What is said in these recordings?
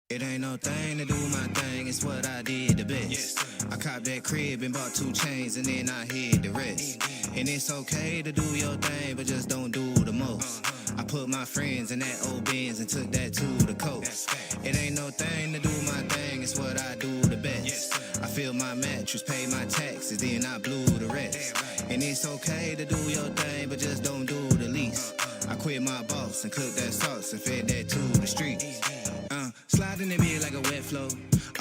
It ain't no thing to do my thing, it's what I did the best. I copped that crib and bought 2 chains and then I hid the rest. And it's okay to do your thing, but just don't do the most. I put my friends in that old Benz and took that to the coast. It ain't no thing to do my thing, it's what I do the best. I fill my mattress, pay my taxes, then I blew the rest. And it's okay to do your thing, but just don't do the least. I quit my boss and cooked that sauce and fed that to the streets. Slide in the bed like a wet flow,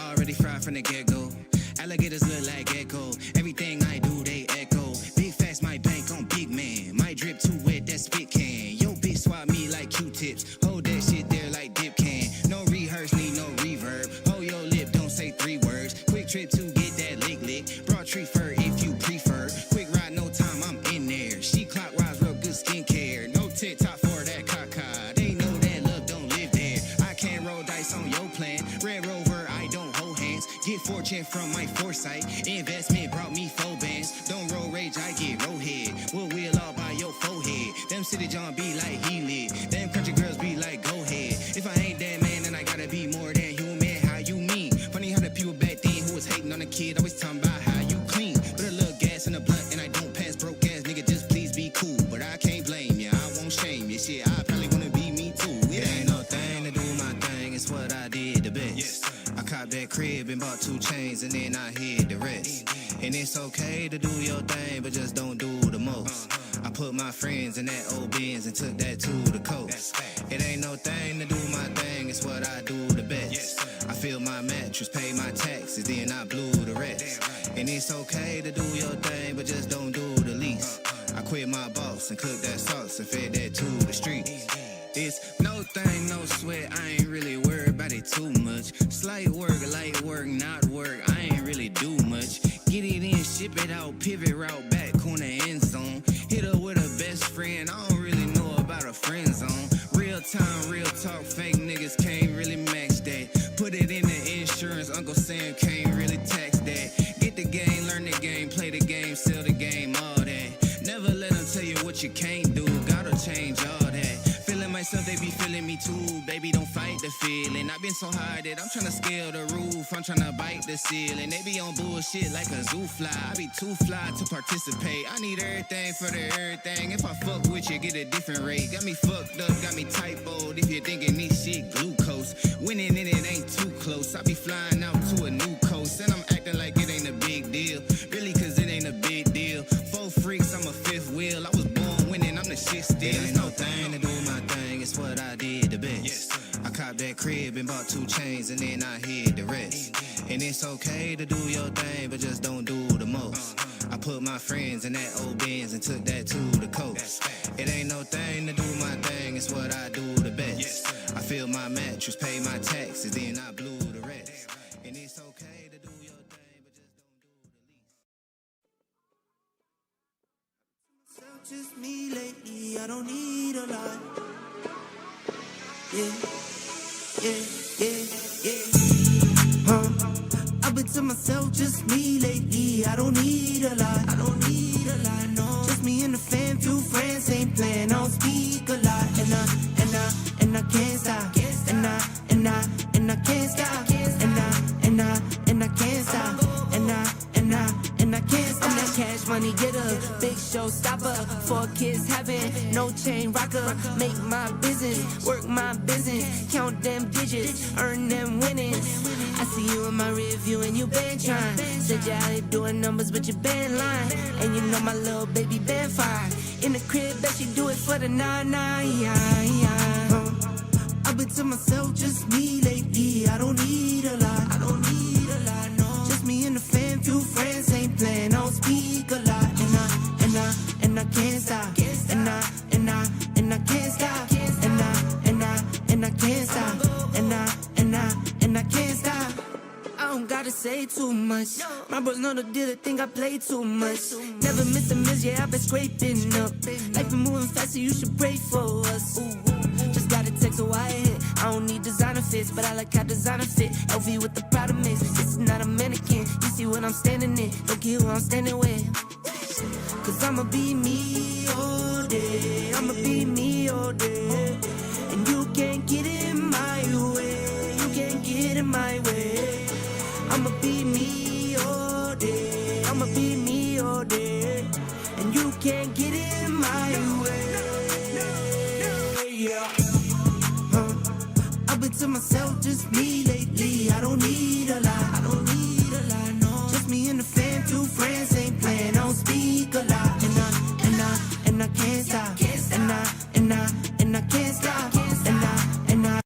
already fried from the get-go. Alligators look like gecko, everything I do they echo. Big facts, my bank on big man, my drip too wet, that spit can. Yo bitch swap me like Q-tips, hold that shit there like dip can. No rehearse, need no reverb, hold your lip, don't say 3 words. Quick trip to get that lick, broad tree fur if you prefer. Quick ride, no time, I'm in there. She clockwise, real good skincare, no TikTok for that caca. They know that love don't live there. I can't roll dice on your plan. Red Rover, I don't hold hands. Get fortune from my foresight. Investment brought me 4 bands. Don't roll rage, I get roll head. We'll wheel all by your forehead. Them city John be like he lit. Them country girls be like go ahead. If I ain't that man, then I gotta be more than human. How you mean? Funny how the people back then who was hating on the kid always talking about how you clean. Put a little gas in the blunt and I don't pass broke ass nigga. Just please be cool. But I can't blame ya. I won't shame you. Shit, I probably wanna be me too. It ain't no thing to do my thing. It's what I did the best. I copped that crib and bought 2 chains and then I hid the rest. And it's okay to do your thing, but just don't do the most. I put my friends in that old Benz and took that to the coast. It ain't no thing to do my thing, it's what I do the best. I fill my mattress, pay my taxes, then I blew the rest. And it's okay to do your thing, but just don't do the least. I quit my boss and cooked that sauce and fed that to the streets. It's no thing, no sweat, I ain't really worried about it too much. Slight work, light work, not work, I ain't really do much. Get it in, ship it out, pivot route, back corner, end zone. Hit her with a best friend, I don't really know about a friend zone. Real time, real talk, fake niggas can't really match that. Put it in the insurance, Uncle Sam can't really tax that. Get the game, learn the game, play the game, sell the game, all that. Never let them tell you what you can't do, gotta change all that. Feeling myself, they be feeling me too. Baby, don't fight the feeling. I've been so high that I'm tryna scale the roof. I'm tryna bite the ceiling. They be on bullshit like a zoo fly. I be too fly to participate. I need everything for the everything. If I fuck with you, get a different rate. Got me fucked up, got me typoed. If you're thinking this shit glucose, winning in it ain't too close. I be flying out to a new coast, and I'm acting like it ain't a big deal. Really, cause it ain't a big deal. 4 freaks, I'm a 5th wheel. I was born winning, I'm the shit still. It ain't no thing to do my thing, it's what I did the best. I copped that crib and bought 2 chains and then I hid the rest. And it's okay to do your thing, but just don't do the most. I put my friends in that old Benz and took that to the coast. It ain't no thing to do my thing, it's what I do the best. I fill my mattress, pay my taxes, then I blew the rest. And it's okay to do your thing, but just don't do the least. Just me lately, I don't need a lot. Yeah, yeah, yeah, yeah. I've been to myself, just me lately, I don't need a lot. I don't need a lot, no. Just me and the fam, few friends ain't playing, I don't speak a lot. And I can't stop. And I can't stop. And I can't stop. And I can't stop. I'm that cash money getter, big showstopper. 4 kids having no chain rocker. Make my business, work my business, count them digits, earn them winnings. I see you in my rear view and you been trying. Said you out here doing numbers, but you been lying. And you know my little baby been fine. In the crib, bet she do it for the 9-9. I've been to myself, just me lately. I don't need a lot. I don't need a lot, no. Just me and the fam, few friends ain't playing. I don't speak a lot. And I can't stop. And I can't stop. And I can't stop. And I can't stop. I don't gotta say too much. My bros know the deal, they think I play too much. Never miss a miss, yeah, I've been scraping up. Life been moving faster, you should pray for us. Just got a text, so I hit. I don't need designer fits, but I like how designer fit. LV with the Prada mix, this is not a mannequin. You see what I'm standing in, don't care who I'm standing with. Cause I'ma be me all day. I'ma be me all day. And you can't get in my way. You can't get get in my way. I'ma be me all day. I'ma be me all day. And you can't get in my way. Yeah. I've been to myself, just me lately. I don't need a lot. I don't need a lot, no. Just me and the fam, 2 friends ain't playing. I don't speak a lot. And I can't stop. And I can't stop. And I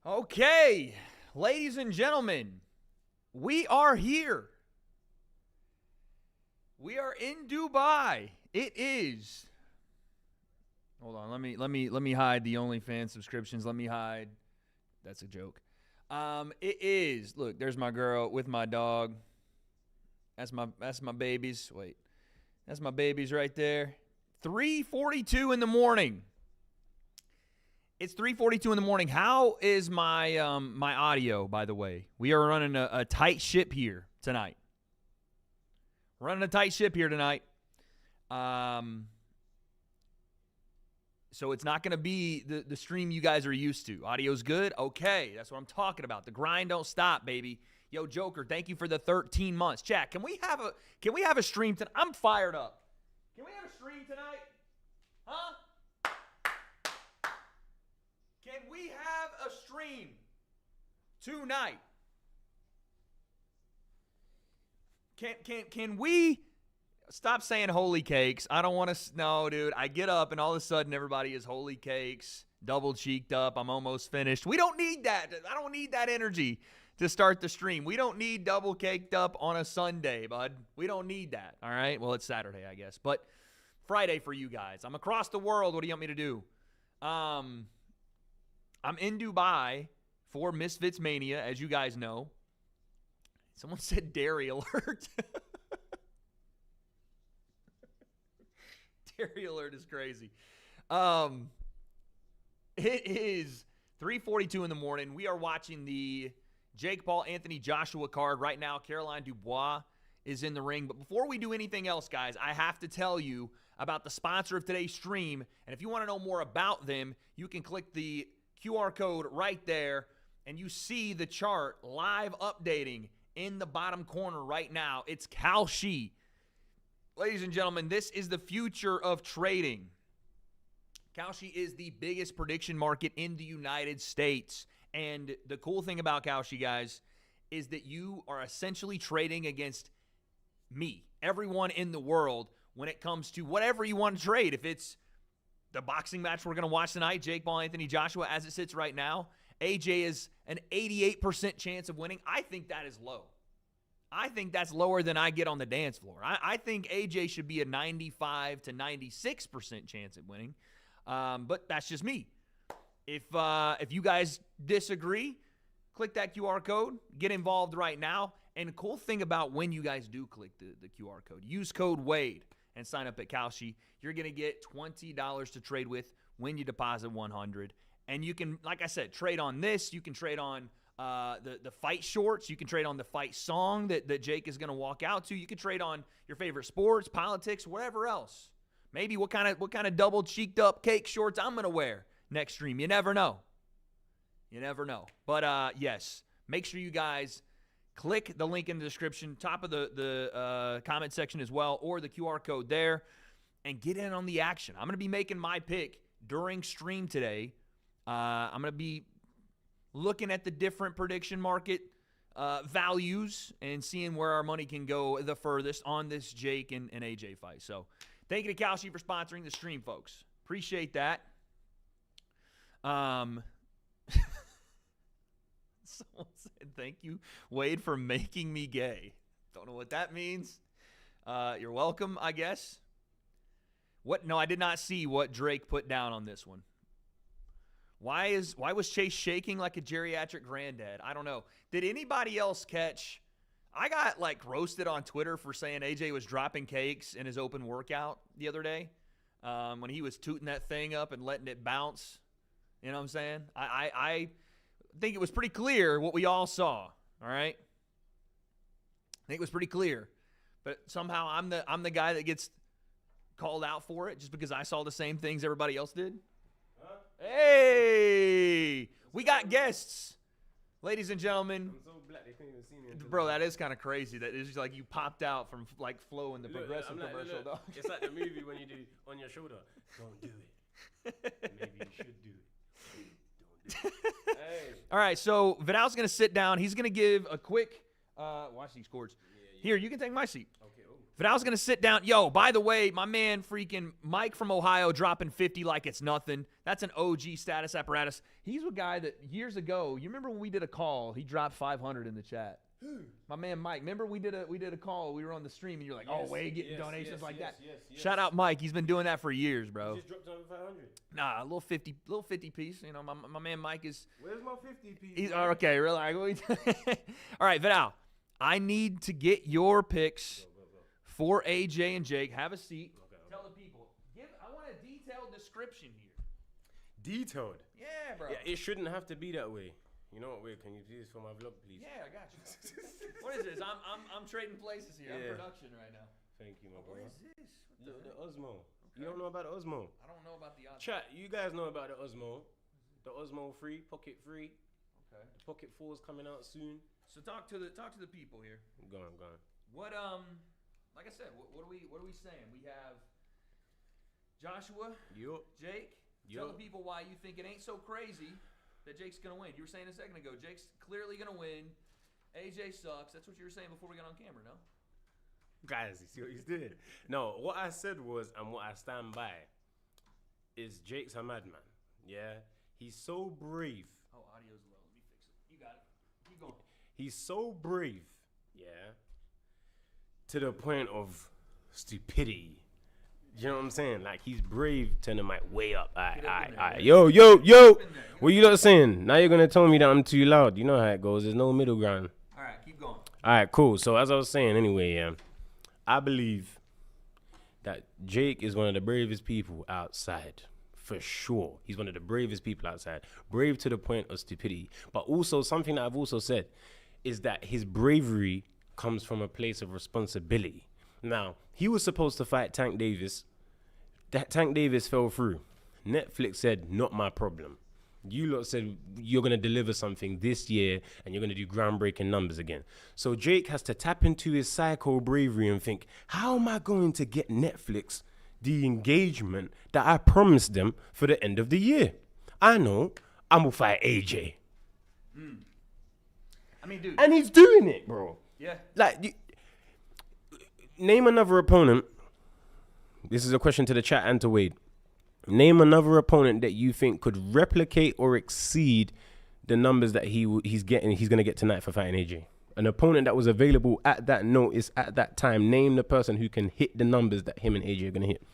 Okay, ladies and gentlemen, we are here. We are in Dubai. It is. Hold on, let me hide the OnlyFans subscriptions. Let me hide. That's a joke. It is. Look, there's my girl with my dog. That's my babies. Wait. That's my babies right there. 3:42 in the morning. It's 3:42 in the morning. How is my my audio, by the way? We are running a tight ship here tonight. Running a tight ship here tonight. So it's not going to be the stream you guys are used to. Audio's good? Okay, that's what I'm talking about. The grind don't stop, baby. Yo, Joker, thank you for the 13 months. Chat, can we have a stream tonight? I'm fired up. Can we have a stream tonight? Huh? Can we have a stream tonight? Can we stop saying holy cakes? I don't want to. No, dude. I get up and all of a sudden everybody is holy cakes, double cheeked up. I'm almost finished. We don't need that. I don't need that energy to start the stream. We don't need double caked up on a Sunday, bud. We don't need that. All right. Well, it's Saturday, I guess, but Friday for you guys. I'm across the world. What do you want me to do? I'm in Dubai for Misfits Mania, as you guys know. Someone said dairy alert. Dairy alert is crazy. It is 3:42 in the morning. We are watching the Jake Paul, Anthony Joshua card right now. Caroline Dubois is in the ring. But before we do anything else, guys, I have to tell you about the sponsor of today's stream. And if you want to know more about them, you can click the QR code right there, and you see the chart live updating in the bottom corner right now. It's Kalshi. Ladies and gentlemen, this is the future of trading. Kalshi is the biggest prediction market in the United States. And the cool thing about Kalshi, guys, is that you are essentially trading against me, everyone in the world, when it comes to whatever you want to trade. If it's the boxing match we're going to watch tonight, Jake Paul, Anthony Joshua, as it sits right now, AJ is an 88% chance of winning. I think that is low. I think that's lower than I get on the dance floor. I think AJ should be a 95 to 96% chance at winning, but that's just me. If you guys disagree, click that QR code. Get involved right now. And the cool thing about when you guys do click the QR code, use code WADE and sign up at Kalshi. You're going to get $20 to trade with when you deposit $100. And you can, like I said, trade on this. You can trade on the fight shorts. You can trade on the fight song that Jake is going to walk out to. You can trade on your favorite sports, politics, whatever else. Maybe what kind of double cheeked up cake shorts I'm going to wear next stream. You never know. You never know. But yes, make sure you guys click the link in the description, top of the comment section as well, or the QR code there, and get in on the action. I'm going to be making my pick during stream today. I'm going to be looking at the different prediction market values and seeing where our money can go the furthest on this Jake and AJ fight. So thank you to Kalshi for sponsoring the stream, folks. Appreciate that. Someone said, thank you, Wade, for making me gay. Don't know what that means. You're welcome, I guess. What? No, I did not see what Drake put down on this one. Why was Chase shaking like a geriatric granddad? I don't know. Did anybody else catch? I got roasted on Twitter for saying AJ was dropping cakes in his open workout the other day when he was tooting that thing up and letting it bounce. You know what I'm saying? I think it was pretty clear what we all saw. All right. I think it was pretty clear, but somehow I'm the guy that gets called out for it just because I saw the same things everybody else did? Huh? Hey, we got guests, ladies and gentlemen. I'm so black they couldn't even see me. Bro, that is kind of crazy. That is like you popped out from like Flo in the Progressive Like, commercial. look, Dog. it's like the movie when you do on your shoulder. Don't do it. Maybe you should do it. Don't do it. Hey. All right, so Vidal's gonna sit down. He's gonna give a quick. Watch these cords. Here, you can take my seat. Okay. Oh. Vidal's going to sit down. Yo, by the way, my man freaking Mike from Ohio dropping 50 like it's nothing. That's an OG status apparatus. He's a guy that years ago, you remember when we did a call, he dropped 500 in the chat. Who? My man Mike. Remember we did a call, we were on the stream, and you're like, oh, Wade getting donations like that. Shout out Mike. He's been doing that for years, bro. You just dropped on 500. Nah, a little 50 piece. You know, my man Mike is. Where's my 50 piece? He's okay, relax. All right, Vidal. I need to get your picks for AJ and Jake. Have a seat. Okay. Tell the people. I want a detailed description here. Detailed? Yeah, bro. Yeah, it shouldn't have to be that way. You know what, Wade? Can you do this for my vlog, please? Yeah, I got you. What is this? I'm trading places here. Yeah. I'm production right now. Thank you, my What brother. is this? The Osmo. Okay. You don't know about the Osmo? I don't know about the Osmo. Chat, you guys know about the Osmo. The Osmo free, pocket free. Okay. The pocket 4 is coming out soon. So talk to the people here. Go on. What like I said, what are we saying? We have Joshua, Yup. Jake. Tell the people why you think it ain't so crazy that Jake's gonna win. You were saying a second ago, Jake's clearly gonna win. AJ sucks. That's what you were saying before we got on camera, no? Guys, you see what he's doing? No, what I said was, and what I stand by, is Jake's a madman. Yeah? He's so brave. Oh, audio's low. Let me fix it. You got it. Keep going. He's so brave, yeah, to the point of stupidity. You know what I'm saying? Like, he's brave, turning the mic way up. All right. Yo. What you lot saying? Now you're going to tell me that I'm too loud. You know how it goes. There's no middle ground. All right, keep going. All right, cool. So, as I was saying, anyway, yeah, I believe that Jake is one of the bravest people outside. For sure. He's one of the bravest people outside. Brave to the point of stupidity. But also, something that I've also said is that his bravery comes from a place of responsibility. Now, he was supposed to fight Tank Davis. That Tank Davis fell through. Netflix said, not my problem. You lot said you're going to deliver something this year and you're going to do groundbreaking numbers again. So Jake has to tap into his psycho bravery and think, how am I going to get Netflix the engagement that I promised them for the end of the year? I know, I'm going to fight AJ. I mean, dude. And he's doing it, bro. Yeah. Like, name another opponent. This is a question to the chat and to Wade. Name another opponent that you think could replicate or exceed the numbers that he's going to get tonight for fighting AJ. An opponent that was available at that notice at that time. Name the person who can hit the numbers that him and AJ are going to hit.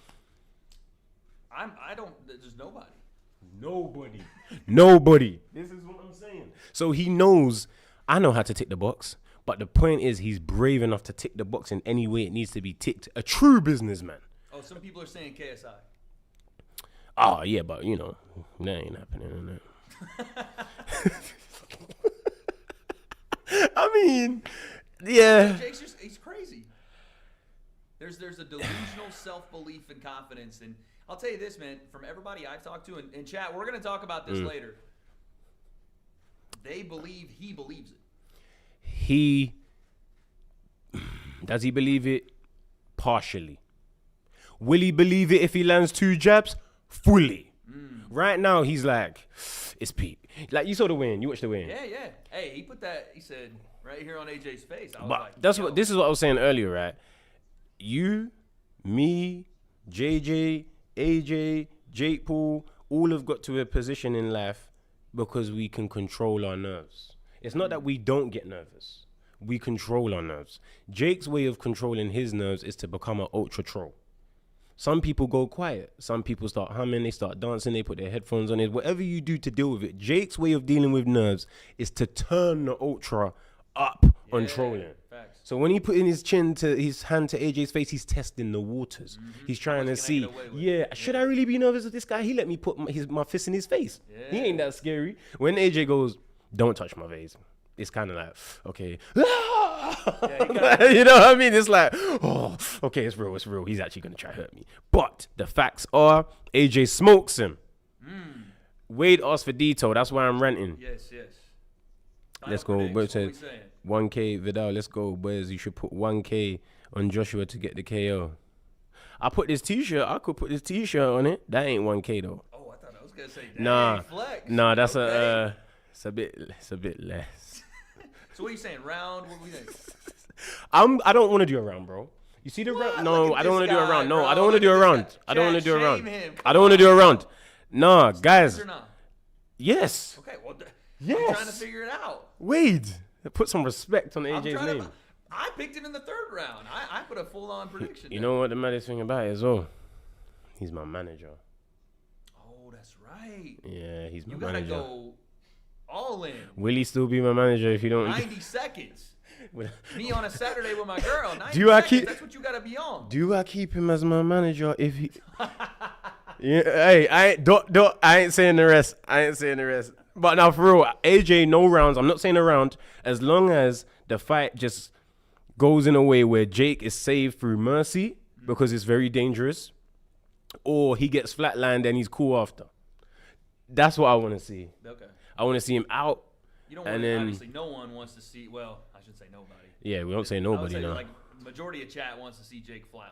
There's nobody. Nobody. This is what I'm saying. So he knows, I know how to tick the box. But the point is, he's brave enough to tick the box in any way it needs to be ticked. A true businessman. Oh, some people are saying KSI. Oh, yeah, but, you know, that ain't happening. I mean, yeah. Jake's he's crazy. There's a delusional self-belief and confidence. And I'll tell you this, man, from everybody I've talked to in chat, we're going to talk about this later. They believe he believes it. Does he believe it? Partially. Will he believe it if he lands 2 jabs? Fully. Right now, he's like, it's Pete. Like, you saw the win. You watched the win. Yeah. Hey, he put that, he said, right here on AJ's face. I was But like, this is what I was saying earlier, right? You, me, JJ, AJ, Jake Paul, all have got to a position in life because we can control our nerves. It's not that we don't get nervous. We control our nerves. Jake's way of controlling his nerves is to become an ultra troll. Some people go quiet. Some people start humming. They start dancing. They put their headphones on. Whatever you do to deal with it. Jake's way of dealing with nerves is to turn the ultra up on trolling. Facts. So when he put in his hand to AJ's face, he's testing the waters. He's trying to see, should I really be nervous with this guy? He let me put my fist in his face. He ain't that scary. When AJ goes, don't touch my face. it's kind of like, okay. Yeah, you know what I mean? It's like, oh, okay, it's real. He's actually going to try to hurt me. But the facts are, AJ smokes him. Wade asked for Dito. That's why I'm ranting. Yes. Let's go. Boy said 1K Vidal. Let's go, boys. You should put 1K on Joshua to get the KO. I put this T-shirt. I could put this T-shirt on it. That ain't 1K though. Oh, I thought I was gonna say flex. Nah. That's okay. It's a bit less. So what are you saying? Round? What we think? I don't want to do a round, bro. You see the round? No, I don't want to do a round. No, I don't want to do a round. I don't want to do a round. I don't want to do a round. Nah, guys. Yes. Okay, well, yes. I'm trying to figure it out. Wade, put some respect on AJ's name. I picked him in the 3rd round. I put a full-on prediction. You know what the maddest thing about it is? Oh, he's my manager. Oh, that's right. Yeah, he's my you gotta manager. Go all in. Will he still be my manager if you don't? 90 seconds. Me on a Saturday with my girl. 90 Do I seconds, keep? That's what you gotta be on. Do I keep him as my manager if he? Yeah, hey, I ain't saying the rest. But now for real, AJ, no rounds. I'm not saying a round. As long as the fight just goes in a way where Jake is saved through mercy because it's very dangerous, or he gets flatlined and he's cool after. That's what I want to see. Okay. I want to see him out. You don't want to, obviously, no one wants to see. Well, I shouldn't say nobody. Yeah, we don't say nobody. I would say, no. like majority of chat wants to see Jake flatline.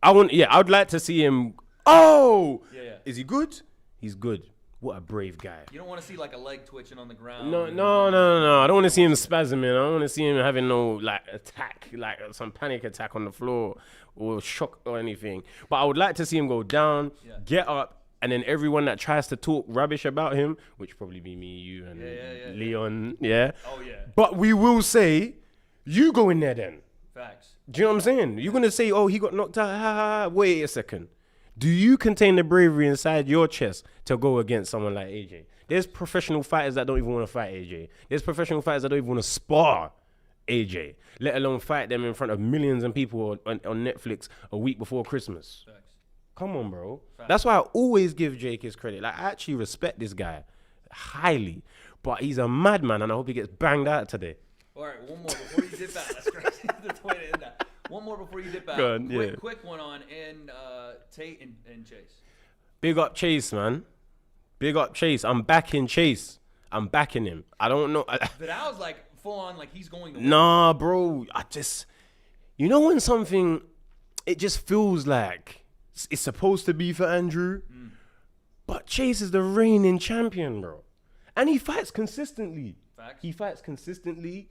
I would like to see him. Oh, yeah. Is he good? He's good. What a brave guy. You don't want to see like a leg twitching on the ground. No. I don't want to see him spasming. I don't want to see him having no like attack, like some panic attack on the floor or shock or anything. But I would like to see him go down, get up, and then everyone that tries to talk rubbish about him, which probably be me, you, and Leon, Oh yeah. But we will say, you go in there then. Facts. Do you know what I'm saying? You're gonna say, oh, he got knocked out. Wait a second. Do you contain the bravery inside your chest to go against someone like AJ? There's professional fighters that don't even want to fight AJ. There's professional fighters that don't even want to spar AJ, let alone fight them in front of millions of people on Netflix a week before Christmas. Facts. Come on, bro. Facts. That's why I always give Jake his credit. Like, I actually respect this guy highly, but he's a madman, and I hope he gets banged out today. All right, one more before you dip out. That's crazy. That's the way to end that. One more before you dip out. Go on, Quick one on Tate and Chase. Big up Chase, man. Big up Chase. I'm backing Chase. I'm backing him. I don't know. But I was like full on, like he's going to win. Nah, bro. You know when something, it just feels like it's supposed to be for Andrew, but Chase is the reigning champion, bro. And he fights consistently. Facts. He fights consistently.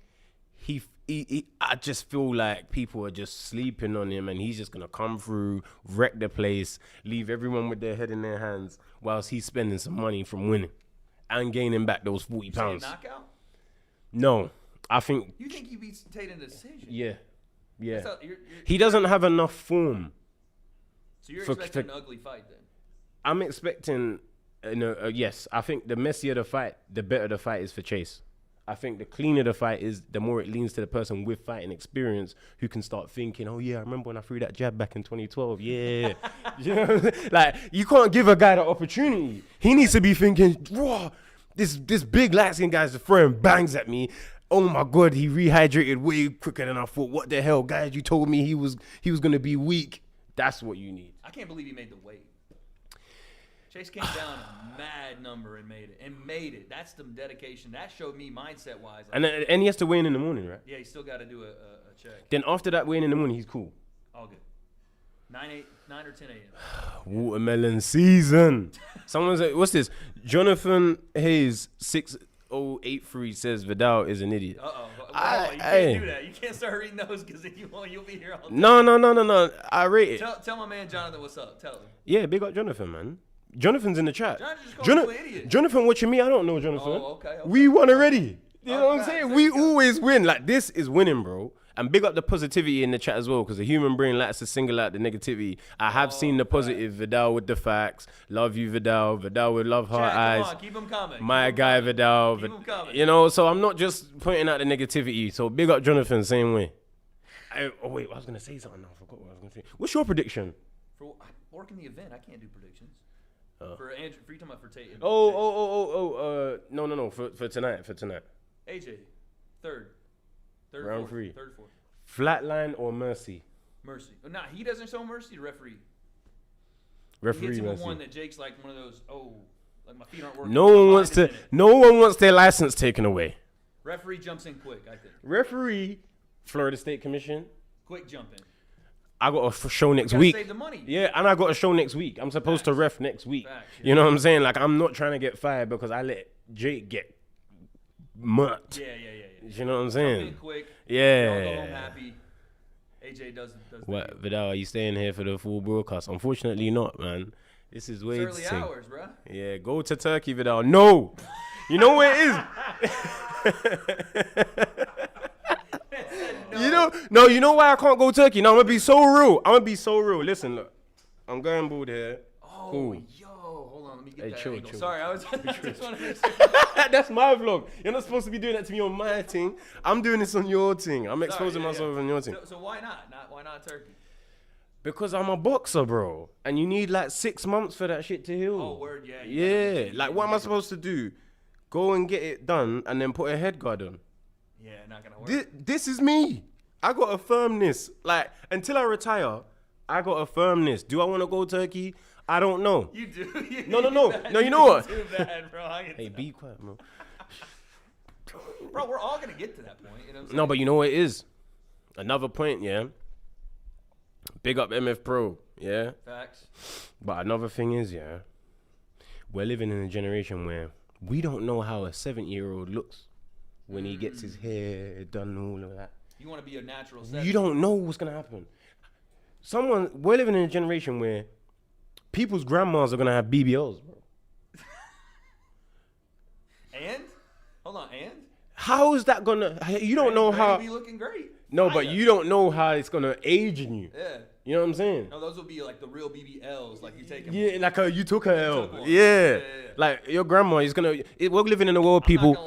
I just feel like people are just sleeping on him, and he's just gonna come through, wreck the place, leave everyone with their head in their hands, whilst he's spending some money from winning and gaining back those 40 pounds. Knockout? No, I think. You think he beats Tate in a decision? Yeah. You're, He doesn't have enough form. So you're expecting an ugly fight then? I'm expecting. Yes, I think the messier the fight, the better the fight is for Chase. I think the cleaner the fight is, the more it leans to the person with fighting experience who can start thinking, oh yeah, I remember when I threw that jab back in 2012. Yeah. You know? Like, you can't give a guy the opportunity. He needs to be thinking, whoa, this big light-skinned guy's throwing bangs at me. Oh my God, he rehydrated way quicker than I thought. What the hell, guys? You told me he was going to be weak. That's what you need. I can't believe he made the weight. Chase came down a mad number and made it. That's the dedication. That showed me mindset-wise. And he has to weigh in the morning, right? Yeah, he still got to do a check. Then after that weigh in the morning, he's cool. All good. 9 or 10 a.m. Watermelon season. Someone said, what's this? Jonathan Hayes 6083 says Vidal is an idiot. Uh-oh. You can't do that. You can't start reading those because then you'll be here all day. No. I rate it. Tell my man Jonathan what's up. Tell him. Yeah, big up Jonathan, man. Jonathan's in the chat. Idiot. Jonathan watching me. I don't know Jonathan. Oh, okay. We won already. You know what I'm saying? There We you go. always win. Like, this is winning, bro. And big up the positivity in the chat as well, because the human brain likes to single out the negativity. I have seen the positive. Vidal with the facts. Love you, Vidal. Vidal with love heart eyes. Come on, keep them coming. My guy, Vidal. Keep 'em coming. You know, so I'm not just pointing out the negativity. So big up Jonathan, same way. Wait, I was going to say something. I forgot what I was going to say. What's your prediction? For working the event, I can't do predictions. For Andrew, for you talking about for Tate. No. For tonight. AJ. Third. Round 3. Third, fourth. Flatline or Mercy? Mercy. Oh, nah, he doesn't show mercy. The referee. He Referee hits him with Mercy. one that Jake's like one of those. Oh, like my feet aren't working. No one My wants mind is to. in it. No one wants their license taken away. Referee jumps in quick. I think. Referee, Florida State Commission. Quick jump in. I got a show next Gotta week. save the money. Yeah, and I got a show next week. I'm supposed to ref next week. Facts, yeah. You know what I'm saying? Like, I'm not trying to get fired because I let Jake get mutt. Yeah. You know what I'm Jump saying? in quick. Yeah. Y'all go home happy. AJ does. What, Vidal, are you staying here for the full broadcast? Unfortunately not, man. This is It's Wade's early thing. hours, bro. Yeah, go to Turkey, Vidal. No! You know where it is? You know why I can't go Turkey? Now I'm gonna be so real. Listen, look. I'm going bold here. Oh, Cool. yo, hold on, let me get Hey, that chill, angle. chill. Sorry, I was just want to make sure. That's my vlog. You're not supposed to be doing that to me on my thing. I'm doing this on your thing. I'm exposing myself on your thing. So why not? Why not Turkey? Because I'm a boxer, bro. And you need like 6 months for that shit to heal. Oh, word, yeah. Yeah. Like, what am I supposed to do? Go and get it done and then put a head guard on. Yeah, not gonna work. This is me. I got a firmness. Like, until I retire, I got a firmness. Do I want to go Turkey? I don't know. You do. No. No, you know what? Too bad, bro. Hey, be quiet, bro. Bro, we're all gonna get to that point. You know what I'm saying? No, but you know what it is? Another point, yeah? Big up MF Pro, yeah? Facts. But another thing is, yeah, we're living in a generation where we don't know how a 70-year-old looks when he gets his hair done and all of that. You want to be a natural. You don't know what's gonna happen. We're living in a generation where people's grandmas are gonna have BBLs, bro. And hold on, and How is that gonna? You don't know how. Be looking great. No, but Kinda. you don't know how it's gonna age in you. Yeah. You know what I'm saying? No, those will be like the real BBLs, like you take them. Yeah, like you took a L. took one. Yeah. Yeah. Like your grandma is gonna. We're living in a world, I'm people. not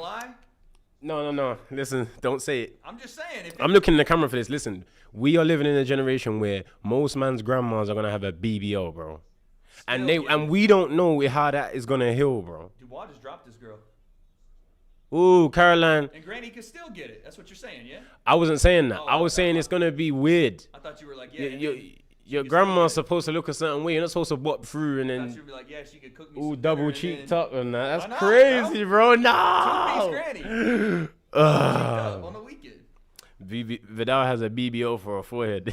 gonna lie. No. Listen, don't say it. I'm just saying. If I'm looking in the camera for this. Listen, we are living in a generation where most man's grandmas are gonna have a BBL, bro, and we don't know how that is gonna heal, bro. Du.A.D.E just dropped this girl, Ooh, Caroline. and Granny could still get it. That's what you're saying, yeah? I wasn't saying that. Oh, I was saying it's gonna be weird. I thought you were like, yeah. Your could grandma's still supposed to look a certain way. You're not supposed to bop through and I thought then you would be like, yeah, she could cook me. ooh some double dinner and cheeked then up and that. Why That's not, crazy, bro. Two-piece No. Granny. Up on the weekend. Vidal has a BBL for a forehead.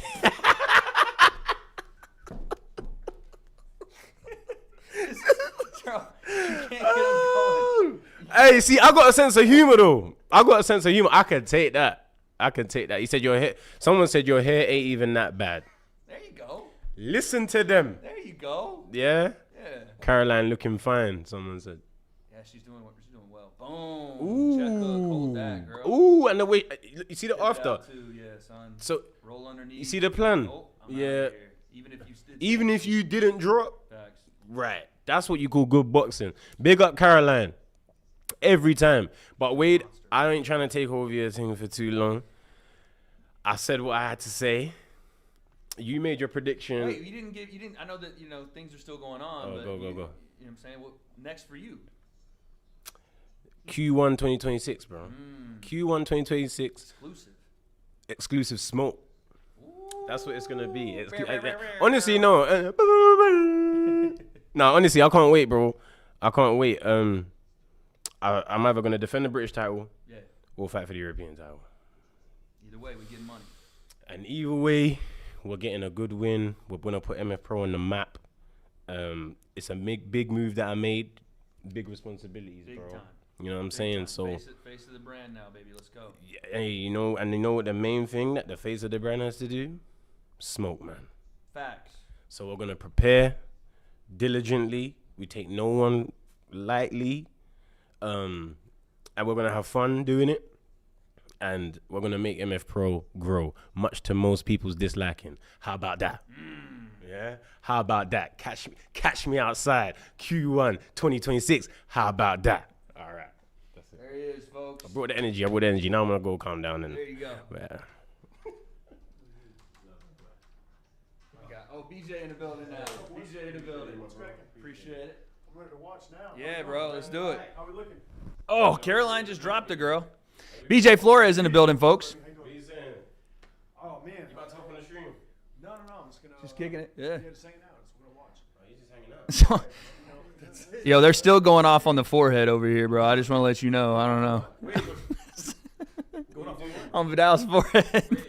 Bro, you can't get him going. Hey, see, I got a sense of humor though. I can take that. He said your hair. Someone said your hair ain't even that bad. There you go. Listen to them. There you go. Yeah. Yeah. Caroline looking fine. Someone said. Yeah, she's doing well. Boom. Check hook. Hold that, girl. Ooh, and the way you see the Get it after. out too, yeah, son. So Roll underneath. you see the plan. Oh, I'm Yeah. outta here. Even if you didn't drop, Facts. right? That's what you call good boxing. Big up Caroline. Every time. But Wade, I ain't trying to take over your thing for too long. I said what I had to say. You made your prediction. Wait, you didn't. I know that things are still going on. Oh, but go. You know what I'm saying? What next for you? Q1 2026, bro. Q1 2026. Exclusive smoke. Ooh. That's what it's gonna be. Honestly, no. No, honestly, I can't wait, bro. I can't wait. I'm either gonna defend the British title, or fight for the European title. Either way, we're getting money. And either way, we're getting a good win. We're gonna put MF Pro on the map. It's a big move that I made. Big responsibilities, Big bro. time. You know what I'm saying? So Face of the brand now, baby. Let's go. yeah, hey, you know what the main thing that the face of the brand has to do? Smoke, man. Facts. So we're gonna prepare diligently. We take no one lightly, and we're gonna have fun doing it. And we're gonna make MF Pro grow, much to most people's disliking. How about that? Yeah. How about that? Catch me outside. Q1 2026. How about that? All right. That's it. There he is, folks. I brought the energy. Now I'm gonna go calm down and. There you go. Yeah. BJ in the building now. BJ in the building. Appreciate it. I'm ready to watch now. Yeah, bro. Let's do it. How we looking? Oh, Caroline just dropped a girl. BJ Flores in the building, folks. What you saying? Oh man, You about to hop on the stream? no, I'm just gonna. Just kicking it. Yeah. Just hanging out. Just gonna watch. Oh, he's just hanging out. So, yo, they're still going off on the forehead over here, bro. I just want to let you know. I don't know. Going off On Vidal's forehead.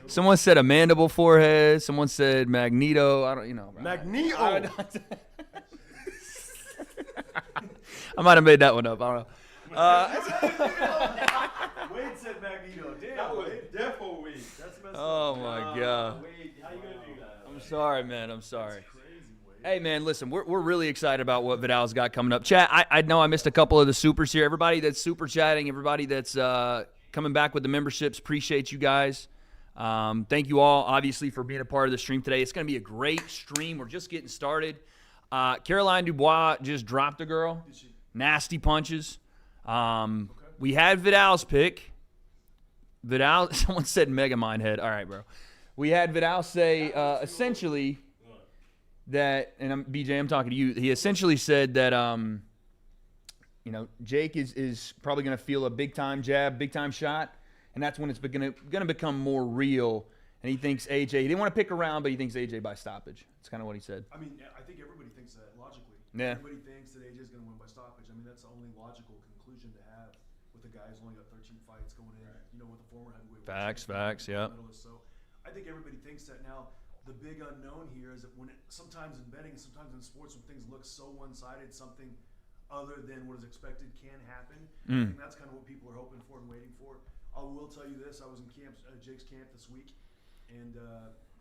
Someone said a mandible forehead. Someone said Magneto. I don't, you know. Bro. Magneto. I might have made that one up. I don't know. Wade said Magneto. Damn, That was Wade. defo Wade. That's messed Oh up. my God. Wade, how you gonna do that? I'm sorry, man. I'm sorry. Crazy, Wade. Hey, man, listen, we're really excited about what Vidal's got coming up. Chat, I know I missed a couple of the supers here. Everybody that's super chatting, everybody that's coming back with the memberships, appreciate you guys. Thank you all, obviously, for being a part of the stream today. It's going to be a great stream. We're just getting started. Caroline Dubois just dropped a girl. Nasty punches. We had Vidal's pick. Vidal, someone said Mega Mind Head. All right, bro. We had Vidal say essentially that, and BJ, I'm talking to you. He essentially said that, Jake is probably going to feel a big-time jab, big-time shot, and that's when it's going to become more real. And he thinks AJ, he didn't want to pick around, but he thinks AJ by stoppage. That's kind of what he said. I mean, I think everybody thinks that logically. Yeah. Everybody thinks that AJ is going to win by stoppage. I mean, that's the only logical conclusion to have with a guy who's only got 13 fights going in. With a former heavyweight. Facts, champion, yeah. medalist. So I think everybody thinks that now. The big unknown here is that sometimes in betting, sometimes in sports, when things look so one-sided, something other than what is expected can happen. I think that's kind of what people are hoping for and waiting for. I will tell you this: I was in Jake's camp this week, and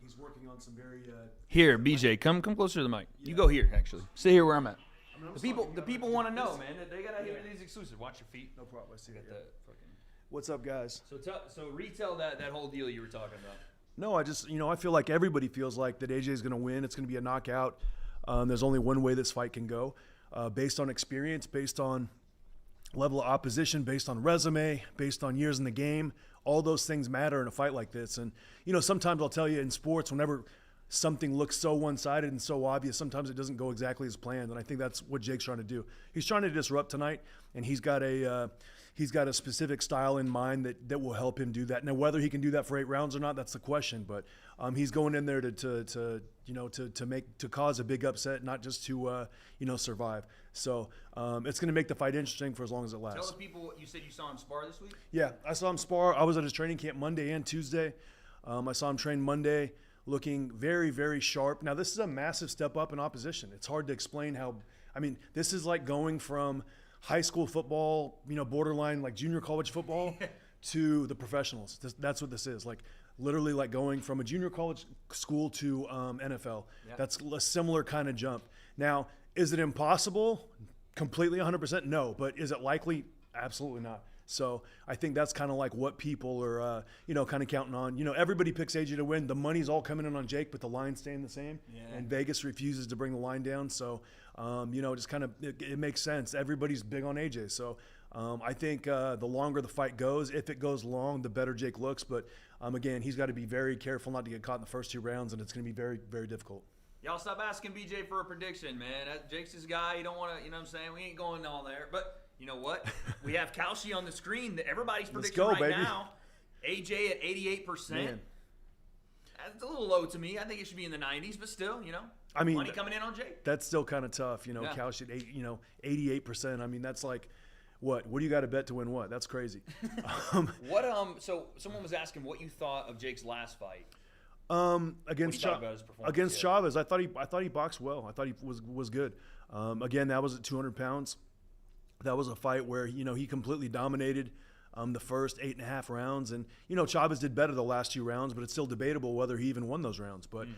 he's working on some very. Here, BJ, come closer to the mic. You go here, actually. Sit here where I'm at. I mean, The people want to know, man. They gotta hear these exclusives. Watch your feet. No problem. I see Get that. that fucking. What's up, guys? So retell that whole deal you were talking about. No, I just, I feel like everybody feels like that AJ is going to win. It's going to be a knockout. There's only one way this fight can go, based on experience, based on level of opposition, based on resume, based on years in the game. All those things matter in a fight like this. And, sometimes I'll tell you in sports, whenever something looks so one-sided and so obvious, sometimes it doesn't go exactly as planned. And I think that's what Jake's trying to do. He's trying to disrupt tonight, and he's got a specific style in mind that will help him do that. Now, whether he can do that for 8 rounds or not, that's the question. But he's going in there to cause a big upset, not just to survive. So it's going to make the fight interesting for as long as it lasts. Tell the people you said you saw him spar this week. Yeah, I saw him spar. I was at his training camp Monday and Tuesday. I saw him train Monday, looking very, very sharp. Now, this is a massive step up in opposition. It's hard to explain how. I mean, this is like going from high school football, borderline like junior college football to the professionals. That's what this is. Like literally like going from a junior college school to NFL. Yeah. That's a similar kind of jump. Now, is it impossible? Completely 100%? No. But is it likely? Absolutely not. So I think that's kind of like what people are, kind of counting on. Everybody picks AJ to win. The money's all coming in on Jake, but the line's staying the same. Yeah. And Vegas refuses to bring the line down. So, just kind of it makes sense. Everybody's big on AJ. So I think the longer the fight goes, if it goes long, the better Jake looks. But, again, he's got to be very careful not to get caught in the first 2 rounds, and it's going to be very, very difficult. Y'all stop asking BJ for a prediction, man. Jake's his guy. You don't want to, what I'm saying? We ain't going all there. But you know what? We have Kalshi on the screen. Everybody's prediction now. AJ at 88%. Man. That's a little low to me. I think it should be in the 90s, but still, I mean, money coming in on Jake. That's still kind of tough, Yeah. Kalshi at 88%. I mean, that's like, what do you got to bet to win what? That's crazy. So someone was asking what you thought of Jake's last fight. Against Chavez, I thought he boxed well. I thought he was good. Again, that was at 200 pounds. That was a fight where he completely dominated the first 8.5 rounds, and Chavez did better the last 2 rounds, but it's still debatable whether he even won those rounds. But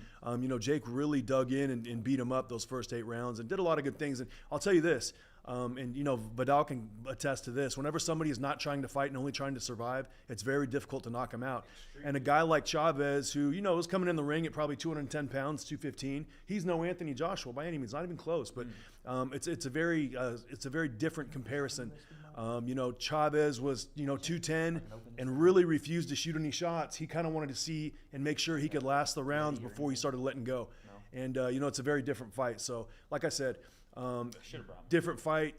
Jake really dug in and beat him up those first 8 rounds and did a lot of good things. And I'll tell you this. Vidal can attest to this. Whenever somebody is not trying to fight and only trying to survive, it's very difficult to knock him out. And a guy like Chavez, who was coming in the ring at probably 210 pounds, 215, he's no Anthony Joshua by any means, not even close. But it's a very different comparison. Chavez was 210 and really refused to shoot any shots. He kind of wanted to see and make sure he could last the rounds before he started letting go. And it's a very different fight. So, like I said. Different fight.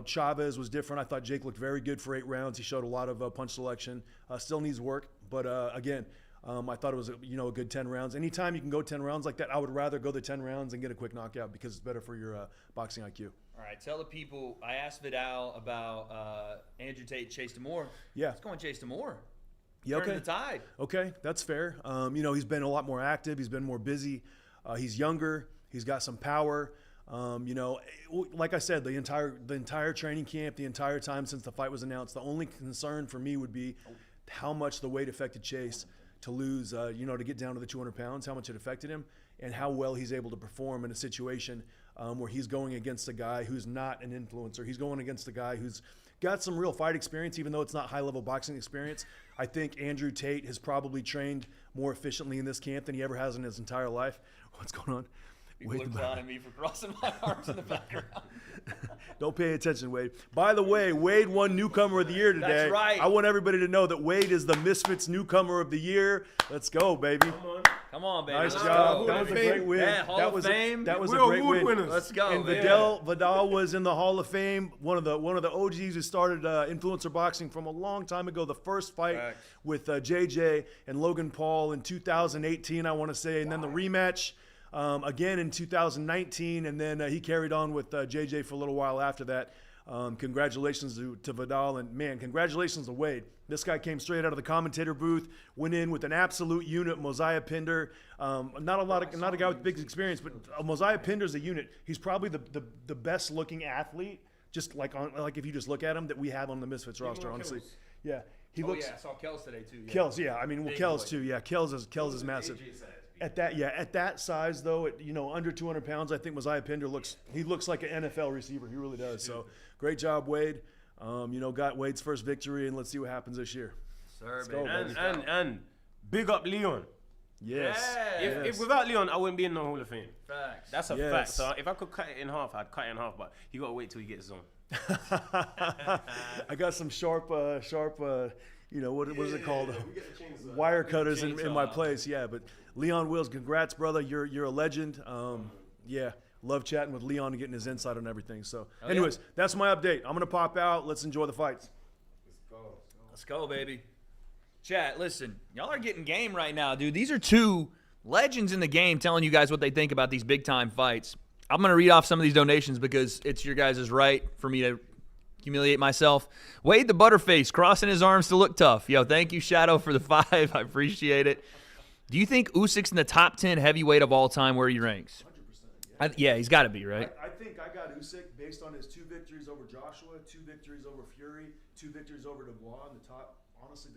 Chavez was different. I thought Jake looked very good for 8 rounds. He showed a lot of punch selection. Still needs work, but again, I thought it was a good 10 rounds. Anytime you can go 10 rounds like that, I would rather go the 10 rounds and get a quick knockout because it's better for your boxing IQ. All right, tell the people. I asked Vidal about Andrew Tate, Chase Demore. Yeah, let's go and Chase Demore. Yeah, okay. Turn the tide. Okay, that's fair. He's been a lot more active. He's been more busy. He's younger. He's got some power. Like I said, the entire training camp, the entire time since the fight was announced, the only concern for me would be how much the weight affected Chase to lose, to get down to the 200 pounds, how much it affected him, and how well he's able to perform in a situation where he's going against a guy who's not an influencer. He's going against a guy who's got some real fight experience, even though it's not high-level boxing experience. I think Andrew Tate has probably trained more efficiently in this camp than he ever has in his entire life. What's going on? People are clowning me for crossing my arms in the background. Don't pay attention, Wade. By the way, Wade won Newcomer of the Year today. That's right. I want everybody to know that Wade is the Misfits Newcomer of the Year. Let's go, baby. Come on, baby. Nice Let's job. go. That was a great win. Yeah, Hall of Fame. That was a We're great award win. winners. Let's go. And man. Vidal was in the Hall of Fame. One of the OGs who started influencer boxing from a long time ago. The first fight with JJ and Logan Paul in 2018, I want to say, and then the rematch. Again in 2019, and then he carried on with JJ for a little while after that. Congratulations to Vidal, and man, congratulations to Wade. This guy came straight out of the commentator booth, went in with an absolute unit. Mosiah Pinder, not a guy with big experience, but Mosiah Pinder's a unit. He's probably the best looking athlete, just like if you just look at him, that we have on the Misfits roster. Honestly, yeah, he looks. I saw Kells today too. Yeah. Kells, yeah, I mean, well, Kells too, yeah. Kells is massive. At that size though, under 200 pounds, I think Mosiah Pinder looks like an NFL receiver. He really does. So great job, Wade. Got Wade's first victory, and let's see what happens this year. Sir, go, And big up Leon. Yes. If without Leon, I wouldn't be in the Hall of Fame. Facts. That's a Yes. fact. So if I could cut it in half, I'd cut it in half. But you gotta wait till he gets on. I got some sharp. What is it called? Wire cutters in my place. Yeah, but Leon Wills, congrats, brother. You're a legend. Yeah, love chatting with Leon and getting his insight on everything. So, anyways, that's my update. I'm gonna pop out. Let's enjoy the fights. Let's go, baby. Chat, listen, y'all are getting game right now, dude. These are two legends in the game telling you guys what they think about these big-time fights. I'm going to read off some of these donations because it's your guys' right for me to humiliate myself. Wade the Butterface, crossing his arms to look tough. Yo, thank you, Shadow, for the 5. I appreciate it. Do you think Usyk's in the top 10 heavyweight of all time where he ranks? 100%. Yeah, he's got to be, right? I think I got Usyk based on his 2 victories over Joshua, 2 victories over Fury, 2 victories over Dubois, and the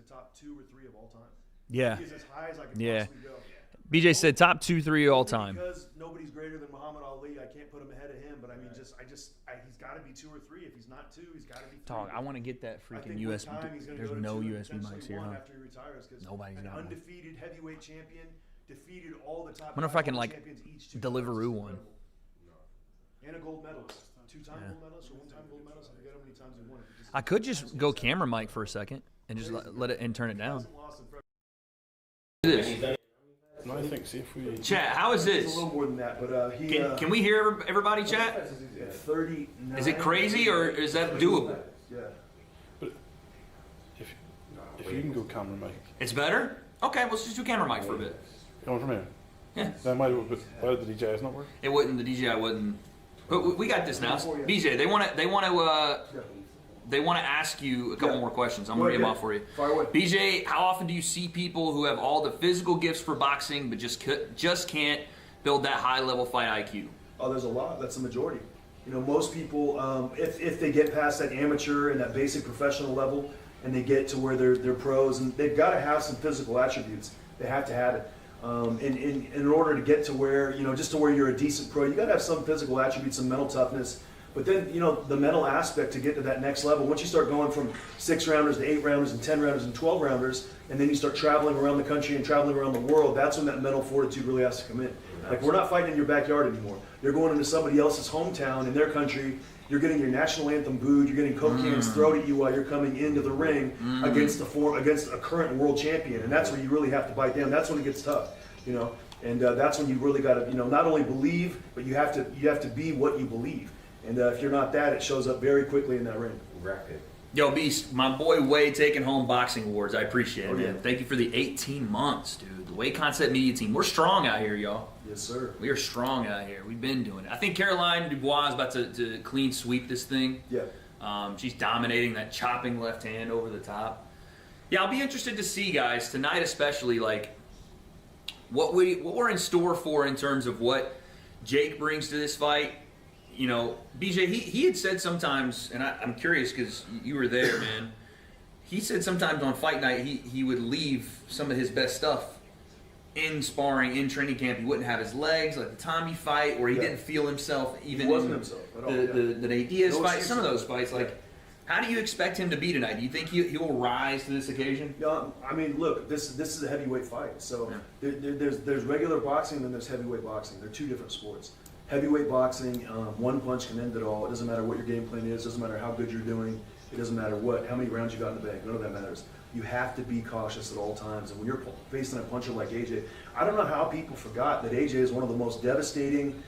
top 2 or 3 of all time. Yeah. He's as high as I can possibly go. BJ said top 2, 3 all time. Because nobody's greater than Muhammad Ali, I can't put him ahead of him. But I mean, he's got to be 2 or 3. If he's not 2, he's got to be 3. Dog, I want to get that freaking USB. There's no USB mics here, huh? After he retires, Nobody's got one. Undefeated heavyweight champion, defeated all the top. I wonder if I can champions each 2 Deliveroo times. one. And a gold medalist, 2-time gold medalist or 1-time gold medalist. I forget how many times he won it. I could just go camera mic for a second and just let it and turn it down. No, I think see if we. Chat, how is this? It's a little more than that, but Can we hear everybody, chat? 39. Is it crazy or is that doable? Yeah. But if you can go camera mic, It's better? Okay, let's just do camera mic for a bit. going from here. Yeah. Then why did the DJI's not work? It wouldn't, the DJI wouldn't. But we got this now. BJ, they want to ask you a couple more questions. I'm going to read them off for you. Fire away. BJ, how often do you see people who have all the physical gifts for boxing but just can't build that high-level fight IQ? Oh, there's a lot. That's the majority. Most people, if they get past that amateur and that basic professional level, and they get to where they're pros, and they've got to have some physical attributes. They have to have it. In order to get to where, just to where you're a decent pro, you got to have some physical attributes, some mental toughness. But then, the mental aspect to get to that next level, once you start going from 6-rounders to 8-rounders and 10-rounders and 12-rounders, and then you start traveling around the country and traveling around the world, that's when that mental fortitude really has to come in. Like, we're not fighting in your backyard anymore. You're going into somebody else's hometown in their country. You're getting your national anthem booed. You're getting Coke cans thrown at you while you're coming into the ring against a current world champion. And that's where you really have to bite down. That's when it gets tough. And that's when you really got to, not only believe, but you have to be what you believe. And if you're not that, it shows up very quickly in that ring. Rapid. Yo, Beast, my boy Wade taking home boxing awards. I appreciate it, Oh, yeah. man. Thank you for the 18 months, dude. The W.A.D.E Concept Media team. We're strong out here, y'all. Yes, sir. We are strong out here. We've been doing it. I think Caroline Dubois is about to clean sweep this thing. Yeah. She's dominating that chopping left hand over the top. Yeah, I'll be interested to see, guys, tonight especially, like, what we're in store for in terms of what Jake brings to this fight. You know, BJ, he had said sometimes, and I'm curious because you were there, man. He said sometimes on fight night he would leave some of his best stuff in sparring, in training camp. He wouldn't have his legs like the Tommy fight, or he didn't feel himself even He wasn't in himself at all. the Nate Diaz No fight. excuses. Some of those fights, like, how do you expect him to be tonight? Do you think he will rise to this occasion? Yeah, I mean, look, this is a heavyweight fight. So there's regular boxing, and then there's heavyweight boxing. They're two different sports. Heavyweight boxing, one punch can end it all. It doesn't matter what your game plan is. It doesn't matter how good you're doing. It doesn't matter how many rounds you got in the bank. None of that matters. You have to be cautious at all times. And when you're facing a puncher like AJ, I don't know how people forgot that AJ is one of the most devastating,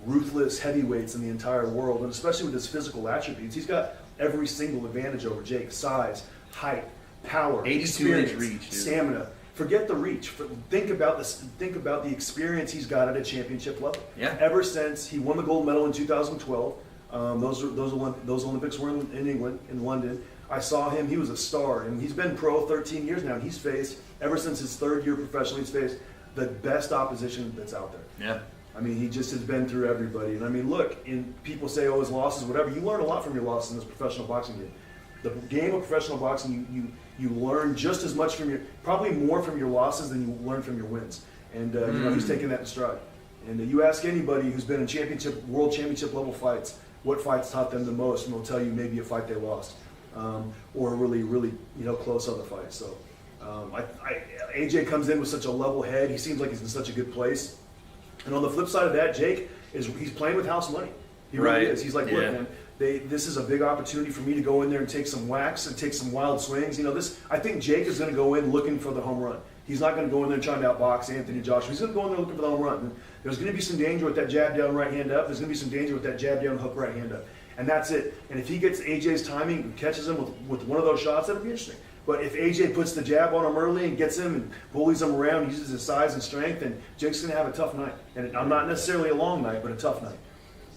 ruthless heavyweights in the entire world, and especially with his physical attributes. He's got every single advantage over Jake: size, height, power, 82-inch experience, reach, dude. stamina. Forget the reach. Think about this. Think about the experience he's got at a championship level. Yeah. Ever since he won the gold medal in 2012, those Olympics were in England, in London. I saw him. He was a star, and he's been pro 13 years now. And he's faced, ever since his third year professionally, he's faced the best opposition that's out there. Yeah. I mean, he just has been through everybody. And I mean, look, people say, oh, his losses, whatever. You learn a lot from your losses in this professional boxing game. The game of professional boxing, you learn just as much from probably more from your losses than you learn from your wins. And he's taking that in stride. And you ask anybody who's been in world championship level fights, what fights taught them the most, and they'll tell you maybe a fight they lost, or really, really, close other fights. So AJ comes in with such a level head. He seems like he's in such a good place. And on the flip side of that, Jake he's playing with house money. He really is. He's like, look, man, this is a big opportunity for me to go in there and take some whacks and take some wild swings. I think Jake is going to go in looking for the home run. He's not going to go in there trying to outbox Anthony Joshua. He's going to go in there looking for the home run. And there's going to be some danger with that jab down right hand up. There's going to be some danger with that jab down hook right hand up. And that's it. And if he gets AJ's timing and catches him with one of those shots, that'll be interesting. But if AJ puts the jab on him early and gets him and bullies him around, uses his size and strength, then Jake's going to have a tough night. And not necessarily a long night, but a tough night.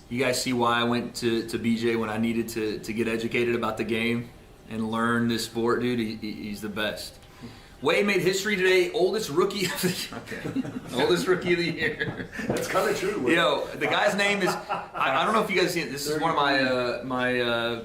You guys see why I went to BJ when I needed to get educated about the game and learn this sport, dude? He's the best. W.A.D.E made history today, oldest rookie of the oldest rookie of the year. That's kind of true. The guy's name is, I don't know if you guys see it. This is one of my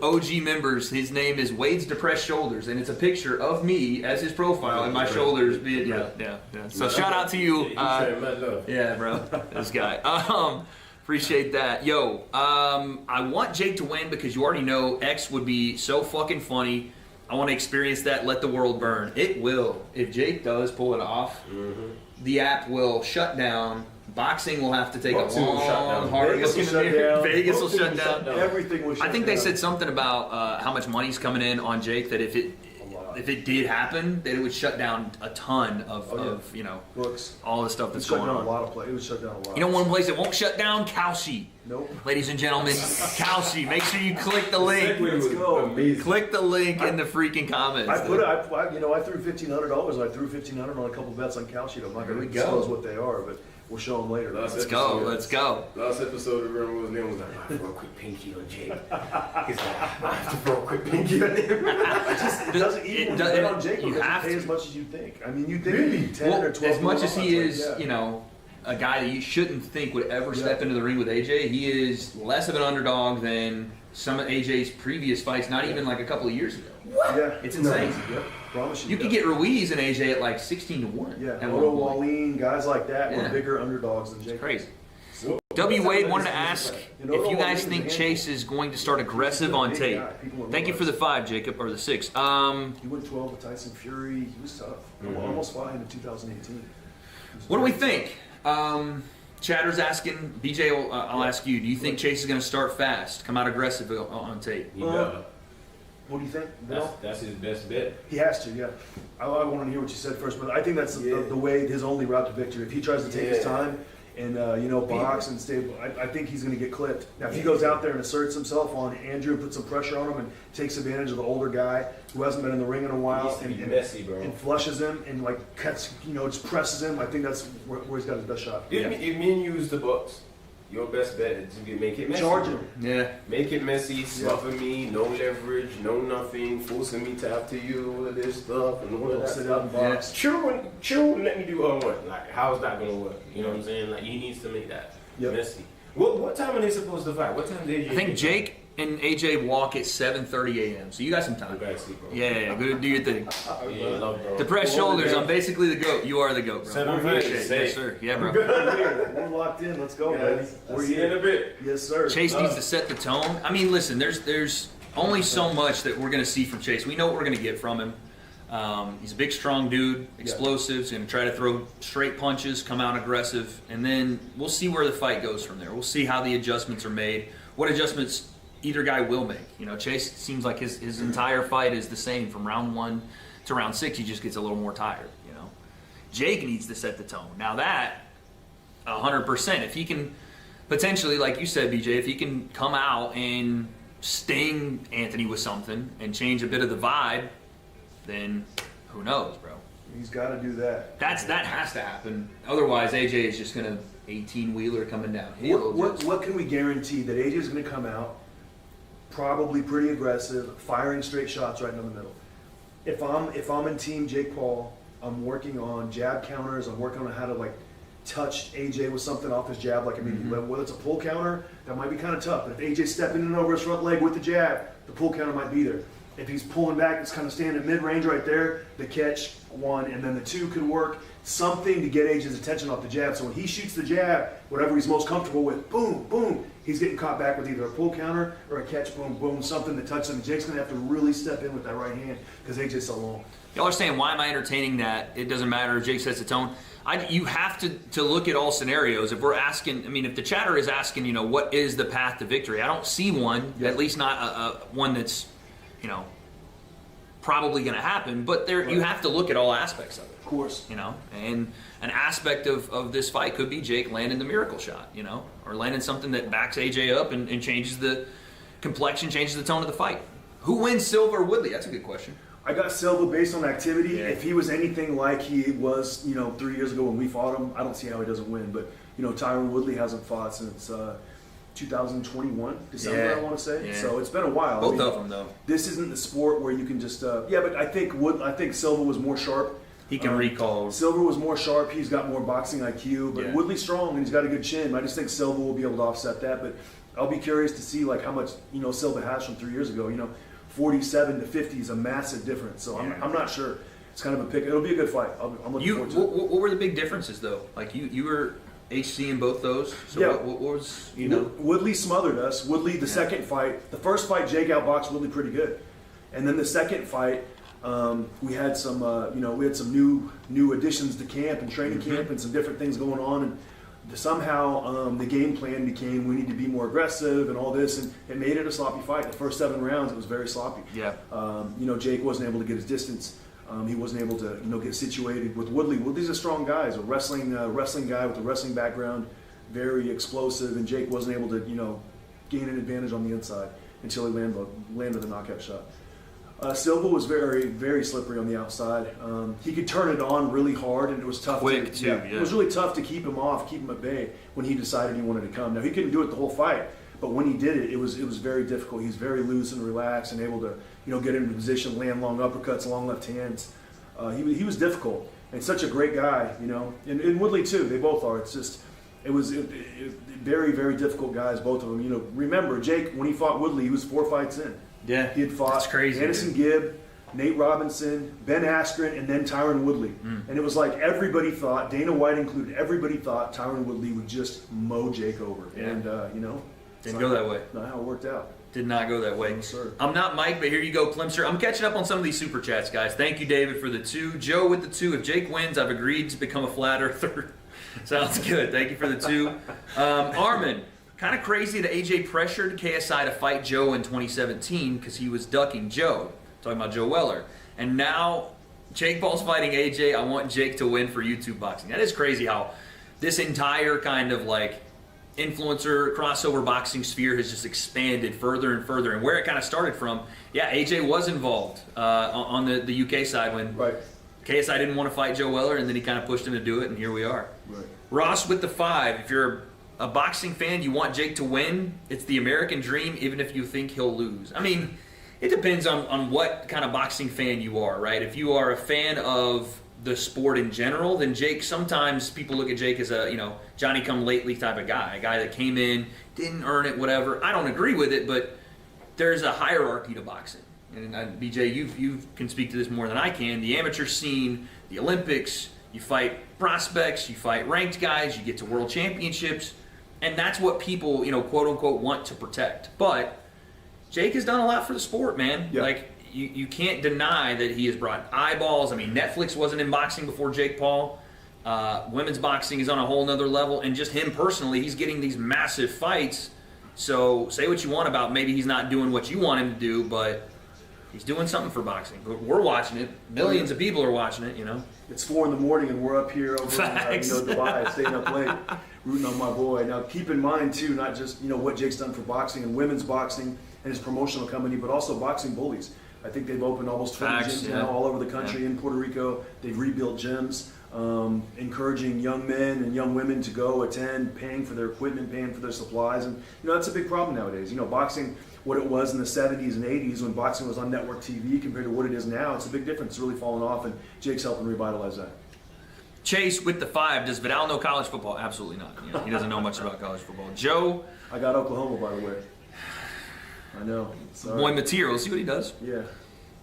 OG members. His name is Wade's Depressed Shoulders, and it's a picture of me as his profile and my shoulders being, yeah. So shout out to you. Yeah, bro, this guy. Appreciate that. Yo, I want Jake to win because you already know X would be so fucking funny. I want to experience that. Let the world burn. It will. If Jake does pull it off, the app will shut down. Boxing will have to take a long, hard Vegas look will in the shut mirror. down. Vegas will shut down. Everything will shut down. I think they said something about how much money's coming in on Jake, that if it did happen, that it would shut down a ton of books, all the stuff that's shut going down on. a lot of play. It would shut down a lot. You know one place that won't shut down? Kalshi. Nope. Ladies and gentlemen, Kalshi. Make sure you click the link. Let's go. Click the link in the freaking comments. I threw $1,500. I threw $1,500 on a couple bets on Cal Sheet. I'm not going to disclose what they are, but we'll show them later. Let's go. Last episode, remember what his name was like, I throw a quick pinky on Jake. He's like, I have to throw a quick pinky on him. It doesn't even bet on Jake because you pay as much as you think. I mean, you think it'd be 10 or 12. As much as he is, a guy that you shouldn't think would ever step into the ring with AJ, he is less of an underdog than some of AJ's previous fights, not even like a couple of years ago. What? Yeah. It's insane. Yep. Promise you. You could get Ruiz and AJ at like 16-1. Yeah. At Otto one point. Wallin, guys like that were bigger underdogs than Jake. Crazy. W.A.D. wanted to ask if you guys think Chase is going to start aggressive on tape. Thank you for the 5, Jacob, or the 6. He went 12 with Tyson Fury. He was tough. Almost fought him in 2018. What do we think? Chatter's asking, BJ, I'll ask you. Do you think Chase is going to start fast, come out aggressive on tape? What do you think? Bill? That's his best bet. He has to, yeah. I want to hear what you said first, but I think that's the way, his only route to victory. If he tries to take his time and, box and stay, I think he's going to get clipped. Now, if he goes out there and asserts himself on Andrew, puts some pressure on him and takes advantage of the older guy who hasn't been in the ring in a while and flushes him and just presses him, I think that's where he's got his best shot. If me and you use the Bucks, your best bet is to make it messy. Charge him. Yeah. Make it messy, smother me, no leverage, no nothing, forcing me to have to use all of this stuff and all of that. Sit out and box. Chill, let me do what? Like, how is that going to work? You know what I'm saying? Like, he needs to make that messy. What time are they supposed to fight? What time did AJ? I think Jake and AJ walk at 7:30 a.m. So you got some time. Yeah, go do your thing. Depressed shoulders. I'm basically the GOAT. You are the GOAT, bro. 7:30. Yes, sir. Yeah, bro. We're locked in. Let's go, baby. We're here in a bit. Yes, sir. Chase needs to set the tone. I mean, listen, there's only so much that we're going to see from Chase. We know what we're going to get from him. He's a big, strong dude, explosive, he's going to try to throw straight punches, come out aggressive, and then we'll see where the fight goes from there. We'll see how the adjustments are made, what adjustments either guy will make. You know, Chase seems like his entire fight is the same from round 1 to round 6. He just gets a little more tired, you know. Jake needs to set the tone. Now that, 100%, if he can potentially, like you said, BJ, if he can come out and sting Anthony with something and change a bit of the vibe, then who knows, bro? He's got to do that. That has to happen. Otherwise, AJ is just going to 18-wheeler coming down. What can we guarantee? That AJ is going to come out probably pretty aggressive, firing straight shots right in the middle. If I'm in team Jake Paul, I'm working on jab counters. I'm working on how to touch AJ with something off his jab, whether it's a pull counter, that might be kind of tough. But if AJ's stepping in over his front leg with the jab, the pull counter might be there. If he's pulling back, it's kind of standing mid-range right there, the catch, 1, and then the 2 could work. Something to get AJ's attention off the jab. So when he shoots the jab, whatever he's most comfortable with, boom, boom, he's getting caught back with either a pull counter or a catch, boom, boom, something that touches him. Jake's going to have to really step in with that right hand because AJ's so long. Y'all are saying, why am I entertaining that? It doesn't matter if Jake sets the tone. You have to look at all scenarios. If we're asking, if the chatter is asking, what is the path to victory? I don't see one, at least not one that's, probably going to happen, but you have to look at all aspects of it. Of course. And an aspect of this fight could be Jake landing the miracle shot, or landing something that backs AJ up and changes the complexion, changes the tone of the fight. Who wins, Silva or Woodley? That's a good question. I got Silva based on activity. Yeah. If he was anything like he was, 3 years ago when we fought him, I don't see how he doesn't win. But, Tyron Woodley hasn't fought since 2021, December, I want to say. Yeah. So it's been a while. Both of them, though. This isn't the sport where you can just, but I think Silva was more sharp. He can recall. Silva was more sharp. He's got more boxing IQ. But Woodley's strong and he's got a good chin. I just think Silva will be able to offset that. But I'll be curious to see how much Silva has from 3 years ago. 47 to 50 is a massive difference. So I'm not sure. It's kind of a pick. It'll be a good fight. I'm looking forward to it. What were the big differences though? You were HC in both those. So what was Woodley smothered us. Woodley the second fight. The first fight Jake outboxed Woodley pretty good, and then the second fight. We had some, new additions to camp and training camp and some different things going on, and somehow the game plan became we need to be more aggressive and all this, and it made it a sloppy fight. The first 7 rounds, it was very sloppy. Yeah. Jake wasn't able to get his distance. He wasn't able to, get situated with Woodley. Woodley's a strong guy. He's a wrestling guy with a wrestling background, very explosive, and Jake wasn't able to, gain an advantage on the inside until he landed the knockout shot. Silva was very, very slippery on the outside. He could turn it on really hard, and it was tough. Quick, too. It was really tough to keep him off, keep him at bay when he decided he wanted to come. Now, he couldn't do it the whole fight, but when he did it, it was very difficult. He's very loose and relaxed and able to, get into position, land long uppercuts, long left hands. He was difficult and such a great guy, and Woodley too. They both are. It's just, it was very, very difficult guys, both of them. Remember, Jake, when he fought Woodley, he was 4 fights in. Yeah, he had fought Anderson Gibb, Nate Robinson, Ben Askren, and then Tyron Woodley. And it was like everybody thought, Dana White included, everybody thought Tyron Woodley would just mow Jake over. Yeah. And, didn't go that way. Not how it worked out. Did not go that way. No, sir. I'm not Mike, but here you go, Plimster. I'm catching up on some of these super chats, guys. Thank you, David, for the 2. Joe with the 2. If Jake wins, I've agreed to become a flat earther. Sounds good. Thank you for the 2. Armin, Kind of crazy that AJ pressured KSI to fight Joe in 2017 because he was ducking Joe. Talking about Joe Weller. And now Jake Paul's fighting AJ. I want Jake to win for YouTube boxing. That is crazy how this entire kind of like influencer crossover boxing sphere has just expanded further and further. And where it kind of started from, yeah, AJ was involved on the UK side when KSI didn't want to fight Joe Weller, and then he kind of pushed him to do it, and here we are. Right. Ross with the 5. If you're a boxing fan, you want Jake to win. It's the American dream, even if you think he'll lose. I mean, it depends on what kind of boxing fan you are, right? If you are a fan of the sport in general, then Jake, sometimes people look at Jake as a, Johnny-come-lately type of guy, a guy that came in, didn't earn it, whatever. I don't agree with it, but there's a hierarchy to boxing. And BJ, you can speak to this more than I can. The amateur scene, the Olympics, you fight prospects, you fight ranked guys, you get to world championships, and that's what people, quote unquote, want to protect. But Jake has done a lot for the sport, man. Yeah. Like you can't deny that he has brought eyeballs. I mean, Netflix wasn't in boxing before Jake Paul. Women's boxing is on a whole nother level, and just him personally, he's getting these massive fights. So say what you want about maybe he's not doing what you want him to do, but he's doing something for boxing. But we're watching it. Millions of people are watching it, It's 4 in the morning and we're up here over in Dubai, staying up late, rooting on my boy. Now keep in mind too, not just what Jake's done for boxing and women's boxing and his promotional company, but also Boxing Bullies. I think they've opened almost 20 gyms now all over the country. In Puerto Rico. They've rebuilt gyms, encouraging young men and young women to go attend, paying for their equipment, paying for their supplies, and that's a big problem nowadays. Boxing, what it was in the 70s and 80s when boxing was on network TV compared to what it is now, it's a big difference. It's really fallen off, and Jake's helping revitalize that. Chase with the 5. Does Vidal know college football? Absolutely not. He doesn't know much about college football. Joe. I got Oklahoma, by the way. I know. Sorry. Boy, material. See what he does. Yeah.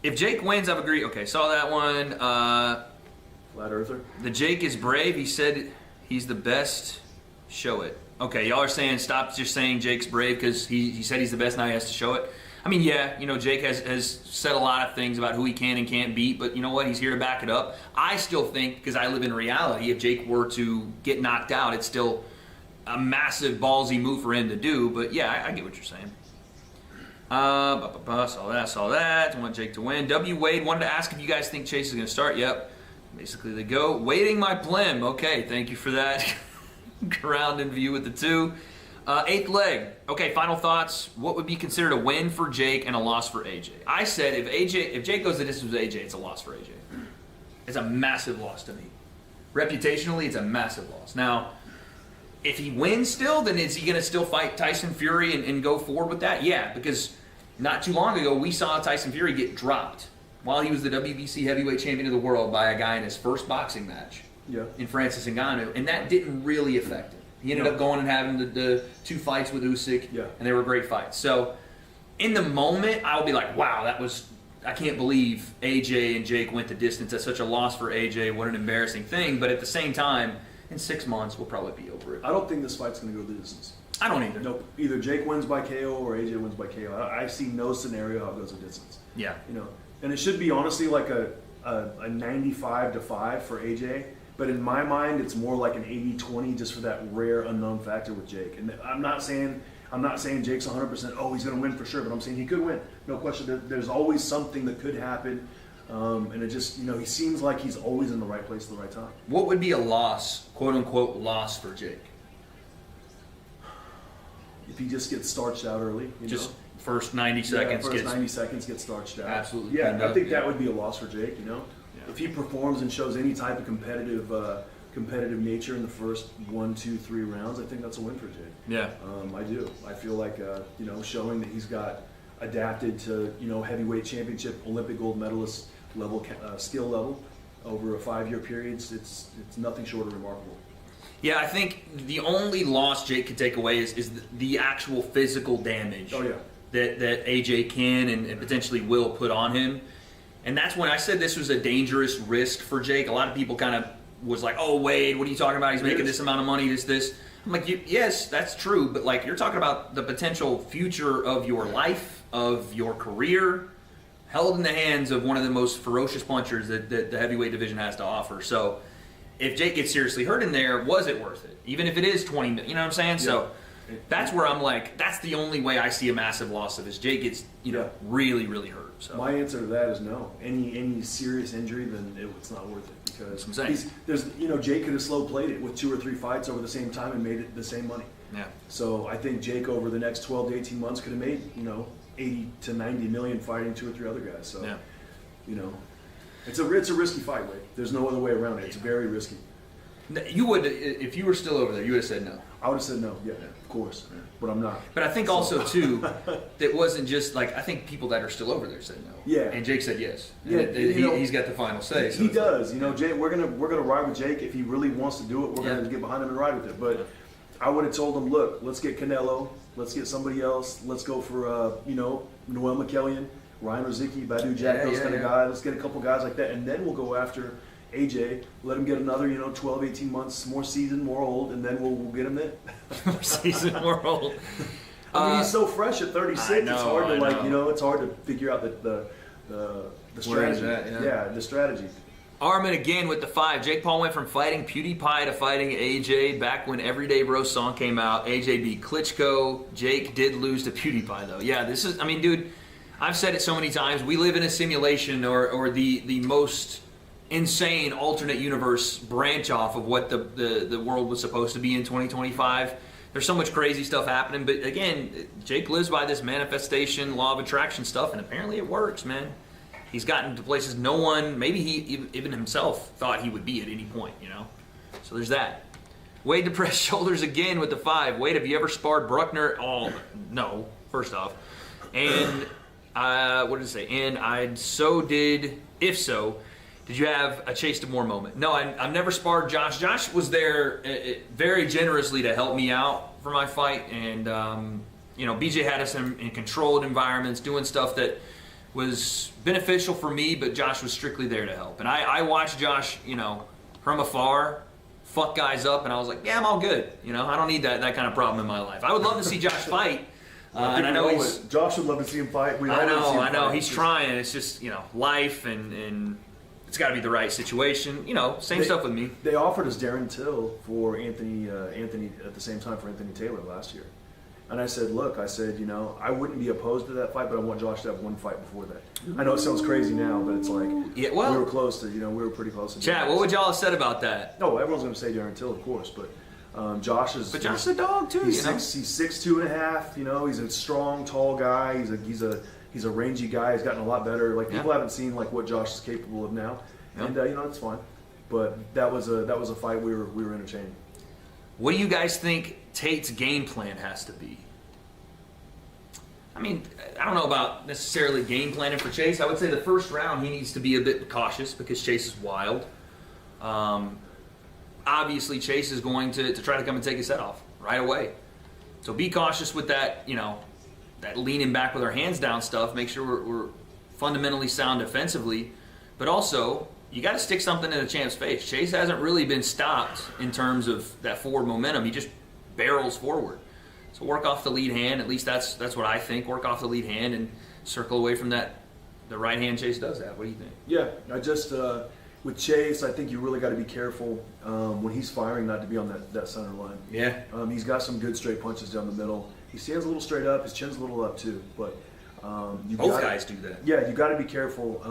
If Jake wins, I've agreed. Okay, saw that one. Flat earther. The Jake is brave. He said he's the best. Show it. Okay, y'all are saying stop just saying Jake's brave because he said he's the best. Now he has to show it. I mean, yeah, Jake has said a lot of things about who he can and can't beat, but you know what? He's here to back it up. I still think, because I live in reality, if Jake were to get knocked out, it's still a massive ballsy move for him to do. But yeah, I get what you're saying. Saw that. I want Jake to win. W.A.D.E wanted to ask if you guys think Chase is going to start. Yep. Basically, they go. Waiting my plim. Okay, thank you for that. Ground and view with the 2. 8th leg. Okay, final thoughts. What would be considered a win for Jake and a loss for AJ? I said if Jake goes the distance with AJ, it's a loss for AJ. It's a massive loss to me. Reputationally, it's a massive loss. Now, if he wins still, then is he going to still fight Tyson Fury and go forward with that? Yeah, because not too long ago, we saw Tyson Fury get dropped while he was the WBC heavyweight champion of the world by a guy in his first boxing match in Francis Ngannou, and that didn't really affect him. He ended up going and having the 2 fights with Usyk, and they were great fights. So in the moment, I'll be like, wow, I can't believe AJ and Jake went the distance. That's such a loss for AJ. What an embarrassing thing. But at the same time, in 6 months, we'll probably be over it. I don't think this fight's going to go the distance. I don't either. Nope. Either Jake wins by KO or AJ wins by KO. I see no scenario how it goes the distance. Yeah. And it should be honestly like a 95-5 for AJ. But in my mind, it's more like an 80-20 just for that rare unknown factor with Jake. And I'm not saying Jake's 100%. Oh, he's going to win for sure. But I'm saying he could win. No question. There's always something that could happen. And it just, he seems like he's always in the right place at the right time. What would be a loss, quote unquote, loss for Jake? If he just gets starched out early, just first 90 seconds. First 90 seconds get starched out. Absolutely. Yeah, I think that would be a loss for Jake. If he performs and shows any type of competitive nature in the first 1, 2, 3 rounds, I think that's a win for Jake. Yeah. I do. I feel like showing that he's got adapted to heavyweight championship, Olympic gold medalist level skill level over a 5-year period. It's nothing short of remarkable. Yeah, I think the only loss Jake could take away is the actual physical damage that AJ can and potentially will put on him. And that's when I said this was a dangerous risk for Jake. A lot of people kind of was like, oh, Wade, what are you talking about? He's making this amount of money, this. I'm like, yes, that's true. But like, you're talking about the potential future of your life, of your career, held in the hands of one of the most ferocious punchers that the heavyweight division has to offer. So if Jake gets seriously hurt in there, was it worth it? Even if it is 20 million, you know what I'm saying? Yeah. So That's where I'm like, that's the only way I see a massive loss of is Jake gets, really, really hurt. So My answer to that is no. Any serious injury, then it's not worth it because That's what I'm saying. there's Jake could have slow played it with 2 or 3 fights over the same time and made it the same money. yeah. So I think Jake over the next 12 to 18 months could have made 80 to 90 million fighting 2 or 3 other guys. So it's a risky fight, Wade. There's no other way around it. It's very risky. You would, if you were still over there, you would have said no. I would have said no. Yeah, of course, but I'm not. But I think also too, it wasn't just like I think people that are still over there said no. Yeah. And Jake said yes. Yeah, And he's got the final say. So He it's like- does. Jake, we're gonna ride with Jake if he really wants to do it. We're gonna get behind him and ride with it. But I would have told him, look, let's get Canelo, let's get somebody else, let's go for Noel McKellion, Ryan Rozicki, Badu Jack, those kind of guys. Let's get a couple guys like that, and then we'll go after AJ. Let him get another 12, 18 months, more seasoned, more old, and then we'll get him in. More season, more old. I mean, he's so fresh at 36. I know, it's hard to I it's hard to figure out the Where he's strategy. at, The strategy. Armin again with the 5. Jake Paul went from fighting PewDiePie to fighting AJ back when Everyday Bro song came out. AJ beat Klitschko. Jake did lose to PewDiePie though. Yeah, dude, I've said it so many times. We live in a simulation or the most insane alternate universe branch off of what the world was supposed to be in 2025. There's so much crazy stuff happening, but again, Jake lives by this manifestation, law of attraction stuff, and apparently it works, man. He's gotten to places no one, maybe he even himself, thought he would be at any point, So there's that. Wade depressed shoulders again with the 5. Wade, have you ever sparred Bruckner? Oh, no, first off. And, what did it say? And if so, did you have a Chase DeMore moment? No, I've never sparred Josh. Josh was there very generously to help me out for my fight. And, BJ had us in controlled environments, doing stuff that was beneficial for me, but Josh was strictly there to help. And I watched Josh, from afar, fuck guys up, and I was like, yeah, I'm all good. I don't need that kind of problem in my life. I would love to see Josh fight. And I know Josh would love to see him fight. I know. He's trying. It's just, life and it's got to be the right situation. Same stuff with me. They offered us Darren Till for Anthony at the same time for Anthony Taylor last year. And I said, look, I wouldn't be opposed to that fight, but I want Josh to have one fight before that. I know it sounds crazy now, but it's like we were close to, we were pretty close to. Chad, what would y'all have said about that? No, everyone's going to say Darren Till, of course, but Josh is. But Josh is a dog too. He's 6'2" and a half. He's a strong, tall guy. He's a rangy guy. He's gotten a lot better. Like people haven't seen like what Josh is capable of now, and it's fine. But that was a fight we were entertaining. What do you guys think Tate's game plan has to be? I mean, I don't know about necessarily game planning for Chase. I would say the first round he needs to be a bit cautious because Chase is wild. Obviously, Chase is going to try to come and take his head off right away. So be cautious with that, that leaning back with our hands down stuff. Make sure we're fundamentally sound defensively. But also, you got to stick something in the champ's face. Chase hasn't really been stopped in terms of that forward momentum. He just barrels forward. So work off the lead hand. At least that's what I think. Work off the lead hand and circle away from that. The right hand Chase does that. What do you think? Yeah, I just with Chase, I think you really got to be careful when he's firing not to be on that center line. Yeah. He's got some good straight punches down the middle. He stands a little straight up. His chin's a little up too. But both guys do that. Yeah, you got to be careful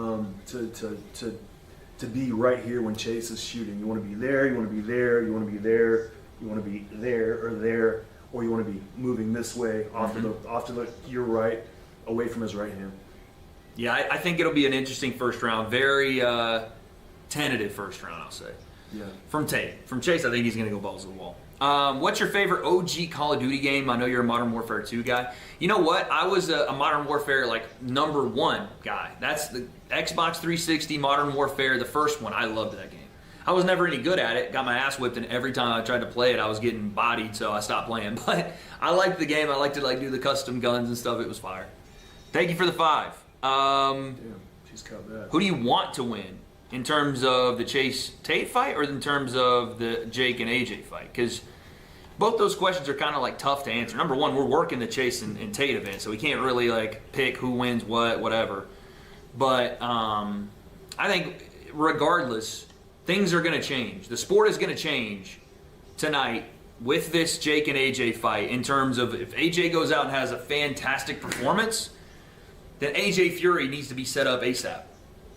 to be right here when Chase is shooting. You want to be there. You want to be there. You want to be there. You want to be there, or you want to be moving this way off to your right, away from his right hand. Yeah, I think it'll be an interesting first round. Very tentative first round, I'll say. Yeah. From Tate. From Chase, I think he's going to go balls to the wall. What's your favorite OG Call of Duty game? I know you're a Modern Warfare 2 guy. You know what? I was a Modern Warfare #1 guy. That's the Xbox 360 Modern Warfare, the first one. I loved that game. I was never any good at it. Got my ass whipped, and every time I tried to play it, I was getting bodied, so I stopped playing. But I liked the game. I liked to do the custom guns and stuff. It was fire. Thank you for the 5. She's cut bad. Who do you want to win in terms of the Chase Tate fight, or in terms of the Jake and AJ fight? Because both those questions are kind of tough to answer. Number one, we're working the Chase and Tate event, so we can't really pick who wins whatever. But I think regardless, things are going to change. The sport is going to change tonight with this Jake and AJ fight in terms of if AJ goes out and has a fantastic performance, then AJ Fury needs to be set up ASAP,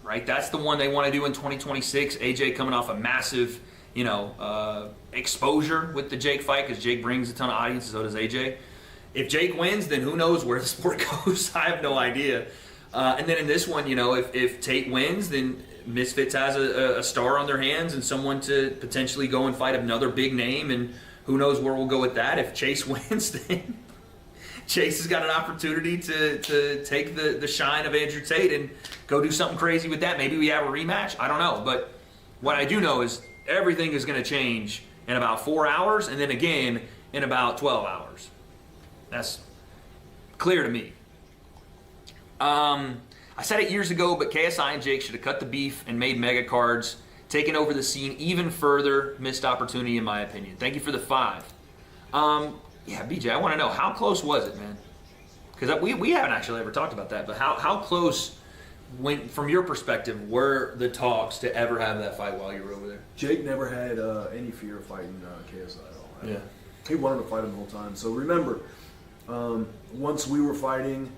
right? That's the one they want to do in 2026. AJ coming off a massive, exposure with the Jake fight because Jake brings a ton of audience, so does AJ. If Jake wins, then who knows where the sport goes? I have no idea. And then in this one, if Tate wins, then Misfits has a star on their hands and someone to potentially go and fight another big name, and who knows where we'll go with that. If Chase wins, then Chase has got an opportunity to take the shine of Andrew Tate and go do something crazy with that. Maybe we have a rematch. I don't know. But what I do know is everything is going to change in about 4 hours and then again in about 12 hours. That's clear to me. I said it years ago, but KSI and Jake should have cut the beef and made mega cards, taken over the scene even further. Missed opportunity, in my opinion. Thank you for the 5. Yeah, BJ, I want to know, how close was it, man? Because we haven't actually ever talked about that, but how close, from your perspective, were the talks to ever have that fight while you were over there? Jake never had any fear of fighting KSI at all. Yeah. He wanted to fight him the whole time. So remember, once we were fighting,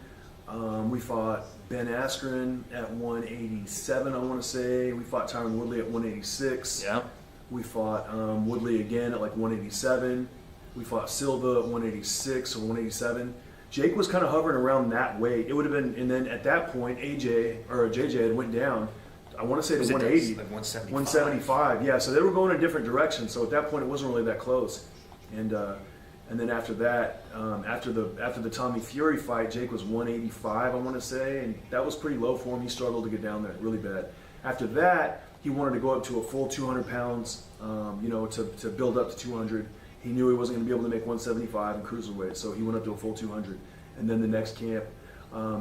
we fought Ben Askren at 187, I want to say. We fought Tyron Woodley at 186. Yeah. We fought Woodley again at like 187. We fought Silva at 186 or 187. Jake was kind of hovering around that weight. It would have been, and then at that point, JJ had went down. I want to say to 180, like 175. 175. Yeah, so they were going in a different direction. So at that point, it wasn't really that close. And then after that, after the Tommy Fury fight, Jake was 185, I want to say, and that was pretty low for him. He struggled to get down there really bad. After that, he wanted to go up to a full 200 pounds, to build up to 200. He knew he wasn't going to be able to make 175 in cruiserweight, so he went up to a full 200. And then the next camp,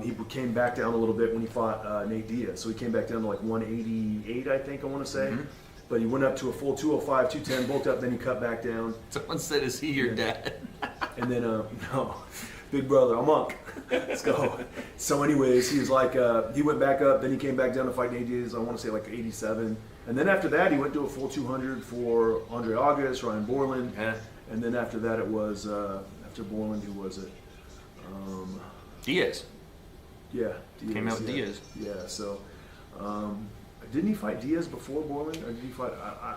he came back down a little bit when he fought Nate Diaz. So he came back down to like 188, I think, I want to say. Mm-hmm. But he went up to a full 205, 210, bulked up, then he cut back down. Someone said, is he your dad? And then, no, big brother, I'm Monk. Let's go. So anyways, he was like, he went back up, then he came back down to fight Nate Diaz, I want to say like 87. And then after that, he went to a full 200 for Andre August, Ryan Borland. Yeah. And then after that, it was, after Borland, who was it? Diaz. Yeah, Diaz. Came out with Diaz. Yeah, so, didn't he fight Diaz before Borland, or did he fight?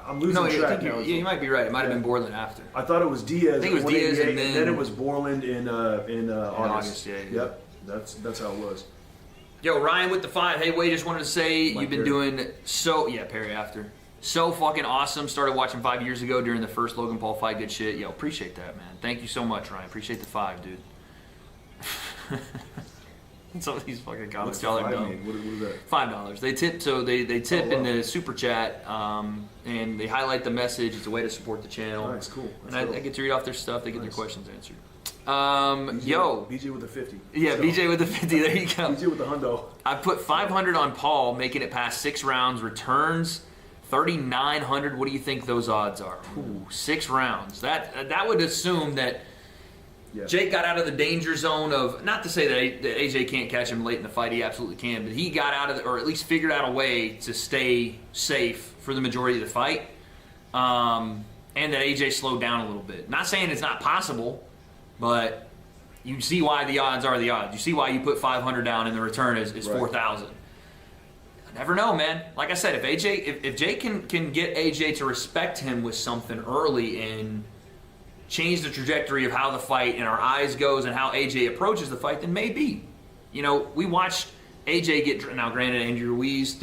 I'm losing No, I track think now. you might be right. It might have been Borland after. I thought it was Diaz. I think it was Diaz, and then it was Borland in August. August, yeah. Yep, that's how it was. Yo, Ryan with the 5. Hey, Wade, just wanted to say you've been doing Perry after. So fucking awesome. Started watching 5 years ago during the first Logan Paul fight. Good shit. Yo, appreciate that, man. Thank you so much, Ryan. Appreciate the 5, dude. Some of these fucking comments, y'all are dumb. What is that? $5. They tip, so they tip in the super chat, and they highlight the message. It's a way to support the channel. Nice, cool. And I get to read off their stuff. They get their questions answered. BJ with the 50. Yeah, so. BJ with the 50. There you go. BJ with the hundo. I put 500 on Paul, making it past 6 rounds. Returns 3,900. What do you think those odds are? Ooh, 6 rounds. That would assume that. Yeah. Jake got out of the danger zone of, not to say that AJ can't catch him late in the fight, he absolutely can, but he got out of or at least figured out a way to stay safe for the majority of the fight, and that AJ slowed down a little bit. Not saying it's not possible, but you see why the odds are the odds. You see why you put 500 down and the return is right. 4,000. I never know, man. Like I said, if Jake can get AJ to respect him with something early and change the trajectory of how the fight in our eyes goes and how AJ approaches the fight, then maybe. We watched AJ get, now granted Andrew Ruiz,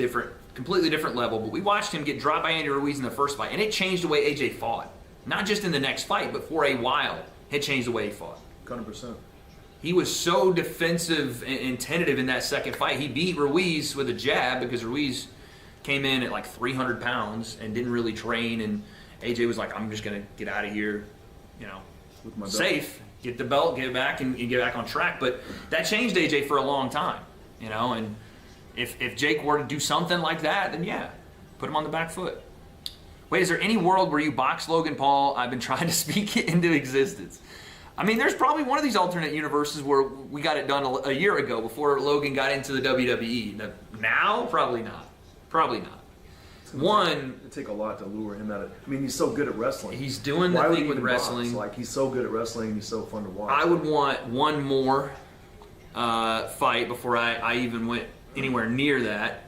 completely different level, but we watched him get dropped by Andrew Ruiz in the first fight, and it changed the way AJ fought. Not just in the next fight, but for a while, it changed the way he fought. 100%. He was so defensive and tentative in that second fight. He beat Ruiz with a jab because Ruiz came in at like 300 pounds and didn't really train, and AJ was like, I'm just going to get out of here. With my safe, get the belt, get back, and get back on track. But that changed AJ for a long time, and if Jake were to do something like that, then yeah, put him on the back foot. Wait, is there any world where you box Logan Paul? I've been trying to speak it into existence. I mean, there's probably one of these alternate universes where we got it done a year ago before Logan got into the WWE. Now, probably not. Probably not. It'd take a lot to lure him out of. I mean, he's so good at wrestling. He's doing the Why would thing he with even box? wrestling. Like, he's so good at wrestling, and he's so fun to watch. I would want one more fight before I even went anywhere near that.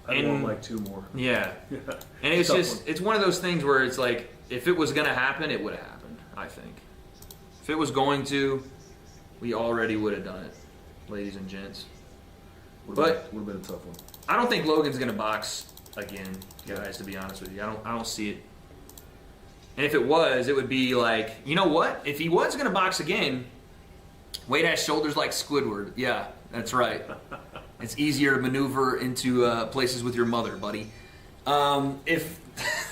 I'd want like 2 more. Yeah. And it's Tough just, one. it's one of those things where it's like, if it was going to happen, it would have happened, I think. If it was going to, we already would have done it, ladies and gents. Would But have been a tough one. I don't think Logan's going to box again, guys, to be honest with you. I don't see it. And if it was, it would be like, you know what? If he was going to box again, Wade has shoulders like Squidward. Yeah, that's right. It's easier to maneuver into places with your mother, buddy. If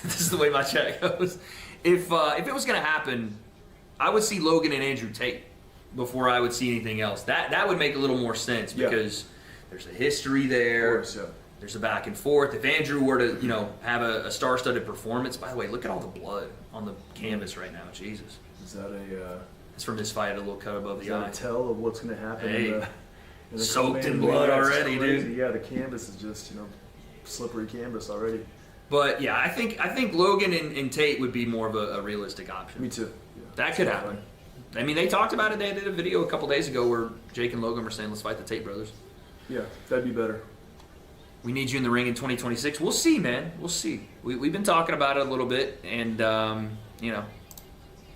this is the way my chat goes, if it was going to happen, I would see Logan and Andrew Tate before I would see anything else. That would make a little more sense because there's a history there. Of course, yeah. There's a back and forth. If Andrew were to, have a star-studded performance, by the way, look at all the blood on the canvas right now. Jesus. Is that It's from his fight, a little cut above is the that eye. a tell of what's going to happen? Hey. In the Soaked in co-main blood event? It's already, crazy. dude. Yeah, the canvas is just slippery canvas already. But yeah, I think Logan and Tate would be more of a realistic option. Me too. Yeah. That could happen. I mean, they talked about it. They did a video a couple days ago where Jake and Logan were saying, let's fight the Tate brothers. Yeah, that'd be better. We need you in the ring in 2026. We'll see, man. We'll see. We've been talking about it a little bit, and,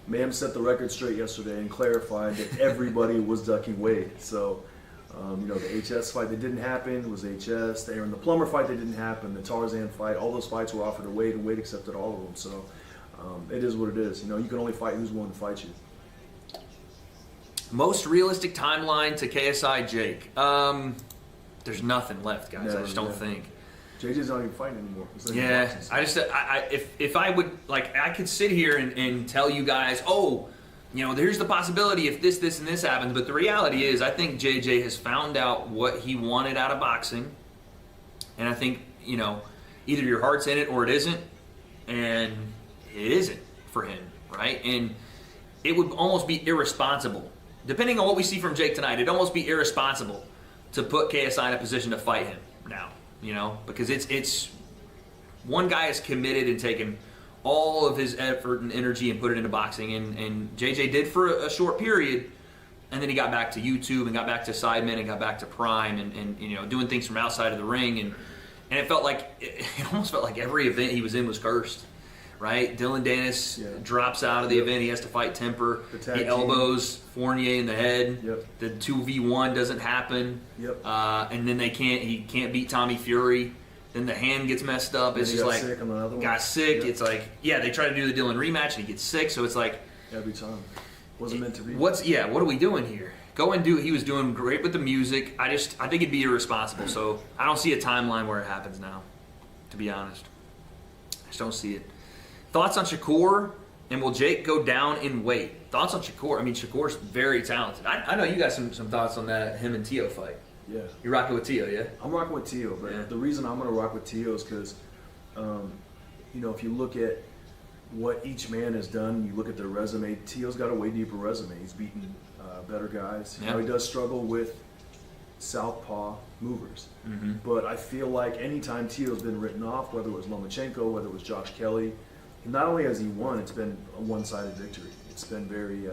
Ma'am set the record straight yesterday and clarified that everybody was ducking Wade. So, the HS fight that didn't happen was HS. The Aaron the Plumber fight that didn't happen, the Tarzan fight, all those fights were offered to Wade, and Wade accepted all of them. So, it is what it is. You can only fight who's willing to fight you. most realistic timeline to KSI Jake. There's nothing left, guys. I just don't think. JJ's not even fighting anymore. It's like Yeah, boxing. I just if I would I could sit here and tell you guys, there's the possibility if this and this happens, but the reality is I think JJ has found out what he wanted out of boxing, and I think either your heart's in it or it isn't, and it isn't for him, right? And it would almost be irresponsible, depending on what we see from Jake tonight. It'd almost be irresponsible to put KSI in a position to fight him now, because it's one guy is committed and taken all of his effort and energy and put it into boxing, and JJ did for a short period, and then he got back to YouTube and got back to Sidemen and got back to Prime and doing things from outside of the ring, and it felt like it almost felt like every event he was in was cursed, right? Dylan Dennis drops out of the event. He has to fight Temper. He elbows Fournier in the head. Yep. The 2v1 doesn't happen. Yep. And then he can't beat Tommy Fury. Then the hand gets messed up. It's he just got like sick on another one. got sick. Yep. It's like they try to do the Dylan rematch and he gets sick. So it's like Every time. Wasn't meant to be. what are we doing here? Go and do. He was doing great with the music. I think it'd be irresponsible. So I don't see a timeline where it happens now. To be honest, I just don't see it. Thoughts on Shakur, and will Jake go down in weight? Thoughts on Shakur? I mean, Shakur's very talented. I know you got some thoughts on that him and Tio fight. Yeah. You're rocking with Tio, yeah? I'm rocking with Tio, but Yeah. the reason I'm going to rock with Tio is because, if you look at what each man has done, you look at their resume, Tio's got a way deeper resume. He's beaten better guys. Yeah. Now, he does struggle with southpaw movers. Mm-hmm. But I feel like anytime Tio's been written off, whether it was Lomachenko, whether it was Josh Kelly, not only has he won, it's been a one-sided victory. It's been very,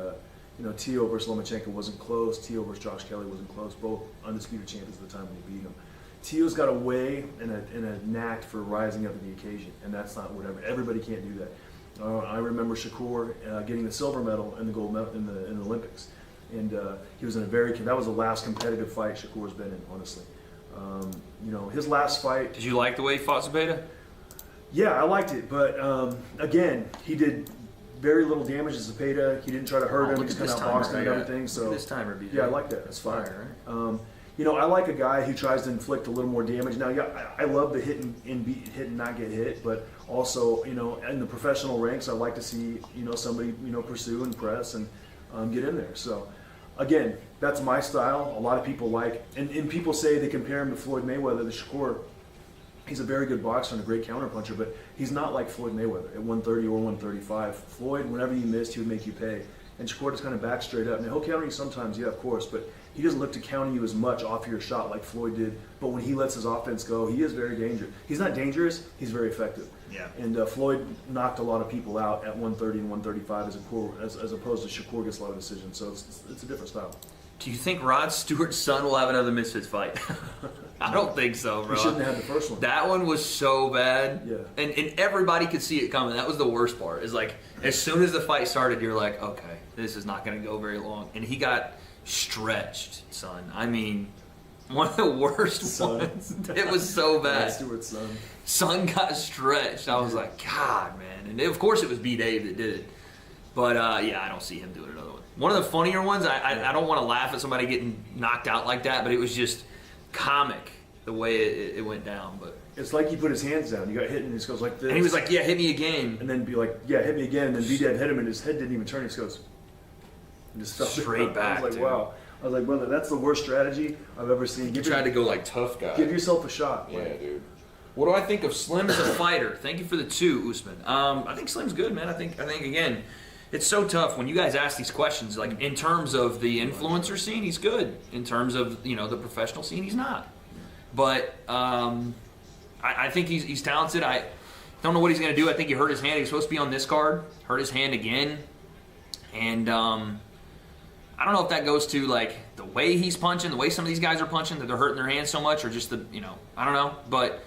Tio versus Lomachenko wasn't close. Tio versus Josh Kelly wasn't close. Both undisputed champions at the time when he beat him. Tio's got a way and a knack for rising up to the occasion, and that's not whatever. Everybody can't do that. I remember Shakur getting the silver medal and the gold medal in the Olympics, and he was in that was the last competitive fight Shakur's been in, honestly. His last fight. Did you like the way he fought Zepeda? Yeah, I liked it, but again, he did very little damage to Zepeda. He didn't try to hurt him. He just kind of boxed him and everything. So this timer, BJ. yeah, I like that. That's fine. Fire, right? I like a guy who tries to inflict a little more damage. Now, yeah, I love the hit and not get hit, but also, in the professional ranks, I like to see, somebody, pursue and press and get in there. So, again, that's my style. A lot of people and people say they compare him to Floyd Mayweather, the Shakur. He's a very good boxer and a great counterpuncher, but he's not like Floyd Mayweather at 130 or 135. Floyd, whenever you missed, he would make you pay. and Shakur just kind of back straight up. Now he'll counter you sometimes, yeah, of course, but he doesn't look to counter you as much off your shot like Floyd did. But when he lets his offense go, he is very dangerous. He's not dangerous, he's very effective. Yeah. And Floyd knocked a lot of people out at 130 and 135 as opposed to Shakur gets a lot of decisions. So it's a different style. Do you think Rod Stewart's son will have another Misfits fight? I don't think so, bro. He shouldn't have had the first one. That one was so bad. Yeah. And everybody could see it coming. That was the worst part. Is like, as soon as the fight started, you're like, okay, this is not going to go very long. And he got stretched, son. I mean, one of the worst ones. It was so bad. Rod Stewart's son. Son got stretched. I was like, God, man. And of course it was B-Dave that did it. But yeah, I don't see him doing another one. One of the funnier ones, I don't want to laugh at somebody getting knocked out like that, but it was just comic the way it went down. But It's like he put his hands down. You got hit and he just goes like this. and he was like, yeah, hit me again. and then be like, yeah, hit me again. And then V-Dad hit him and his head didn't even turn. He just goes, and just fell Straight down. I back, was like, dude. wow. I was like, brother, that's the worst strategy I've ever seen. He tried to go like tough guy. give yourself a shot. Yeah, dude. What do I think of Slim as a fighter? Thank you for the 2, Usman. I think Slim's good, man. I think again, it's so tough when you guys ask these questions. Like in terms of the influencer scene, he's good. In terms of the professional scene, he's not. But I think he's talented. I don't know what he's gonna do. I think he hurt his hand. He was supposed to be on this card. Hurt his hand again, and I don't know if that goes to like the way he's punching, the way some of these guys are punching, that they're hurting their hands so much, or just the I don't know, but.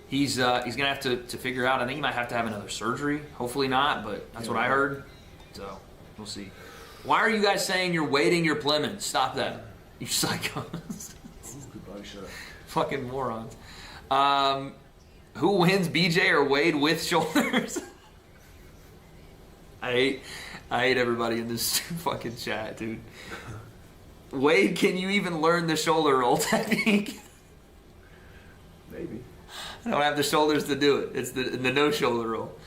He's gonna have to figure out. I think he might have to have another surgery. Hopefully not, but that's what I heard. So we'll see. Why are you guys saying you're waiting your Plemons? Stop that, you psychos. Good body shot. Fucking morons. Who wins, BJ or Wade with shoulders? I hate everybody in this fucking chat, dude. Wade, can you even learn the shoulder roll technique? Maybe. I don't have the shoulders to do it. It's the no shoulder roll.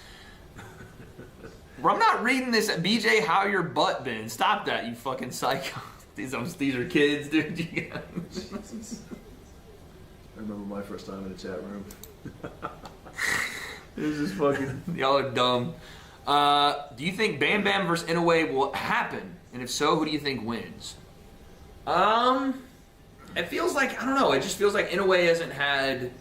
Bro, I'm not reading this. BJ, how your butt been? Stop that, you fucking psycho. These are kids, dude. I remember my first time in the chat room. This is fucking. Y'all are dumb. Do you think Bam Bam versus Inoue will happen? And if so, who do you think wins? It feels like, I don't know. It just feels like Inoue hasn't had.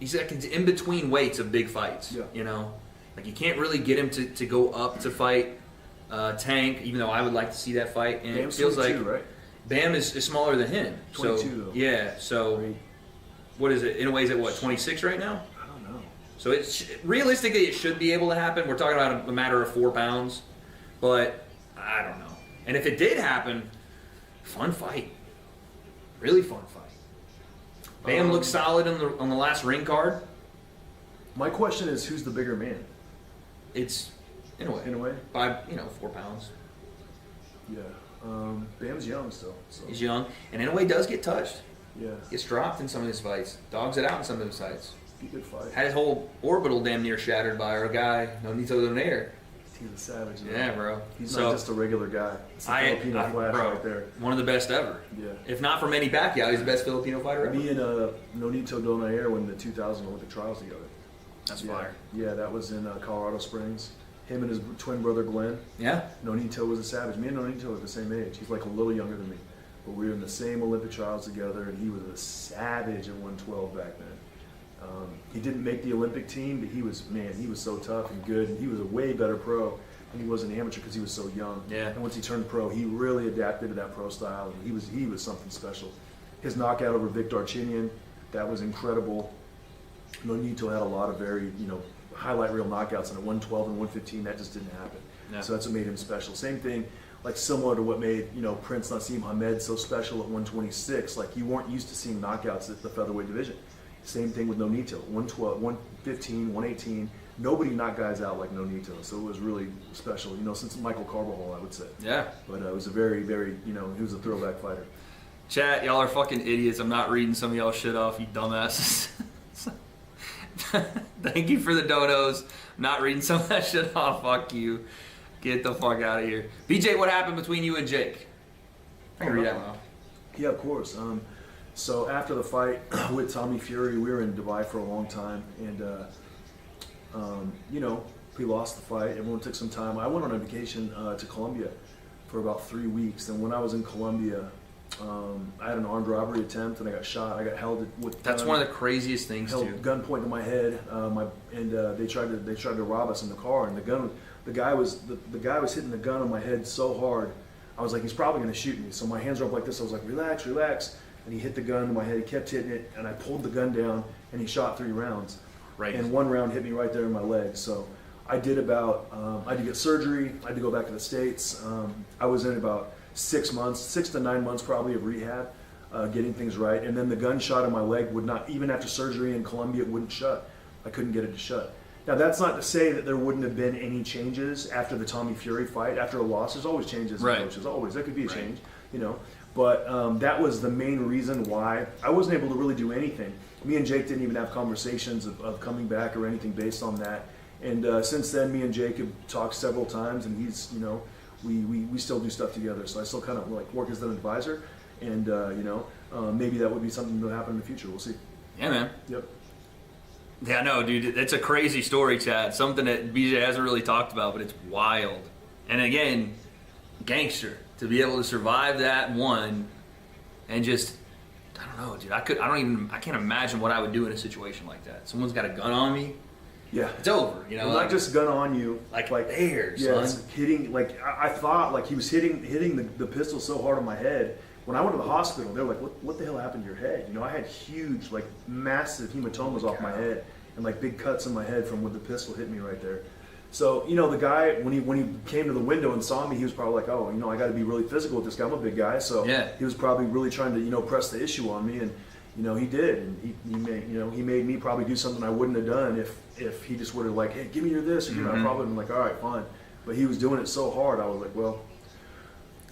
He's like in between weights of big fights. Yeah. Like you can't really get him to go up to fight Tank, even though I would like to see that fight. And Bam's it feels 22, like right? Bam is smaller than him. 22 so, though. Yeah. So what is it? Inoue's at what, 26 right now? I don't know. So realistically, it should be able to happen. We're talking about a matter of 4 pounds, but I don't know. And if it did happen, fun fight, really fun fight. Bam looked solid on the last ring card. My question is, who's the bigger man? It's Inoue. Inoue? By 4 pounds. Yeah. Bam's young still. So. He's young, and Inoue does get touched. Yeah. Gets dropped in some of his fights. Dogs it out in some of his fights. Be a good fight. Had his whole orbital damn near shattered by our guy Nonito Donaire. He's a savage. Man. Yeah, bro. He's So, not just a regular guy. It's a Filipino flash bro, right there. one of the best ever. Yeah. If not for Manny Pacquiao, he's the best Filipino fighter ever. Me and Nonito Donaire won the 2000 Olympic trials together. That's Yeah. fire. Yeah, that was in Colorado Springs. Him and his twin brother Glenn. Yeah. Nonito was a savage. Me and Nonito are the same age. He's like a little younger than me. But we were in the same Olympic trials together, and he was a savage at 112 back then. He didn't make the Olympic team, but he was so tough and good, and he was a way better pro than he was an amateur because he was so young. Yeah. And once he turned pro, he really adapted to that pro style, and he was something special. His knockout over Vic Darchinyan, that was incredible. Nonito had a lot of very, highlight reel knockouts, and at 112 and 115, that just didn't happen. Yeah. So that's what made him special. Same thing, like similar to what made, Prince Nassim Hamed so special at 126. Like you weren't used to seeing knockouts at the featherweight division. Same thing with Nonito, 112, 115, 118. Nobody knocked guys out like Nonito, so it was really special. Since Michael Carbajal, I would say. Yeah. But it was a very, very, he was a throwback fighter. Chat, y'all are fucking idiots. I'm not reading some of y'all shit off, you dumbasses. Thank you for the donos. I'm not reading some of that shit off. Fuck you. Get the fuck out of here. BJ, what happened between you and Jake? I can read that one off. Yeah, of course. So after the fight with Tommy Fury, we were in Dubai for a long time, and he lost the fight. Everyone took some time. I went on a vacation to Colombia for about 3 weeks. And when I was in Colombia, I had an armed robbery attempt and I got shot. I got held with That's one of the craziest things held too. gunpoint to my head. They tried to rob us in the car, and the guy was hitting the gun on my head so hard. I was like, he's probably going to shoot me. So my hands were up like this. I was like, relax, relax. And he hit the gun to my head. He kept hitting it, and I pulled the gun down, and he shot 3 rounds. Right. And 1 round hit me right there in my leg. So I did I had to get surgery. I had to go back to the States. I was in about 6 months, 6 to 9 months probably of rehab, getting things right. And then the gun shot in my leg would not, even after surgery in Colombia, it wouldn't shut. I couldn't get it to shut. Now, that's not to say that there wouldn't have been any changes after the Tommy Fury fight. After a loss, there's always changes in coaches. Always. There could be a change, you know. But that was the main reason why I wasn't able to really do anything. Me and Jake didn't even have conversations of coming back or anything based on that. And since then, me and Jake have talked several times, and he's, you know, we still do stuff together. So I still kind of like work as an advisor, and you know, maybe that would be something that will happen in the future. We'll see. Yeah, man. Yep. Yeah, no, dude, it's a crazy story, Chad. Something that BJ hasn't really talked about, but it's wild. And again, gangster to be able to survive that one, and just, I don't know, dude. I can't imagine what I would do in a situation like that. Someone's got a gun on me. Yeah. It's over, you know. Well, not just gun on you, like there, yeah, son. it's hitting. Like I thought, like he was hitting the pistol so hard on my head. When I went to the hospital, they were like, "What the hell happened to your head?" You know, I had huge, like massive hematomas off my head and like big cuts in my head from when the pistol hit me right there. So you know, the guy when he came to the window and saw me, he was probably like, "Oh, you know, I got to be really physical with this guy. I'm a big guy." So yeah. He was probably really trying to press the issue on me, and you know he did, and he made me probably do something I wouldn't have done if he just would have like, "Hey, give me your this," or you know, I probably been like, "All right, fine." But he was doing it so hard, I was like, "Well,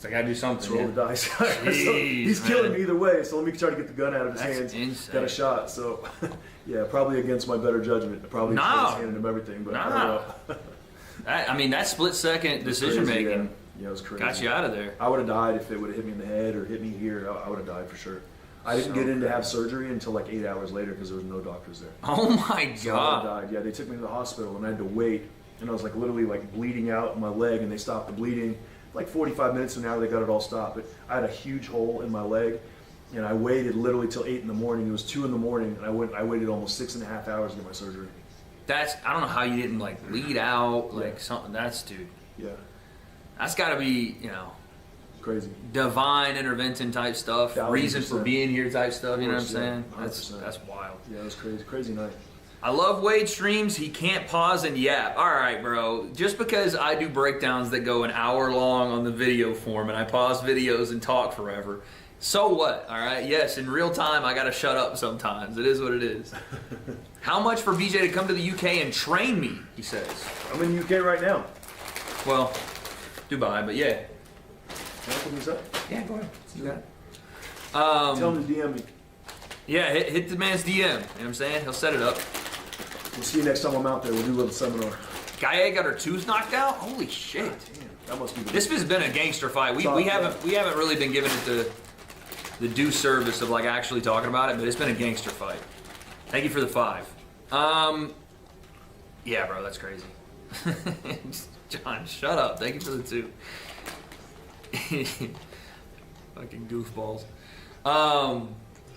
I gotta do something. let's roll the dice." So he's killing me either way, so let me try to get the gun out of his hands. Insane. Got a shot, so yeah, probably against my better judgment. Probably handed him everything, but I don't know. I mean, that split-second decision Crazy, making yeah, it was crazy. got you out of there. I would have died if it would have hit me in the head or hit me here. I would have died for sure. I didn't get in to have surgery until like 8 hours later because there was no doctors there. Oh my So I god! died. Yeah, they took me to the hospital and I had to wait, and I was like literally like bleeding out my leg, and they stopped the bleeding. Like 45 minutes to an hour, they got it all stopped. But I had a huge hole in my leg, and I waited literally till 8 in the morning. It was 2 in the morning, and I waited almost 6.5 hours to get my surgery. I don't know how you didn't like bleed out, like something. Dude. Yeah, That's got to be, crazy. divine intervention type stuff, 1000%. reason for being here type stuff. You know what I'm Of course, saying? yeah, That's 100%. wild. Yeah, it was crazy. Crazy night. I love Wade streams. He can't pause and yap. All right, bro. Just because I do breakdowns that go an hour long on the video form and I pause videos and talk forever, so what? All right. Yes, in real time, I gotta shut up sometimes. It is what it is. How much for BJ to come to the UK and train me? He says. I'm in the UK right now. Well, Dubai, but yeah. Can I put this up? Yeah, go ahead. You got it. Tell him to DM me. Yeah, hit the man's DM. You know what I'm saying? He'll set it up. We'll see you next time I'm out there. We'll do a little seminar. Gaia got her tooth knocked out. Holy shit! Damn, that must be the This has been a gangster fight. We haven't really been giving it the due service of like actually talking about it, but it's been a gangster fight. Thank you for the 5. Yeah, bro, that's crazy. John, shut up. Thank you for the 2. Fucking goofballs.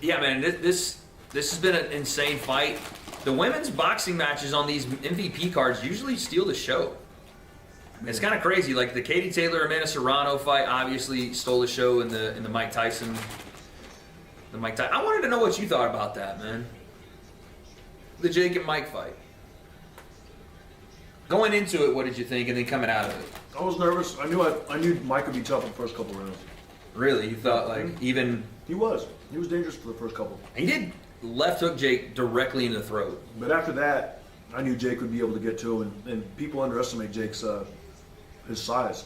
Yeah, man, this has been an insane fight. The women's boxing matches on these MVP cards usually steal the show. It's kind of crazy. Like the Katie Taylor Amanda Serrano fight obviously stole the show in the Mike Tyson. I wanted to know what you thought about that, man. The Jake and Mike fight. Going into it, what did you think, and then coming out of it? I was nervous. I knew Mike would be tough in the first couple rounds. Really, you thought like even He was dangerous for the first couple. he did left hook Jake directly in the throat. But after that, I knew Jake would be able to get to him, and people underestimate Jake's his size.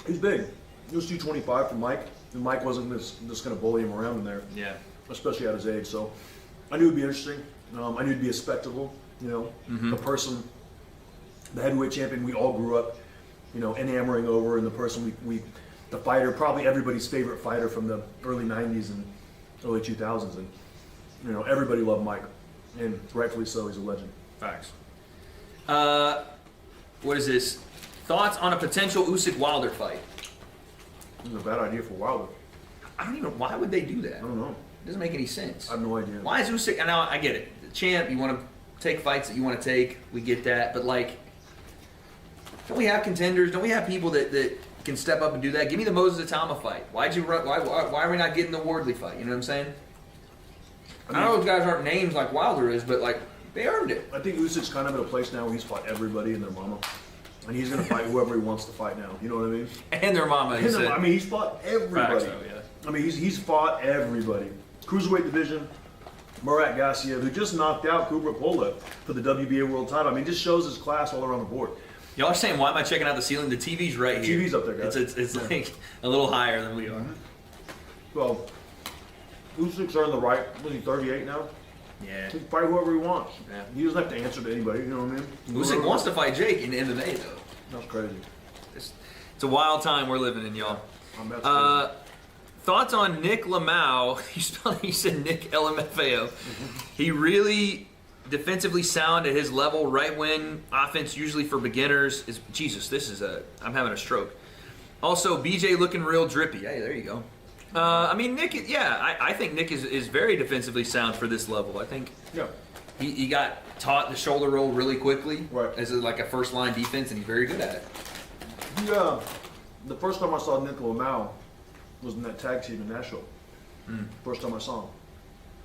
He's big. He was 225 for Mike, and Mike wasn't just going to bully him around in there, Yeah. especially at his age. So I knew it'd be interesting. I knew it'd be a spectacle. The person, the heavyweight champion, we all grew up, enamoring over, and the person the fighter, probably everybody's favorite fighter from the early 90s and early 2000s, and everybody loved Mike, and rightfully so. He's a legend. Facts. what is this? Thoughts on a potential Usyk Wilder fight? It's a bad idea for Wilder. I don't even. Why would they do that? I don't know. It doesn't make any sense. I have no idea. Why is Usyk? Now I get it. The champ, you want to take fights that you want to take. We get that, but like, don't we have contenders? Don't we have people that can step up and do that? Give me the Moses Atama fight. Why'd you run? Why are we not getting the Wardley fight? You know what I'm saying? I know those guys aren't names like Wilder is, but like they earned it. I think Usyk's kind of at a place now where he's fought everybody and their mama. And he's going to fight whoever he wants to fight now. You know what I mean? And their mama. He said. I mean, he's fought everybody. Facts, though, yeah. I mean, he's fought everybody. Cruiserweight division, Murat Gassiev, who just knocked out Kubrat Pulev for the WBA world title. I mean, just shows his class all around the board. Y'all are saying, why am I checking out the ceiling? The TV's right here. TV's up there, guys. It's like a little higher than we are. Well, Usyk's earned the right. Was he 38 now? Yeah. He can fight whoever he wants. Yeah. He doesn't have to answer to anybody. You know what I mean? Usyk wants to fight Jake in MMA though. That's crazy. It's a wild time we're living in, y'all. That's crazy. Thoughts on Nick Lamau? He said Nick LMFAO. He really defensively sound at his level. Right wing offense usually for beginners is Jesus. I'm having a stroke. Also, BJ looking real drippy. Hey, there you go. I mean, Nick. Yeah, I think Nick is very defensively sound for this level. I think. Yeah. He got taught the shoulder roll really quickly Right. as like a first line defense, and he's very good at it. Yeah. The first time I saw Nick Lamau was in that tag team in Nashville. First time I saw him.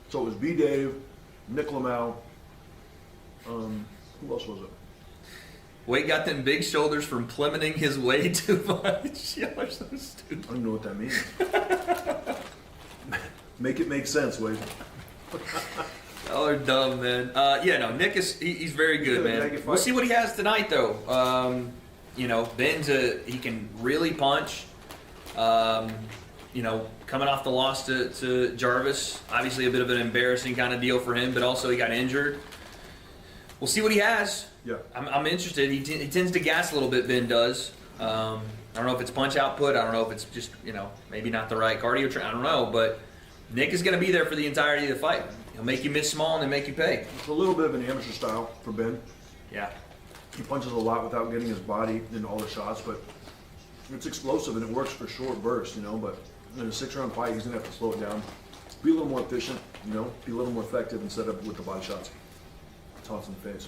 So it was B. Dave, Nick Lamau. Who else was it? Wade got them big shoulders from plummeting his way too much. Y'all are so stupid. I don't even know what that means. Make it make sense, Wade. Y'all are dumb, man. Yeah, no, Nick he's very good, man. We'll see what he has tonight, though. Ben's he can really punch. Coming off the loss to Jarvis, obviously a bit of an embarrassing kind of deal for him, but also he got injured. We'll see what he has. Yeah. I'm interested. He tends to gas a little bit, Ben does. I don't know if it's punch output. I don't know if it's just, maybe not the right cardio train. I don't know, but Nick is going to be there for the entirety of the fight. He'll make you miss small and then make you pay. It's a little bit of an amateur style for Ben. Yeah. He punches a lot without getting his body into all the shots, but it's explosive and it works for short bursts, but in a 6-round fight, he's going to have to slow it down, be a little more efficient, be a little more effective instead of with the body shots. Toss in the face.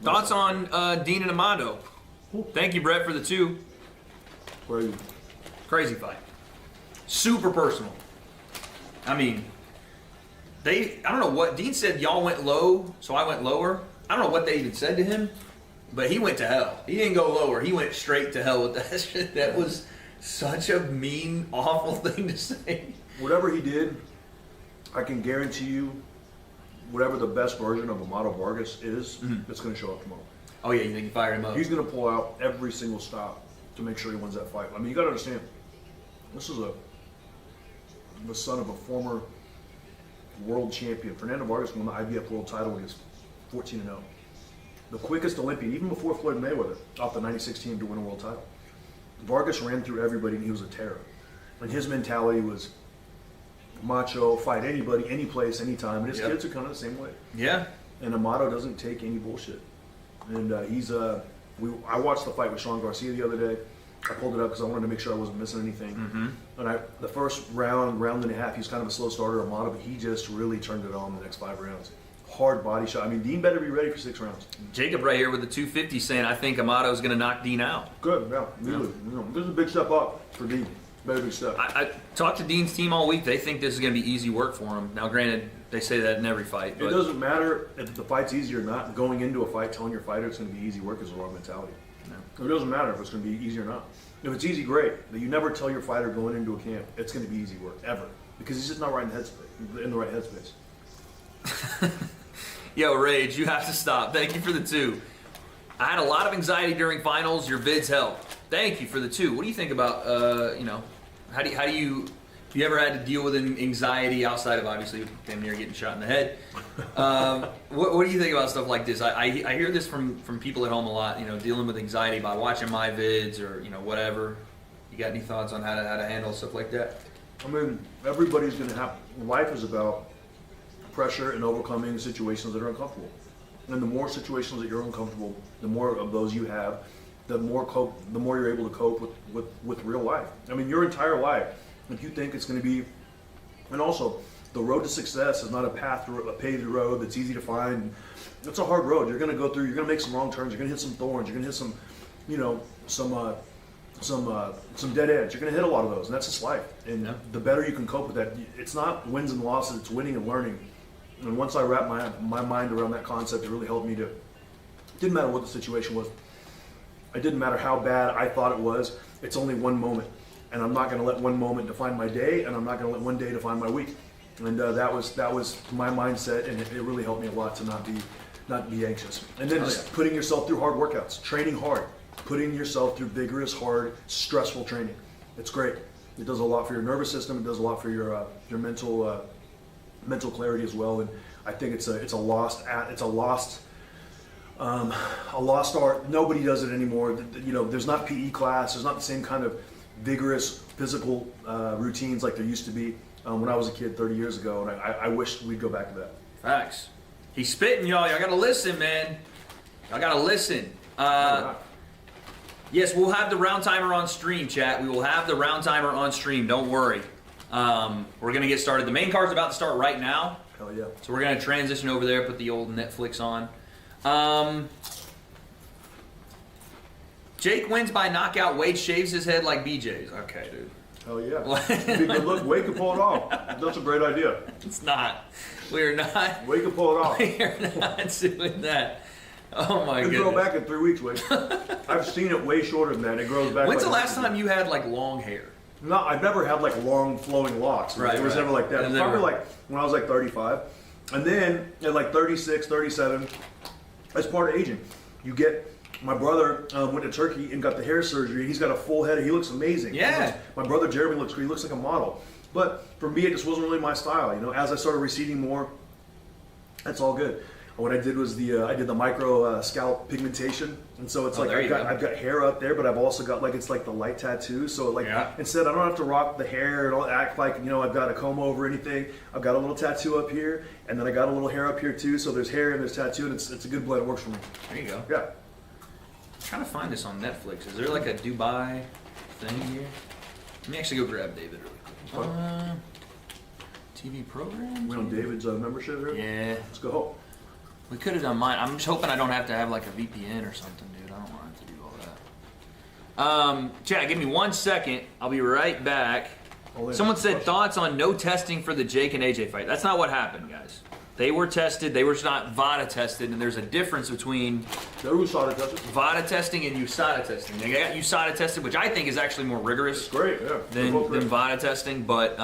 Thoughts on Dean and Amato? Thank you, Brett, for the 2. Where are you? Crazy fight. Super personal. I mean, I don't know what, Dean said y'all went low, so I went lower. I don't know what they even said to him, but he went to hell. He didn't go lower. He went straight to hell with that shit. That was such a mean, awful thing to say. Whatever he did, I can guarantee you, whatever the best version of Amato Vargas is, it's going to show up tomorrow. Oh, yeah, you think you fired him up? He's going to pull out every single stop to make sure he wins that fight. I mean, you got to understand, this is the son of a former world champion. Fernando Vargas won the IBF world title when he was 14-0. The quickest Olympian, even before Floyd Mayweather, off the 96 team to win a world title. Vargas ran through everybody and he was a terror. And his mentality was macho, fight anybody, any place, anytime. And his kids are kind of the same way. Yeah. And Amato doesn't take any bullshit. And I watched the fight with Sean Garcia the other day. I pulled it up because I wanted to make sure I wasn't missing anything. And the first round and a half, he was kind of a slow starter, Amato, but he just really turned it on the next 5 rounds. Hard body shot. I mean, Dean better be ready for 6 rounds. Jacob right here with the 250 saying, I think Amato's going to knock Dean out. Good, yeah. This is a big step up for Dean. Very big step. I talked to Dean's team all week. They think this is going to be easy work for him. Now, granted, they say that in every fight. It doesn't matter if the fight's easy or not. Going into a fight, telling your fighter it's going to be easy work is the wrong mentality. No. It doesn't matter if it's going to be easy or not. If it's easy, great. But you never tell your fighter going into a camp it's going to be easy work, ever. Because he's just not right in the right headspace. Yo, Rage, you have to stop. Thank you for the 2. I had a lot of anxiety during finals. Your vids help. Thank you for the 2. What do you think about, how do you ever had to deal with anxiety outside of obviously damn near getting shot in the head? What do you think about stuff like this? I hear this from people at home a lot, dealing with anxiety by watching my vids or, whatever. You got any thoughts on how to handle stuff like that? I mean, everybody's going to have, life is about pressure and overcoming situations that are uncomfortable. And the more situations that you're uncomfortable, the more of those you have, the more you're able to cope with real life. I mean, your entire life, if you think it's going to be, and also the road to success is not a paved road that's easy to find. It's a hard road. You're going to go through. You're going to make some wrong turns. You're going to hit some thorns. You're going to hit some, some dead ends. You're going to hit a lot of those, and that's just life. And the better you can cope with that, it's not wins and losses. It's winning and learning. And once I wrapped my mind around that concept, it really helped me to. It didn't matter what the situation was. It didn't matter how bad I thought it was. It's only one moment, and I'm not going to let one moment define my day, and I'm not going to let one day define my week. And that was my mindset, and it really helped me a lot to not be anxious. And then just putting yourself through hard workouts, training hard, putting yourself through vigorous, hard, stressful training. It's great. It does a lot for your nervous system. It does a lot for your mental clarity as well. And I think it's a lost art. Nobody does it anymore. There's not PE class. There's not the same kind of vigorous physical routines like there used to be when I was a kid 30 years ago. And I wish we'd go back to that. Facts. He's spitting, y'all. Y'all gotta listen, man. Y'all gotta listen. Yes, we'll have the round timer on stream, chat. We will have the round timer on stream. Don't worry. We're gonna get started. The main card's about to start right now. Hell yeah. So we're gonna transition over there, put the old Netflix on. Jake wins by knockout. Wade shaves his head like BJ's. Okay, dude. Hell yeah. It'd be good look. Wade can pull it off. That's a great idea. It's not. We're not. Wade can pull it off. We're not doing that. Oh my goodness. It'll grow back in 3 weeks, Wade. I've seen it way shorter than that. It grows back. When's like the last time you had like long hair? No, I've never had like long flowing locks. Right, it was never like that. It was probably like when I was like 35. And then at like 36, 37, as part of aging, you get, my brother went to Turkey and got the hair surgery. He's got a full head. He looks amazing. Yeah. My brother Jeremy looks great. He looks like a model. But for me, it just wasn't really my style. As I started receding more, that's all good. What I did was I did the micro scalp pigmentation, and so it's like I've got hair up there, but I've also got it's like the light tattoo. So instead, I don't have to rock the hair and act like I've got a comb over or anything. I've got a little tattoo up here, and then I got a little hair up here too. So there's hair and there's tattoo, and it's a good blend. It works for me. There you go. Yeah. I'm trying to find this on Netflix. Is there like a Dubai thing here? Let me actually go grab David really quick. TV program? We on David's membership here? Yeah. Let's go. We could have done mine. I'm just hoping I don't have to have like a VPN or something, dude. I don't want to do all that. Chat, give me 1 second. I'll be right back. Someone said thoughts on no testing for the Jake and AJ fight. That's not what happened, guys. They were tested. They were not VADA tested, and there's a difference between USADA tested. VADA testing and USADA testing. They got USADA tested, which I think is actually more rigorous. It's great, yeah. Than VADA testing, but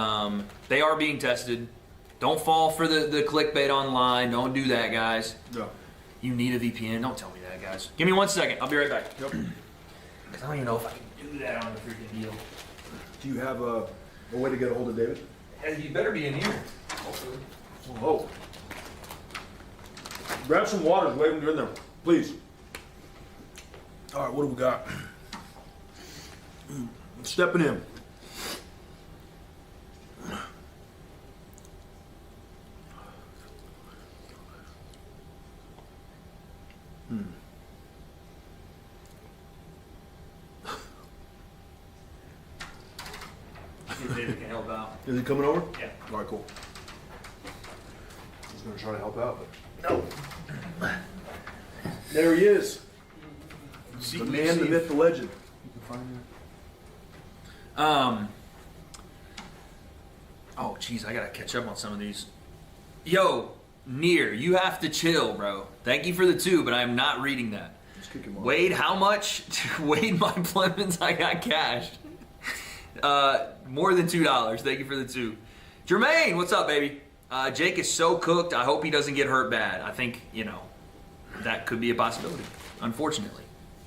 they are being tested. Don't fall for the clickbait online. Don't do that, guys. Yeah. You need a VPN. Don't tell me that, guys. Give me 1 second. I'll be right back. Yep. Because I don't even know if I can do that on the freaking deal. Do you have a way to get a hold of David? You better be in here. Hopefully. Oh. Grab some water. Wait when you're in there, please. All right, what do we got? Stepping in. David can help out. Is he coming over? Yeah. All right, cool. He's gonna try to help out, but no. There he is. The man, the myth, the legend. Oh, jeez, I gotta catch up on some of these. Yo, Near, you have to chill, bro. Thank you for the 2, but I'm not reading that. Wade, how much? Wade, my Plemons, I got cashed. More than $2. Thank you for the 2. Jermaine, what's up, baby? Jake is so cooked. I hope he doesn't get hurt bad. I think, that could be a possibility, unfortunately.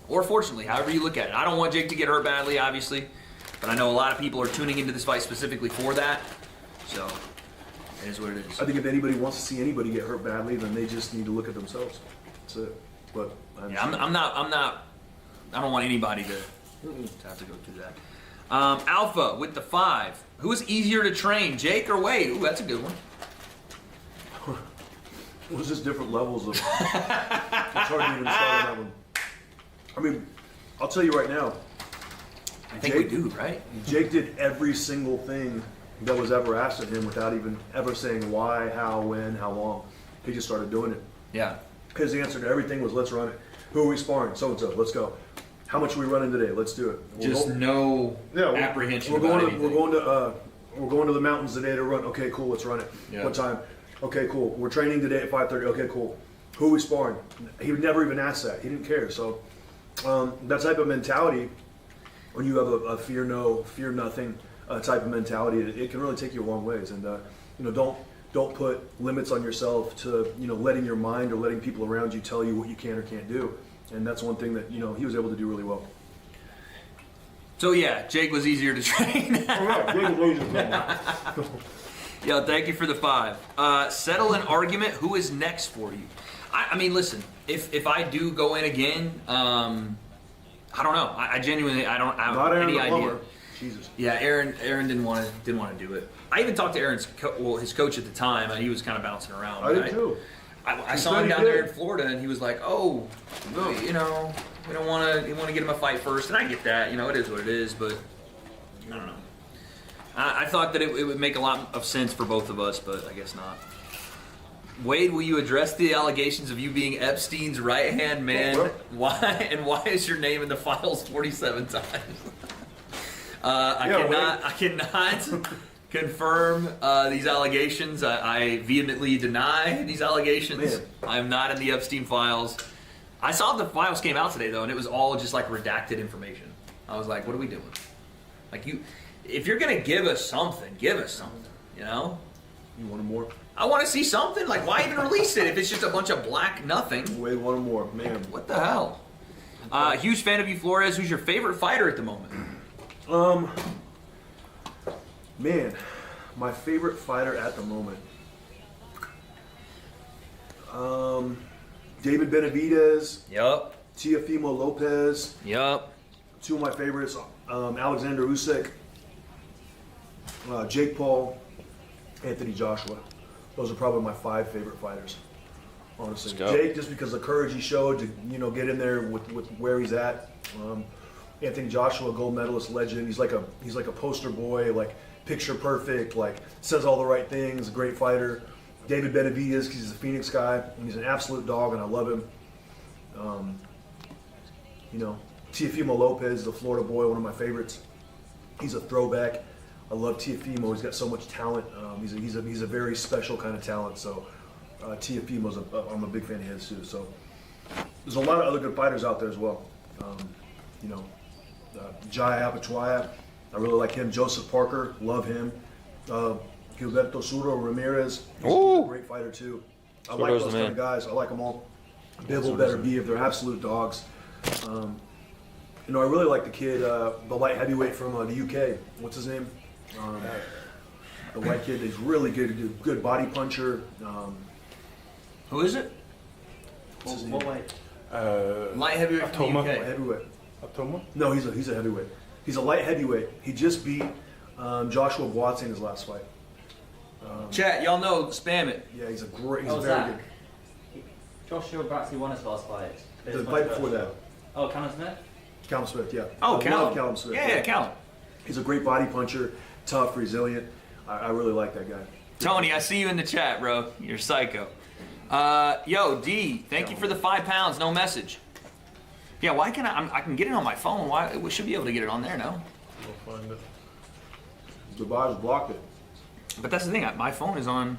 Or fortunately, however you look at it. I don't want Jake to get hurt badly, obviously. But I know a lot of people are tuning into this fight specifically for that. So, it is what it is. I think if anybody wants to see anybody get hurt badly, then they just need to look at themselves. That's it. But yeah, I'm not. I don't want anybody to have to go through that. Alpha with the 5. Who is easier to train, Jake or Wade? Ooh, that's a good one. It was just different levels of. It's hard to even start on that one. I mean, I'll tell you right now. I think we do, right? Jake did every single thing that was ever asked of him without even ever saying why, how, when, how long. He just started doing it. Yeah. His answer to everything was, let's run it. Who are we sparring? So-and-so, let's go. How much are we running today? Let's do it. Just no apprehension we're about going anything. we're going to the mountains today to run. Okay, cool, let's run it. Yeah. What time? Okay, cool. We're training today at 5:30. Okay, cool. Who are we sparring? He would never even ask that. He didn't care. So that type of mentality, when you have a fear nothing type of mentality, it can really take you a long ways. And don't put limits on yourself to letting your mind or letting people around you tell you what you can or can't do. And that's one thing that he was able to do really well. So yeah, Jake was easier to train. Yo, thank you for the 5. Settle an argument. Who is next for you? I mean, listen. If I do go in again, I don't know. I genuinely don't have Not Aaron any the idea. plumber. Jesus. Yeah, Aaron didn't want to do it. I even talked to his coach at the time. He was kind of bouncing around. I did too. I saw him down there in Florida, and he was like, "Oh, we don't want to. You want to get him a fight first," and I get that. It is what it is. But I don't know. I thought that it would make a lot of sense for both of us, but I guess not. Wade, will you address the allegations of you being Epstein's right-hand man? Why is your name in the files 47 times? I cannot confirm these allegations. I vehemently deny these allegations. Man. I'm not in the Epstein files. I saw the files came out today though, and it was all just like redacted information. I was like, what are we doing? Like if you're gonna give us something, give us something. You want more? I want to see something. Like, why even release it if it's just a bunch of black nothing? Wait, one more, man. What the hell? Huge fan of you, Flores. Who's your favorite fighter at the moment? Man, my favorite fighter at the moment. David Benavidez, Yup. Teofimo Lopez. Yup. Two of my favorites, Alexander Usyk, Jake Paul, Anthony Joshua. Those are probably my 5 favorite fighters, honestly. Let's go. Jake, just because of the courage he showed to get in there with where he's at. Anthony Joshua, gold medalist, legend. He's like a poster boy, like picture perfect, like says all the right things. A great fighter. David Benavidez, because he's a Phoenix guy and he's an absolute dog, and I love him. Teofimo Lopez, the Florida boy, one of my favorites. He's a throwback. I love Teofimo. He's got so much talent. He's a very special kind of talent. So Teofimo's I'm a big fan of his too. So there's a lot of other good fighters out there as well. Jai Apatuaya, I really like him. Joseph Parker, love him. Gilberto Suro Ramirez, he's a great fighter too. I like those kind of guys. I like them all. Bivol better be if they're absolute dogs. I really like the kid, the light heavyweight from the UK. What's his name? The white kid. He's really good body puncher. Who is it? What's his name? What weight? Light heavyweight from the Atoma. UK. Heavyweight. Atoma? No, he's a heavyweight. He's a light heavyweight. He just beat Joshua Buatsi in his last fight. Chat, y'all know, spam it. Yeah, he's very Zach. good. Joshua Buatsi won his last fight. The fight before that, Oh, Callum Smith? Callum Smith. Yeah. Oh, I Callum. love Callum Smith. Yeah, Callum. He's a great body puncher, tough, resilient. I really like that guy. Tony, I see you in the chat, bro. You're psycho. Yo, D, thank you for the 5 pounds. No message. Yeah, why can't I can get it on my phone. Why? We should be able to get it on there, no? We'll find it. Dubois blocked it. But that's the thing. My phone is on.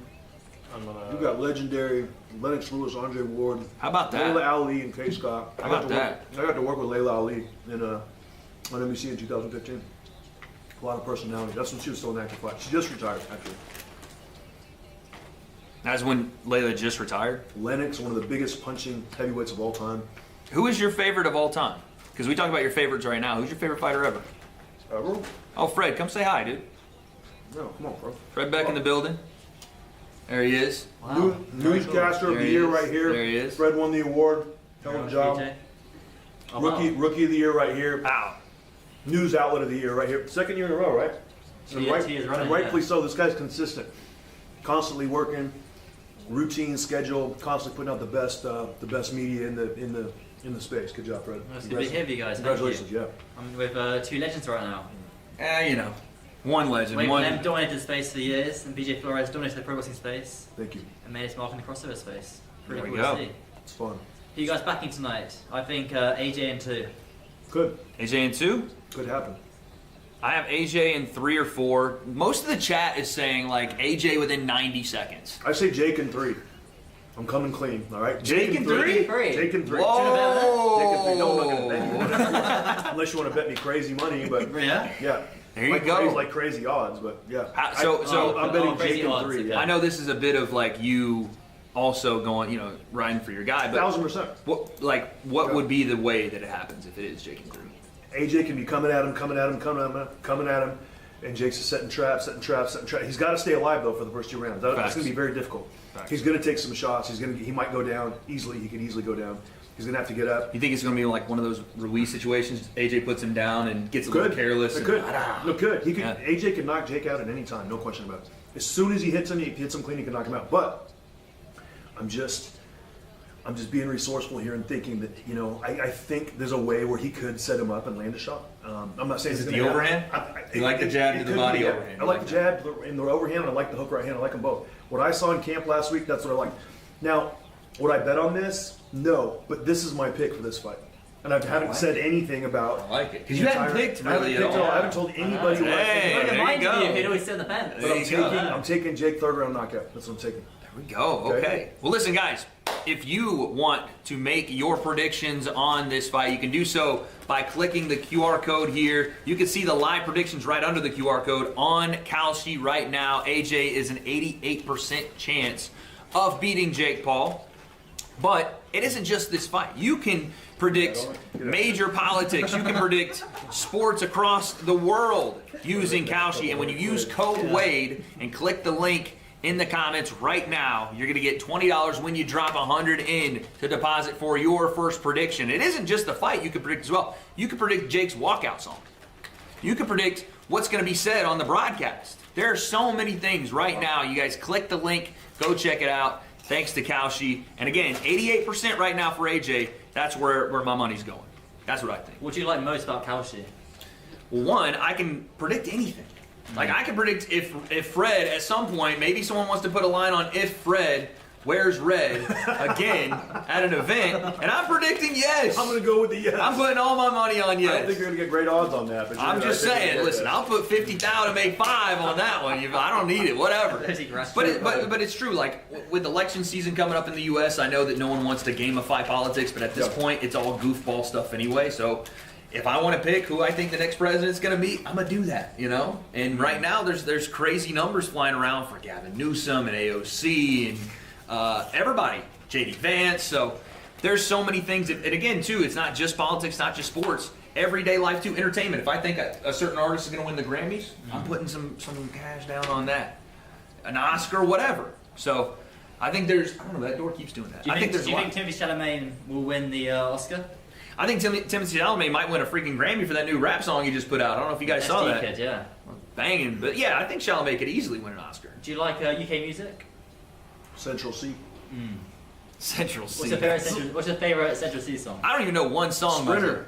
I'm gonna. You got legendary Lennox Lewis, Andre Ward, How about that? Layla Ali, and Kay Scott. How about that? I got to work with Layla Ali on NBC in 2015. A lot of personality. That's when she was still an active fighter. She just retired, actually. That's when Layla just retired. Lennox, one of the biggest punching heavyweights of all time. Who is your favorite of all time? Because we talk about your favorites right now. Who's your favorite fighter ever? Ever? Oh, Fred, come say hi, dude. No, come on, bro. Fred Beck in the building. There he is. Wow. Newscaster of There the he year is. right here. There he is. Fred won the award. Hell of a job. PJ? Oh, wow. Rookie of the year right here. Ow. News outlet of the year right here. Second year in a row, right? And, 2 years running, and rightfully yeah. so. This guy's consistent, constantly working, routine schedule, constantly putting out the best media in in the space. Good job, Fred. It's good to be here with you guys. Thank you. Congratulations, yeah. I'm with two legends right now. You know, one legend. Wade One. and them dominated the space for years, and BJ Flores dominated the pro boxing space, Thank you. and made his mark in the crossover space. There Pretty we cool go. to see. It's fun. Who you guys backing tonight? I think AJ in 2. Good. AJ in 2. Could happen. I have AJ in 3 or 4. Most of the chat is saying like AJ within 90 seconds. I say Jake in 3. I'm coming clean, all right? Jake in 3? Jake in 3. Whoa! Jake in 3. No, I'm not going to bet you. Unless you want to bet me crazy money, but Yeah? yeah. There you like go. Like crazy odds, but yeah. So I'm betting crazy Jake in odds, 3. okay. Yeah. I know this is a bit of like you also going, you know, riding for your guy, but 1,000%. what would be the way that it happens if it is Jake in 3? AJ can be coming at him, and Jake's just setting traps. He's got to stay alive though for the first 2 rounds. That's Facts. going to be very difficult. Facts. He's going to take some shots. He might go down easily. He could easily go down. He's going to have to get up. You think it's going to be like one of those Ruiz situations? AJ puts him down and gets a little careless. It and- could. Look good. He could. Yeah. AJ can knock Jake out at any time. No question about it. As soon as he hits him clean. He can knock him out. But I'm just being resourceful here and thinking that, you know, I think there's a way where he could set him up and land a shot. I'm not saying Is it's it the gonna overhand? happen. You like the jab to the could body be, yeah. overhand. I like the jab in the overhand, and I like the hook right hand. I like them both. What I saw in camp last week, that's what I like. Now, would I bet on this? No, but this is my pick for this fight. And I haven't said anything about. I like it. Because you haven't picked I haven't really at picked all. I haven't told anybody what I Hey, think. there you Mind go. you, he'd always sit on the fence. But I'm taking Jake 3rd round knockout. That's what I'm taking. There we go. Okay. Well, listen, guys. If you want to make your predictions on this fight, you can do so by clicking the QR code here. You can see the live predictions right under the QR code on Kalshi right now. AJ is an 88% chance of beating Jake Paul. But it isn't just this fight. You can predict major politics. You can predict sports across the world using Kalshi. And when you use code WADE and click the link in the comments right now, you're going to get $20 when you drop $100 in to deposit for your first prediction. It isn't just the fight you can predict as well. You can predict Jake's walkout song. You can predict what's going to be said on the broadcast. There are so many things right now. You guys click the link, go check it out. Thanks to Kalshi. And again, 88% right now for AJ. That's where my money's going. That's what I think. What do you like most about Kalshi? Well, one, I can predict anything. Like, I can predict if Fred, at some point, maybe someone wants to put a line on if Fred wears red again at an event, and I'm predicting yes. I'm going to go with the yes. I'm putting all my money on I yes. don't think you're going to get great odds on that. But I'm just saying, listen, I'll put 50,000 to make 5 on that one. I don't need it, whatever. But it's true. Like with election season coming up in the U.S., I know that no one wants to gamify politics, but at this point, it's all goofball stuff anyway. So if I want to pick who I think the next president's going to be, I'm going to do that, you know? And right now, there's crazy numbers flying around for Gavin Newsom and AOC and everybody, J.D. Vance. So there's so many things. And again, too, it's not just politics, not just sports. Everyday life, too, entertainment. If I think a certain artist is going to win the Grammys, I'm putting some cash down on that. An Oscar, whatever. So I think there's, I don't know, that door keeps doing that. Do you think Timothy Chalamet will win the Oscar? I think Timothy Chalamet might win a freaking Grammy for that new rap song he just put out. I don't know if you guys saw that. Kid, yeah. Banging. But yeah, I think Chalamet could easily win an Oscar. Do you like UK music? Central C. Central C. What's your favorite Central C song? I don't even know one song. Sprinter.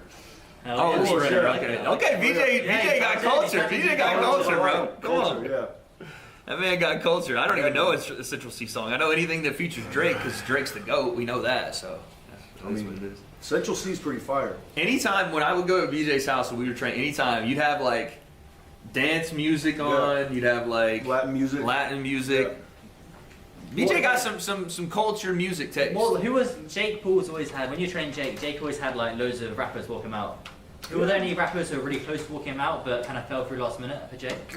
Oh, yeah. Sprinter. Okay. Okay, BJ got culture. BJ got culture, bro. Come on. Culture, yeah. That man got culture. I don't even know a Central C song. I know anything that features Drake because Drake's the GOAT. We know that. So that's what it is. Central C is pretty fire. Anytime when I would go to BJ's house when we were training, anytime you'd have like dance music on, you'd have like Latin music. BJ got some culture music taste. Well, who was Jake Paul's always had, when you trained Jake always had like loads of rappers walk him out. Were there any rappers who were really close to walking him out but kind of fell through last minute for Jake?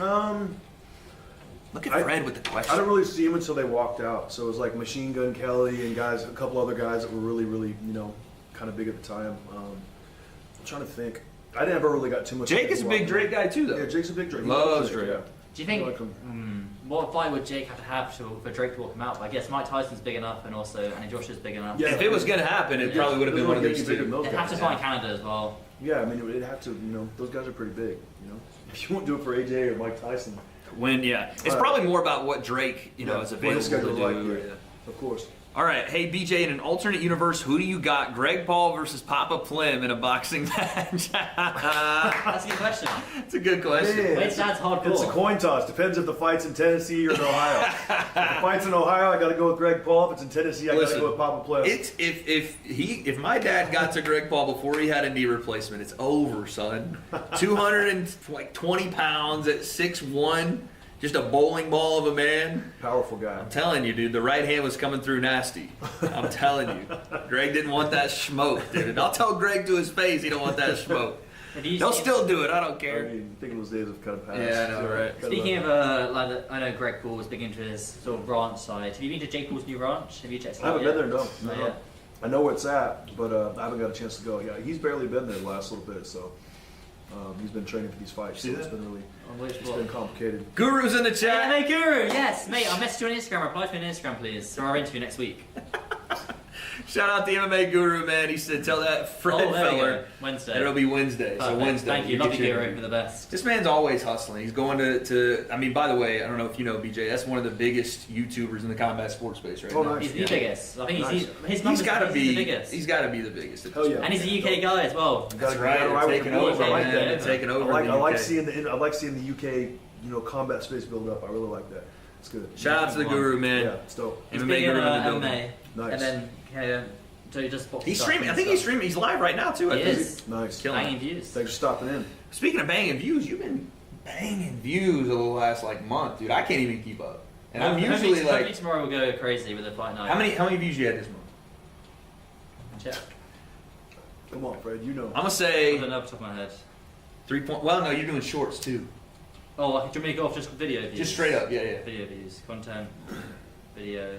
Look at Fred with the question. I don't really see him until they walked out. So it was like Machine Gun Kelly and a couple other guys that were really, really, kind of big at the time. I'm trying to think. I never really got too much. Jake is a big Drake guy too, though. Yeah, Jake's a big Drake. He Loves Drake. Yeah. Do you think, I like him. what fight would Jake have for Drake to walk him out? I guess Mike Tyson's big enough and also Andy Joshua's big enough. Yeah. If it was gonna happen, it probably would have been one of these two. They'd have to find Canada as well. Yeah, I mean, it'd have to. Those guys are pretty big. If you won't do it for AJ or Mike Tyson, It's probably more about what Drake, is what his available to schedule's do. like, yeah. Of course. All right, hey BJ, in an alternate universe, who do you got? Greg Paul versus Papa Plim in a boxing match? That's a good question. It's a good question. Yeah. Wade's dad's hardcore. It's a coin toss. Depends if the fight's in Tennessee or in Ohio. If the fight's in Ohio, I got to go with Greg Paul. If it's in Tennessee, I got to Listen, go with Papa Pless. It's if my dad got to Greg Paul before he had a knee replacement, it's over, son. 220 pounds at 6'1", just a bowling ball of a man. Powerful guy. I'm telling you, dude, the right hand was coming through nasty. I'm telling you. Greg didn't want that smoke, dude. And I'll tell Greg to his face he don't want that smoke. They'll still do it. I don't I care. mean, I think those days have kind of passed. Yeah, I know, right. Speaking of, I know Greg Paul was big into his sort of ranch side. Have you been to Jake Paul's new ranch? Have you checked it I out haven't yet? been there, no. Not no. yet. I know where it's at, but I haven't got a chance to go. Yeah, he's barely been there the last little bit, so he's been training for these fights. So See it's that? been really, On which it's one? been complicated. Guru's in the chat. Hey, Guru, yes, mate, I'll message you on Instagram. Reply to me on Instagram, please, for our interview next week. Shout out the MMA Guru, man. He said, tell that Fred Oh, there we feller. go. Wednesday. It'll be Wednesday. So Perfect. Wednesday. Thank you. get Love you, your- Guru. You're the best. This man's always hustling. He's going to. I mean, by the way, I don't know if you know BJ. That's one of the biggest YouTubers in the combat sports space right Oh, now. nice. He's the Yeah. biggest. I think Nice. his numbers. He's got to he's be. the biggest. He's got to be the biggest. At Hell this yeah. point. And he's a UK guy as well. That's You right. gotta They're ride with taking the over. I like man. that. They're taking over. I the like UK. seeing the UK, combat space build up. I really like that. It's good. Shout out to the Guru, man. Yeah, it's dope. He's MMA big in Guru in the building. MMA. Nice. And then, so he just boxes He's stuff streaming. I and think he's stuff. streaming. He's live right now too. I He think. is. Nice. Killing Banging it. views. Thanks for stopping in. Speaking of banging views, you've been banging views over the last month, dude. I can't even keep up. And I'm usually hopefully tomorrow we'll go crazy with the fight night. how many views you had this month? Check. Come on, Fred. You know. I'm gonna I say don't know off the top of my head. 3 point. Well, no, you're doing shorts too. Oh, do you want me to go off just video views? Just straight up, yeah. Video views, content, videos.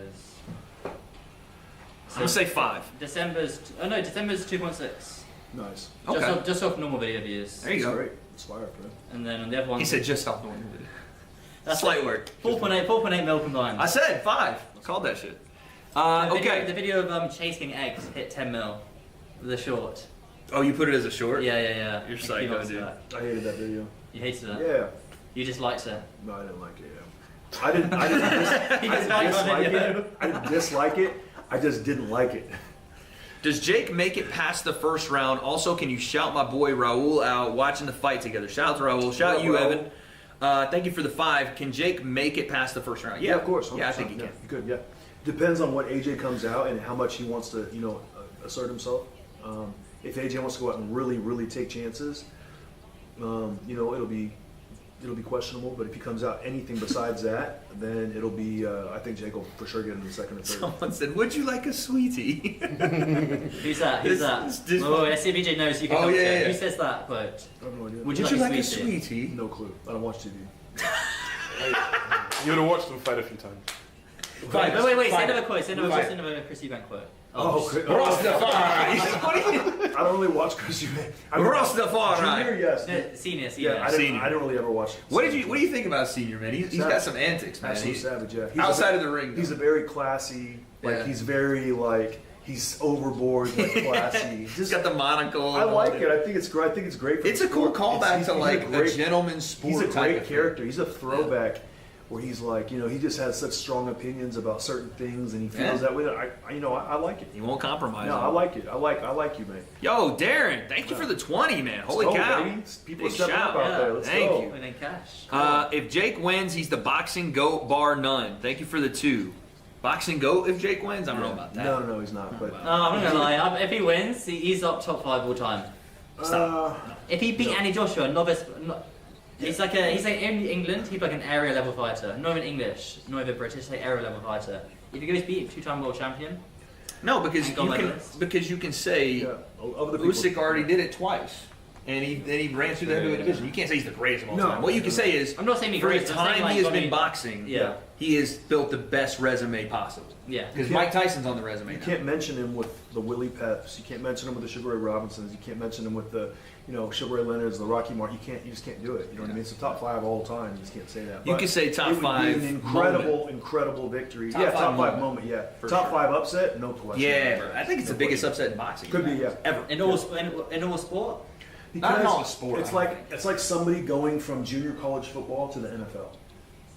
I'm gonna say 5. December's 2.6. Nice. Okay. Just off normal video views. There you That's go. great. It's fire, Fred. And then on the other one, He said just stop doing it. that's Slight work. 4.8 mil combined. I said 5. I called that shit. The video of Chase getting eggs hit 10 mil. The short. Oh, you put it as a short? Yeah. You're A few psycho, months dude. back. I hated that video. You hated it. Yeah. You just liked it. No, I didn't like it. Yeah. I didn't He just liked dislike it. it. I didn't dislike it. I just didn't like it. Does Jake make it past the first round? Also, can you shout my boy Raul out watching the fight together? Shout out to Raul. Shout out you, Raul. Evan. Thank you for the 5. Can Jake make it past the first round? Yeah, of course. Yeah, I 100%. think he can. Good. Yeah. Depends on what AJ comes out and how much he wants to, assert himself. If AJ wants to go out and really, really take chances, it'll be questionable. But if he comes out anything besides that, then it'll be. I think Jake will for sure get in the second or third. Someone said, "Would you like a sweetie?" Who's that? Who's that? this- Oh, let's see if BJ knows. You can Oh, double yeah, check. yeah. Who says that quote? I have no idea. Would you Would you like like a a sweetie? sweetie? No clue. I don't watch TV. You would have watched them fight a few times. Fight us. Wait. Say Fight another us. quote. Say Fight. another Chris Eubank quote. Rastafari. What are you? I don't really watch Chris Eubank. Rastafari. Junior, yes. No, senior. Yeah, I Senior. didn't really ever watch. What do you think about Senior, man? He's got some antics, man. Absolute He's savage. Yeah. He's outside a, of the ring. He's a very classy. Yeah. He's very he's overboard, classy. He's got the monocle. I and all like that. it. I think it's great. I think it's great. For It's the a cool sport. callback He's to a a great- gentleman's sport. He's a type great of thing. character. He's a throwback, where he's he just has such strong opinions about certain things, and he feels Yeah. that way. I like it. He won't compromise. No, on I it. like it. I like you, man. Yo, Darren, thank you for the 20, man. Holy Let's go, cow. baby. People Big are stepping shout. up out Yeah. there. Let's Thank go. you. And then cash. If Jake wins, he's the boxing goat bar none. Thank you for the 2. Boxing goat if Jake wins? I don't know about that. No, he's not. But No, I'm not gonna lie. If he wins, he's up top 5 all time. If he beat Andy Joshua, novice, he's like in England. He'd be like an area level fighter. Not even English, not even British. Like area level fighter. If he goes beat 2-time world champion, No, because Go like this. you can say yeah, other people. Usyk already did it twice, and he ran through the heavyweight division. You can't say he's the greatest of all No. time. What you can say is I'm not saying he's for the great. I'm saying, time like, he has I been mean, boxing, Yeah. he has built the best resume possible. Yeah. Because You Mike can't- Tyson's on the resume You now. can't mention him with the Willie Peps. You can't mention him with the Sugar Ray Robinsons. You can't mention him with the, Sugar Ray Leonards, the Rocky Martin. You just can't do it. You know what I mean? It's the top 5 all time. You just can't say that. You But can say top it would 5 be an incredible victory. Top yeah, 5 top 5 moment. moment. Yeah, For top sure. 5 upset, no question. Yeah, bro. I think it's No the biggest question. upset in boxing. Could be, yeah. Ever. In all sport. Not in all Because sport, It's I don't like somebody going from junior college football to the NFL.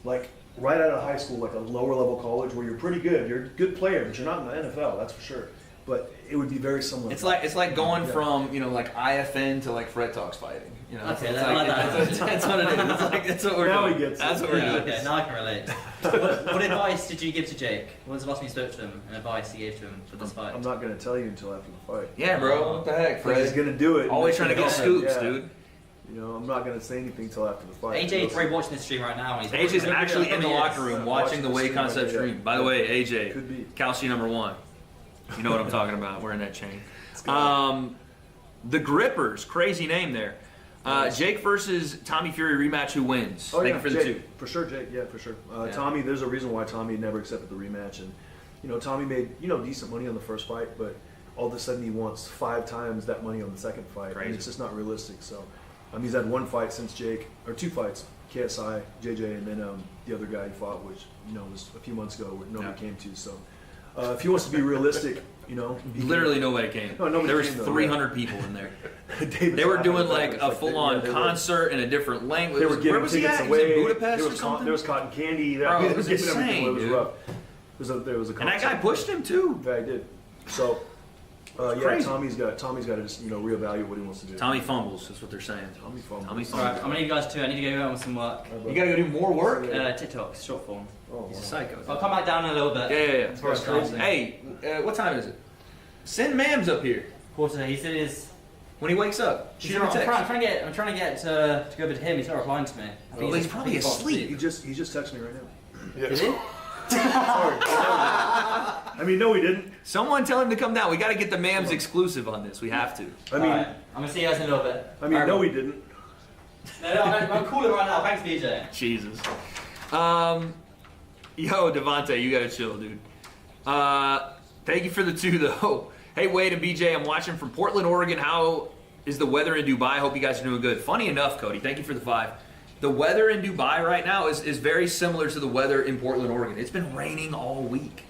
Like right out of high school, like a lower level college where you're pretty good. You're a good player, but you're not in the NFL, that's for sure. But it would be very similar. It's like going from like IFN to like Fred Talks fighting. Okay, it's I like that. That's what it is. That's what we're Now doing. he gets it. That's what we're doing. Okay, now I can relate. What advice did you give to Jake? When was the last time you spoke to him? And advice you gave to him for this fight? I'm not going to tell you until after the fight. Yeah, bro. What the heck, But he's Fred? going to do it. Always trying to get scoops, dude. I'm not going to say anything until after the fight. AJ's probably watching this stream right now. And he's AJ's actually in the locker room watching the Way Concept stream. stream. By the way, AJ, Could be. Calci #1. You know what I'm talking about. Wearing that chain. The Grippers, crazy name there. Jake versus Tommy Fury rematch. Who wins? Oh, Thank yeah, you for the Jake, two. For sure, Jake. Yeah, for sure. Yeah. Tommy, there's a reason why Tommy never accepted the rematch. And, Tommy made, decent money on the first fight, but all of a sudden he wants 5 times that money on the second fight. Crazy. And it's just not realistic. So, he's had 1 fight since Jake, or 2 fights, KSI, JJ, and then the other guy he fought, which, was a few months ago, where nobody came to. So, if he wants to be realistic, Literally nobody came. No, nobody there was came, though, 300 people in there. David's They were laughing doing at that. like It's a they- full-on they were- concert in a different language. They were Where giving was he tickets at? He was away. in Budapest or something? There was cotton candy. Bro, it They was were giving everything insane, away. It was dude. rough. There was a And that concert. guy pushed him too. Yeah, he did. So, yeah, crazy. Tommy's got to just reevaluate what he wants to do. Tommy fumbles. That's what they're saying. Tommy fumbles. Tommy Alright, fumbles. I'm gonna need you guys too. I need to go on with some work. You gotta go do more work. TikTok, short form. Oh, He's a wow. psycho. I'll come back down in a little bit. Yeah. That's crazy. Hey, what time is it? Send Mams up here Quarter, he said his. when he wakes up. Shoot him a I'm text. trying to get to go over to him. He's not replying to me. I think Well, he's probably off asleep. He just texted me right now. Is he? No, he didn't. Someone tell him to come down. We gotta get the Mams exclusive on this. We have to. Alright, I'm gonna see you guys in a little bit. No, he didn't. No, I'm calling right now. Thanks, BJ. Jesus. Yo, Devontae, you gotta chill, dude. Thank you for the 2 though. Hey, Wade and BJ, I'm watching from Portland, Oregon. How is the weather in Dubai? Hope you guys are doing good. Funny enough, Cody, thank you for the 5. The weather in Dubai right now is very similar to the weather in Portland, Oregon. It's been raining all week.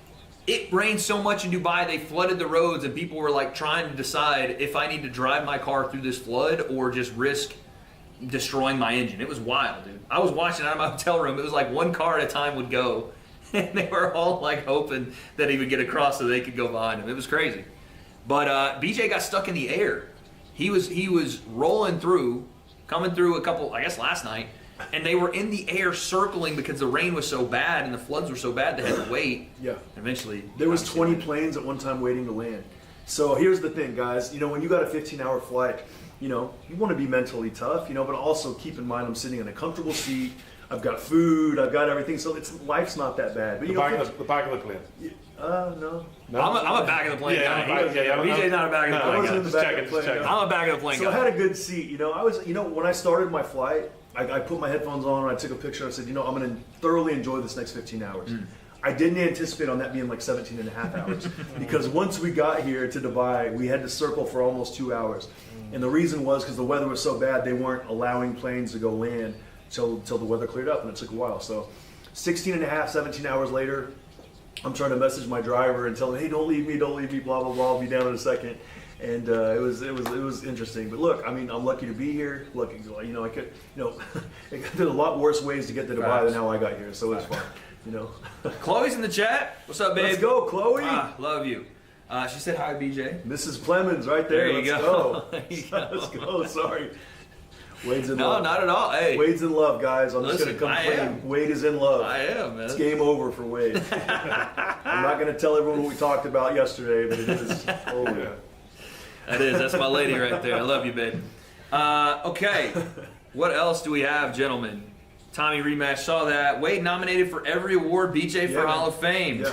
It rained so much in Dubai, they flooded the roads, and people were like trying to decide if I need to drive my car through this flood or just risk destroying my engine. It was wild, dude. I was watching out of my hotel room. It was like 1 car at a time would go, and they were all like hoping that he would get across so they could go behind him. It was crazy. But BJ got stuck in the air. He was rolling through, coming through a couple, I guess last night, and they were in the air circling because the rain was so bad and the floods were so bad they had to wait. Yeah. Eventually, There was 20 planes at one time waiting to land. So here's the thing, guys. When you got a 15-hour flight, you want to be mentally tough, but also keep in mind I'm sitting in a comfortable seat. I've got food. I've got everything. So life's not that bad. But The back of the plane. No. I'm a back of the plane Yeah, guy. BJ's not a back of the I plane wasn't guy. in the back of the plane. I'm a back of the plane So I guy. had a good seat. I was, when I started my flight, I put my headphones on and I took a picture. I said, I'm going to thoroughly enjoy this next 15 hours. I didn't anticipate on that being like 17 and a half hours because once we got here to Dubai, we had to circle for almost 2 hours. And the reason was because the weather was so bad, they weren't allowing planes to go land till the weather cleared up, and it took a while. So 16 and a half, 17 hours later, I'm trying to message my driver and tell him, hey, don't leave me, blah, blah, blah, I'll be down in a second. And it was interesting. But look, I'm lucky to be here. Look, I could, there's a lot worse ways to get to Dubai than how I got here, so it's fine. Chloe's in the chat. What's up, babe? Let's go, Chloe. Love you. She said hi, BJ. Mrs. Clemens right there. There you Let's go. go. There you go. Let's go. Sorry. Wade's in No, love. not at all. Hey, Wade's in love, guys. I'm just Listen, going to I come clean. am. Wade is in love. I am, man. It's game over for Wade. I'm not going to tell everyone what we talked about yesterday, but it is over. That is. That's my lady right there. I love you, babe. Okay. What else do we have, gentlemen? Tommy rematch. Saw that. Wade nominated for every award. BJ for Yeah, Hall of Fame.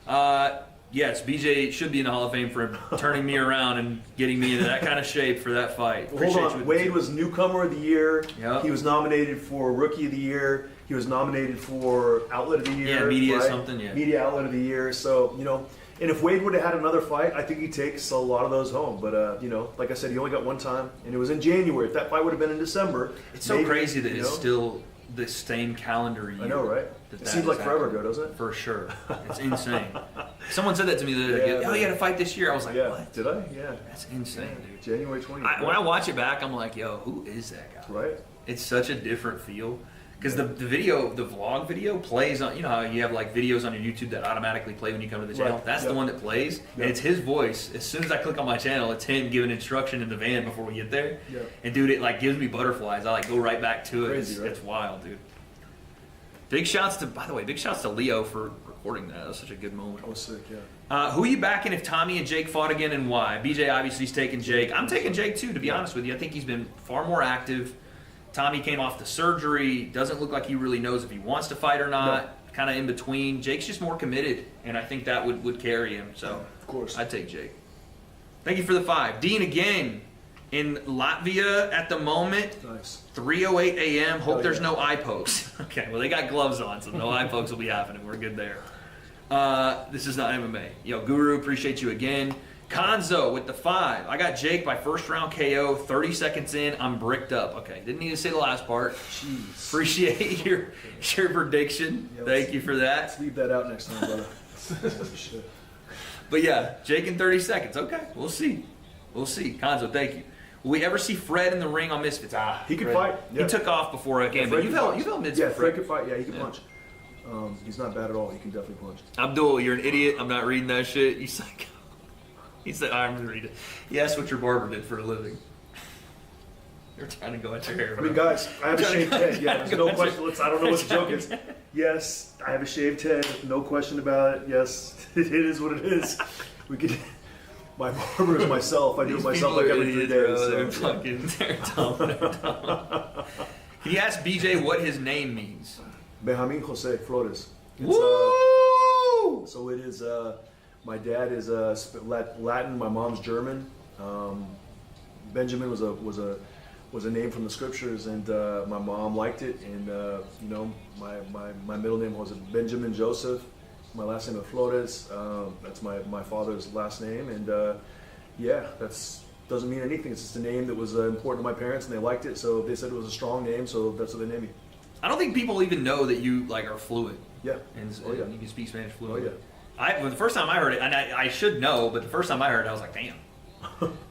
Yeah. Yes, BJ should be in the Hall of Fame for turning me around and getting me into that kind of shape for that fight. Well, hold Appreciate on. you. Wade was newcomer of the year. Yep. He was nominated for rookie of the year. He was nominated for outlet of the year. Yeah, media right? something, yeah. Media outlet of the year. So, and if Wade would have had another fight, I think he takes a lot of those home. But, like I said, he only got one time, and it was in January. If that fight would have been in December. It's so maybe, crazy that it's still the same calendar year. I know, right? It seems like forever ago, doesn't it? For sure. It's insane. Someone said that to me the other day. Yeah, Oh, you had a fight this year. I was like, Yeah. what? Did I? Yeah. That's insane, dude. January 20th. When I watch it back, I'm like, yo, who is that guy? Right? It's such a different feel. Because the vlog video plays on, you know how you have like videos on your YouTube that automatically play when you come to the channel? Right. That's the one that plays, and it's his voice. As soon as I click on my channel, it's him giving instruction in the van before we get there. Yeah. And dude, it like gives me butterflies. I like go right back to it. Crazy, right? It's wild, dude. Big shouts to Leo for recording that. That was such a good moment. I was sick, yeah. Who are you backing if Tommy and Jake fought again, and why? BJ obviously is taking Jake. I'm taking Jake too, to be honest with you. I think he's been far more active. Tommy came off the surgery. Doesn't look like he really knows if he wants to fight or not. No. Kind of in between. Jake's just more committed, and I think that would carry him. So, Of course. I'd take Jake. Thank you for the 5. Dean again in Latvia at the moment. Nice. 3:08 a.m. Hope Hell there's yeah. no eye pokes. Okay, well they got gloves on, so no eye pokes will be happening. We're good there. This is not MMA. Yo, Guru, appreciate you again. Konzo with the 5. I got Jake by first round KO. 30 seconds in, I'm bricked up. Okay, didn't need to say the last part. Jeez. Appreciate your prediction. Yeah, Thank you for that. Let's leave that out next time, brother. Shit. But yeah, Jake in 30 seconds. Okay, we'll see. We'll see. Konzo, thank you. Will we ever see Fred in the ring on Misfits? He could Fred. fight. Yeah. He took off before again, but Fred you've could held fight. mids Yeah, for Fred could fight. Yeah, he could Yeah. punch. He's not bad at all. He can definitely punch. Abdul, you're an idiot. I'm not reading that shit. You psycho. He said, I'm going to read it. He asked what your barber did for a living. You're trying to go at your hair. I mean, bro. guys, I have a shaved head. Yeah, there's no Gotcha. question. I don't know what the joke is. Yes, I have a shaved head. No question about it. Yes, it is what it is. We could. My barber is myself. I do it These myself people like are every 3 idiots, days. bro. They're So. fucking, they're dumb. They're dumb. Can you ask BJ what his name means? Benjamin Jose Flores. It's, Woo! so it is. My dad is Latin. My mom's German. Benjamin was a name from the scriptures, and my mom liked it. And you know, my middle name was Benjamin Joseph. My last name is Flores. That's my father's last name, and yeah, that's doesn't mean anything. It's just a name that was important to my parents, and they liked it, so they said it was a strong name, so that's what they named me. I don't think people even know that you like are fluent. Yeah. And Oh, yeah. you can speak Spanish Oh fluently. yeah. Well, the first time I heard it, and I should know, but the first time I heard it, I was like, damn.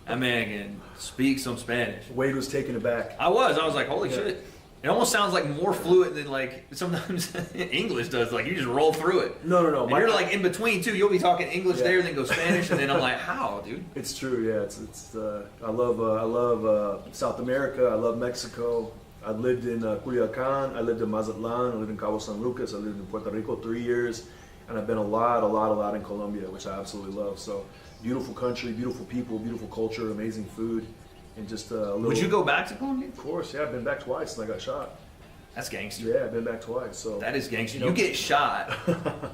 That man can speak some Spanish. Wade was taken aback. I was like, holy Yeah. shit. It almost sounds like more fluent than like sometimes English does. Like you just roll through it. No. And you're like in between too. You'll be talking English Yeah. there, then go Spanish, and then I'm like, how, dude? It's true, yeah. It's I love South America. I love Mexico. I lived in Culiacan. I lived in Mazatlan. I lived in Cabo San Lucas. I lived in Puerto Rico 3 years, and I've been a lot in Colombia, which I absolutely love. So beautiful country, beautiful people, beautiful culture, amazing food, and just a little. Would you go back to Colombia? Of course, yeah. I've been back twice, and I got shot. That's gangster. Yeah, I've been back twice. So That is gangster. You You know- get shot.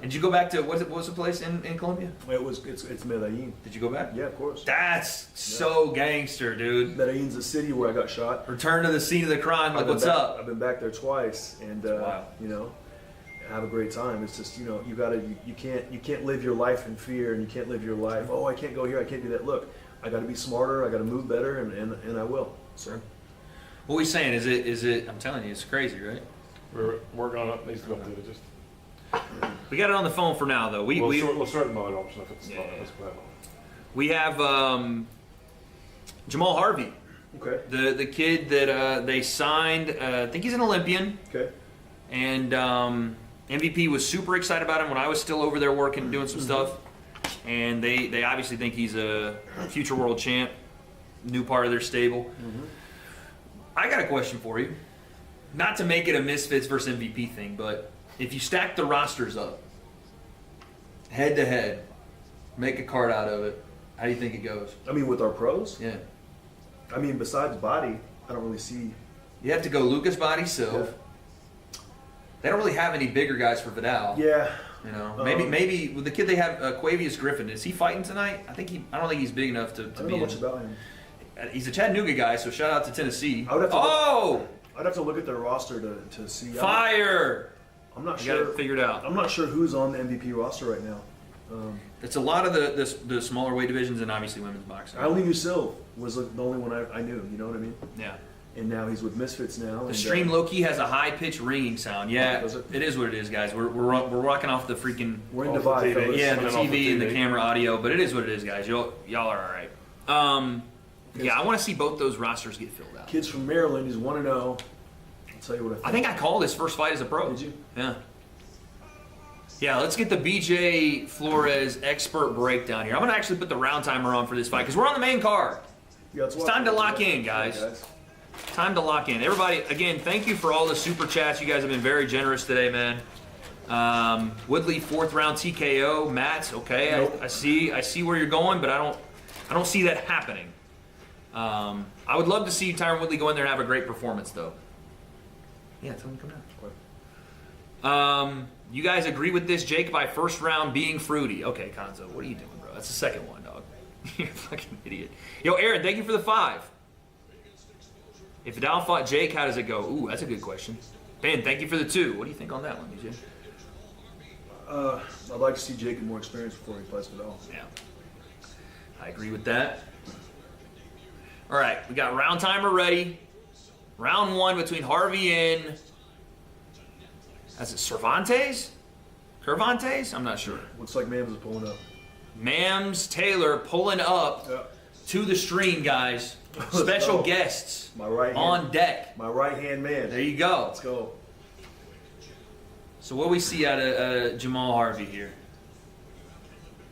Did you go back to what was the place in Colombia? it's Medellin. Did you go back? Yeah, of course. That's so gangster, dude. Medellin's the city where I got shot. Return to the scene of the crime. Like, I've been what's back- up? I've been back there twice, and wild. you know, have a great time. It's just you can't live your life in fear, and you can't live your life. Oh, I can't go here. I can't do that. Look, I got to be smarter. I got to move better, and I will. So What we saying? Is it? I'm telling you, it's crazy, right? We're working on it. Needs to go up there. Just We got it on the phone for now, though. we'll start the mode option if it's Yeah. not. Let's go ahead. We have Jamal Harvey, okay, the kid that they signed. I think he's an Olympian, okay, and MVP was super excited about him when I was still over there working, doing some stuff. And they obviously think he's a future world champ, new part of their stable. I got a question for you. Not to make it a Misfits versus MVP thing, but if you stack the rosters up, head to head, make a card out of it, how do you think it goes? I mean, with our pros, Yeah. I mean, besides body, I don't really see. You have to go Lucas Body Silv. Yeah. They don't really have any bigger guys for Vidal. Yeah, You know, maybe with the kid they have, Quavius Griffin. Is he fighting tonight? I don't think he's big enough to I don't be know in. much about him. He's a Chattanooga guy, so shout out to Tennessee. I would have to Oh, I'd have to look at their roster to see. fire! I'm not You sure. got it figured out. I'm not sure who's on the MVP roster right now. It's a lot of the smaller weight divisions and obviously women's boxing. I only knew Sil was the only one I knew. You know what I mean? Yeah. And now he's with Misfits now. The and, stream low key has a high pitched ringing sound. Yeah, Does it? it is what it is, guys. We're rocking off the freaking we're in Off the Dubai, TV. fellas. yeah the Coming off the TV and the TV. camera audio, but it is what it is, guys. Y'all are all right. Yeah, I want to see both those rosters get filled out. Kid's from Maryland. He's 1-0. tell you what I think I called his first fight as a pro. Did you? Yeah. Yeah, let's get the BJ Flores expert breakdown here. I'm going to actually put the round timer on for this fight because we're on the main card. Yeah, It's time to lock in, guys. Time to lock in. Everybody, again, thank you for all the super chats. You guys have been very generous today, man. Woodley, 4th round TKO. Matt, okay, Nope. I see where you're going, but I don't see that happening. I would love to see Tyron Woodley go in there and have a great performance, though. Yeah, tell him to come down. You guys agree with this, Jake, by first round being fruity? Okay, Konzo, what are you doing, bro? That's the second one, dog. You're a fucking idiot. Yo, Aaron, thank you for the 5. If Vidal fought Jake, how does it go? Ooh, that's a good question. Ben, thank you for the 2. What do you think on that one, DJ? I'd like to see Jake get more experience before he fights Vidal. Yeah. I agree with that. All right, we got round timer ready. Round 1 between Harvey and... Is it Cervantes? Cervantes? I'm not sure. Looks like Mams is pulling up. Mams Taylor pulling up to the stream, guys. Special go. guests My right on hand. deck. My right hand man. There you go. Let's go. So what do we see out of Jamal Harvey here?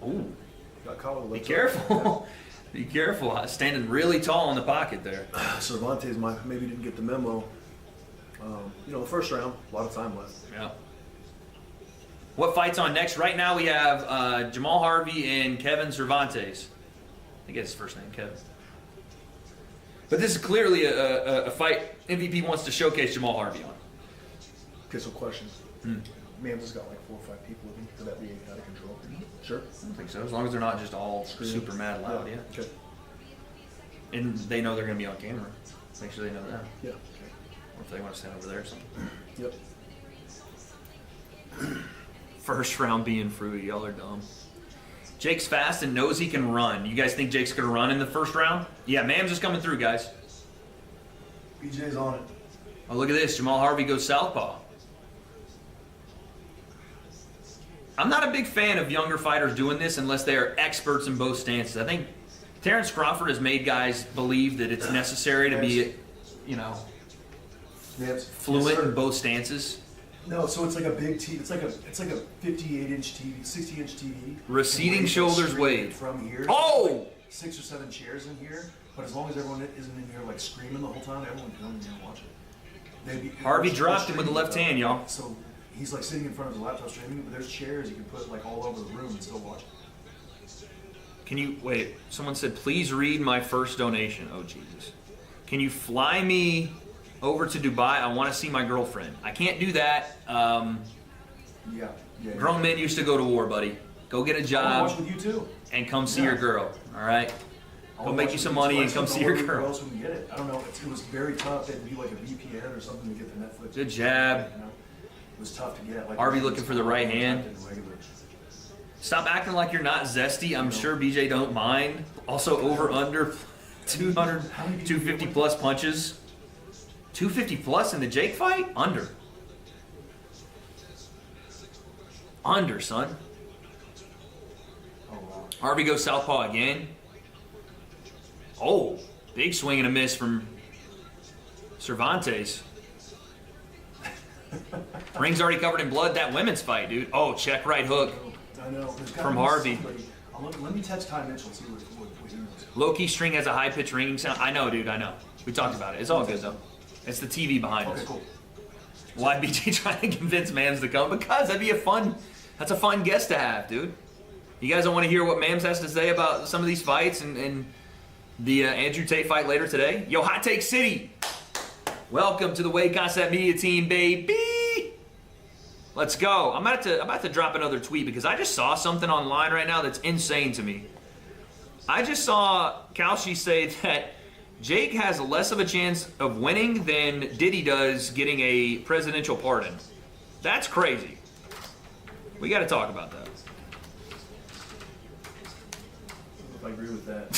Ooh, Got caught with be left careful. Be careful. Standing really tall in the pocket there. hook. Cervantes maybe didn't get the memo. The first round, a lot of time left. Yeah. What fight's on next? Right now we have Jamal Harvey and Kevin Cervantes. I think that's his first name, Kevin. But this is clearly a fight MVP wants to showcase Jamal Harvey on. Okay, so questions. Mams has got like 4 or 5 people with him. Could that be out of control? Sure. I don't think so. As long as they're not just all super mad loud, yeah. Okay. And they know they're going to be on camera. Make sure they know that. Yeah. Or if they want to stand over there or something. Yep. First round being fruity. Y'all are dumb. Jake's fast and knows he can run. You guys think Jake's going to run in the first round? Yeah, Mams is coming through, guys. BJ's on it. Oh, look at this. Jamal Harvey goes southpaw. I'm not a big fan of younger fighters doing this unless they are experts in both stances. I think Terrence Crawford has made guys believe that it's necessary to be, Mams. fluent in both stances. No, so it's like a big TV. It's like a 58-inch TV, 60-inch TV. Receding And Wade's shoulders, screaming Wade. from here. Oh! Like 6 or 7 chairs in here, but as long as everyone isn't in here like screaming the whole time, everyone can come in here and watch it. Harvey dropped him with the left hand, y'all. So he's like sitting in front of his laptop streaming, but there's chairs you can put like all over the room and still watch it. Can you, wait, someone said, please read my first donation. Oh, Jesus. Can you fly me over to Dubai? I want to see my girlfriend. I can't do that. Yeah. Grown men used to go to war, buddy. Go get a I job watch with you too. and come see your girl, all right? Go make you some money and come see your Who girl. else would get it? I don't know. It was very tough. They had to be like a VPN or something to get the Netflix. Good jab. It was tough to get. Like, Harvey looking for the right hand. Regular. Stop acting like you're not zesty. I'm sure BJ don't mind. Also, over under 200, 250 plus punches. 250 plus in the Jake fight? Under. Under, son. Oh wow. Harvey goes southpaw again. Oh, big swing and a miss from Cervantes. Ring's already covered in blood. That women's fight, dude. Oh, check right hook. I know. There's gotta From be Harvey. somebody. Let me text Ty Mitchell and see what he knows. Low-key string has a high-pitched ringing sound. I know, dude. I know. We talked about it. It's all good, though. It's the TV behind Okay, us. cool. Why BJ trying to convince Mams to come? Because that'd be that's a fun guest to have, dude. You guys don't want to hear what Mams has to say about some of these fights and the Andrew Tate fight later today? Yo, Hot Take City. Welcome to the W.A.D.E Concept Media Team, baby. Let's go. I'm about to drop another tweet because I just saw something online right now that's insane to me. I just saw Kalshi say that Jake has less of a chance of winning than Diddy does getting a presidential pardon. That's crazy. We got to talk about that. If I agree with that.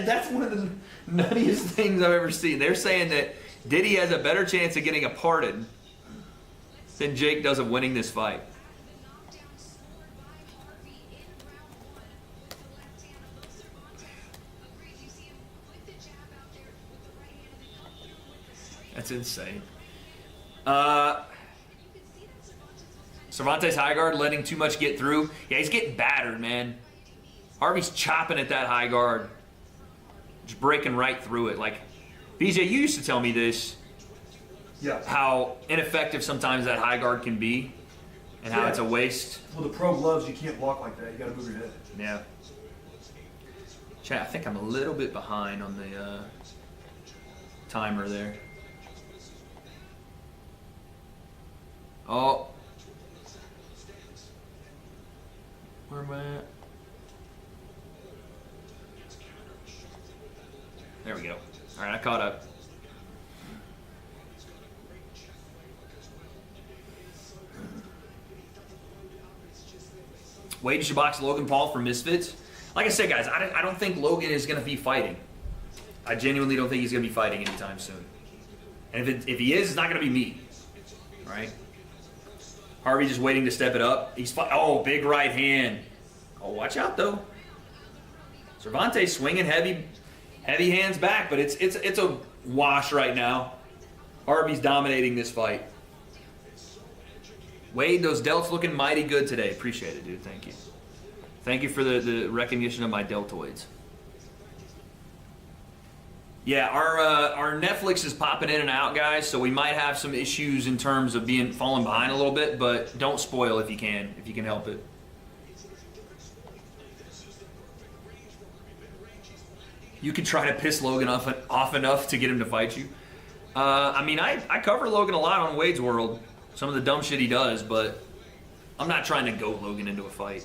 That's one of the nuttiest things I've ever seen. They're saying that Diddy has a better chance of getting a pardon than Jake does of winning this fight. That's insane. Cervantes high guard letting too much get through. Yeah, he's getting battered, man. Harvey's chopping at that high guard. Just breaking right through it. Like, BJ, you used to tell me this. Yeah. How ineffective sometimes that high guard can be. And how it's a waste. Well, the pro gloves, you can't block like that. You got to move your head. Yeah. Chat, I think I'm a little bit behind on the timer there. Oh. Where am I at? There we go. All right, I caught up. Wade should box Logan Paul for Misfits. Like I said, guys, I don't think Logan is going to be fighting. I genuinely don't think he's going to be fighting anytime soon. And if he is, it's not going to be me. Right? Harvey just waiting to step it up. Oh, big right hand. Oh, watch out, though. Cervantes swinging heavy hands back, but it's a wash right now. Harvey's dominating this fight. Wade, those delts looking mighty good today. Appreciate it, dude. Thank you. Thank you for the recognition of my deltoids. Yeah, our Netflix is popping in and out, guys, so we might have some issues in terms of falling behind a little bit, but don't spoil if you can help it. You can try to piss Logan off enough to get him to fight you. I mean, I cover Logan a lot on Wade's World. Some of the dumb shit he does, but I'm not trying to goat Logan into a fight.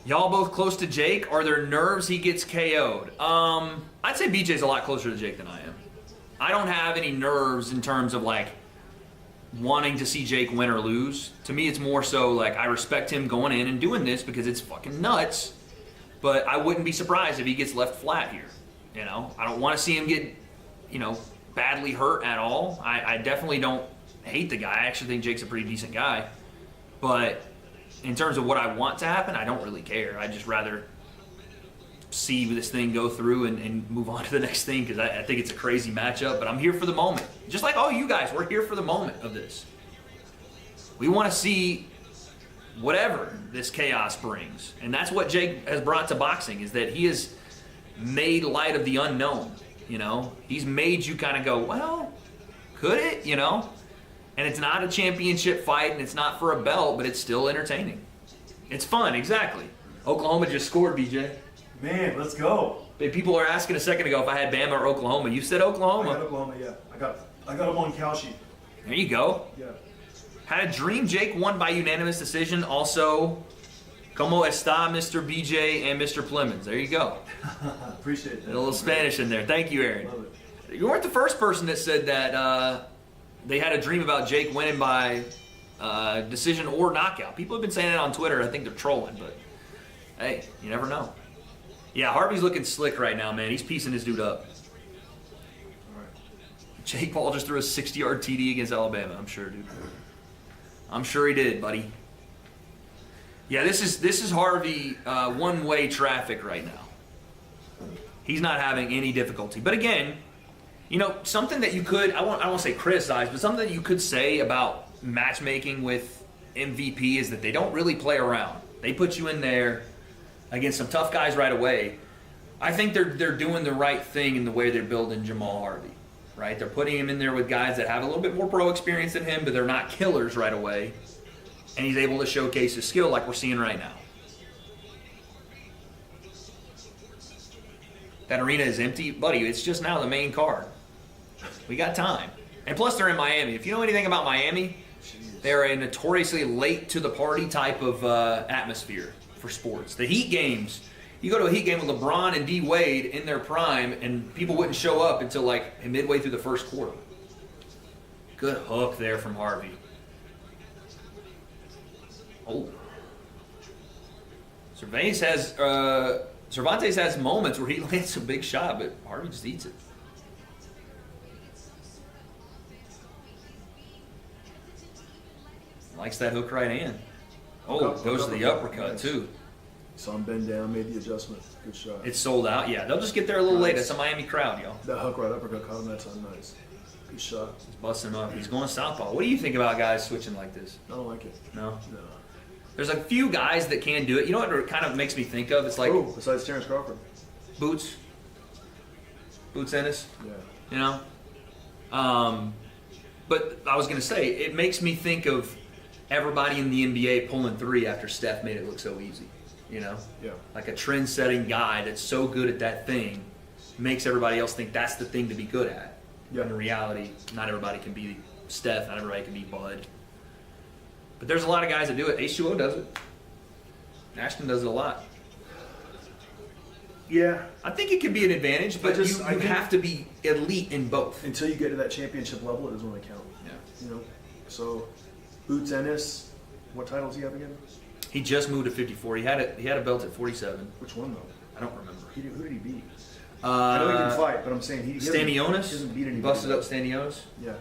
Y'all both close to Jake? Are there nerves he gets KO'd? I'd say BJ's a lot closer to Jake than I am. I don't have any nerves in terms of like wanting to see Jake win or lose. To me, it's more so like I respect him going in and doing this because it's fucking nuts. But I wouldn't be surprised if he gets left flat here. You know, I don't want to see him get, badly hurt at all. I definitely don't hate the guy. I actually think Jake's a pretty decent guy. But in terms of what I want to happen, I don't really care. I'd just rather see this thing go through and move on to the next thing because I think it's a crazy matchup. But I'm here for the moment. Just like all you guys, we're here for the moment of this. We want to see whatever this chaos brings. And that's what Jake has brought to boxing, is that he has made light of the unknown. He's made you kind of go, well, could it? And it's not a championship fight, and it's not for a belt, but it's still entertaining. It's fun, exactly. Oklahoma just scored, BJ. Man, let's go. People are asking a second ago if I had Bama or Oklahoma. You said Oklahoma. I got Oklahoma, yeah. I got them on cow sheet. There you go. Yeah. Had a dream Jake won by unanimous decision. Also, como está, Mr. BJ and Mr. Plemons. There you go. Appreciate that. A little Spanish in there. Thank you, Aaron. Love it. You weren't the first person that said that they had a dream about Jake winning by decision or knockout. People have been saying it on Twitter. I think they're trolling, but hey, you never know. Yeah, Harvey's looking slick right now, man. He's piecing this dude up. All right. Jake Paul just threw a 60-yard TD against Alabama. I'm sure, dude. I'm sure he did, buddy. Yeah, this is Harvey one-way traffic right now. He's not having any difficulty. But again, something that you could, I won't say criticize, but something that you could say about matchmaking with MVP is that they don't really play around. They put you in there against some tough guys right away. I think they're doing the right thing in the way they're building Jamal Harvey, right? They're putting him in there with guys that have a little bit more pro experience than him, but they're not killers right away. And he's able to showcase his skill like we're seeing right now. That arena is empty. Buddy, it's just now the main card. We got time. And plus they're in Miami. If you know anything about Miami, they're a notoriously late to the party type of atmosphere for sports. The Heat games, you go to a Heat game with LeBron and W.A.D.E in their prime, and people wouldn't show up until like midway through the first quarter. Good hook there from Harvey. Oh. Cervantes has moments where he lands a big shot, but Harvey just eats it. Likes that hook right hand. Oh, goes to the uppercut too. Saw him bend down, made the adjustment. Good shot. It's sold out. Yeah, they'll just get there a little late. It's a Miami crowd, y'all. That hook right uppercut caught him that time. Nice. Good shot. He's busting him up. He's going southpaw. What do you think about guys switching like this? I don't like it. No? No. There's a few guys that can do it. You know what it kind of makes me think of? It's like besides Terrence Crawford. Boots Ennis, Yeah. you know? But I was going to say, it makes me think of everybody in the NBA pulling three after Steph made it look so easy, you know? Yeah. Like a trend-setting guy that's so good at that thing makes everybody else think that's the thing to be good at. Yeah. In reality, not everybody can be Steph, not everybody can be Bud. But there's a lot of guys that do it. H2O does it. Ashton does it a lot. Yeah. I think it can be an advantage, but I you think- have to be elite in both. Until you get to that championship level, it doesn't really count. Yeah. You know? So, Boots Ennis, what title does he have again? He just moved to 54. He had a belt at 47. Which one, though? I don't remember. Who did he beat? I know he can Uh, fight, but I'm saying he doesn't beat anybody. Busted up Stanionis. Yeah.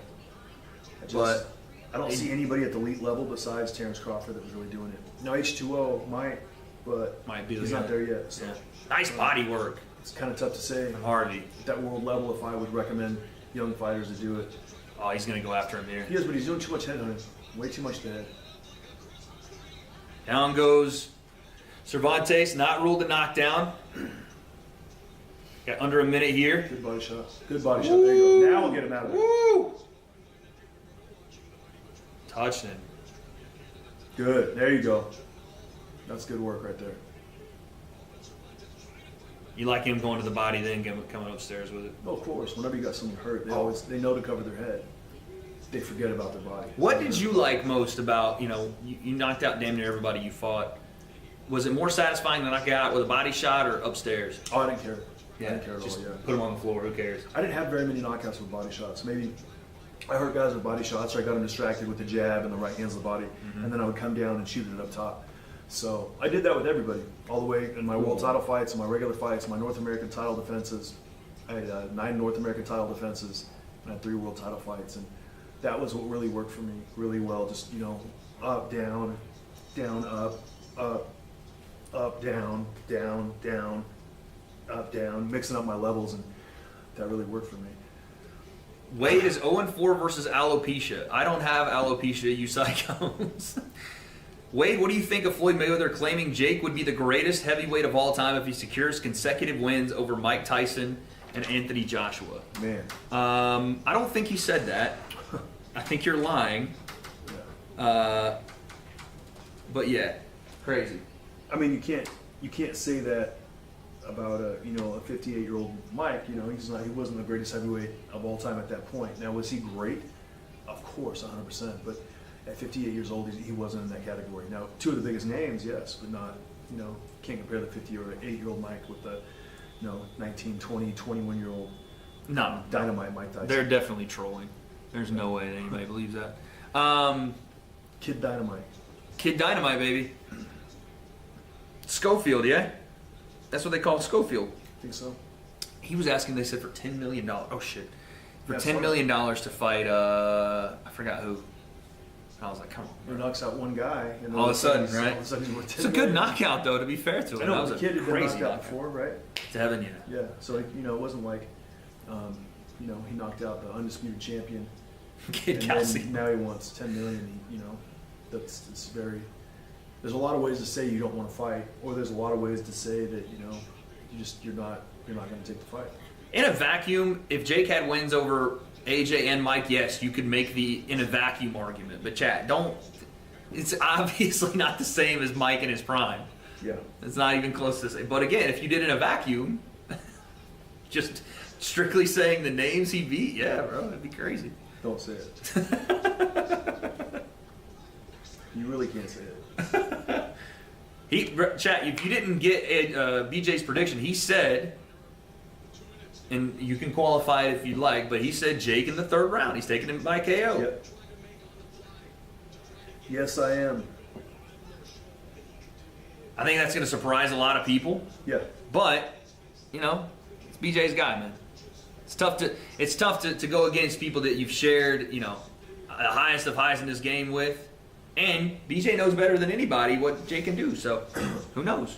But I don't see anybody at the elite level besides Terrence Crawford that was really doing it. Now H2O might, but Might be the he's guy. not there yet. So Yeah. Nice body work. it's kind of tough to say. Hardy. At that world level, if I would recommend young fighters to do it. Oh, he's going to go after him here. He is, but he's doing too much head hunting. Way too much to head. Down goes Cervantes, not ruled a knockdown. Got under a minute here. Good body shot. Good body shot. There you go. Now we'll get him out of there. Woo! Touched him. Good. There you go. That's good work right there. You like him going to the body, then coming upstairs with it. Oh, of course. Whenever you got someone hurt, they know to cover their head. They forget about their body. What did you like most about, you knocked out damn near everybody you fought. Was it more satisfying to knock out with a body shot or upstairs? Oh, I didn't care. Yeah, I didn't care at all, just yeah. put him on the floor. Who cares? I didn't have very many knockouts with body shots. Maybe I hurt guys with body shots, or I got them distracted with the jab and the right hands of the body, and then I would come down and shoot it up top. So I did that with everybody, all the way in my world title fights, in my regular fights, my North American title defenses. I had 9 North American title defenses, and I had 3 world title fights, and that was what really worked for me really well. Just up, down, down, up, down, down, down, up, down, mixing up my levels, and that really worked for me. Wade is 0-4 versus alopecia. I don't have alopecia, you psychos. Wade, what do you think of Floyd Mayweather claiming Jake would be the greatest heavyweight of all time if he secures consecutive wins over Mike Tyson and Anthony Joshua? Man, I don't think he said that. I think you're lying. But yeah, crazy. I mean, you can't say that about a 58-year-old Mike. He wasn't the greatest heavyweight of all time at that point. Now, was he great? Of course, 100%. But at 58 years old, he wasn't in that category. Now, 2 of the biggest names, yes, but not. Can't compare the 58-year-old Mike with the 19, 20, 21-year-old No, dynamite Mike Tyson. they're definitely trolling. There's no way that anybody believes that. Kid Dynamite. Kid Dynamite, baby. Schofield, yeah? That's what they call Schofield. Think so? He was asking, they said, for $10 million. Oh, shit. For Yeah, $10 million to fight, I forgot who. I was like, come He on. knocks out one guy, and then All of a sudden, he's- right? All of a sudden he's worth It's a 10 good million. knockout, though, to be fair to him. I know, that was the a kid had been crazy knocked out knockout. before, right? Devin, yeah. Yeah, so it wasn't like, he knocked out the undisputed champion, Kid and Kelsey. then now he wants 10 million. It's very. There's a lot of ways to say you don't want to fight, or there's a lot of ways to say that you're not going to take the fight. In a vacuum, if Jake had wins over AJ and Mike, yes, you could make the in a vacuum argument. But Chad, don't. It's obviously not the same as Mike in his prime. Yeah. It's not even close to the same. But again, if you did in a vacuum, just strictly saying the names he beat, yeah, bro, that'd be crazy. Don't say it. You really can't say it. Chat, if you didn't get BJ's prediction, he said, and you can qualify it if you'd like, but he said Jake in the 3rd round. He's taking him by KO. Yep. Yes, I am. I think that's going to surprise a lot of people. Yeah. But, it's BJ's guy, man. It's tough to go against people that you've shared, the highest of highs in this game with. And BJ knows better than anybody what Jake can do, so who knows?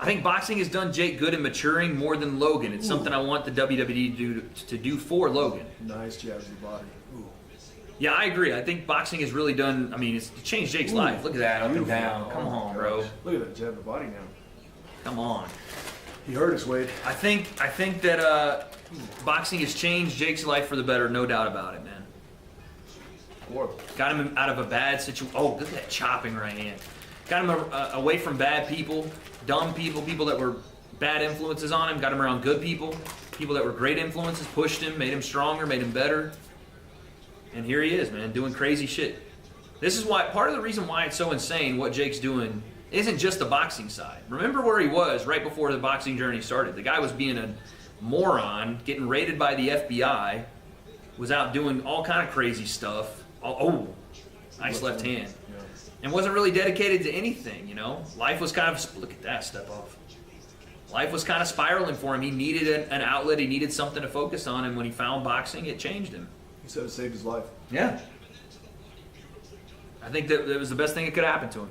I think boxing has done Jake good in maturing more than Logan. It's something I want the WWE to do for Logan. Nice jab to the body. Ooh. Yeah, I agree. I think boxing has really done. I mean, it's changed Jake's life. Look at that, up and down. Come on, bro. Look at that jab to the body now. Come on. He hurt us, Wade. I think that boxing has changed Jake's life for the better, no doubt about it, man. Got him out of a bad situation. Oh, look at that chopping right hand. Got him away from bad people, dumb people, people that were bad influences on him. Got him around good people, people that were great influences, pushed him, made him stronger, made him better. And here he is, man, doing crazy shit. This is why, part of the reason why it's so insane what Jake's doing isn't just the boxing side. Remember where he was right before the boxing journey started. The guy was being a moron, getting raided by the FBI, was out doing all kind of crazy stuff. Oh, nice left hand. And wasn't really dedicated to anything, you know? Life was kind of, look at that, step off. Life was kind of spiraling for him. He needed an outlet. He needed something to focus on. And when he found boxing, it changed him. He said it saved his life. Yeah. I think that was the best thing that could happen to him.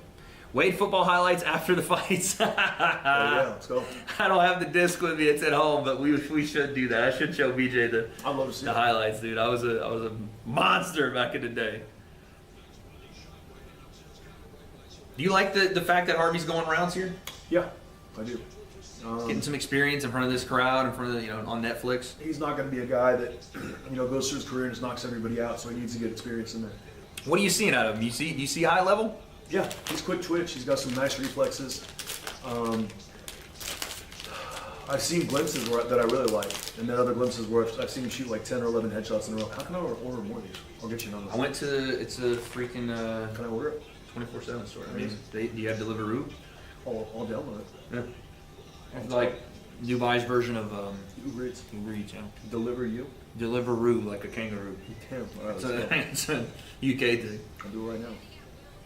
Wade football highlights after the fights. Oh, yeah, let's go. I don't have the disc with me. It's at home, but we should do that. I should show BJ I'd love to see the highlights, dude. I was a monster back in the day. Do you like the fact that Harvey's going rounds here? Yeah, I do. Getting some experience in front of this crowd, in front of on Netflix. He's not going to be a guy that goes through his career and just knocks everybody out. So he needs to get experience in there. What are you seeing out of him? Do you see high level? Yeah, he's quick twitch. He's got some nice reflexes. I've seen glimpses that I really like, and then other glimpses where I've seen him shoot like 10 or 11 headshots in a row. How can I order more of these? I'll get you another. I went to it's a freaking Can I order it? 24/7 store. I mean, do you have Deliveroo? I'll download it. Yeah. It's like Dubai's version of Uber Eats. Uber Eats, yeah. Deliver you? Deliveroo, like a kangaroo. Damn. All right, It's a UK thing. I'll do it right now.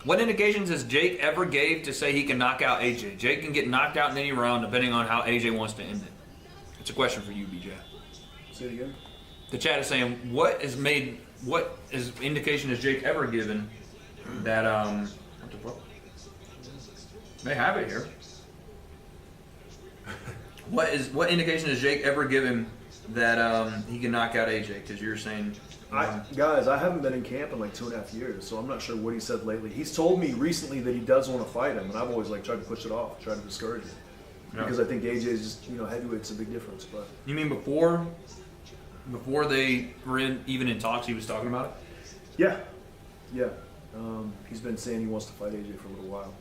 What indications has Jake ever gave to say he can knock out AJ? Jake can get knocked out in any round depending on how AJ wants to end it. It's a question for you, BJ. Say it again. The chat is saying, what is indication has Jake ever given that what the fuck? They have it here. What indication has Jake ever given that he can knock out AJ? Because you're saying. Guys, I haven't been in camp in like 2.5 years, so I'm not sure what he said lately. He's told me recently that he does want to fight him, and I've always like tried to push it off, tried to discourage it, because I think AJ is just heavyweight's a big difference. But you mean before they were even in talks, he was talking about it? Yeah. He's been saying he wants to fight AJ for a little while.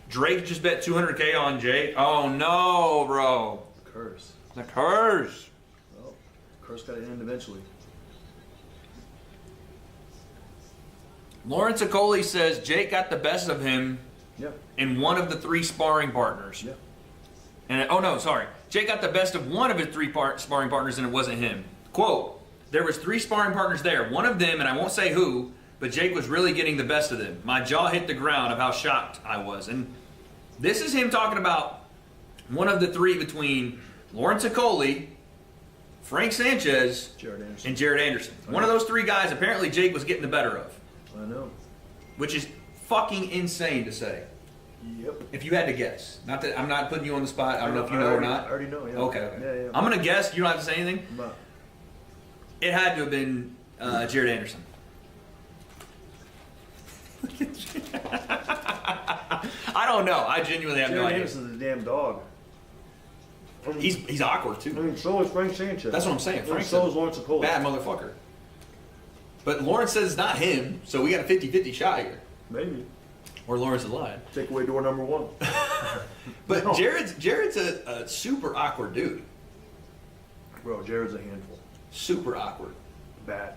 Drake just bet 200K on Jake. Oh no, bro. The curse. The curse. Well, the curse got to end eventually. Lawrence Okoli says Jake got the best of him in one of the 3 sparring partners. Yeah. And Jake got the best of one of his 3 sparring partners, and it wasn't him. Quote: there was 3 sparring partners there. One of them, and I won't say who, but Jake was really getting the best of them. My jaw hit the ground of how shocked I was. And this is him talking about one of the 3 between Lawrence Okoli, Frank Sanchez, and Jared Anderson. One of those 3 guys apparently Jake was getting the better of. I know. Which is fucking insane to say. Yep. If you had to guess. Not that I'm not putting you on the spot. I don't know if you know or not. I already know, yeah. Okay. Yeah. I'm going to guess. You don't have to say anything. No. It had to have been Jared Anderson. I don't know. I genuinely have no Jared idea. Anderson's a damn dog. He's awkward too. I mean, so is Frank Sanchez. That's what I'm saying. Frank's so is Lawrence Okoli. bad motherfucker. But Lawrence says it's not him, so we got a 50-50 shot here. Maybe. Or Lawrence is lying. Take away door number 1. But No. Jared's a super awkward dude. Bro, Jared's a handful. Super awkward. Bad.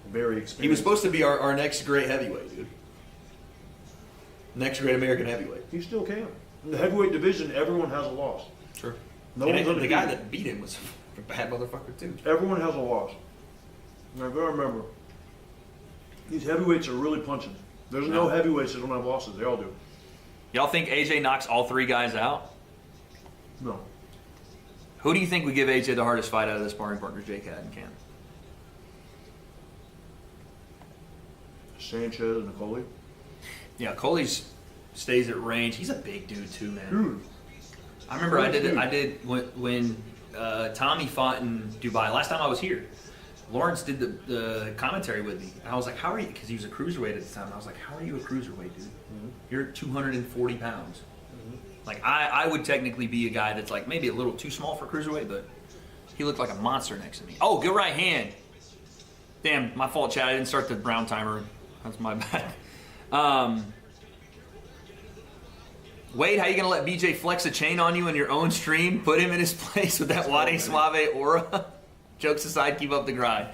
Very experienced. He was supposed to be our next great heavyweight, dude. Next great American heavyweight. He still can. In the heavyweight division, everyone has a loss. Sure. No And one's the undefeated. guy that beat him was a bad motherfucker, too. Everyone has a loss. Now, you gotta remember, these heavyweights are really punching. There's no heavyweights that don't have losses. They all do. Y'all think AJ knocks all 3 guys out? No. Who do you think would give AJ the hardest fight out of the sparring partners Jake had in camp? Sanchez and Okoli. Yeah, Coley's stays at range. He's a big dude, too, man. Dude. I remember I did when Tommy fought in Dubai. Last time I was here, Lawrence did the commentary with me. And I was like, how are you? Because he was a cruiserweight at the time. I was like, how are you a cruiserweight, dude? You're 240 pounds. Like, I would technically be a guy that's like maybe a little too small for cruiserweight, but he looked like a monster next to me. Oh, good right hand. Damn, my fault, Chad. I didn't start the brown timer. That's my bad. Wade, how you gonna let BJ flex a chain on you in your own stream? Put him in his place with that Wade Suave aura? Jokes aside, keep up the grind.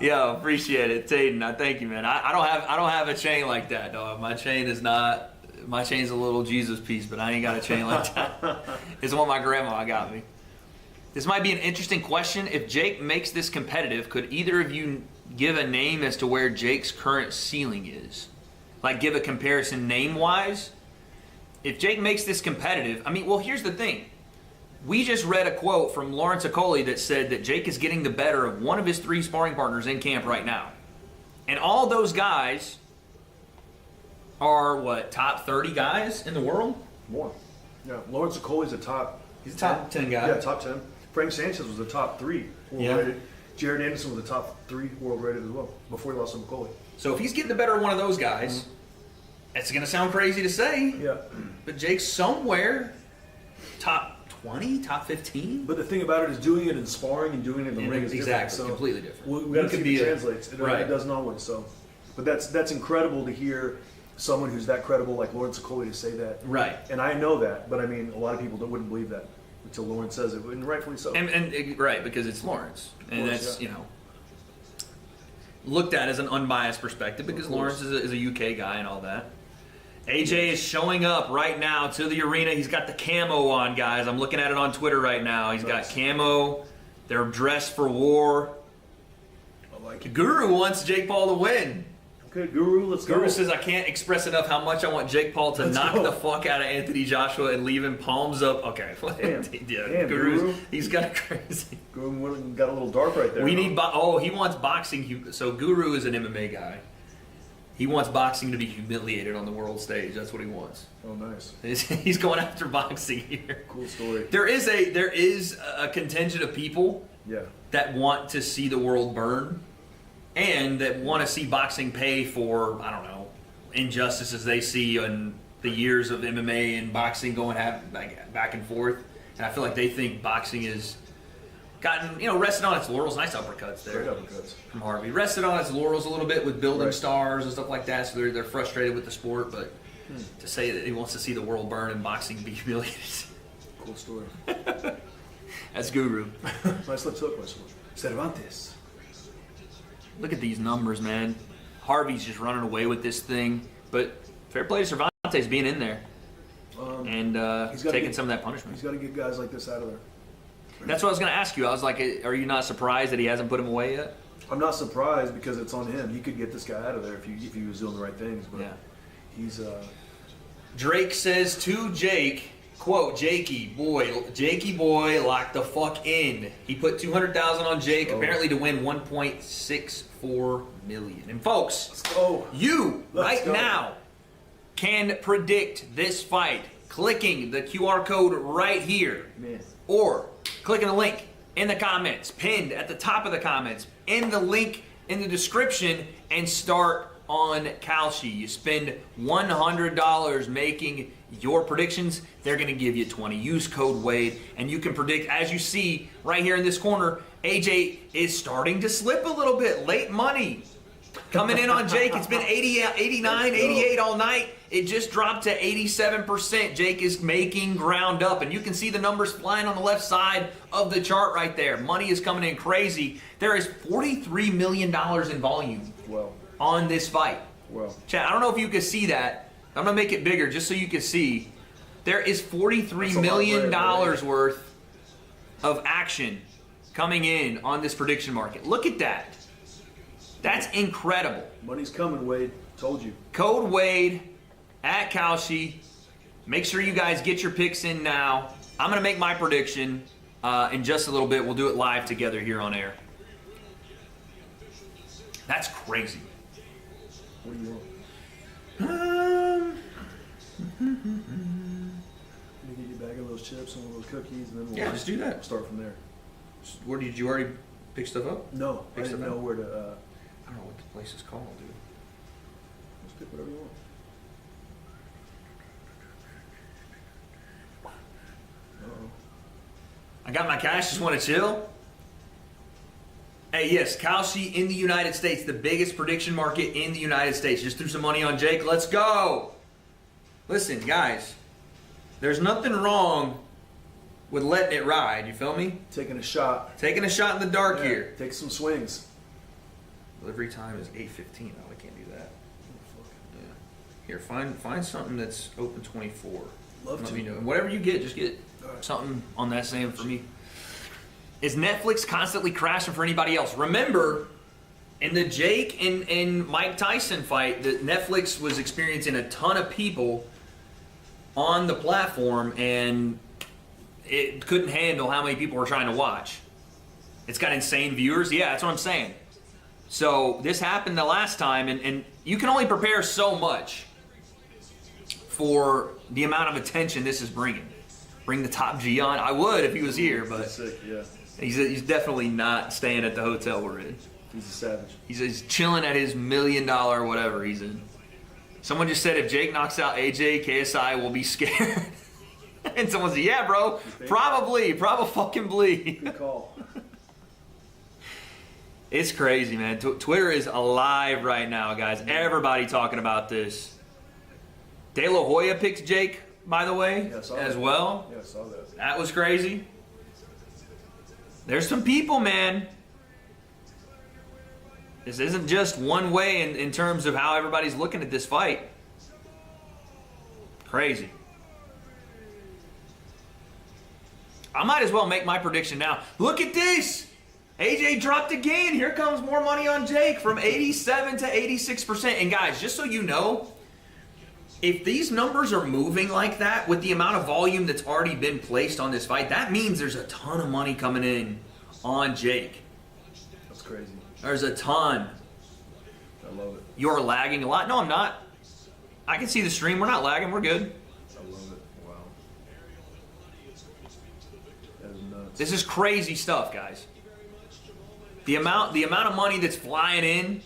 Yo, appreciate it, Taden. I thank you, man. I don't have a chain like that, dog. My chain's a little Jesus piece, but I ain't got a chain like that. It's one my grandma got me. This might be an interesting question. If Jake makes this competitive, could either of you give a name as to where Jake's current ceiling is? Like, give a comparison name-wise? If Jake makes this competitive, I mean, well, here's the thing. We just read a quote from Lawrence Okoli that said that Jake is getting the better of one of his 3 sparring partners in camp right now. And all those guys are, what, top 30 guys in the world? More. Yeah, Lawrence Okoli's a top. He's a top 10 guy. Yeah, top 10. Frank Sanchez was the top 3 world rated. Jared Anderson was the top 3 world rated as well before he lost to Okoli. So if he's getting the better of one of those guys, it's going to sound crazy to say, Yeah. but Jake's somewhere top 20, top 15. But the thing about it is doing it in sparring and doing it in the ring is exactly, different. So completely different. We got to He see could if it be translates. It doesn't always. So, but that's incredible to hear someone who's that credible like Lawrence Okoli to say that. Right. And I know that, but I mean, a lot of people wouldn't believe that until Lawrence says it, and rightfully so. And right, because it's Lawrence. And course, that's, yeah. you know, looked at as an unbiased perspective because Lawrence is a UK guy and all that. AJ is showing up right now to the arena. He's got the camo on, guys. I'm looking at it on Twitter right now. He's got camo. They're dressed for war. I like it. Guru wants Jake Paul to win. Okay, Guru, let's go. Guru says, I can't express enough how much I want Jake Paul to knock the fuck out of Anthony Joshua and leave him palms up. Okay. Damn, Guru's, Guru. he's got crazy. Guru got a little dark right there. We need, he wants boxing. So Guru is an MMA guy. He wants boxing to be humiliated on the world stage. That's what he wants. Oh, nice. He's going after boxing here. Cool story. There is a contingent of people Yeah. that want to see the world burn and that want to see boxing pay for, I don't know, injustices they see in the years of MMA and boxing going back and forth. And I feel like they think boxing is gotten, rested on its laurels. Nice uppercuts there. Great uppercuts. From Harvey. Rested on its laurels a little bit with building Right. stars and stuff like that, so they're frustrated with the sport, but to say that he wants to see the world burn and boxing be humiliated. Cool story. That's Guru. Nice left hook, my sword. Cervantes. Look at these numbers, man. Harvey's just running away with this thing, but fair play to Cervantes being in there and taking some of that punishment. He's got to get guys like this out of there. That's what I was going to ask you. I was like, are you not surprised that he hasn't put him away yet? I'm not surprised because it's on him. He could get this guy out of there if he was doing the right things. But Yeah. he's Drake says to Jake, quote, Jakey boy, lock the fuck in. He put $200,000 on Jake, apparently to win $1.64 million. And folks, let's go. you Let's go. now can predict this fight clicking the QR code right here, Man. or clicking the link in the comments, pinned at the top of the comments, in the link in the description, and start on Kalshi. You spend $100 making your predictions, they're going to give you 20. Use code WADE, and you can predict, as you see right here in this corner, AJ is starting to slip a little bit. Late money coming in on Jake. It's been 80, 89, 88 all night. It just dropped to 87%. Jake is making ground up, and you can see the numbers flying on the left side of the chart right there. Money is coming in crazy. There is $43 million in volume on this fight. Chat, I don't know if you can see that. I'm going to make it bigger just so you can see. There is $43 million worth of action coming in on this prediction market. Look at that. That's incredible. Money's coming, Wade. Told you. Code WADE at Kalshi. Make sure you guys get your picks in now. I'm going to make my prediction in just a little bit. We'll do it live together here on air. That's crazy. What do you want? Let me get you bag of those chips and one of those cookies, and then we'll Yeah, just do that. start from there. Where did you already pick stuff up? No, I Pick didn't stuff know up? where to. I don't know what the place is called, dude. Just pick whatever you want. Uh-oh. I got my cash. Just want to chill. Hey, yes, Kalshi in the United States, the biggest prediction market in the United States. Just threw some money on Jake. Let's go. Listen, guys, there's nothing wrong with letting it ride. You feel me? Taking a shot. Taking a shot in the dark Yeah, here. Take some swings. Delivery time is 8:15. Oh, I can't do that. Yeah. Here, find something that's open 24. Love Let to. me know. And whatever you get, just get something on that same for me. Is Netflix constantly crashing for anybody else? Remember, in the Jake and Mike Tyson fight, that Netflix was experiencing a ton of people on the platform, and it couldn't handle how many people were trying to watch. It's got insane viewers. Yeah, that's what I'm saying. So this happened the last time, and you can only prepare so much for the amount of attention this is bringing. Bring the top G on. I would if he was here, but Sick, yeah. he's definitely not staying at the hotel we're in. He's a savage. He's chilling at his $1 million whatever he's in. Someone just said if Jake knocks out AJ, KSI will be scared. And someone said, yeah, bro, probably fucking blee. Good call. It's crazy, man. Twitter is alive right now, guys. Everybody talking about this. De La Hoya picked Jake, by the way, Yeah, I saw as that. well. Yeah, I saw that. That was crazy. There's some people, man. This isn't just one way in terms of how everybody's looking at this fight. Crazy. I might as well make my prediction now. Look at this. AJ dropped again. Here comes more money on Jake from 87 to 86%. And guys, just so you know, if these numbers are moving like that with the amount of volume that's already been placed on this fight, that means there's a ton of money coming in on Jake. That's crazy. There's a ton. I love it. You're lagging a lot. No, I'm not. I can see the stream. We're not lagging. We're good. I love it. Wow. That is nuts. This is crazy stuff, guys. The amount of money that's flying in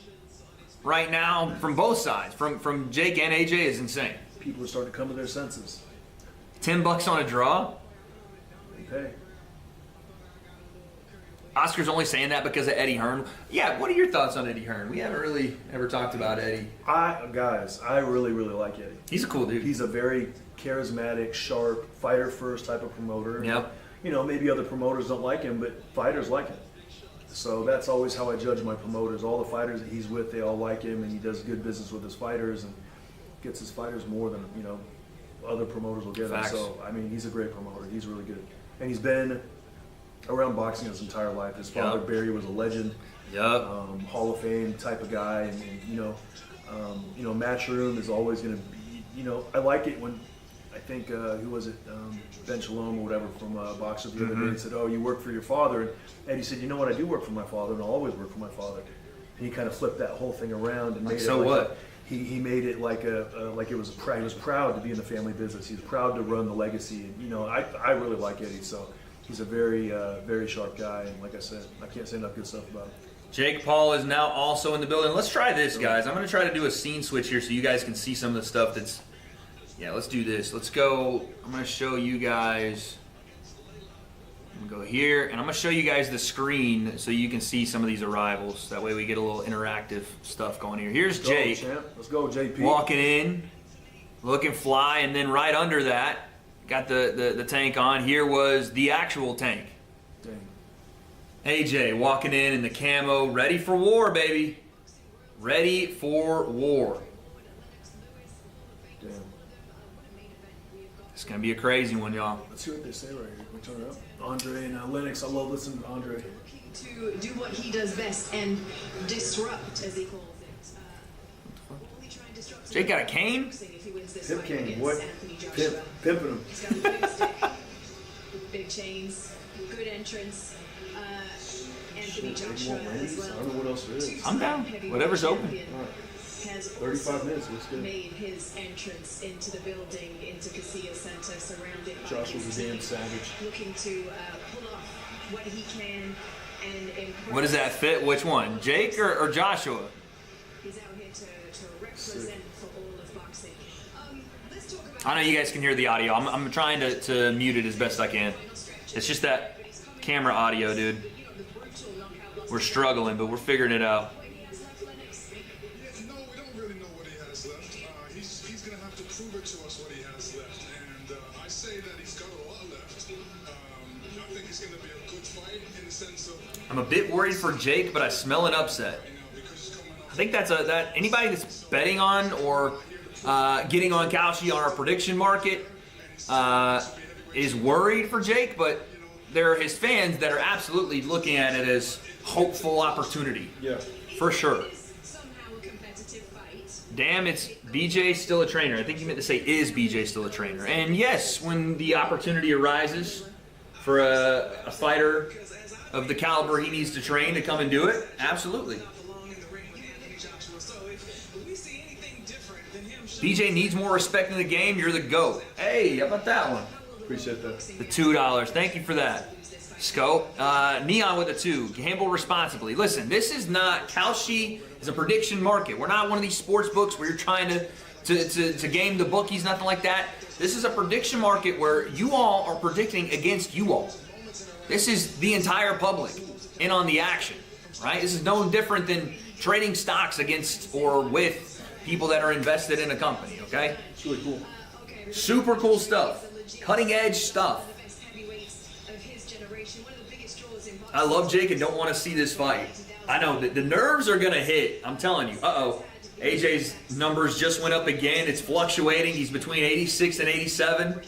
right now from both sides, from Jake and AJ, is insane. People are starting to come to their senses. $10 on a draw. They pay. Oscar's only saying that because of Eddie Hearn. Yeah, what are your thoughts on Eddie Hearn? We haven't really ever talked about Eddie. I really, really like Eddie. He's a cool dude. He's a very charismatic, sharp, fighter first type of promoter. Yep. You know, maybe other promoters don't like him, but fighters like him. So that's always how I judge my promoters. All the fighters that he's with, they all like him, and he does good business with his fighters and gets his fighters more than, you know, other promoters will get him. Facts. So, I mean, he's a great promoter. He's really good. And he's been around boxing his entire life. His father, Yep. Barry, was a legend. Yup. Hall of Fame type of guy, and you know, Matchroom is always going to be. You know, I like it when I think who was it, Ben Shalom or whatever from Boxer the other day said, "Oh, you work for your father," and Eddie said, "You know what? I do work for my father, and I'll always work for my father." And he kind of flipped that whole thing around and made So it like what? He made it like like it was proud. He was proud to be in the family business. He's proud to run the legacy, and you know, I really like Eddie. So he's a very very sharp guy, and like I said, I can't say enough good stuff about him. Jake Paul is now also in the building. Let's try this, guys. I'm going to try to do a scene switch here so you guys can see some of the stuff that's... Yeah, let's do this. Let's go. I'm going to show you guys... I'm going to go here, and I'm going to show you guys the screen so you can see some of these arrivals. That way we get a little interactive stuff going here. Here's Go, Jake champ. Let's go, JP. walking in, looking fly, and then right under that, got the tank on. Here was the actual tank. Dang. AJ walking in the camo, ready for war, baby. Ready for war. Damn. It's going to be a crazy one, y'all. Let's see what they say right here. Can we turn it up? Andre and Lennox. I love listening to Andre. To do what he does best and disrupt, as he calls it. Only try and disrupt Jake got a cane? boxing if he wins this Pimp fight cane, against boy. Anthony Joshua. Pimping him. He's got the big stick, big chains, good entrance. Anthony Shit, Joshua you want as Wendy's? well. I don't know what else there is. I'm down. Heavyweight Whatever's open. champion. has 35 minutes, looks good. made his entrance into the building, into Casilla Center, surrounded by Joshua's his a damn team, savage. looking to pull off what he can and impress. What does that fit? Which one? Jake or Joshua? He's out here to represent for all of boxing. Let's talk about I know you guys can hear the audio. I'm trying to mute it as best I can. It's just that camera audio, dude. We're struggling, but we're figuring it out. No, we don't really know what he has left. He's going to have to prove it to us what he has left. And I say that he's got a lot left. I think it's going to be a good fight in the sense of, I'm a bit worried for Jake, but I smell an upset. because he's coming I off. think that anybody that's betting on or getting on Kalshi on our prediction market is worried for Jake, but there are his fans that are absolutely looking at it as hopeful opportunity. Yeah. For sure. somehow a competitive fight. Damn, it's BJ still a trainer. I think you meant to say, is BJ still a trainer? And yes, when the opportunity arises for a fighter of the caliber he needs to train to come and do it, absolutely. BJ needs more respect in the game. You're the GOAT. Hey, how about that one? Appreciate that. The $2. Thank you for that. Scope. Neon with a 2. Gamble responsibly. Listen, this is not, Kalshi is a prediction market. We're not one of these sports books where you're trying to game the bookies, nothing like that. This is a prediction market where you all are predicting against you all. This is the entire public in on the action, right? This is no different than trading stocks against or with people that are invested in a company, okay? It's really cool. Super cool stuff. Cutting edge stuff. I love Jake and don't want to see this fight. I know the nerves are going to hit. I'm telling you. Uh-oh. AJ's numbers just went up again. It's fluctuating. He's between 86 and 87.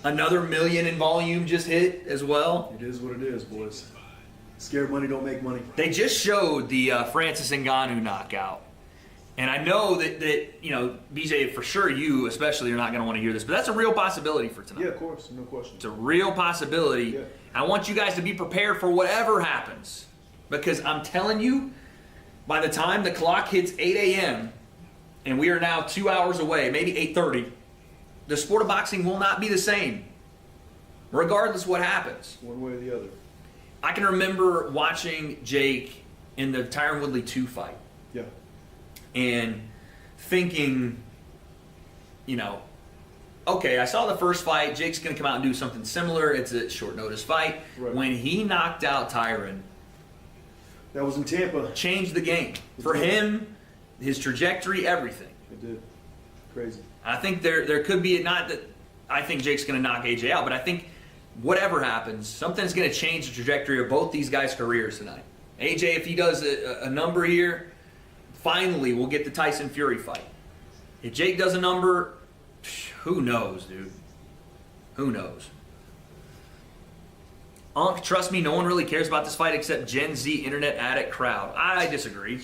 Another million in volume just hit as well. It is what it is, boys. Scared money don't make money. They just showed the Francis Ngannou knockout. And I know that you know, BJ, for sure you especially are not going to want to hear this, but that's a real possibility for tonight. Yeah, of course. No question. It's a real possibility. Yeah. I want you guys to be prepared for whatever happens. Because I'm telling you, by the time the clock hits 8 a.m., and we are now 2 hours away, maybe 8:30, the sport of boxing will not be the same, regardless what happens. One way or the other. I can remember watching Jake in the Tyron Woodley 2 fight Yeah. and thinking, you know, okay, I saw the first fight. Jake's going to come out and do something similar. It's a short notice fight. Right. When he knocked out Tyron, That was in Tampa. changed the game. For him, his trajectory, everything. It did. Crazy. I think there could be, not that I think Jake's going to knock AJ out, but I think whatever happens, something's going to change the trajectory of both these guys' careers tonight. AJ, if he does a number here, finally we'll get the Tyson Fury fight. If Jake does a number, who knows, dude? Who knows? Unc, trust me, no one really cares about this fight except Gen Z internet addict crowd. I disagree.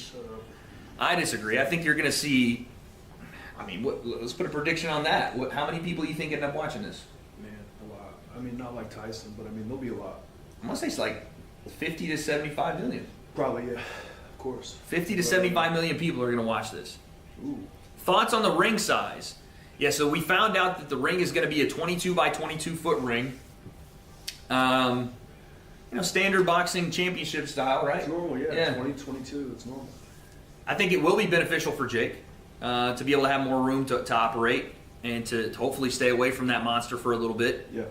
I disagree. I think you're going to see, I mean, let's put a prediction on that. How many people you think end up watching this? Man, a lot. I mean, not like Tyson, but I mean, there'll be a lot. I'm going to say it's like 50 to 75 million. Probably, yeah. Of course. 50 to 75 million people are going to watch this. Ooh. Thoughts on the ring size? Yeah, so we found out that the ring is going to be a 22 by 22 foot ring. You know, standard boxing championship style, right? It's normal, yeah. Yeah. 20, 22, it's normal. I think it will be beneficial for Jake to be able to have more room to operate and to hopefully stay away from that monster for a little bit. Yeah.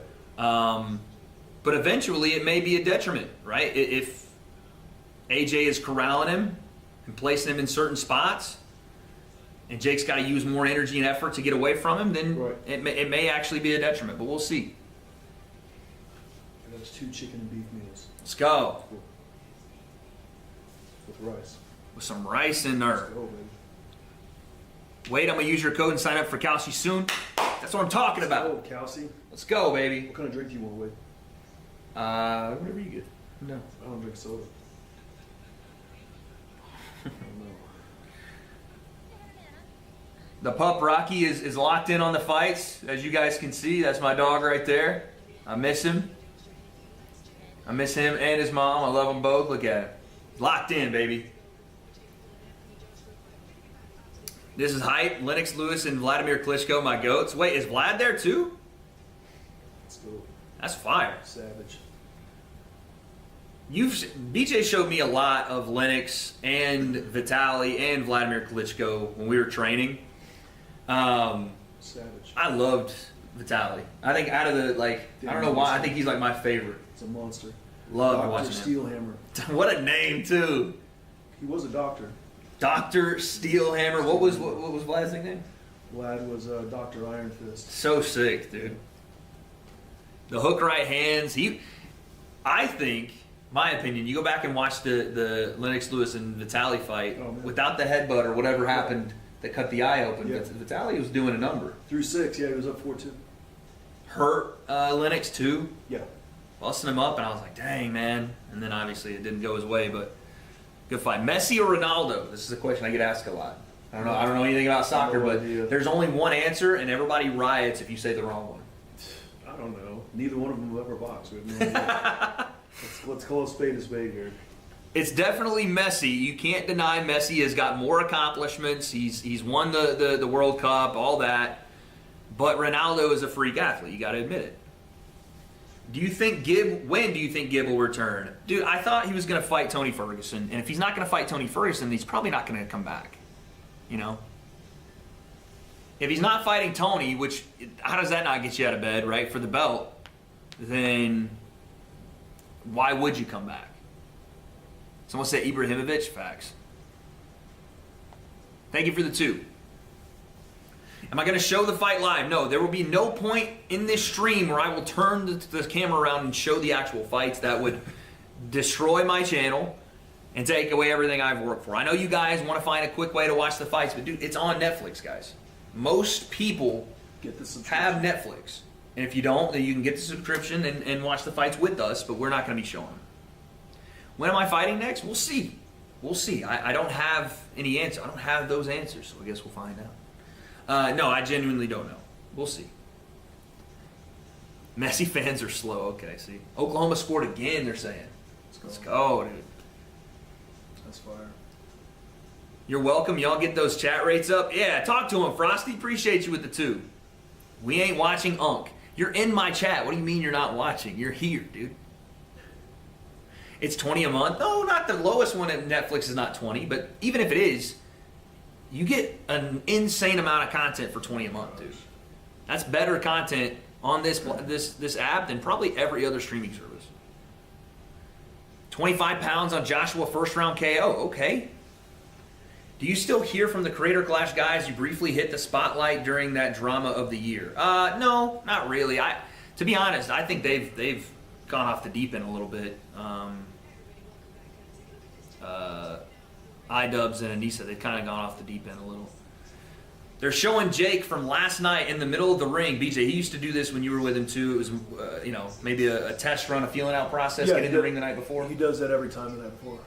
But eventually it may be a detriment, right? If AJ is corralling him and placing him in certain spots, and Jake's got to use more energy and effort to get away from him, then Right. it may actually be a detriment, but we'll see. And that's 2 chicken and beef meals Let's go. with rice. With some rice in there. Oh, baby. Wait, I'm going to use your code and sign up for Kalshi soon. That's what I'm talking Oh, about. Kelsey. Let's go, baby. What kind of drink do you want, Wade? Whatever you get. No. I don't drink soda. I don't know. The pup Rocky is locked in on the fights, as you guys can see. That's my dog right there. I miss him. I miss him and his mom. I love them both. Look at him. Locked in, baby. This is hype. Lennox Lewis and Vladimir Klitschko, my goats. Wait, is Vlad there too? Let's go. That's fire. Savage. BJ showed me a lot of Lennox and Vitaly and Vladimir Klitschko when we were training. Savage. I loved Vitaly. I think out of the I don't know why. I think he's like my favorite. It's a monster. Love Dr. watching him. Steelhammer. What a name too. He was a doctor. Dr. Steelhammer. What was Vlad's nickname? Vlad was Dr. Iron Fist. So sick, dude. The hook right hands. I think, my opinion, you go back and watch the Lennox Lewis and Vitaly fight without the headbutt or whatever happened that cut the eye open. Yeah. Vitaly was doing a number. Through 6, yeah, he was up 4-2. Hurt Lennox too. Yeah. Busting him up, and I was like, dang, man. And then obviously it didn't go his way, but good fight. Messi or Ronaldo? This is a question I get asked a lot. I don't know anything about soccer, No but idea. there's only one answer, and everybody riots if you say the wrong one. I don't know. Neither one of them will ever box. We have no idea. let's call a spade here. It's definitely Messi. You can't deny Messi has got more accomplishments. He's won the World Cup, all that. But Ronaldo is a freak athlete. You got to admit it. When do you think Gibb will return? Dude, I thought he was going to fight Tony Ferguson. And if he's not going to fight Tony Ferguson, he's probably not going to come back. You know? If he's not fighting Tony, which, how does that not get you out of bed, right, for the belt, then why would you come back? Someone said Ibrahimovic. Facts. Thank you for the 2. Am I going to show the fight live? No, there will be no point in this stream where I will turn the camera around and show the actual fights. That would destroy my channel and take away everything I've worked for. I know you guys want to find a quick way to watch the fights, but dude, it's on Netflix, guys. Most people have Netflix. And if you don't, then you can get the subscription and watch the fights with us, but we're not going to be showing them. When am I fighting next? We'll see. We'll see. I don't have any answer. I don't have those answers, so I guess we'll find out. No, I genuinely don't know. We'll see. Messi fans are slow. Okay, see. Oklahoma scored again, they're saying. Let's go, dude. That's fire. You're welcome. Y'all get those chat rates up. Yeah, talk to him, Frosty. Appreciate you with the 2. We ain't watching Unk. You're in my chat. What do you mean you're not watching? You're here, dude. It's $20 a month. No, not the lowest one at Netflix is not 20, but even if it is, you get an insane amount of content for $20 a month, dude. That's better content on this app than probably every other streaming service. 25 pounds on Joshua first round KO. Okay. Do you still hear from the Creator Clash guys you briefly hit the spotlight during that drama of the year? No, not really. To be honest, I think they've gone off the deep end a little bit. iDubbbz and Anissa, they've kind of gone off the deep end a little. They're showing Jake from last night in the middle of the ring. BJ, he used to do this when you were with him too. It was, maybe a test run, a feeling out process, get in the ring the night before. He does that every time the night before.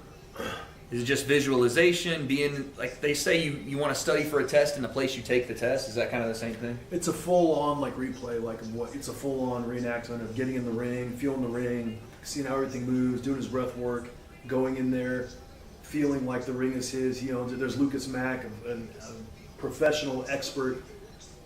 Is it just visualization, being, like they say you want to study for a test in the place you take the test? Is that kind of the same thing? It's a full-on replay, it's a full-on reenactment of getting in the ring, feeling the ring, seeing how everything moves, doing his breath work, going in there, feeling like the ring is his. He owns it. There's Lucas Mack, a professional expert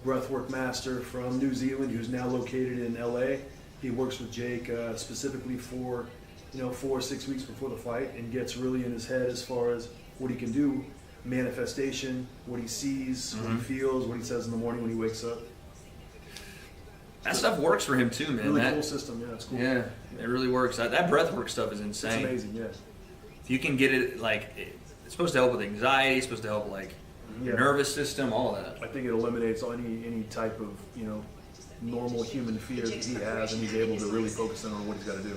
breathwork master from New Zealand who's now located in LA. He works with Jake specifically for 4 or 6 weeks before the fight and gets really in his head as far as what he can do, manifestation, what he sees, what he feels, what he says in the morning when he wakes up. That stuff works for him too, man. Really cool system, yeah, it's cool. Yeah, it really works. That breathwork stuff is insane. It's amazing, yeah. If you can get it, it's supposed to help with anxiety, it's supposed to help your nervous system, all of that. I think it eliminates any type of normal human fear that he has, and he's able to really focus in on what he's got to do.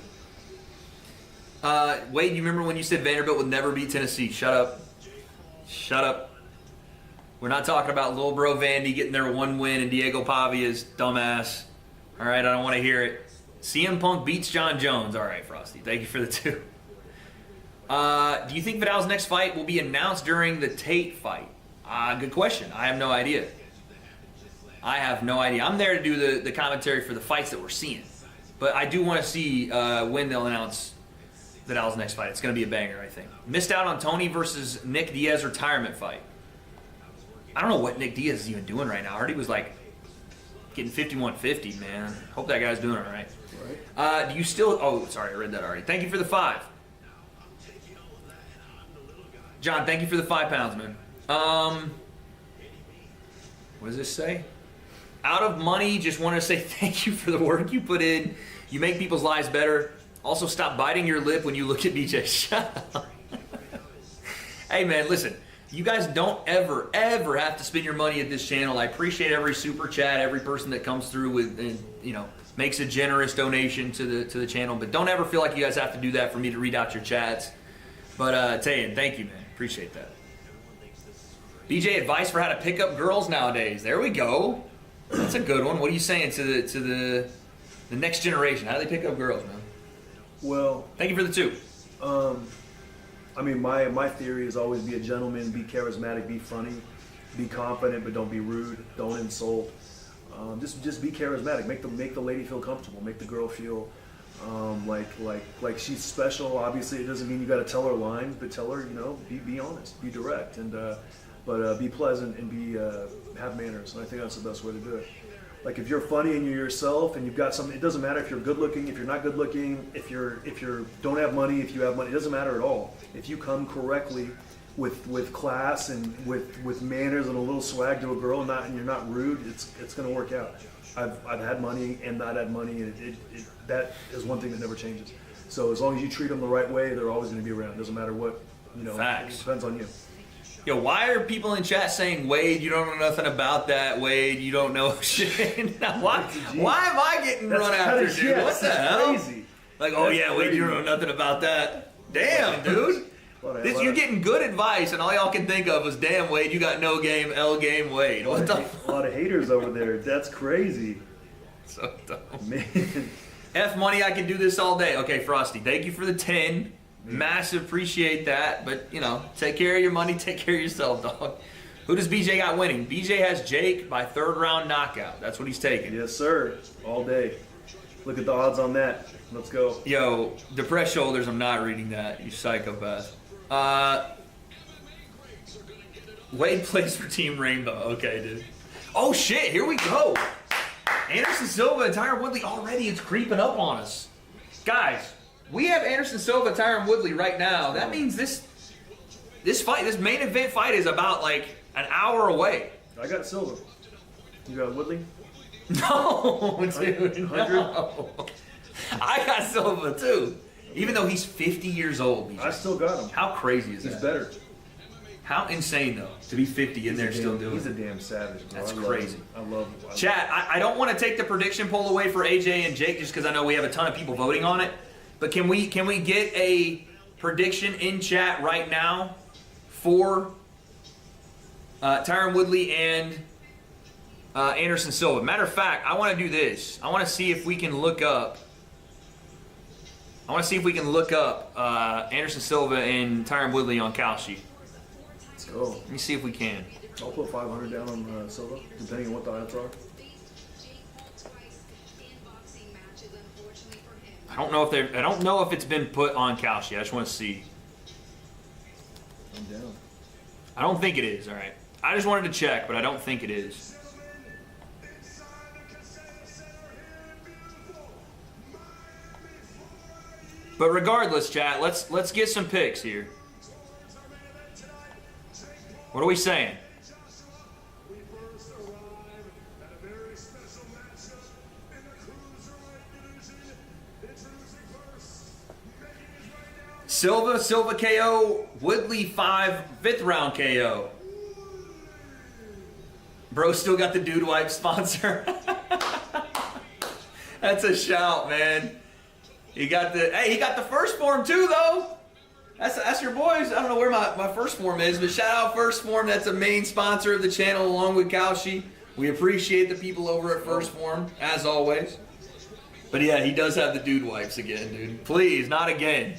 Wade, you remember when you said Vanderbilt would never beat Tennessee? Shut up. Shut up. We're not talking about Lil Bro Vandy getting their 1 win and Diego Pavia's dumbass. All right, I don't want to hear it. CM Punk beats John Jones. All right, Frosty, thank you for the 2. Do you think Vidal's next fight will be announced during the Tate fight? Good question. I have no idea. I'm there to do the commentary for the fights that we're seeing. But I do want to see when they'll announce Vidal's next fight. It's going to be a banger, I think. Missed out on Tony versus Nick Diaz retirement fight. I don't know what Nick Diaz is even doing right now. I heard he was like getting 5150, man. Hope that guy's doing all right. Do you still? Oh, sorry, I read that already. Thank you for the 5. John, thank you for the 5 pounds, man. What does this say? Out of money, just want to say thank you for the work you put in. You make people's lives better. Also, stop biting your lip when you look at BJ. Shut up. Hey, man, listen. You guys don't ever have to spend your money at this channel. I appreciate every super chat, every person that comes through with, and, you know, makes a generous donation to the channel. But don't ever feel like you guys have to do that for me to read out your chats. But Tayan, thank you, man. Appreciate that. BJ, advice for how to pick up girls nowadays. There we go. That's a good one. What are you saying to the next generation? How do they pick up girls, man? Well, thank you for the 2. I mean, my theory is always be a gentleman, be charismatic, be funny, be confident, but don't be rude, don't insult. Just be charismatic. Make the lady feel comfortable. Make the girl feel like she's special. Obviously, it doesn't mean you got to tell her lines, but tell her, you know, be honest, be direct, and but be pleasant and be have manners. And I think that's the best way to do it. Like if you're funny and you're yourself and you've got something, it doesn't matter if you're good looking, if you're not good looking, if you don't have money, if you have money, it doesn't matter at all. If you come correctly with class and with manners and a little swag to a girl and you're not rude, it's gonna work out. I've had money and not had money, and that is one thing that never changes. So as long as you treat them the right way, they're always gonna be around. It doesn't matter what, you know. Facts. It depends on you. Yo, why are people in chat saying, Wade, you don't know nothing about that, Wade, you don't know shit? Why am I getting run after, dude? Yeah, what the hell? Crazy. Like, oh That's yeah, Wade, crazy. you don't know nothing about that. Damn, dude. You're getting good advice, and all y'all can think of is, damn, Wade, you got no game, L game, Wade. What the A lot of haters over there. That's crazy. So dumb. Man. F money, I can do this all day. Okay, Frosty, thank you for the 10. Massive appreciate that, but you know, take care of your money, take care of yourself, dog. Who does BJ got winning? BJ has Jake by 3rd round knockout. That's what he's taking. Yes, sir. All day. Look at the odds on that. Let's go. Yo, depressed shoulders, I'm not reading that, you psychopath. Wade plays for Team Rainbow. Okay, dude. Oh shit, here we go. Anderson Silva and Tyron Woodley already, it's creeping up on us. Guys, we have Anderson Silva, Tyron Woodley right now. That means this main event fight is about like an hour away. I got Silva. You got Woodley? No, dude, 100? no. I got Silva too. Even though he's 50 years old. BJ. I still got him. How crazy is that? He's better. How insane, though, to be 50 and they're still doing He's it. a damn savage, bro. That's I love crazy. him. I love him. Chat, I don't want to take the prediction poll away for AJ and Jake just because I know we have a ton of people voting on it. But can we get a prediction in chat right now for Tyron Woodley and Anderson Silva? Matter of fact, I want to do this. I want to see if we can look up. Anderson Silva and Tyron Woodley on Kalshi. Let's go. Let me see if we can. I'll put 500 down on Silva, depending on what the odds are. I don't know if it's been put on Kalshi. I just want to see. I'm down. I don't think it is. All right. I just wanted to check, but I don't think it is. But regardless, chat, let's get some picks here. What are we saying? Silva KO, Woodley 5th round KO. Bro still got the dude wipe sponsor. That's a shout, man. He got the first form too though. That's your boys. I don't know where my first form is, but shout out First Form. That's a main sponsor of the channel along with Kalshi. We appreciate the people over at First Form, as always. But yeah, he does have the dude wipes again, dude. Please, not again.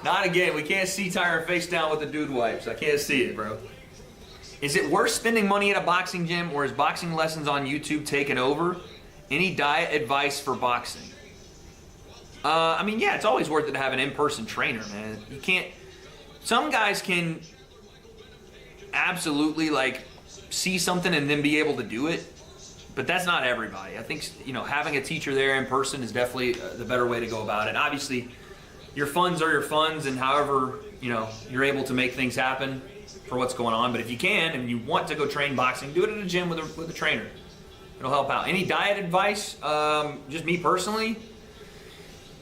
Not again. We can't see Tyron face down with the dude wipes. I can't see it, bro. Is it worth spending money at a boxing gym, or is boxing lessons on YouTube taken over? Any diet advice for boxing? I mean, yeah, it's always worth it to have an in-person trainer, man. You can't... Some guys can absolutely, like, see something and then be able to do it. But that's not everybody. I think, you know, having a teacher there in person is definitely the better way to go about it. Obviously, your funds are your funds, and however, you know, you're able to make things happen for what's going on. But if you can and you want to go train boxing, do it at a gym with a trainer. It'll help out. Any diet advice? Just me personally,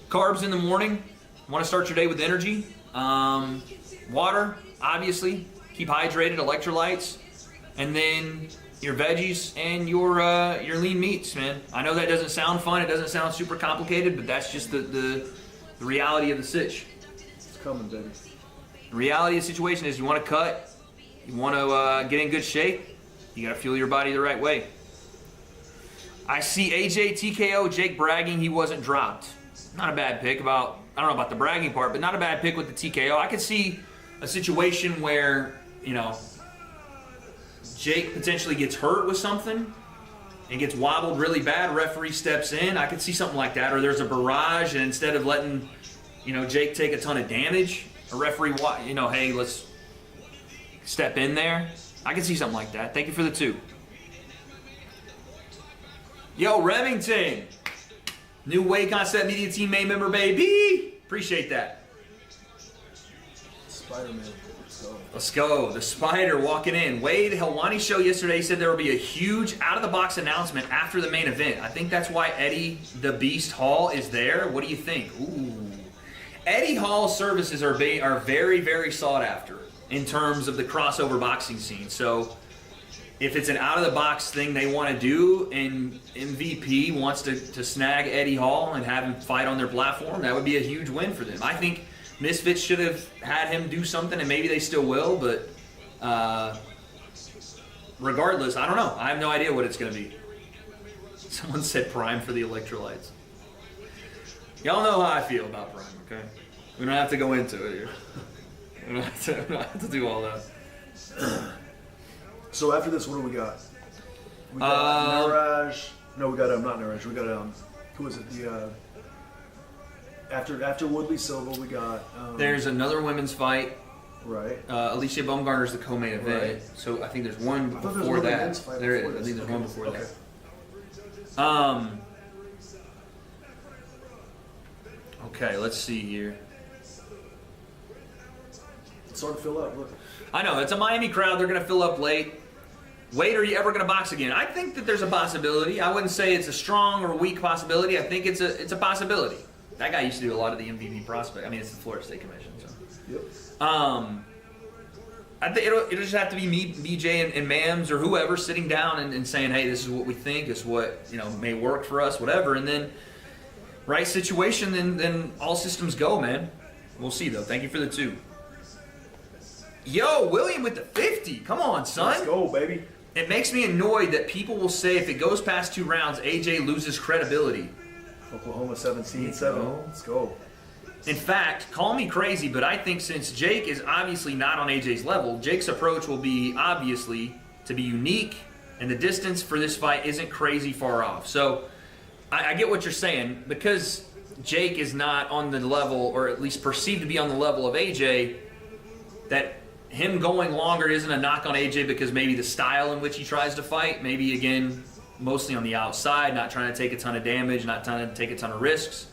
carbs in the morning. Want to start your day with energy. Water, obviously. Keep hydrated, electrolytes. And then your veggies and your lean meats, man. I know that doesn't sound fun. It doesn't sound super complicated, but that's just the reality of the sitch. It's coming, baby. The reality of the situation is you want to cut, you want to get in good shape, you got to fuel your body the right way. I see AJ TKO, Jake bragging he wasn't dropped. Not a bad pick. I don't know about the bragging part, but not a bad pick with the TKO. I could see a situation where, you know, Jake potentially gets hurt with something and gets wobbled really bad. Referee steps in. I could see something like that. Or there's a barrage, and instead of letting, you know, Jake take a ton of damage, a referee, you know, hey, let's step in there. I could see something like that. Thank you for the 2. Yo, Remington. New W.A.D.E Concept Media Team main member, baby. Appreciate that. Spider-Man. Let's go. The Spider walking in. Wade Helwani show yesterday said there will be a huge out-of-the-box announcement after the main event. I think that's why Eddie the Beast Hall is there. What do you think? Ooh. Eddie Hall's services are very, very sought after in terms of the crossover boxing scene. So if it's an out-of-the-box thing they want to do and MVP wants to snag Eddie Hall and have him fight on their platform, that would be a huge win for them. I think Misfits should have had him do something, and maybe they still will, but regardless, I don't know. I have no idea what it's going to be. Someone said Prime for the electrolytes. Y'all know how I feel about Prime, okay? We don't have to go into it here. We don't have to do all that. So after this, what do we got? We got Niraj. No, we got not Niraj. We got who was it? The after Woodley Silva, we got. There's another women's fight. Right. Alicia Baumgartner's the co-main event. Right. So I think there's one I thought there was before another that. men's fight There before is. I this. think there's Okay. one before Okay. that. Okay, let's see here. It's starting to fill up. Look. I know, it's a Miami crowd. They're going to fill up late. Wade, are you ever going to box again? I think that there's a possibility. I wouldn't say it's a strong or weak possibility. I think it's a possibility. That guy used to do a lot of the MVP prospect. I mean, it's the Florida State Commission. So. Yep. I think it'll just have to be me, BJ, and Mams or whoever sitting down and saying, hey, this is what we think, this is what may work for us, whatever. And then, right situation, then all systems go, man. We'll see, though. Thank you for the 2. Yo, William with the 50. Come on, son. Let's go, baby. It makes me annoyed that people will say if it goes past 2 rounds, AJ loses credibility. Oklahoma 17-7. go. Let's go. In fact, call me crazy, but I think since Jake is obviously not on AJ's level, Jake's approach will be obviously to be unique, and the distance for this fight isn't crazy far off. So I get what you're saying. Because Jake is not on the level, or at least perceived to be on the level of AJ, that him going longer isn't a knock on AJ because maybe the style in which he tries to fight, maybe again, mostly on the outside, not trying to take a ton of damage, not trying to take a ton of risks.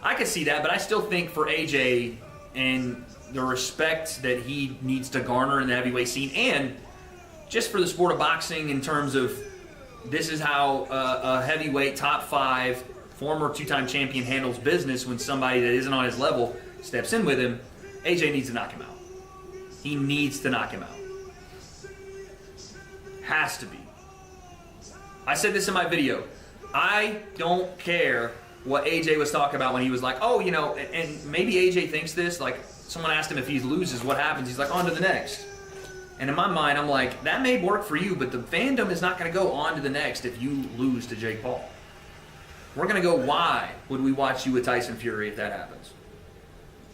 I could see that, but I still think for AJ and the respect that he needs to garner in the heavyweight scene, and just for the sport of boxing in terms of this is how a heavyweight top 5 former 2-time champion handles business when somebody that isn't on his level steps in with him, AJ needs to knock him out. He needs to knock him out. Has to be. I said this in my video. I don't care what AJ was talking about when he was like, oh, and maybe AJ thinks this, like someone asked him if he loses, what happens? He's like, on to the next. And in my mind, I'm like, that may work for you, but the fandom is not going to go on to the next if you lose to Jake Paul. We're going to go, why would we watch you with Tyson Fury if that happens?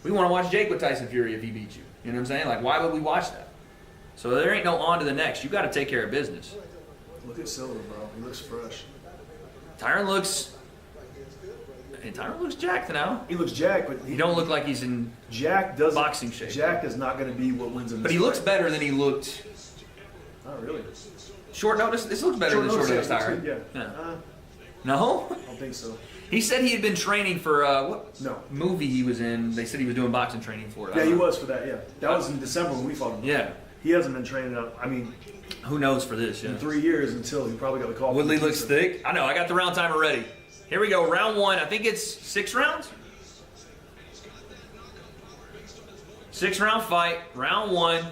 We want to watch Jake with Tyson Fury if he beats you. You know what I'm saying? Like, why would we watch that? So there ain't no on to the next. You got to take care of business. Look at Silva, bro. He looks fresh. Tyron looks jacked now. He looks jacked, but He don't look like he's in Jack doesn't boxing shape. Jack is not going to be what wins in this But he looks fight. better than he looked Not really. Short notice? This looks better than short notice, Tyron. Yeah. No? I don't think so. He said he had been training for what No. movie he was in. They said he was doing boxing training for it. Yeah, he was for that. Yeah, that was in December when we fought him. Yeah. He hasn't been training up. I mean, Who knows for this? Yeah. in 3 years until he probably got the call. Woodley from looks Keith. thick. I know. I got the round timer ready. Here we go. Round 1. I think it's 6 rounds. 6-round fight. Round 1.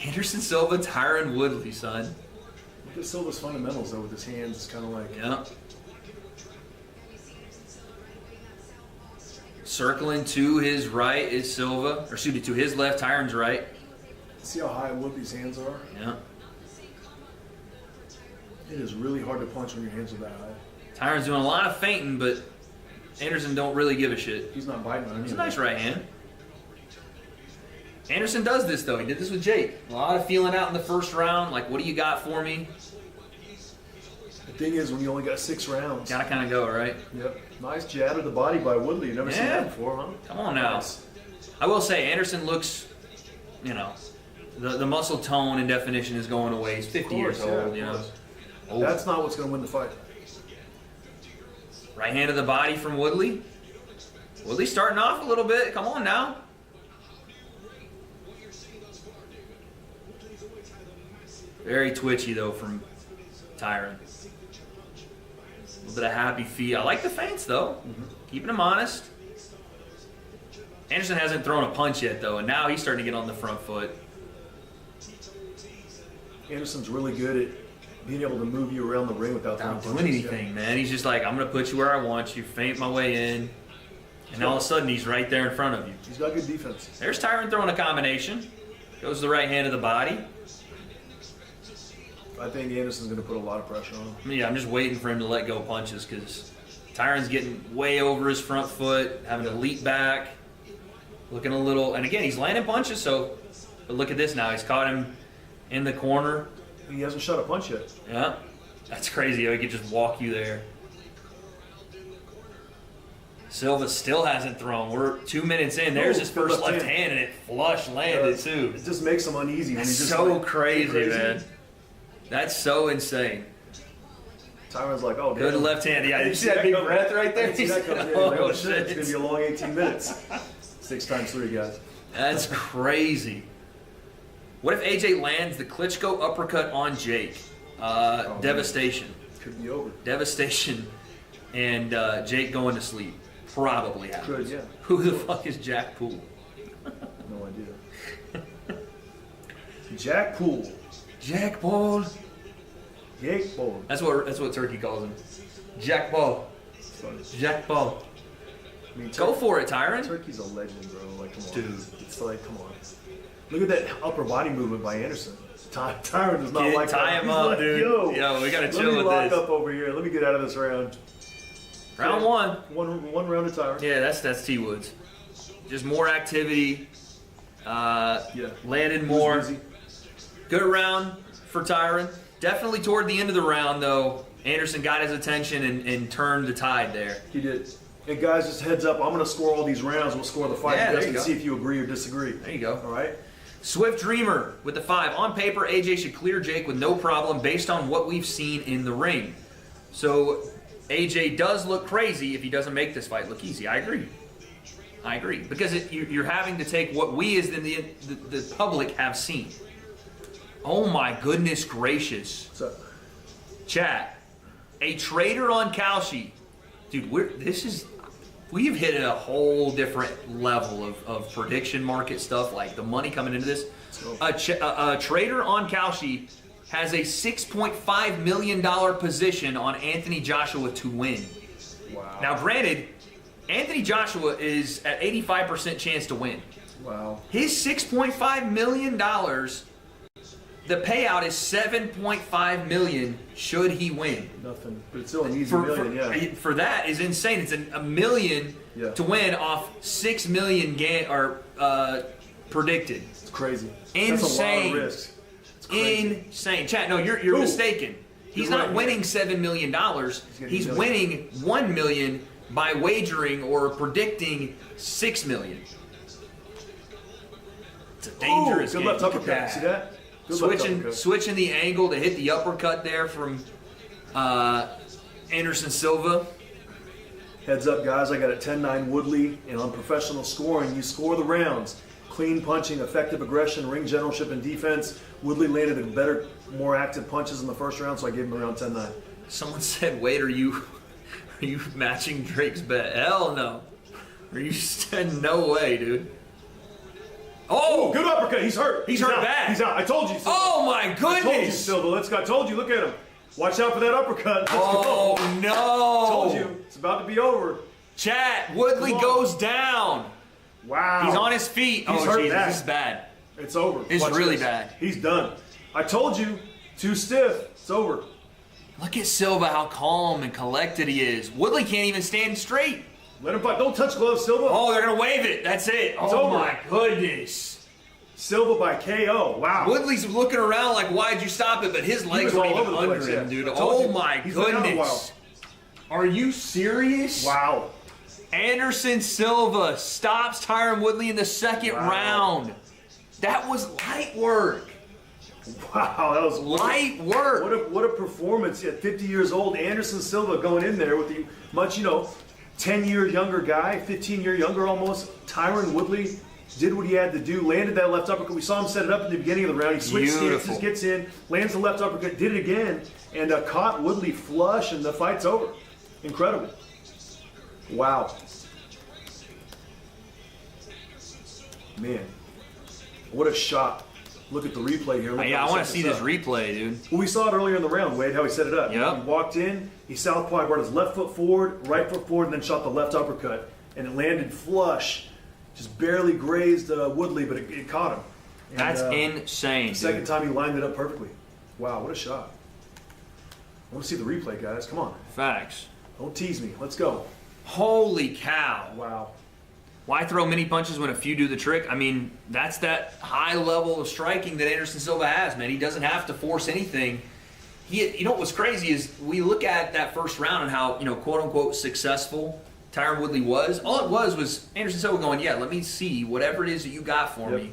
Anderson Silva, Tyron Woodley, son. Look at Silva's fundamentals though with his hands. It's kind of like Yeah. Circling to his right is Silva, or excuse me, to his left, Tyron's right. see how high Woodley's hands are. Yeah. It is really hard to punch when your hands are that high. Tyron's doing a lot of feinting, but Anderson don't really give a shit. He's not biting on any It's a of that. nice right hand. Anderson does this though. He did this with Jake. A lot of feeling out in the first round. Like, what do you got for me? The thing is, when you only got 6 rounds. Gotta kind of go, right? Yep. Nice jab to the body by Woodley. You've never seen Yeah. that before, huh? Come on now. I will say, Anderson looks, you know, the muscle tone and definition is going away. He's 50 years course, yeah, old, of you know. course. Old. That's not what's going to win the fight. Right hand of the body from Woodley. Woodley starting off a little bit. Come on now. Very twitchy though from Tyron. A little bit of happy feet. I like the feints though. Keeping him honest. Anderson hasn't thrown a punch yet though, and now he's starting to get on the front foot. Anderson's really good at being able to move you around the ring without throwing Not punches. doing anything, man. He's just like, I'm gonna put you where I want you, feint my way in, and all of a sudden he's right there in front of you. He's got good defense. There's Tyron throwing a combination. Goes to the right hand of the body. I think Anderson's going to put a lot of pressure on him. Yeah, I'm just waiting for him to let go punches because Tyron's getting way over his front foot, having to leap back, looking a little. And again, he's landing punches. So, but look at this now. He's caught him in the corner. He hasn't shot a punch yet. Yeah, that's crazy. How he could just walk you there. Silva still hasn't thrown. We're 2 minutes in. There's his first left hand, and it flush landed too. It just makes him uneasy. When That's he's just so like, crazy, man. That's so insane. Tyron's like, oh, Good damn. left hand. Yeah, I you didn't see that big coming. breath right I there? didn't see that coming. Yeah, Oh, like, oh, shit. shit. It's going to be a long 18 minutes. 6 times 3, guys. That's crazy. What if AJ lands the Klitschko uppercut on Jake? Devastation. Could be over. Devastation. And Jake going to sleep. Probably happens. Could, yeah. Who the fuck is Jack Poole? No idea. Jack Poole. Jack Paul. Jake Paul. That's what Turkey calls him. Jack Paul. Jack Paul. I mean, Go for it, Tyron. Turkey's a legend, bro. Like, come on. Dude. It's like, come on. Look at that upper body movement by Anderson. Tyron does not Kid, like tie that. him He's up, like, dude. Yo, we gotta let chill me with lock this. up over here. Let me get out of this round. Round one. One round of Tyron. Yeah, that's T Woods. Just more activity. Landed more. Easy. Good round for Tyron. Definitely toward the end of the round, though, Anderson got his attention and turned the tide there. He did. Hey guys, just heads up. I'm going to score all these rounds. We'll score the fight. Yeah, You guys there you can go. see if you agree or disagree. There you go. All right. Swift Dreamer with the 5. On paper, AJ should clear Jake with no problem based on what we've seen in the ring. So AJ does look crazy if he doesn't make this fight look easy. I agree. Because you're having to take what we as the public have seen. Oh my goodness gracious. So, Chat, a trader on Kalshi. Dude, we have hit a whole different level of prediction market stuff, like the money coming into this. A trader on Kalshi has a $6.5 million position on Anthony Joshua to win. wow. Now, granted, Anthony Joshua is at 85% chance to win. Wow. His $6.5 million, the payout is $7.5 million should he win. Nothing. But it's still an easy million, yeah. For that is insane. It's a million Yeah. to win off 6 million predicted. It's crazy. Insane. That's a lot of risk. It's crazy. Insane. Chat, no, you're Ooh. mistaken. He's You're not right, winning yeah. $7 million. getting He's $1 million. winning $1 million by wagering or predicting $6 million. It's a dangerous Ooh, good game. left Look at uppercut. that. See that? Good left uppercut. Switching the angle to hit the uppercut there from Anderson Silva. Heads up, guys. I got a 10-9 Woodley, and on professional scoring, you score the rounds. Clean punching, effective aggression, ring generalship, and defense. Woodley landed the better, more active punches in the first round, so I gave him around 10-9. Someone said, "Wade, are you matching Drake's bet?" Hell no. Are you said no way, dude? Oh, Good uppercut. He's hurt. He's hurt out. bad. He's out. I told you. Silva. Oh my I told you, goodness! Silva. Let's go. I told you. Look at him. Watch out for that uppercut. Let's Oh go. no! Told you. It's about to be over. Chat. Woodley Come on. goes down. Wow. He's on his feet. He's Oh hurt Jesus, bad. this is bad. It's over. It's Watch really this. bad. He's done. I told you. Too stiff. It's over. Look at Silva, how calm and collected he is. Woodley can't even stand straight. Let him fight. Don't touch gloves, Silva. Oh, they're gonna wave it. That's it. Oh over. my goodness. Silva by KO. Wow. Woodley's looking around like, why'd you stop it? But his legs was weren't all even over the under place, him, yeah. dude. I told Oh you. my He's been out a goodness. Are you serious? Wow. Anderson Silva stops Tyron Woodley in the second round. That was light work. Wow. That was Light work. What a performance at 50 years old. Anderson Silva going in there with the much, 10-year younger guy, 15-year younger almost. Tyron Woodley did what he had to do, landed that left uppercut. We saw him set it up at the beginning of the round. He switched stances, gets in, lands the left uppercut, did it again, and caught Woodley flush, and the fight's over. Incredible. Wow. Man, what a shot. Look at the replay here. Look Yeah, how I he want to set see this this up. replay, dude. Well, we saw it earlier in the round, Wade, how he set it up. Yep. He walked in, he southpaw, brought his left foot forward, right foot forward, and then shot the left uppercut. And it landed flush. Just barely grazed Woodley, but it caught him. And, That's insane, second dude. time he lined it up perfectly. Wow, what a shot. I want to see the replay, guys. Come on. Facts. Don't tease me. Let's go. Holy cow. Wow. Why throw many punches when a few do the trick? I mean, that's that high level of striking that Anderson Silva has, man. He doesn't have to force anything. What's crazy is we look at that first round and how, quote unquote successful Tyron Woodley was. All it was Anderson Silva going, yeah, let me see whatever it is that you got for me.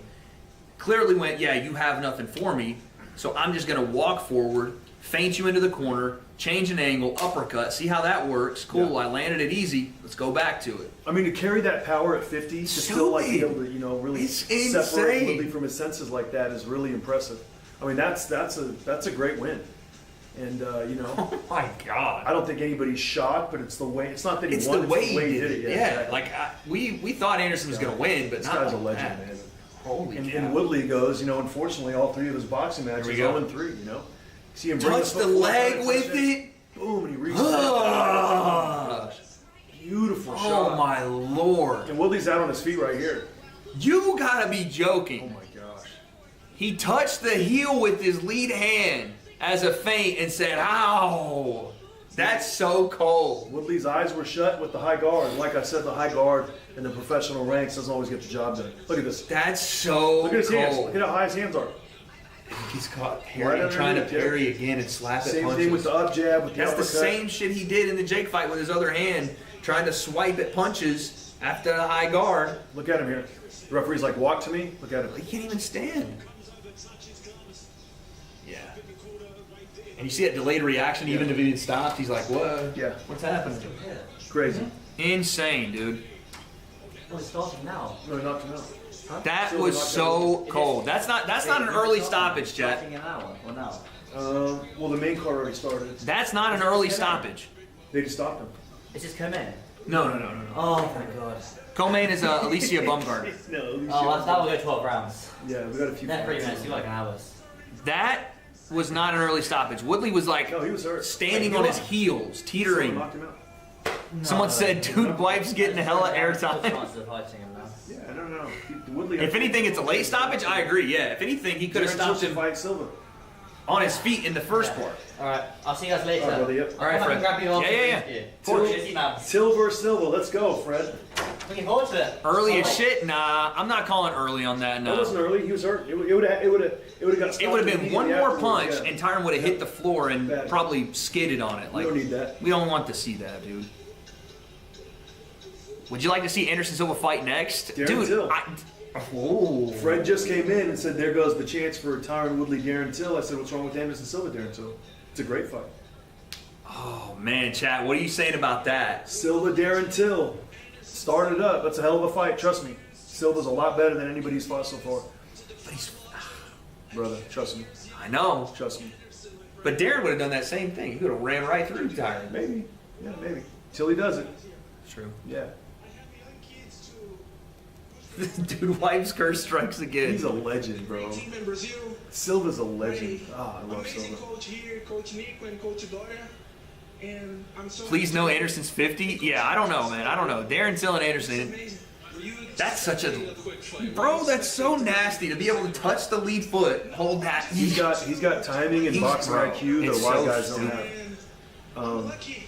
Clearly went, yeah, you have nothing for me, so I'm just going to walk forward, feint you into the corner, change an angle, uppercut, see how that works. Cool, I landed it easy. Let's go back to it. I mean, to carry that power at 50, to still be able to, really It's separate insane. Woodley from his senses like that is really impressive. I mean, that's a great win. And Oh my God. I don't think anybody's shocked, but it's the way. It's not that he It's won. the way it's the way he did it. Yeah, Yeah, exactly. like we thought Anderson was going to win, but This not guy's a like legend, that. man. Holy cow. And Woodley goes, unfortunately, all three of his boxing matches Here we go. 0-3. See him bring Touch his the foot forward, leg touch with it. Boom, and he reaches. Ah. Beautiful Oh shot. my Lord. And Woodley's out on his feet right here. You gotta be Oh joking. my gosh. He touched the heel with his lead hand as a feint and said, ow. That's so cold. Woodley's eyes were shut with the high guard. Like I said, the high guard in the professional ranks doesn't always get the job done. Look at this. That's so Look at his hands. cold. Look at how high his hands are. He's caught Right parrying, trying to underneath, yeah. parry again and slap at Same punches. thing with the up jab, with the That's the uppercut. same shit he did in the Jake fight with his other hand, trying to swipe at punches after the high guard. Look at him here. The referee's like, walk to me. Look at him. He can't even stand. Yeah. And you see that delayed reaction, even if he didn't stop. He's like, what? Yeah. What's happening? Crazy. Insane, dude. Oh, it's starting now. No, he knocked him out. That Silva was knocked so cold. That's not an early stoppage, Jet. Starting an hour or now? Well, the main card already started. That's not an early stoppage. They just stopped him. Is this come in? No. Oh, thank God. Co-main is Alicia Bumgarner. No. Oh, that will go 12 rounds. Yeah, we got a few. Not 3 minutes, you like an hour. That was not an early stoppage. Woodley was like No, he was hurt. standing on his heels, Silva teetering. knocked him out. Someone said, dude, wife's getting hella airtime. Yeah, no. Woodley. If anything, it's a late stoppage. I agree. Yeah. If anything, he could have stopped him Fight Silva. on his feet in the first part. Alright, I'll see you guys later. All right, brother, yep. All right, Come on, Fred. grab you all Yeah. Cheers, man. Silva, Silva. Let's go, Fred. Looking forward to it. Early as Alright. shit? Nah, I'm not calling early on that. That No. wasn't early. He was hurt. It would have got stopped. It would have been one immediately more afterwards, punch, yeah. and Tyron would have hit the floor and Bad. probably skidded on it. We Like don't need that. we don't want to see that, dude. Would you like to see Anderson Silva fight next, Darren dude? Till. Oh. Fred just came in and said, there goes the chance for Tyron Woodley, Darren Till. I said, what's wrong with Anderson Silva, Darren Till? It's a great fight. Oh, man, chat, what are you saying about that? Silva, Darren Till. Started up. That's a hell of a fight. Trust me. Silva's a lot better than anybody's fought so far. But he's, Brother, trust me. I know. Trust me. But Darren would have done that same thing. He would have ran right through Tyron. Maybe. Yeah, maybe. Till he does it. True. Yeah. Dude, wife's curse strikes again. He's a legend, bro. Team in Brazil. Silva's a legend. Ah, I love Amazing Silva. coach here, Coach Nico and Coach Doria. And I'm so Please no Anderson's 50? Yeah, I don't know, man. I don't know. Darren Till and Anderson. That's such a... Bro, that's so nasty to be able to touch the lead foot, hold that. He's got timing and boxing IQ that a It's lot of so guys don't stupid. have. lucky,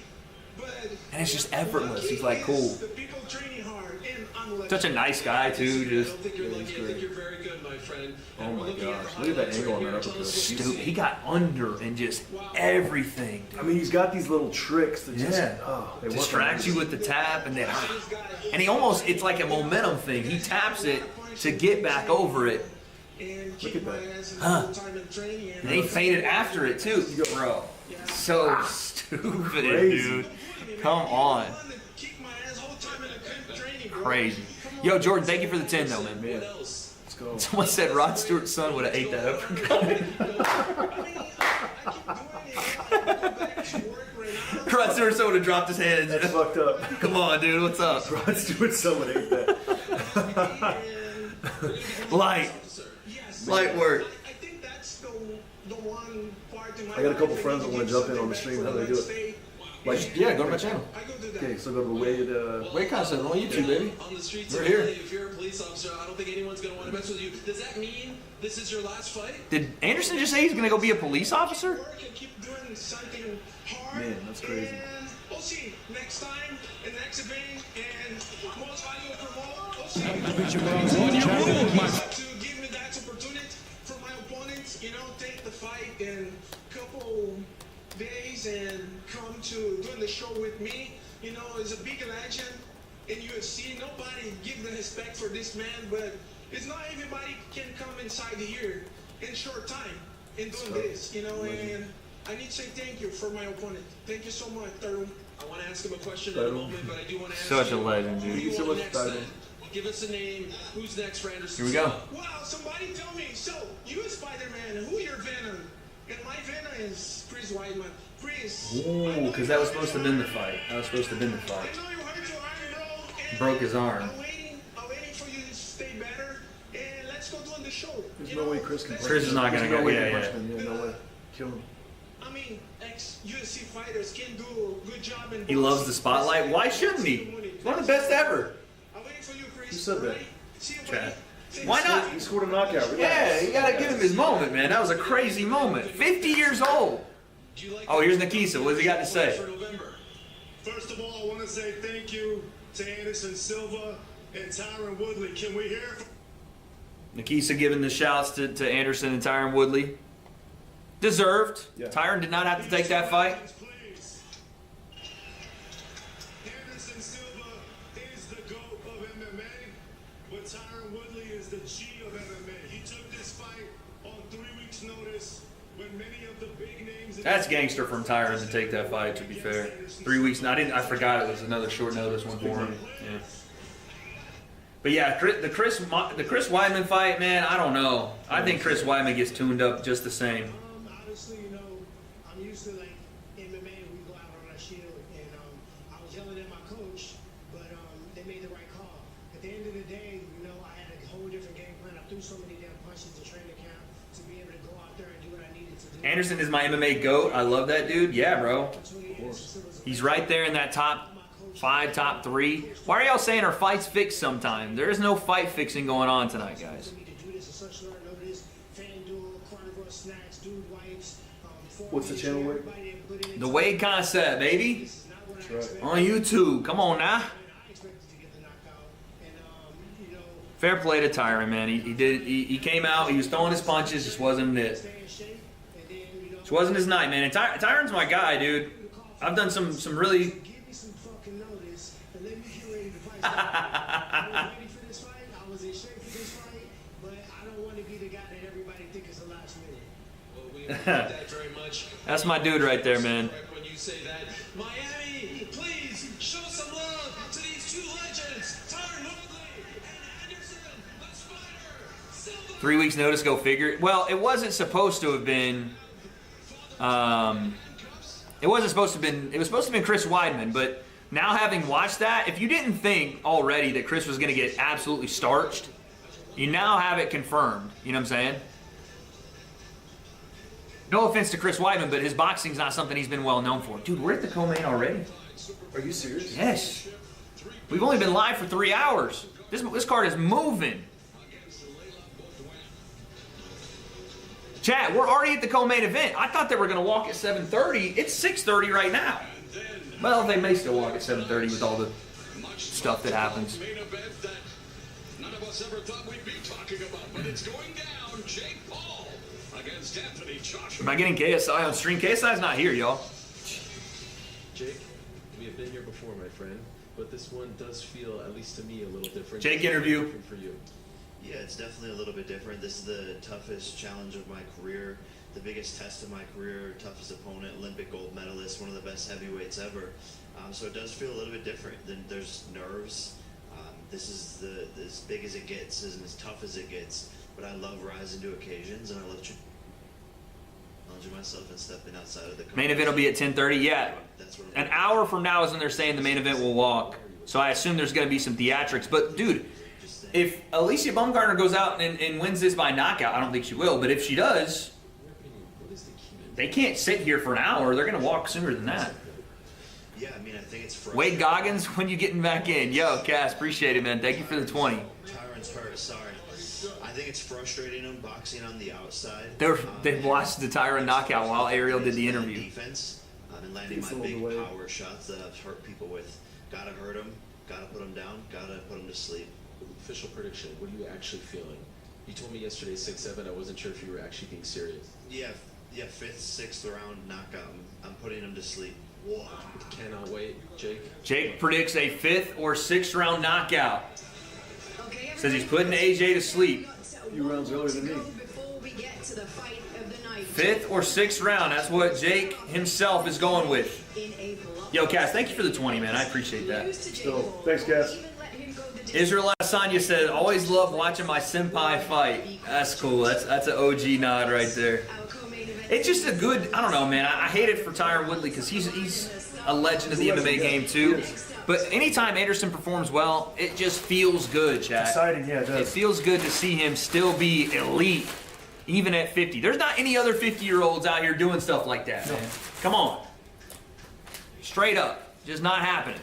but And it's just effortless. He's like, cool. the people training hard and unlucky. Such a nice guy, too. Just think you're lucky. I think you're very good, my friend. Oh my gosh. Look at that angle on that uppercut. stupid. He got under and just everything. I mean, he's got these little tricks that just Yeah. they work Distracts on you with the tap and then... And he almost... It's like a momentum thing. He taps it to get back over it. Look at that. Huh. And he fainted after it, too. Bro. So stupid, Crazy. dude. Come on. Crazy. Yo, Jordan, thank you for the 10, though, man. Let's go. Someone said Rod Stewart's son would have ate that uppercut. Rod Stewart's son would have dropped his hands. That's fucked up. Come on, dude. What's up? Rod Stewart, someone ate that. Light work. I got a couple friends that want to jump in on the stream. How do they do it? Like, Yeah, go to my channel. okay, so go to WA.D.E. Wait, concept on YouTube, baby. On the streets We're of here. LA, if you're a police officer, I don't think anyone's going to want to mess with you. Does that mean this is your last fight? Did Anderson just say he's gonna go be a police officer? Man, that's crazy. We'll see next time in the next event and most valuable promote. To give me that opportunity for my opponents, take the fight in a couple days and come to doing the show with me. Is a big legend in UFC. Nobody give the respect for this man, but it's not everybody can come inside here in short time in doing this, and I need to say thank you for my opponent. Thank you so much, Tarum. I want to ask him a question in a moment, but I do want to ask Such a you, legend, who dude. you So want much next Tarum. then? Give us a name. Who's next for Anderson? Here we go. Wow, somebody tell me. So, you is Spider-Man. Who your Venom? And my Venom is Chris Weidman. Chris. Ooh, because that was supposed to have been the fight. That was supposed to have been the I fight. know you hurt your arm, bro. and Broke his arm. I'm waiting for you to stay better. And let's go doing the show. There's no way Chris can punch Chris is him. not gonna There's no go- way yeah, he can yeah. punch him. Yeah, no way. Kill him. I mean, ex-UFC fighters can do a good job in He loves the spotlight. Why shouldn't he? He's one of the best ever. I'm waiting for you, Chris. Who said that? See you, Chad. buddy. Why not? He scored a knockout. Yeah, you gotta give him his moment, man. That was a crazy moment. 50 years old. Do you like Oh, here's Nikisa. What does he got to say? for November? First of all, I want to say thank you to Anderson Silva and Tyron Woodley. Can we hear from Nikisa giving the shouts to Anderson and Tyron Woodley. Deserved. Yeah. Tyron did not have to take that fight. please? Anderson Silva is the GOAT of MMA, but Tyron Woodley is the G of MMA. He took this fight on 3 weeks' notice when many of the big names. That's gangster from Tyron to take that fight, to be fair. 3 weeks. I forgot it was another short notice one for him. Yeah. But yeah, the Chris Weidman fight, man, I don't know. I think Chris Weidman gets tuned up just the same. Obviously, I'm used to MMA. We go out on our shield, and I was yelling at my coach, but they made the right call. At the end of the day, I had a whole different game plan. I threw so many damn punches to training camp to be able to go out there and do what I needed to do. Anderson is my MMA GOAT. I love that dude. Yeah, bro. He's right there in that top 5, top 3. Why are y'all saying our fights fixed sometime? There is no fight fixing going on tonight, guys. What's the channel word? The W.A.D.E concept, baby. That's right. On YouTube. Come on now. Fair play to Tyron, man. He came out, he was throwing his punches, just wasn't it. Just wasn't his night, man. And Tyron's my guy, dude. I've done some really like that very much. That's my dude right there, man. When you say that, Miami, please show some love to these two legends, Tyron Woodley and Anderson, the Spider. 3 weeks notice, go figure. Well, it wasn't supposed to have been. It wasn't supposed to have been. It was supposed to have been Chris Weidman, but now having watched that, if you didn't think already that Chris was going to get absolutely starched, you now have it confirmed. You know what I'm saying? No offense to Chris Weidman, but his boxing's not something he's been well known for. Dude, we're at the co-main already. Are you serious? Yes. We've only been live for 3 hours. This card is moving. Chat, we're already at the co-main event. I thought they were going to walk at 7:30. It's 6:30 right now. Well, they may still walk at 7:30 with all the stuff that happens. Main event that none of us ever thought we'd be talking about, but it's going down. Jake Paul against Anthony Joshua. Am I getting KSI on stream? KSI's not here, y'all. Jake, we have been here before, my friend, but this one does feel, at least to me, a little different. Jake interview. Different for you. Yeah, it's definitely a little bit different. This is the toughest challenge of my career, the biggest test of my career, toughest opponent, Olympic gold medalist, one of the best heavyweights ever. So it does feel a little bit different. Then there's nerves. This is as big as it gets and as tough as it gets. But I love rising to occasions, and I love challenging myself and stepping outside of the Main event will be at 10:30. Yeah, That's what an hour from now is when they're saying the main event will walk. So I assume there's going to be some theatrics. But dude, if Alicia Baumgartner goes out and wins this by knockout, I don't think she will. But if she does, they can't sit here for an hour. They're going to walk sooner than that. Yeah, I mean, I think it's Wade Goggins, when you getting back in? Yo, Cass, appreciate it, man. Thank you for the 20. Tyron's hurt, sorry. I think it's frustrating him boxing on the outside. They watched the Tyron knockout while Ariel did the interview. Defense and landing my big power shots that I've hurt people with. Gotta hurt him, gotta put him down, gotta put him to sleep. Official prediction, what are you actually feeling? You told me yesterday 6-7, I wasn't sure if you were actually being serious. Yeah, 5th, 6th round knockout. I'm putting him to sleep. Whoa. Cannot wait, Jake. Jake predicts a 5th or 6th round knockout. Okay, Says he's putting AJ to sleep. A few rounds earlier than me. Before we get to the fight of the night. 5th or 6th round. That's what Jake himself is going with. In April. Yo, Cass, thank you for the 20, man. I appreciate that. So, thanks, Cass. Israel Asanya said, always love watching my senpai fight. That's cool. That's an OG nod right there. It's just a good, I don't know, man. I hate it for Tyron Woodley because he's a legend of the MMA game, too. But anytime Anderson performs well, it just feels good, chat. Exciting, yeah, it does. It feels good to see him still be elite, even at 50. There's not any other 50-year-olds out here doing stuff like that, man. Come on. Straight up. Just not happening.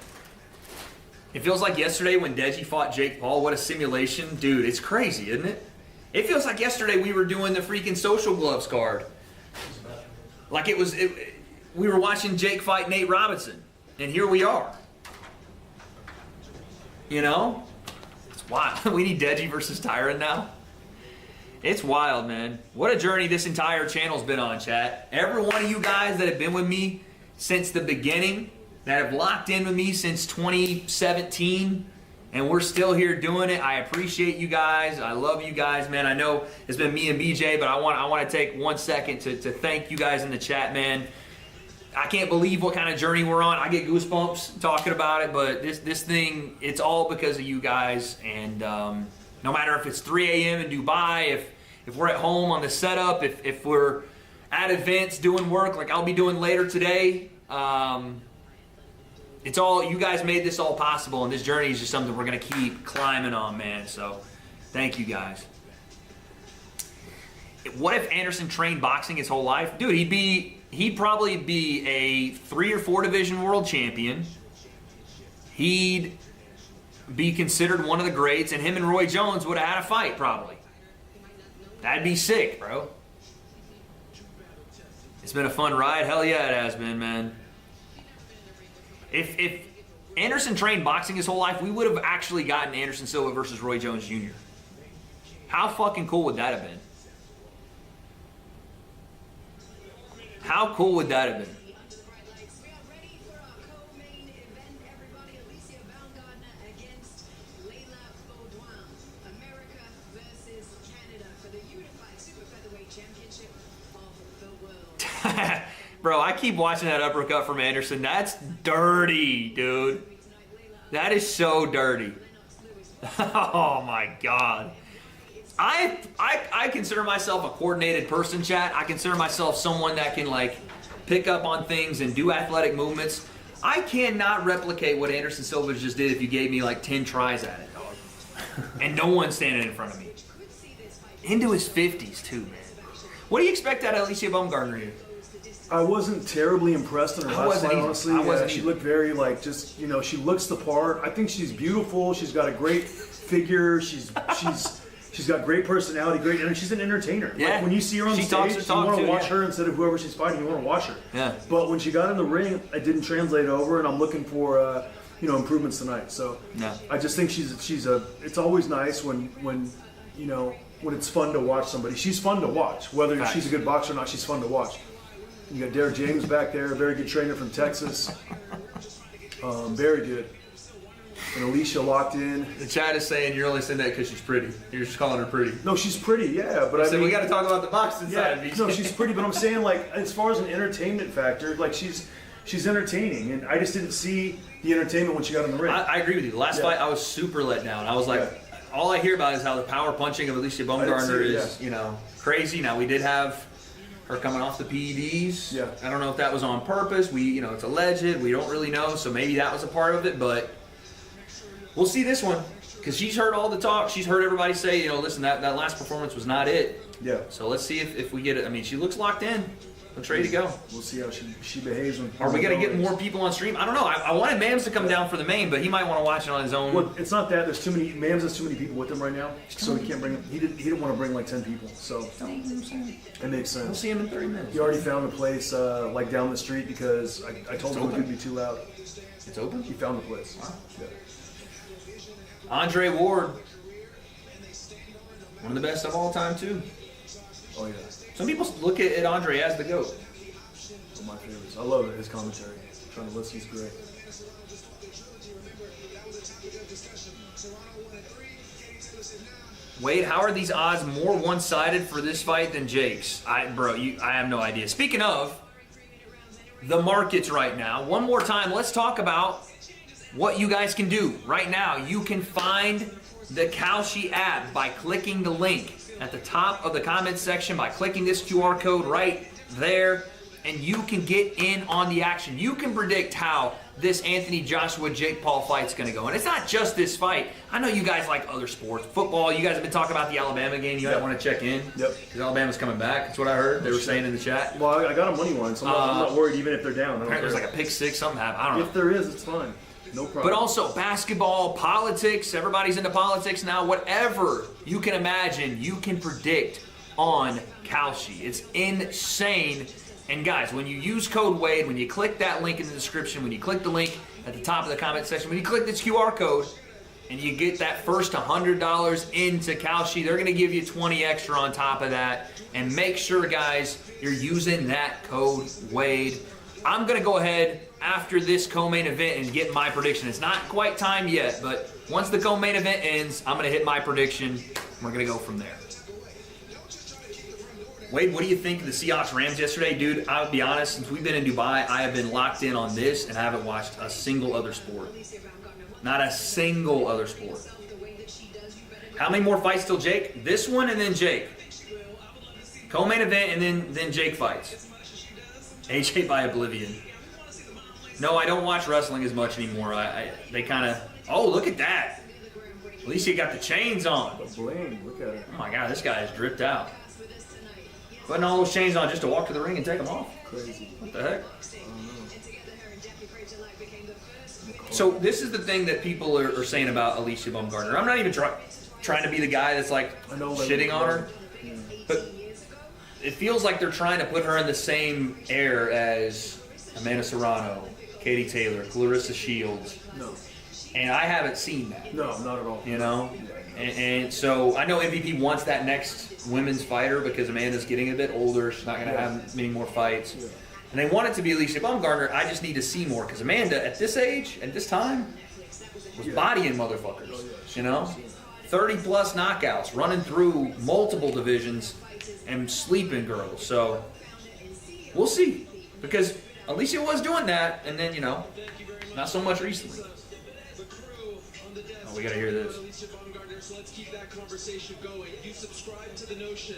It feels like yesterday when Deji fought Jake Paul. What a simulation. Dude, it's crazy, isn't it? It feels like yesterday we were doing the freaking Social Gloves card. Like we were watching Jake fight Nate Robinson. And here we are. You know? It's wild. We need Deji versus Tyron now. It's wild, man. What a journey this entire channel's been on, chat. Every one of you guys that have been with me since the beginning, that have locked in with me since 2017, and we're still here doing it. I appreciate you guys. I love you guys, man. I know it's been me and BJ, but I want to take 1 second to thank you guys in the chat, man. I can't believe what kind of journey we're on. I get goosebumps talking about it, but this thing, it's all because of you guys. And no matter if it's 3 a.m. in Dubai, if we're at home on the setup, if we're at events doing work like I'll be doing later today, it's all, you guys made this all possible, and this journey is just something we're going to keep climbing on, man. So, thank you guys. What if Anderson trained boxing his whole life? Dude, he'd probably be a 3 or 4 division world champion. He'd be considered one of the greats, and him and Roy Jones would have had a fight, probably. That'd be sick, bro. It's been a fun ride. Hell yeah, it has been, man. If Anderson trained boxing his whole life, we would have actually gotten Anderson Silva versus Roy Jones Jr. How fucking cool would that have been? How cool would that have been? Bro, I keep watching that uppercut from Anderson. That's dirty, dude. That is so dirty. Oh my God. I consider myself a coordinated person, chat. I consider myself someone that can like pick up on things and do athletic movements. I cannot replicate what Anderson Silva just did if you gave me like 10 tries at it, dog. And no one's standing in front of me. Into his 50s too, man. What do you expect out of Alicia Baumgartner here? I wasn't terribly impressed in her last fight, honestly. She either. looked very like just, you know, she looks the part. I think she's beautiful. She's got a great figure. She's got great personality, great energy. She's an entertainer. Yeah. Like when you see her on She stage, talks her you talk want to too, watch yeah. her instead of whoever she's fighting. You want to watch her. Yeah. But when she got in the ring, it didn't translate over, and I'm looking for improvements tonight. So Yeah. I just think it's always nice when you know, when it's fun to watch somebody. She's fun to watch. Whether Facts. she's a good boxer or not, she's fun to watch. You got Derek James back there, a very good trainer from Texas. Very good. And Alicia locked in. The chat is saying you're only saying that because she's pretty. You're just calling her pretty. No, she's pretty, yeah. But I So mean, we got to talk about the boxing side of yeah, these. no, she's pretty. But I'm saying, like, as far as an entertainment factor, like she's entertaining, and I just didn't see the entertainment when she got in the ring. I agree with you. The last fight, I was super let down. I was like, all I hear about is how the power punching of Alicia Baumgartner see it, is, crazy. Now we did have her coming off the PEDs. Yeah. I don't know if that was on purpose. It's alleged. We don't really know. So maybe that was a part of it. But we'll see this one because she's heard all the talk. She's heard everybody say, listen, that last performance was not it. Yeah. So let's see if we get it. I mean, she looks locked in. Looks ready to go. We'll see how she behaves. Are we going to get more people on stream? I don't know. I wanted Mams to come down for the main, but he might want to watch it on his own. Well, it's not that. There's too many. Mams has too many people with him right now, so he can't bring. He didn't want to bring like 10 people. So it makes sense. We'll see him in 30 minutes. He already found a place like down the street because I told him it could be too loud. It's open? He found a place. Wow. Yeah. Andre Ward, one of the best of all time too. Oh yeah. Some people look at Andre as the GOAT. One of my favorites. I love it. His commentary. Trying to listen, he's great. Wade, how are these odds more one-sided for this fight than Jake's? I have no idea. Speaking of the markets right now, one more time, let's talk about what you guys can do right now. You can find the Kalshi app by clicking the link at the top of the comments section, by clicking this QR code right there, and you can get in on the action. You can predict how this Anthony Joshua Jake Paul fight's gonna go. And it's not just this fight. I know you guys like other sports. Football, you guys have been talking about the Alabama game. You might want to check in. Yep. Because Alabama's coming back. That's what I heard. They were saying in the chat. Well, I got a money line, so I'm not worried even if they're down. I don't Apparently there's care. like a pick six, something happened. I don't know. If there is, it's fine. No problem. But also basketball, politics, everybody's into politics now. Whatever you can imagine, you can predict on Kalshi. It's insane. And guys, when you use code WADE, when you click that link in the description, when you click the link at the top of the comment section, when you click this QR code and you get that first $100 into Kalshi, they're gonna give you 20 extra on top of that. And make sure, guys, you're using that code WADE. I'm gonna go ahead after this co-main event and get my prediction. It's not quite time yet, but once the co-main event ends, I'm gonna hit my prediction. We're gonna go from there. Wade, what do you think of the Seahawks-Rams yesterday? Dude, I'll be honest, since we've been in Dubai, I have been locked in on this and I haven't watched a single other sport. Not a single other sport. How many more fights till Jake? This one and then Jake. Co-main event and then Jake fights. AJ by Oblivion. No, I don't watch wrestling as much anymore. They kind of... Oh, look at that. At least he got the chains on. Bling, look at it. Oh my God, this guy is dripped out. Putting all those chains on just to walk to the ring and take them off. Crazy. What the heck? So this is the thing that people are saying about Alicia Baumgartner. I'm not even trying to be the guy that's like shitting on her, but it feels like they're trying to put her in the same air as Amanda Serrano, Katie Taylor, Clarissa Shields. No. And I haven't seen that. No, not at all. You know? And so I know MVP wants that next women's fighter because Amanda's getting a bit older. She's not going to have many more fights. Yeah. And they want it to be Alicia Baumgartner. I just need to see more because Amanda, at this age, at this time, was bodying motherfuckers. You know? 30-plus knockouts, running through multiple divisions and sleeping girls. So We'll see. Because Alicia was doing that, and then, not so much recently. Oh, we gotta hear this. So let's keep that conversation going. You subscribe to the notion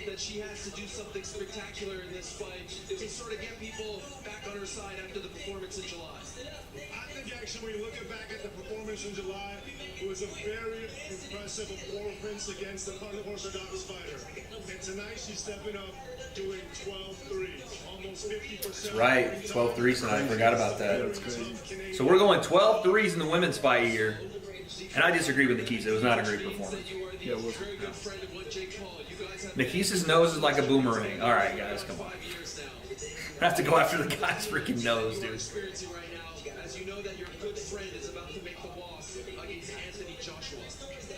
that she has to do something spectacular in this fight to sort of get people back on her side after the performance in July. I think actually, looking back at the performance in July, it was a very impressive performance against an unorthodox fighter. And tonight she's stepping up, doing 12 threes, almost 50%. Right, 12 threes tonight. I forgot about that. So we're going 12 threes in the women's fight here. And I disagree with Nikisa. It was not a great performance. Yeah, it was. Nikisa's nose is like a boomerang. All right, guys, come on. I have to go after the guy's freaking nose, dude. As you know that your good friend is about to make the walk against Anthony Joshua.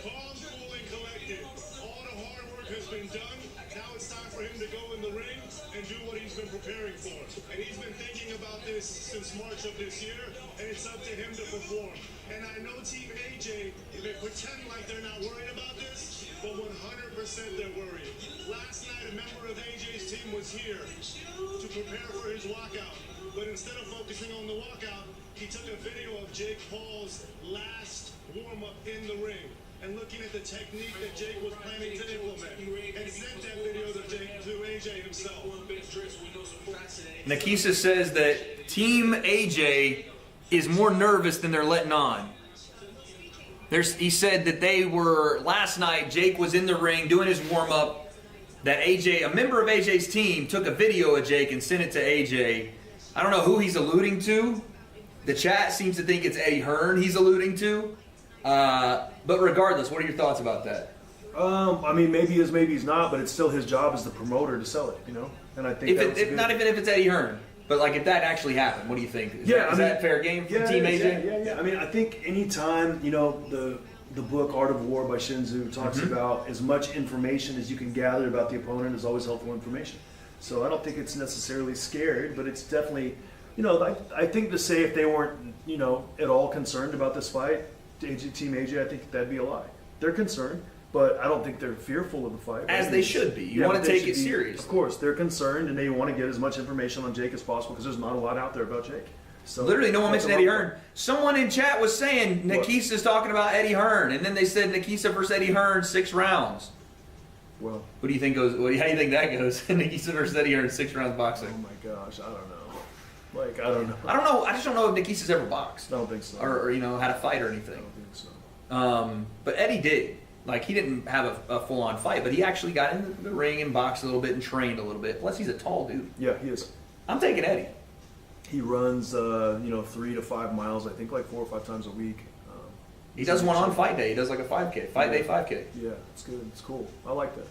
Calm, cool, and collected. All the hard work has been done. Now it's time for him to go in the ring and do what he's been preparing for. And he's been thinking about this since March of this year, and it's up to him to perform. And I know Team AJ, they pretend like they're not worried about this, but 100% they're worried. Last night, a member of AJ's team was here to prepare for his walkout. But instead of focusing on the walkout, he took a video of Jake Paul's last warm-up in the ring and looking at the technique that Jake was planning to implement, and sent that video to AJ himself. Nikisa says that Team AJ is more nervous than they're letting on. He said that they were, last night, Jake was in the ring doing his warm-up, that AJ, a member of AJ's team, took a video of Jake and sent it to AJ. I don't know who he's alluding to. The chat seems to think it's Eddie Hearn he's alluding to. But regardless, what are your thoughts about that? I mean, maybe he is, maybe he's not, but it's still his job as the promoter to sell it, And I think not even if it's Eddie Hearn, but like if that actually happened, what do you think? Is that fair game for Team AJ? Yeah. I mean, I think anytime, the book Art of War by Shinzu talks about as much information as you can gather about the opponent is always helpful information. So I don't think it's necessarily scared, but it's definitely, I think to say if they weren't, at all concerned about this fight, Team AJ, I think that'd be a lie. They're concerned, but I don't think they're fearful of the fight. As they should be. You want to take it serious. Of course, they're concerned and they want to get as much information on Jake as possible because there's not a lot out there about Jake. So literally, no one mentioned Eddie Hearn. Someone in chat was saying Nikisa's talking about Eddie Hearn, and then they said Nikisa versus Eddie Hearn 6 rounds. Well, what do you think goes? How do you think that goes? Nikisa versus Eddie Hearn 6 rounds boxing. Oh my gosh, I don't know. I don't know. I don't know. I just don't know if Nikisa's ever boxed. I don't think so. Or had a fight or anything. I don't think so. But Eddie did. Like, he didn't have a full-on fight, but he actually got in the ring and boxed a little bit and trained a little bit. Plus, he's a tall dude. Yeah, he is. I'm taking Eddie. He runs, 3 to 5 miles, I think, like 4 or 5 times a week. He does one on fight day. He does like a 5K, 5-day 5K. Yeah, it's good. It's cool. I like that.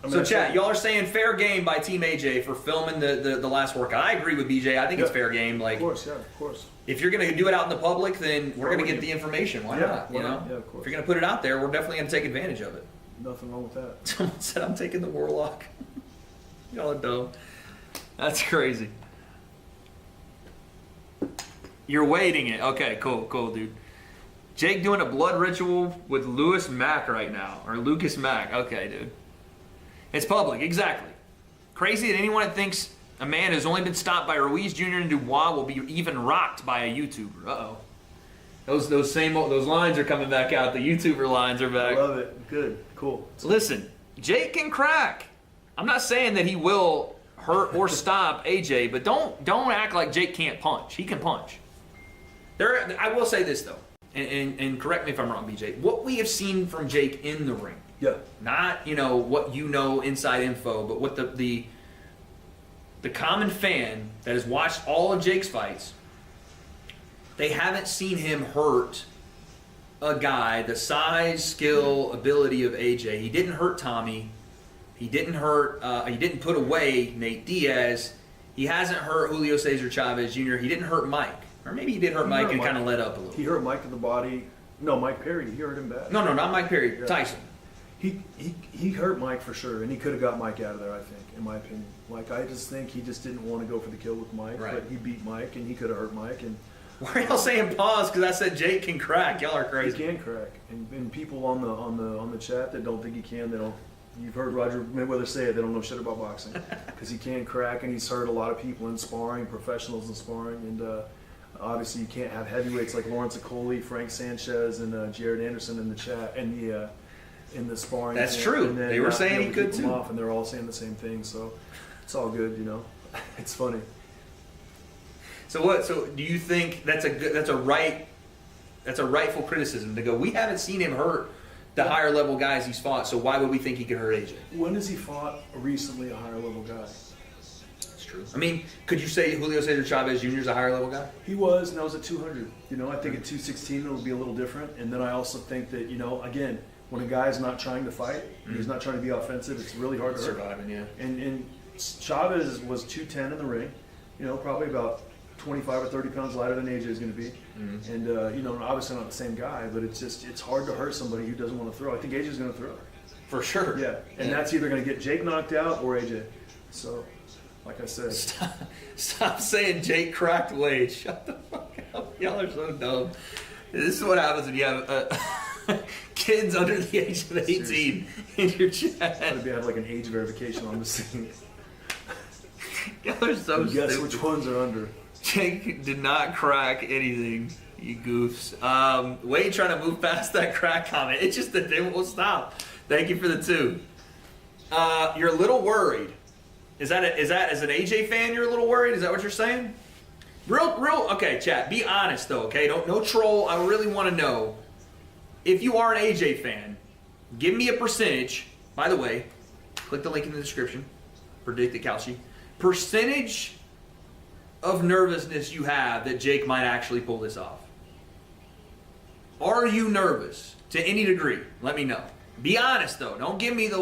So, chat, y'all are saying fair game by Team AJ for filming the last workout. I agree with BJ. I think it's fair game. Like, of course, yeah, of course. If you're going to do it out in the public, then we're going to get the information. Why not? Yeah, of course. If you're going to put it out there, we're definitely going to take advantage of it. Nothing wrong with that. Someone said I'm taking the Warlock. Y'all are dumb. That's crazy. You're waiting it. Okay, cool, dude. Jake doing a blood ritual with Lucas Mack right now. Or Lucas Mack. Okay, dude. It's public, exactly. Crazy that anyone that thinks a man who's only been stopped by Ruiz Jr. and Dubois will be even rocked by a YouTuber. Uh-oh. Those lines are coming back out. The YouTuber lines are back. I love it. Good. Cool. Listen, Jake can crack. I'm not saying that he will hurt or stop AJ, but don't act like Jake can't punch. He can punch. I will say this, though, and correct me if I'm wrong, BJ. What we have seen from Jake in the ring, not, what inside info, but what the common fan that has watched all of Jake's fights, they haven't seen him hurt a guy the size, skill, ability of AJ. He didn't hurt Tommy. He didn't put away Nate Diaz. He hasn't hurt Julio Cesar Chavez Jr. He didn't hurt Mike. Or maybe he did hurt Mike and kind of let up a little. He hurt Mike in the body. No, Mike Perry. He hurt him bad. No, not Mike Perry. Yeah. Tyson. He hurt Mike for sure, and he could have got Mike out of there, I think, in my opinion. Like, I just think he just didn't want to go for the kill with Mike, but he beat Mike, and he could have hurt Mike. And why are y'all saying pause? Because I said Jake can crack. Y'all are crazy. He can crack, and people on the chat that don't think he can, you've heard Roger Mayweather say it, they don't know shit about boxing. Because he can crack, and he's hurt a lot of people in sparring, professionals in sparring. And obviously you can't have heavyweights like Lawrence Acoli, Frank Sanchez, and Jared Anderson in the chat, in the sparring. That's true. And then, They were saying he could keep them too. off, and they're all saying the same thing, so it's all good, you know. It's funny. So what? So do you think that's a rightful criticism to go? We haven't seen him hurt the higher level guys he's fought, so why would we think he could hurt AJ? When has he fought recently a higher level guy? That's true. I mean, could you say Julio Cesar Chavez Jr. is a higher level guy? He was, and that was at 200. You know, I think at 216 it'll be a little different. And then I also think that, you know, again, when a guy's not trying to fight, he's not trying to be offensive, it's really hard to hurt. Surviving, yeah. And Chavez was 210 in the ring, you know, probably about 25 or 30 pounds lighter than AJ is going to be. And, you know, obviously not the same guy, but it's hard to hurt somebody who doesn't want to throw. I think AJ is going to throw. For sure. Yeah, and that's either going to get Jake knocked out or AJ. So, like I said. Stop saying Jake cracked Wade. Shut the fuck up. Y'all are so dumb. This is what happens when you have kids under the age of 18 Seriously. in your chat. Maybe I have like an age verification on the scene. Y'all are so Guess stupid. which ones are under. Jake did not crack anything, you goofs. Wade trying to move past that crack comment. It's just that they won't stop. Thank you for the 2. You're a little worried. Is that as an AJ fan? You're a little worried. Is that what you're saying? Real. Okay, chat. Be honest though. Okay, no troll. I really want to know if you are an AJ fan. Give me a percentage. By the way, click the link in the description. Predict the Calci. Percentage of nervousness you have that Jake might actually pull this off. Are you nervous to any degree? Let me know. Be honest though. Don't give me the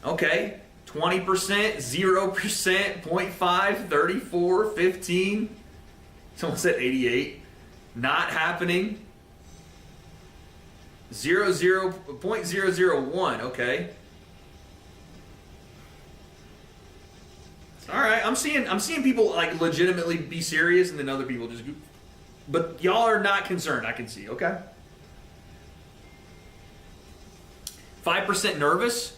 okay, 20%, 0%, 0.5, 34, 15. Someone said 88. Not happening. 0.001. Okay. All right, I'm seeing people like legitimately be serious, and then other people just goof. But y'all are not concerned. I can see. Okay. 5% nervous.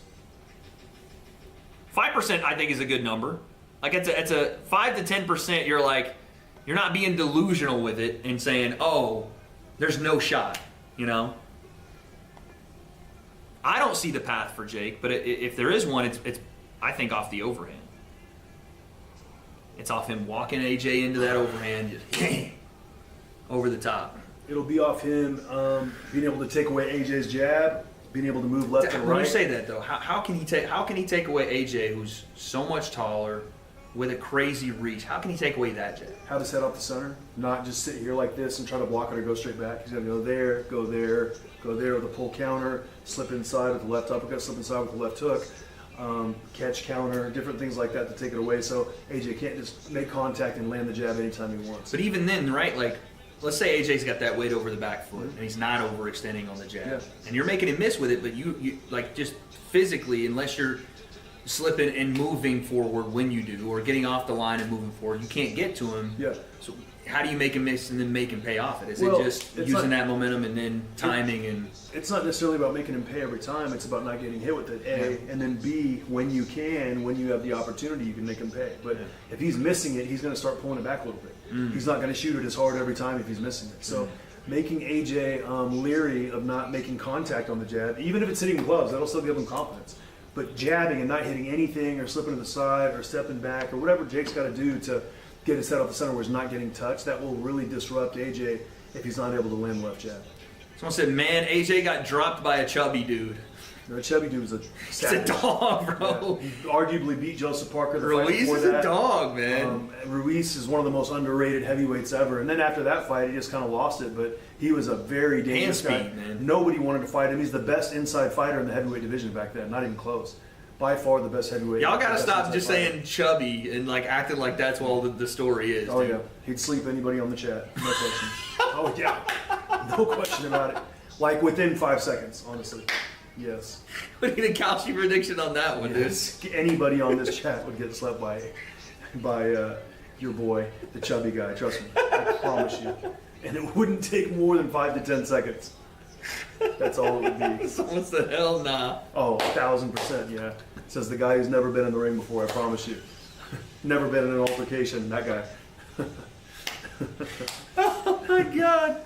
5% I think is a good number. Like it's a 5 to 10%. You're not being delusional with it and saying, oh, there's no shot. You know. I don't see the path for Jake, but if there is one, it's I think off the overhand. It's off him walking AJ into that overhand, just over the top. It'll be off him being able to take away AJ's jab, being able to move left and right. When you say that though, how can he take away AJ, who's so much taller, with a crazy reach? How can he take away that jab? How to set up the center, not just sit here like this and try to block it or go straight back. He's got to go there, go there, go there with a pull counter, slip inside with the left uppercut, slip inside with the left hook. Catch counter, different things like that to take it away, so AJ can't just make contact and land the jab anytime he wants. But even then, right, like, let's say AJ's got that weight over the back foot, and he's not overextending on the jab, and you're making him miss with it, but you like just physically, unless you're slipping and moving forward when you do, or getting off the line and moving forward, you can't get to him. Yeah. So how do you make him miss and then make him pay off it? Is Well, it just it's using not- that momentum and then timing and... It's not necessarily about making him pay every time. It's about not getting hit with it, A, and then B, when you have the opportunity, you can make him pay. But if he's missing it, he's going to start pulling it back a little bit. He's not going to shoot it as hard every time if he's missing it. So making AJ leery of not making contact on the jab, even if it's hitting gloves, that'll still give him confidence. But jabbing and not hitting anything or slipping to the side or stepping back or whatever Jake's got to do to get it set off the center where he's not getting touched, that will really disrupt AJ if he's not able to land the left jab. Someone said, man, AJ got dropped by a chubby dude. No, chubby dude was a He's savage. a dog, bro. Yeah. He arguably beat Joseph Parker the fight Ruiz before is that. a dog, man. Ruiz is one of the most underrated heavyweights ever. And then after that fight, he just kind of lost it. But he was a very dangerous guy. speed, man. Nobody wanted to fight him. He's the best inside fighter in the heavyweight division back then. Not even close. By far the best heavyweight. Y'all gotta best stop inside just fighter. saying chubby and like acting like that's what the story is. Oh dude. yeah, he'd sleep anybody on the chat. No question. Oh yeah, no question about it. Like within 5 seconds, honestly. Yes. We need a Calci prediction on that one, dude. Yes. Anybody on this chat would get slept by your boy, the chubby guy. Trust me, I promise you. And it wouldn't take more than 5 to 10 seconds. That's all it would be. Someone said, hell nah. Oh, 1,000%, yeah. Says the guy who's never been in the ring before, I promise you. Never been in an altercation, that guy. Oh my God.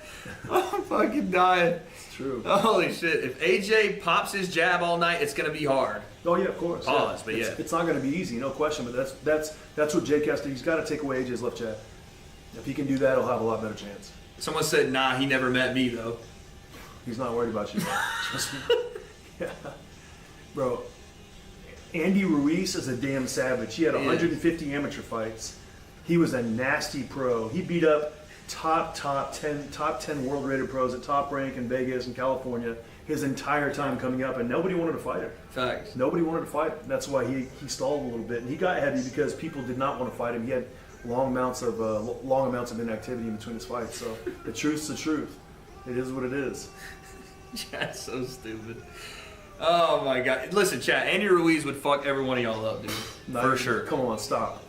I'm fucking dying. It's true. Holy shit. If AJ pops his jab all night, it's going to be hard. Oh yeah, of course. Pause, but it's, yeah. It's not going to be easy, no question. But that's what Jake has to. He's got to take away AJ's left jab. If he can do that, he'll have a lot better chance. Someone said, nah, he never met me, though. He's not worried about you. Trust me. Yeah. Bro, Andy Ruiz is a damn savage. He had 150 amateur fights. He was a nasty pro. He beat up top 10 world rated pros at Top Rank in Vegas and California his entire time coming up, and nobody wanted to fight him. Facts. Nobody wanted to fight him. That's why he stalled a little bit, and he got heavy because people did not want to fight him. He had long amounts of inactivity in between his fights. So the truth's the truth. It is what it is. That's so stupid. Oh my God. Listen, chat, Andy Ruiz would fuck every one of y'all up, dude. For sure. Come on, stop.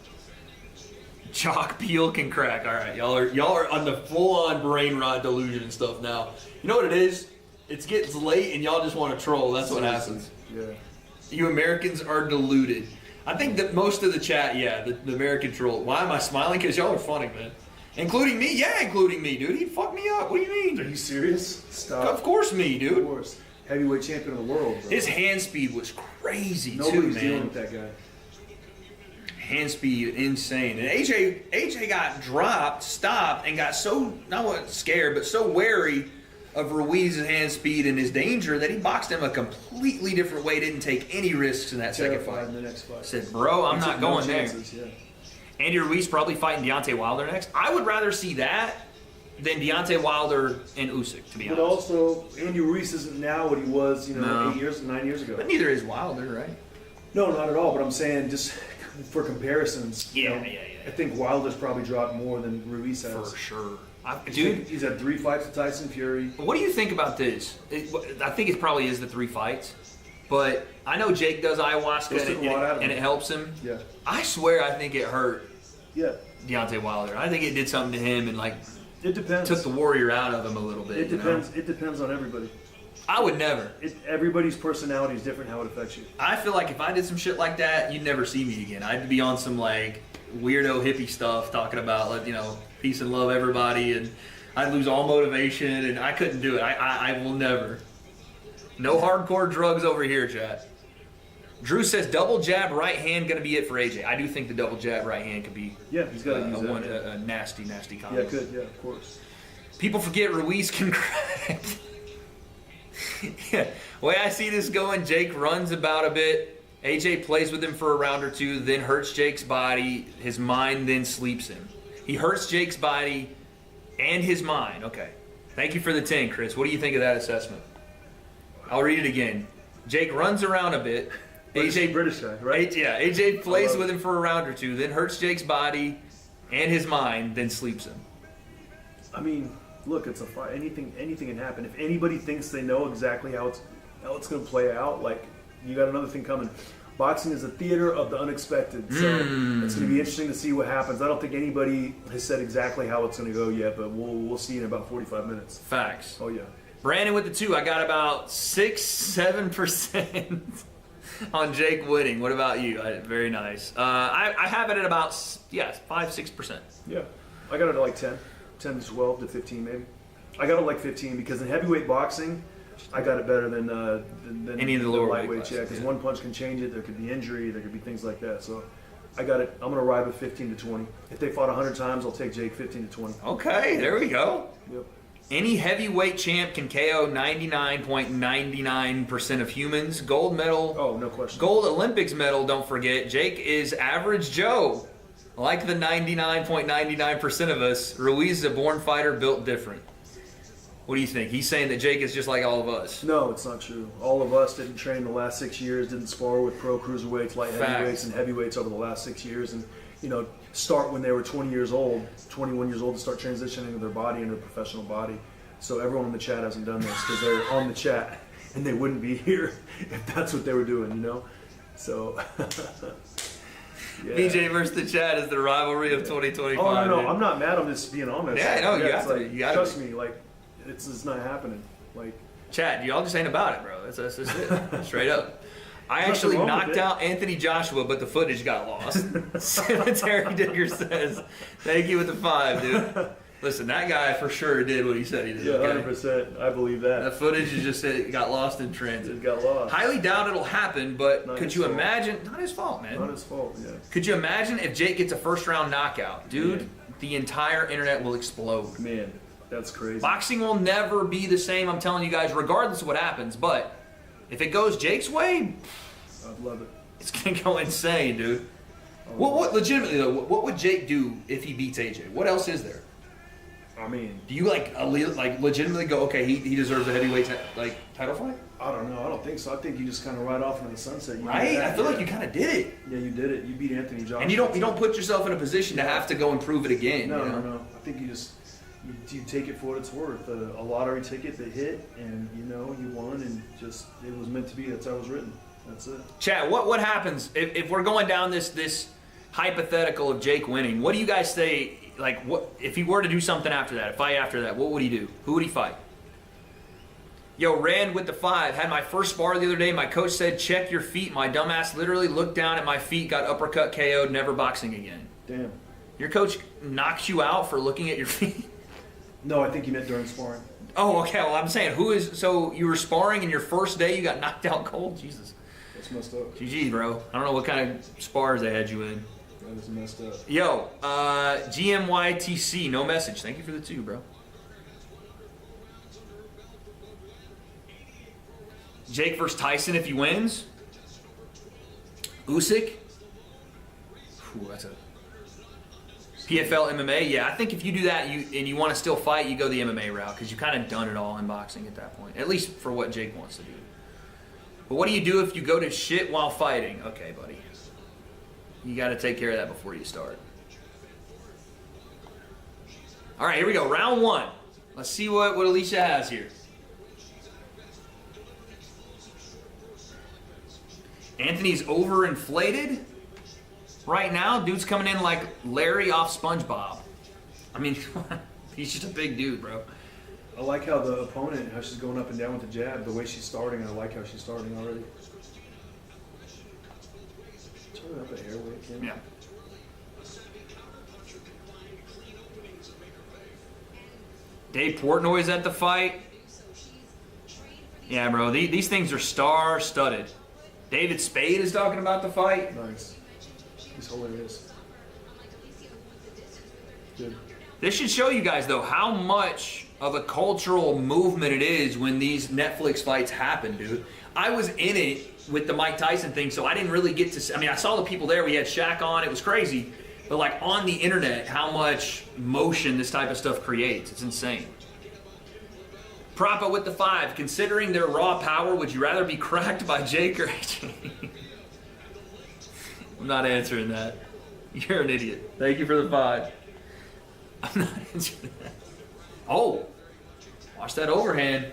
Chalk peel can crack. All right, y'all are on the full-on brain rot delusion and stuff now. You know what it is? It gets late and y'all just want to troll. That's what happens. Yeah. You Americans are deluded. I think that most of the chat, the American troll. Why am I smiling? Because y'all are funny, man. Including me? Yeah, including me, dude. He'd fuck me up. What do you mean? Are you serious? Stop. Of course me, dude. Of course. Heavyweight champion of the world, bro. His hand speed was crazy, Nobody's too, dealing man. with that guy. Hand speed, insane. And AJ got dropped, stopped, and got so, not what scared, but so wary of Ruiz's hand speed and his danger that he boxed him a completely different way, didn't take any risks in that second fight. In the next fight. Said, bro, I'm not going there. Yeah. Andy Ruiz probably fighting Deontay Wilder next. I would rather see that than Deontay Wilder and Usyk, to be honest. But also, Andy Ruiz isn't now what he was, 9 years ago. But neither is Wilder, right? No, not at all. But I'm saying just for comparisons. Yeah. I think Wilder's probably dropped more than Ruiz has. For sure. Dude, he's had 3 fights with Tyson Fury. What do you think about this? I think it probably is the 3 fights. But I know Jake does ayahuasca and it helps him. Yeah. I swear I think it hurt Yeah. Deontay Wilder. I think it did something to him and it depends. Took the warrior out of him a little bit. It depends. It depends on everybody. I would never. Everybody's personality is different. How it affects you. I feel like if I did some shit like that, you'd never see me again. I'd be on some weirdo hippie stuff, talking about peace and love everybody, and I'd lose all motivation, and I couldn't do it. I will never. No hardcore drugs over here, chat. Drew says double jab right hand gonna be it for AJ. I do think the double jab right hand could be. Yeah, he's got to use that. A nasty combo. Yeah, good. Yeah, of course. People forget Ruiz can crack. Yeah, way I see this going, Jake runs about a bit. AJ plays with him for a round or two, then hurts Jake's body. His mind then sleeps him. He hurts Jake's body and his mind. Okay. Thank you for the 10, Chris. What do you think of that assessment? I'll read it again. Jake runs around a bit. British guy, right? AJ plays with him for a round or two, then hurts Jake's body and his mind, then sleeps him. I mean, look, it's a fight. Anything can happen. If anybody thinks they know exactly how it's going to play out, you got another thing coming. Boxing is a theater of the unexpected, so it's going to be interesting to see what happens. I don't think anybody has said exactly how it's going to go yet, but we'll see in about 45 minutes. Facts. Oh yeah. Brandon with the 2. I got about 6-7% on Jake winning. What about you? Very nice. I have it at about 5-6%. Yeah, I got it at 10 to 12 to 15 maybe. I got it 15 because in heavyweight boxing, I got it better than any of the lower lightweights. Yeah, because one punch can change it. There could be injury. There could be things like that. So I got it. I'm gonna ride with 15 to 20. If they fought 100 times, I'll take Jake 15 to 20. Okay, there we go. Yep. Any heavyweight champ can KO 99.99% of humans. Gold medal. Oh, no question. Gold Olympics medal, don't forget. Jake is average Joe. Like the 99.99% of us, Ruiz is a born fighter built different. What do you think? He's saying that Jake is just like all of us. No, it's not true. All of us didn't train the last 6 years, didn't spar with pro cruiserweights, light heavyweights, and heavyweights over the last 6 years, and start when they were 20 years old, 21 years old to start transitioning their body into a professional body. So everyone in the chat hasn't done this because they're on the chat and they wouldn't be here if that's what they were doing, So. Yeah. BJ versus the chat is the rivalry of 2025. Oh no, dude. I'm not mad. I'm just being honest. Yeah, I know. Yeah, you got to. trust me. It's not happening. Chad, y'all just ain't about it, bro. That's just it. Straight up. I actually knocked out Anthony Joshua, but the footage got lost. Cemetery Digger says, thank you with the 5, dude. Listen, that guy for sure did what he said he did. Yeah, okay? 100%. I believe that. The footage is just it got lost in transit. It got lost. Highly doubt it'll happen, but Not could his you fault. imagine? Not his fault, man. Not his fault, yeah. Could you imagine if Jake gets a first-round knockout? Dude, the entire internet will explode. Man, that's crazy. Boxing will never be the same, I'm telling you guys, regardless of what happens. But if it goes Jake's way, I'd love it. it's going to go insane, dude. What legitimately, though, what would Jake do if he beats AJ? What else is there? I mean, Do you legitimately go, okay, he deserves a heavyweight title fight? I don't know. I don't think so. I think you just kind of ride off into the sunset. You Right? did that, I feel yeah. like you kind of did it. Yeah, you did it. You beat Anthony Joshua. And you don't put yourself in a position to have to go and prove it again. No, you know? no. I think you just you take it for what it's worth. A lottery ticket that hit, and you won, and just it was meant to be. That's how it was written. That's it. Chat, what happens if we're going down this hypothetical of Jake winning? What do you guys say? Like, what if he were to do something after that, a fight after that? What would he do? Who would he fight? Yo, Rand with the 5. Had my first spar the other day. My coach said, check your feet. My dumbass literally looked down at my feet, got uppercut KO'd, never boxing again. Damn. Your coach knocks you out for looking at your feet? No, I think you meant during sparring. Oh, okay. Well, I'm saying, so you were sparring and your first day you got knocked out cold? Jesus. That's messed up. GG, bro. I don't know what kind of spars they had you in. That is messed up. Yo, GMYTC, no message. Thank you for the 2, bro. Jake versus Tyson if he wins. Usyk. Ooh, that's a PFL MMA. Yeah, I think if you do that and you want to still fight, you go the MMA route because you've kind of done it all in boxing at that point. At least for what Jake wants to do. But what do you do if you go to shit while fighting? Okay, buddy. You got to take care of that before you start. All right, here we go. Round 1. Let's see what Alicia has here. Anthony's overinflated right now. Dude's coming in like Larry off SpongeBob. I mean, he's just a big dude, bro. I like how the opponent, how she's going up and down with the jab, the way she's starting. I like how she's starting already. Turn up the airway again. Yeah. Dave Portnoy's at the fight. Yeah, bro. These things are star-studded. David Spade is talking about the fight. Nice. He's hilarious. Good. This should show you guys, though, how much of a cultural movement it is when these Netflix fights happen, dude. I was in it with the Mike Tyson thing, so I didn't really get to see. I mean, I saw the people there. We had Shaq on. It was crazy. But, like, on the internet, how much motion this type of stuff creates. It's insane. Propa with the 5. Considering their raw power, would you rather be cracked by Jake or AJ? I'm not answering that. You're an idiot. Thank you for the 5. I'm not answering that. Oh, watch that overhand.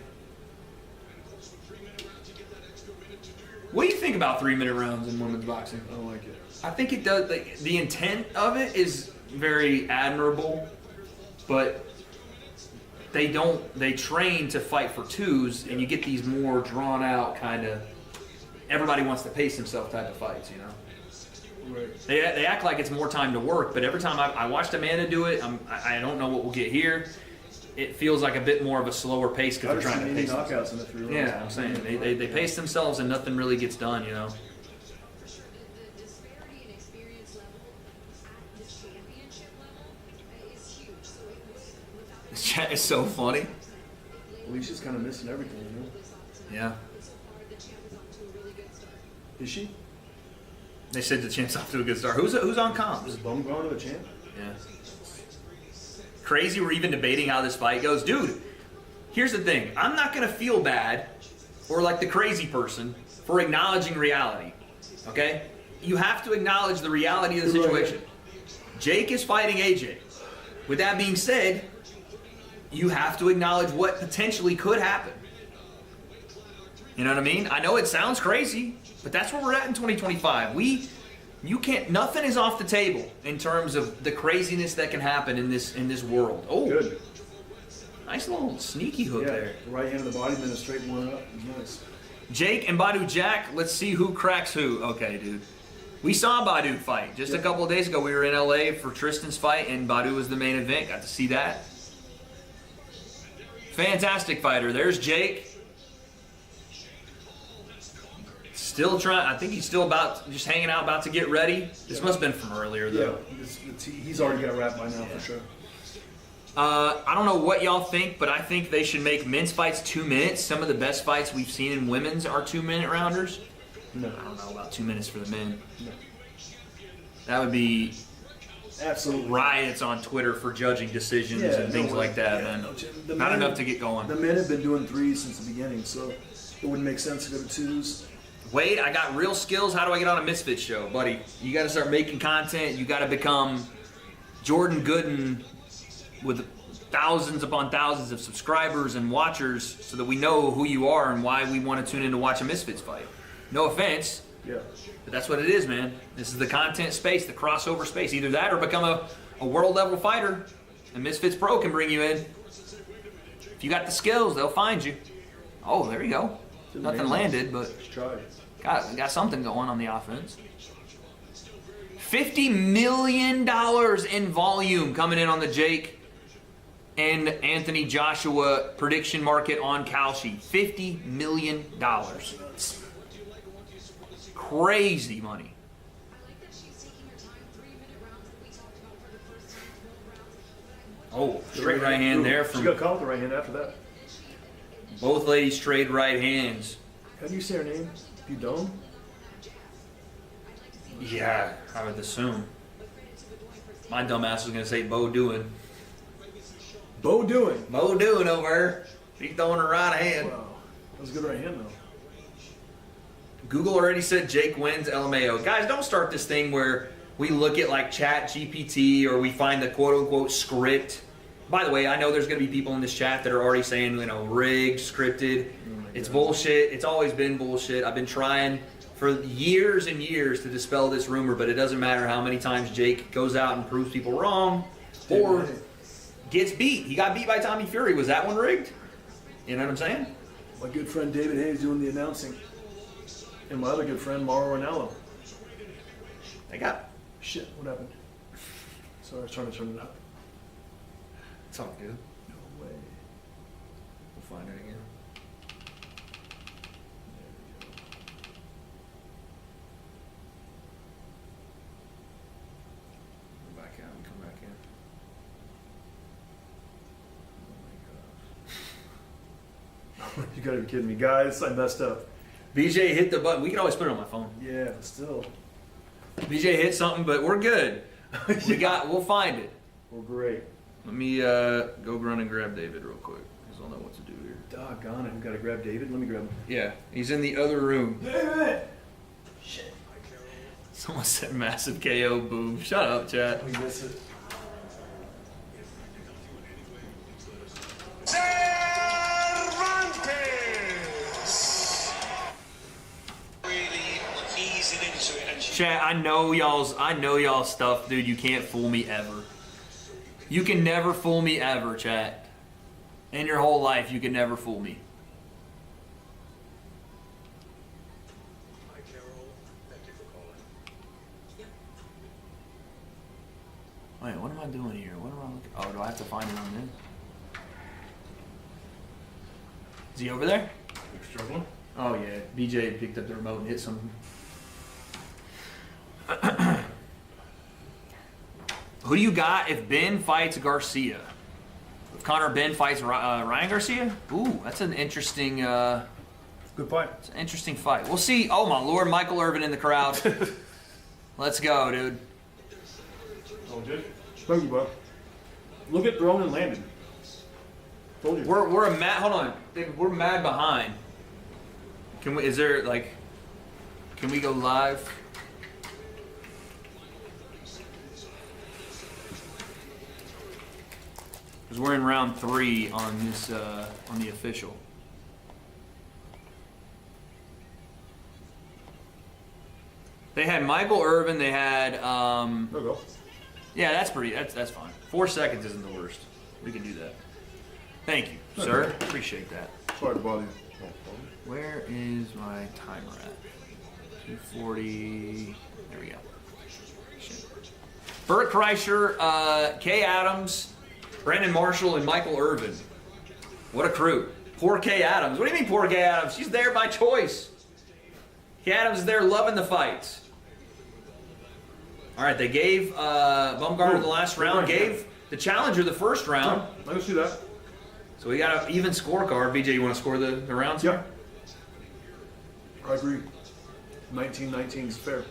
What do you think about 3-minute rounds in women's boxing? I don't like it. I think it does. Like, the intent of it is very admirable, but they train to fight for 2s, and you get these more drawn out kind of. Everybody wants to pace himself type of fights, you know. Right. They act like it's more time to work, but every time I watched Amanda do it, I don't know what we'll get here. It feels like a bit more of a slower pace because they're trying to pace knockouts in the 3 rounds. Yeah, I'm saying they pace themselves and nothing really gets done, you know. The disparity in experience level at the championship level is huge. So it was without This chat is so funny. Alicia's kind of missing everything, you know? Yeah. so far the champ is off to a really good start. Is she? They said the champ's off to a good start. Who's on comms? Is Bumgarner the champ? Yeah. Crazy we're even debating how this fight goes. Dude, here's the thing. I'm not going to feel bad or like the crazy person for acknowledging reality. Okay? You have to acknowledge the reality of the situation. Jake is fighting AJ. With that being said, you have to acknowledge what potentially could happen. You know what I mean? I know it sounds crazy, but that's where we're at in 2025. Nothing is off the table in terms of the craziness that can happen in this world. Oh, Good. Nice little sneaky hook Yeah, there. the right hand of the body, then a straight one up. It was nice. Jake and Badu Jack, let's see who cracks who. Okay, dude. We saw Badu fight just a couple of days ago. We were in LA for Tristan's fight, and Badu was the main event. Got to see that. Fantastic fighter. There's Jake. Still trying. I think he's still just hanging out, about to get ready. This must have been from earlier, though. Yeah, he's already got wrapped by now for sure. I don't know what y'all think, but I think they should make men's fights 2 minutes. Some of the best fights we've seen in women's are 2-minute rounders. No. I don't know about 2 minutes for the men. No. That would be absolutely riots on Twitter for judging decisions and things like that, man. Not enough to get going. The men have been doing 3s since the beginning, so it wouldn't make sense to go to 2s. Wade, I got real skills. How do I get on a Misfits show? Buddy, you got to start making content. You got to become Jordan Gooden with thousands upon thousands of subscribers and watchers so that we know who you are and why we want to tune in to watch a Misfits fight. No offense. Yeah. But that's what it is, man. This is the content space, the crossover space. Either that or become a world level fighter. And Misfits Pro can bring you in. If you got the skills, they'll find you. Oh, there you go. Nothing landed, but got something going on the offense. $50 million in volume coming in on the Jake and Anthony Joshua prediction market on Kalshi. $50 million. Crazy money. Oh, straight right hand there from. She got caught with the right hand after that. Both ladies trade right hands. How do you say her name? Budone? Yeah, I would assume. My dumbass was gonna say Bo Doing. Bo Doing. Bo Doing over there. He's throwing her right hand. Wow. That was a good right hand though. Google already said Jake wins LMAO. Guys, don't start this thing where we look at like Chat GPT or we find the quote unquote script. By the way, I know there's going to be people in this chat that are already saying, you know, rigged, scripted. It's bullshit. It's always been bullshit. I've been trying for years and years to dispel this rumor, but it doesn't matter how many times Jake goes out and proves people wrong or gets beat. He got beat by Tommy Fury. Was that one rigged? You know what I'm saying? My good friend David Hayes doing the announcing. And my other good friend Mauro Ranallo. They got... Shit, what happened? Sorry, I was trying to turn it up. It's all good. No way. We'll find it again. Go back out and come back in. Oh my gosh. You gotta be kidding me. Guys, I messed up. BJ hit the button. We can always put it on my phone. Yeah, but still. BJ hit something, but we're good. We'll find it. We're great. Let me go run and grab David real quick. I don't know what to do here. Doggone it, we gotta grab David. Let me grab him. Yeah, he's in the other room. David! Shit. Someone said massive KO, boom. Shut up, chat. We miss it. Chat, I know y'all's stuff, dude. You can't fool me ever. You can never fool me ever, chat. In your whole life, you can never fool me. Wait, what am I doing here? What am I looking? Oh, do I have to find it on this? Is he over there? You're struggling? Oh yeah, BJ picked up the remote and hit something. Who do you got if Ben fights Garcia? If Conor Ben fights Ryan Garcia? Ooh, that's an interesting. Good fight. It's an interesting fight. We'll see. Oh my lord, Michael Irvin in the crowd. Let's go, dude. Oh, dude. Thank you, bro. Look at thrown and landed. Told you. We're a mad. Hold on, we're mad behind. Can we? Is there like? Can we go live? Because we're in round 3 on this on the official. They had Michael Irvin. They had. There we go. Yeah, that's pretty. That's fine. 4 seconds isn't the worst. We can do that. Thank you, sir. Appreciate that. Sorry to bother you. Where is my timer at? 2:40. There we go. Shit. Burt Kreischer, Kay Adams, Brandon Marshall, and Michael Irvin. What a crew. Poor Kay Adams. What do you mean poor Kay Adams? She's there by choice. Kay Adams is there loving the fights. All right, they gave Bumgarner the last round, gave the challenger the first round. I can see that. So we got an even scorecard. BJ, you want to score the rounds Yeah. here? I agree. 19-19 is fair.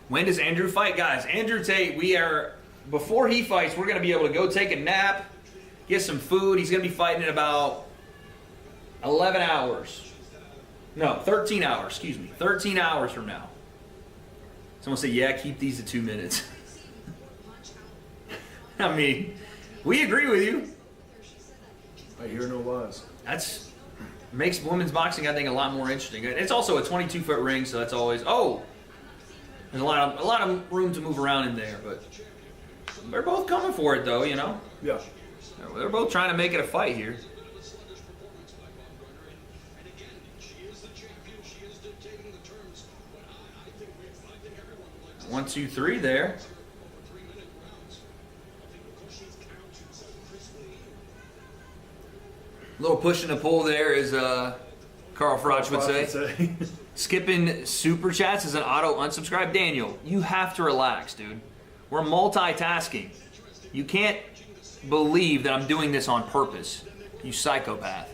When does Andrew fight? Guys, Andrew Tate, before he fights, we're going to be able to go take a nap, get some food. He's going to be fighting in about 11 hours. No, 13 hours, excuse me. 13 hours from now. Someone say, yeah, keep these to 2 minutes. I mean, we agree with you. I hear no lies. That's makes women's boxing, I think, a lot more interesting. It's also a 22-foot ring, so that's always there's a lot of room to move around in there. But they're both coming for it, though. You know, Yeah. they're both trying to make it a fight here. 1, 2, 3 there. Little push and a pull there, as Carl Froch would say. Skipping super chats is an auto unsubscribe. Daniel, you have to relax, dude. We're multitasking. You can't believe that I'm doing this on purpose, you psychopath.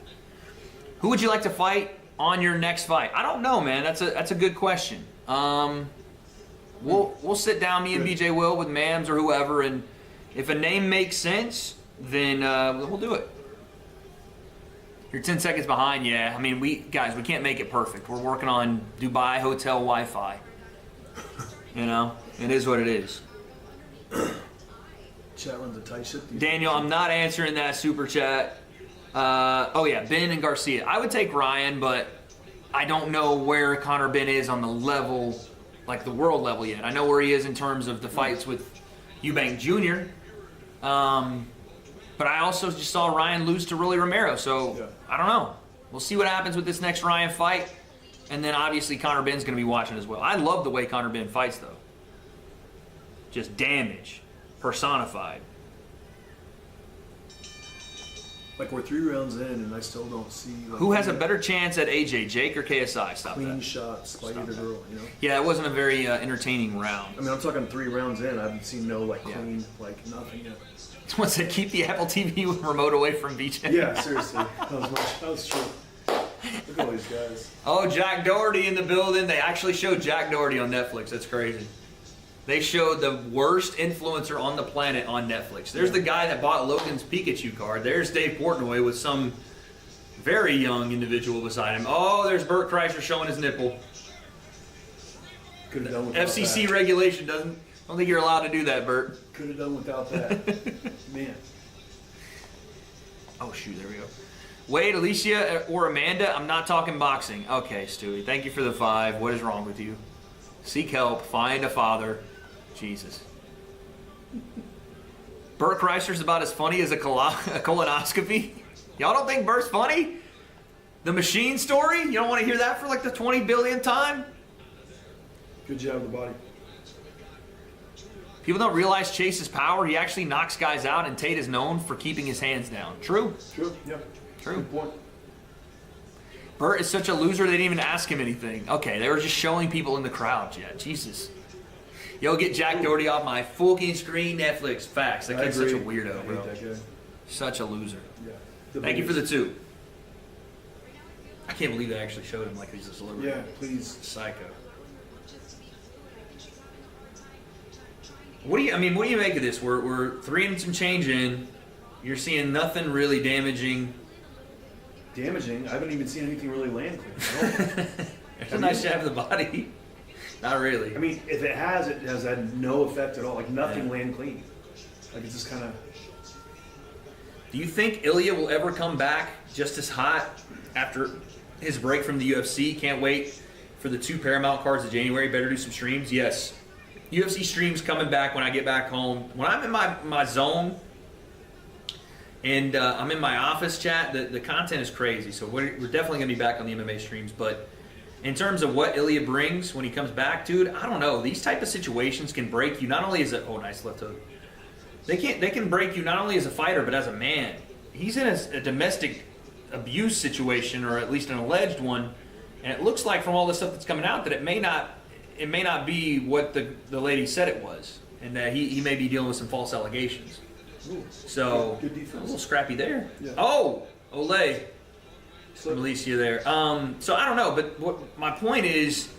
Who would you like to fight on your next fight? I don't know, man. That's a good question. We'll sit down, me and BJ will, with Mams or whoever, and if a name makes sense, then we'll do it. You're 10 seconds behind, yeah. I mean, we can't make it perfect. We're working on Dubai hotel Wi-Fi. You know, it is what it is. Chat runs a tight ship. Daniel, I'm not answering that super chat. Oh yeah, Ben and Garcia. I would take Ryan, but I don't know where Conor Ben is on the level, like the world level yet. I know where he is in terms of the fights with Eubank Jr. But I also just saw Ryan lose to Rolly Romero, so I don't know. We'll see what happens with this next Ryan fight. And then obviously Conor Ben's going to be watching as well. I love the way Conor Ben fights, though. Just damage personified. Like, we're 3 rounds in, and I still don't see. Like, Who has a better chance at AJ, Jake or KSI? Stop clean that. shots by either girl, you know? Yeah, it wasn't a very entertaining round. I mean, I'm talking 3 rounds in. I haven't seen no, like, clean, like, nothing yet. Someone said, keep the Apple TV remote away from BJ. Yeah, seriously. That was true. Look at all these guys. Oh, Jack Doherty in the building. They actually showed Jack Doherty on Netflix. That's crazy. They showed the worst influencer on the planet on Netflix. There's the guy that bought Logan's Pikachu card. There's Dave Portnoy with some very young individual beside him. Oh, there's Burt Kreischer showing his nipple. Could have done without FCC that. regulation doesn't. I don't think you're allowed to do that, Burt. Could have done without that. Man. Oh, shoot, there we go. Wade, Alicia, or Amanda, I'm not talking boxing. Okay, Stewie, thank you for the 5. What is wrong with you? Seek help, find a father. Jesus. Burt Kreischer's about as funny as a colonoscopy. Y'all don't think Burt's funny? The machine story? You don't want to hear that for like the 20 billionth time? Good job, everybody. People don't realize Chase's power. He actually knocks guys out, and Tate is known for keeping his hands down. True? True, yeah. True. Good point. Burt is such a loser, they didn't even ask him anything. Okay, they were just showing people in the crowd. Yeah, Jesus. Yo, get Jack Doherty off my fucking screen, Netflix. Facts. That kid's such a weirdo, I bro. hate that guy. Such a loser. Yeah. Thank you for the 2. I can't believe they actually showed him like he's a celebrity. Yeah, please. Psycho. What do you make of this? We're 3 and some change in. You're seeing nothing really damaging. Damaging? I haven't even seen anything really land clean. There's a nice jab of the body. Not really. I mean, if it has had no effect at all. Like, nothing land clean. Like, it's just kind of... Do you think Ilya will ever come back just as hot after his break from the UFC? Can't wait for the 2 Paramount cards in January. Better do some streams. Yes. UFC streams coming back when I get back home. When I'm in my zone, And I'm in my office chat. The content is crazy, so we're definitely going to be back on the MMA streams. But in terms of what Ilya brings when he comes back, dude, I don't know. These type of situations can break you not only as a nice left hook. They can break you not only as a fighter but as a man. He's in a domestic abuse situation, or at least an alleged one, and it looks like from all the stuff that's coming out that it may not be what the lady said it was, and that he may be dealing with some false allegations. Ooh, So good defense. a little scrappy there. Yeah. Oh, Olay. Release you there. So I don't know, but what my point is,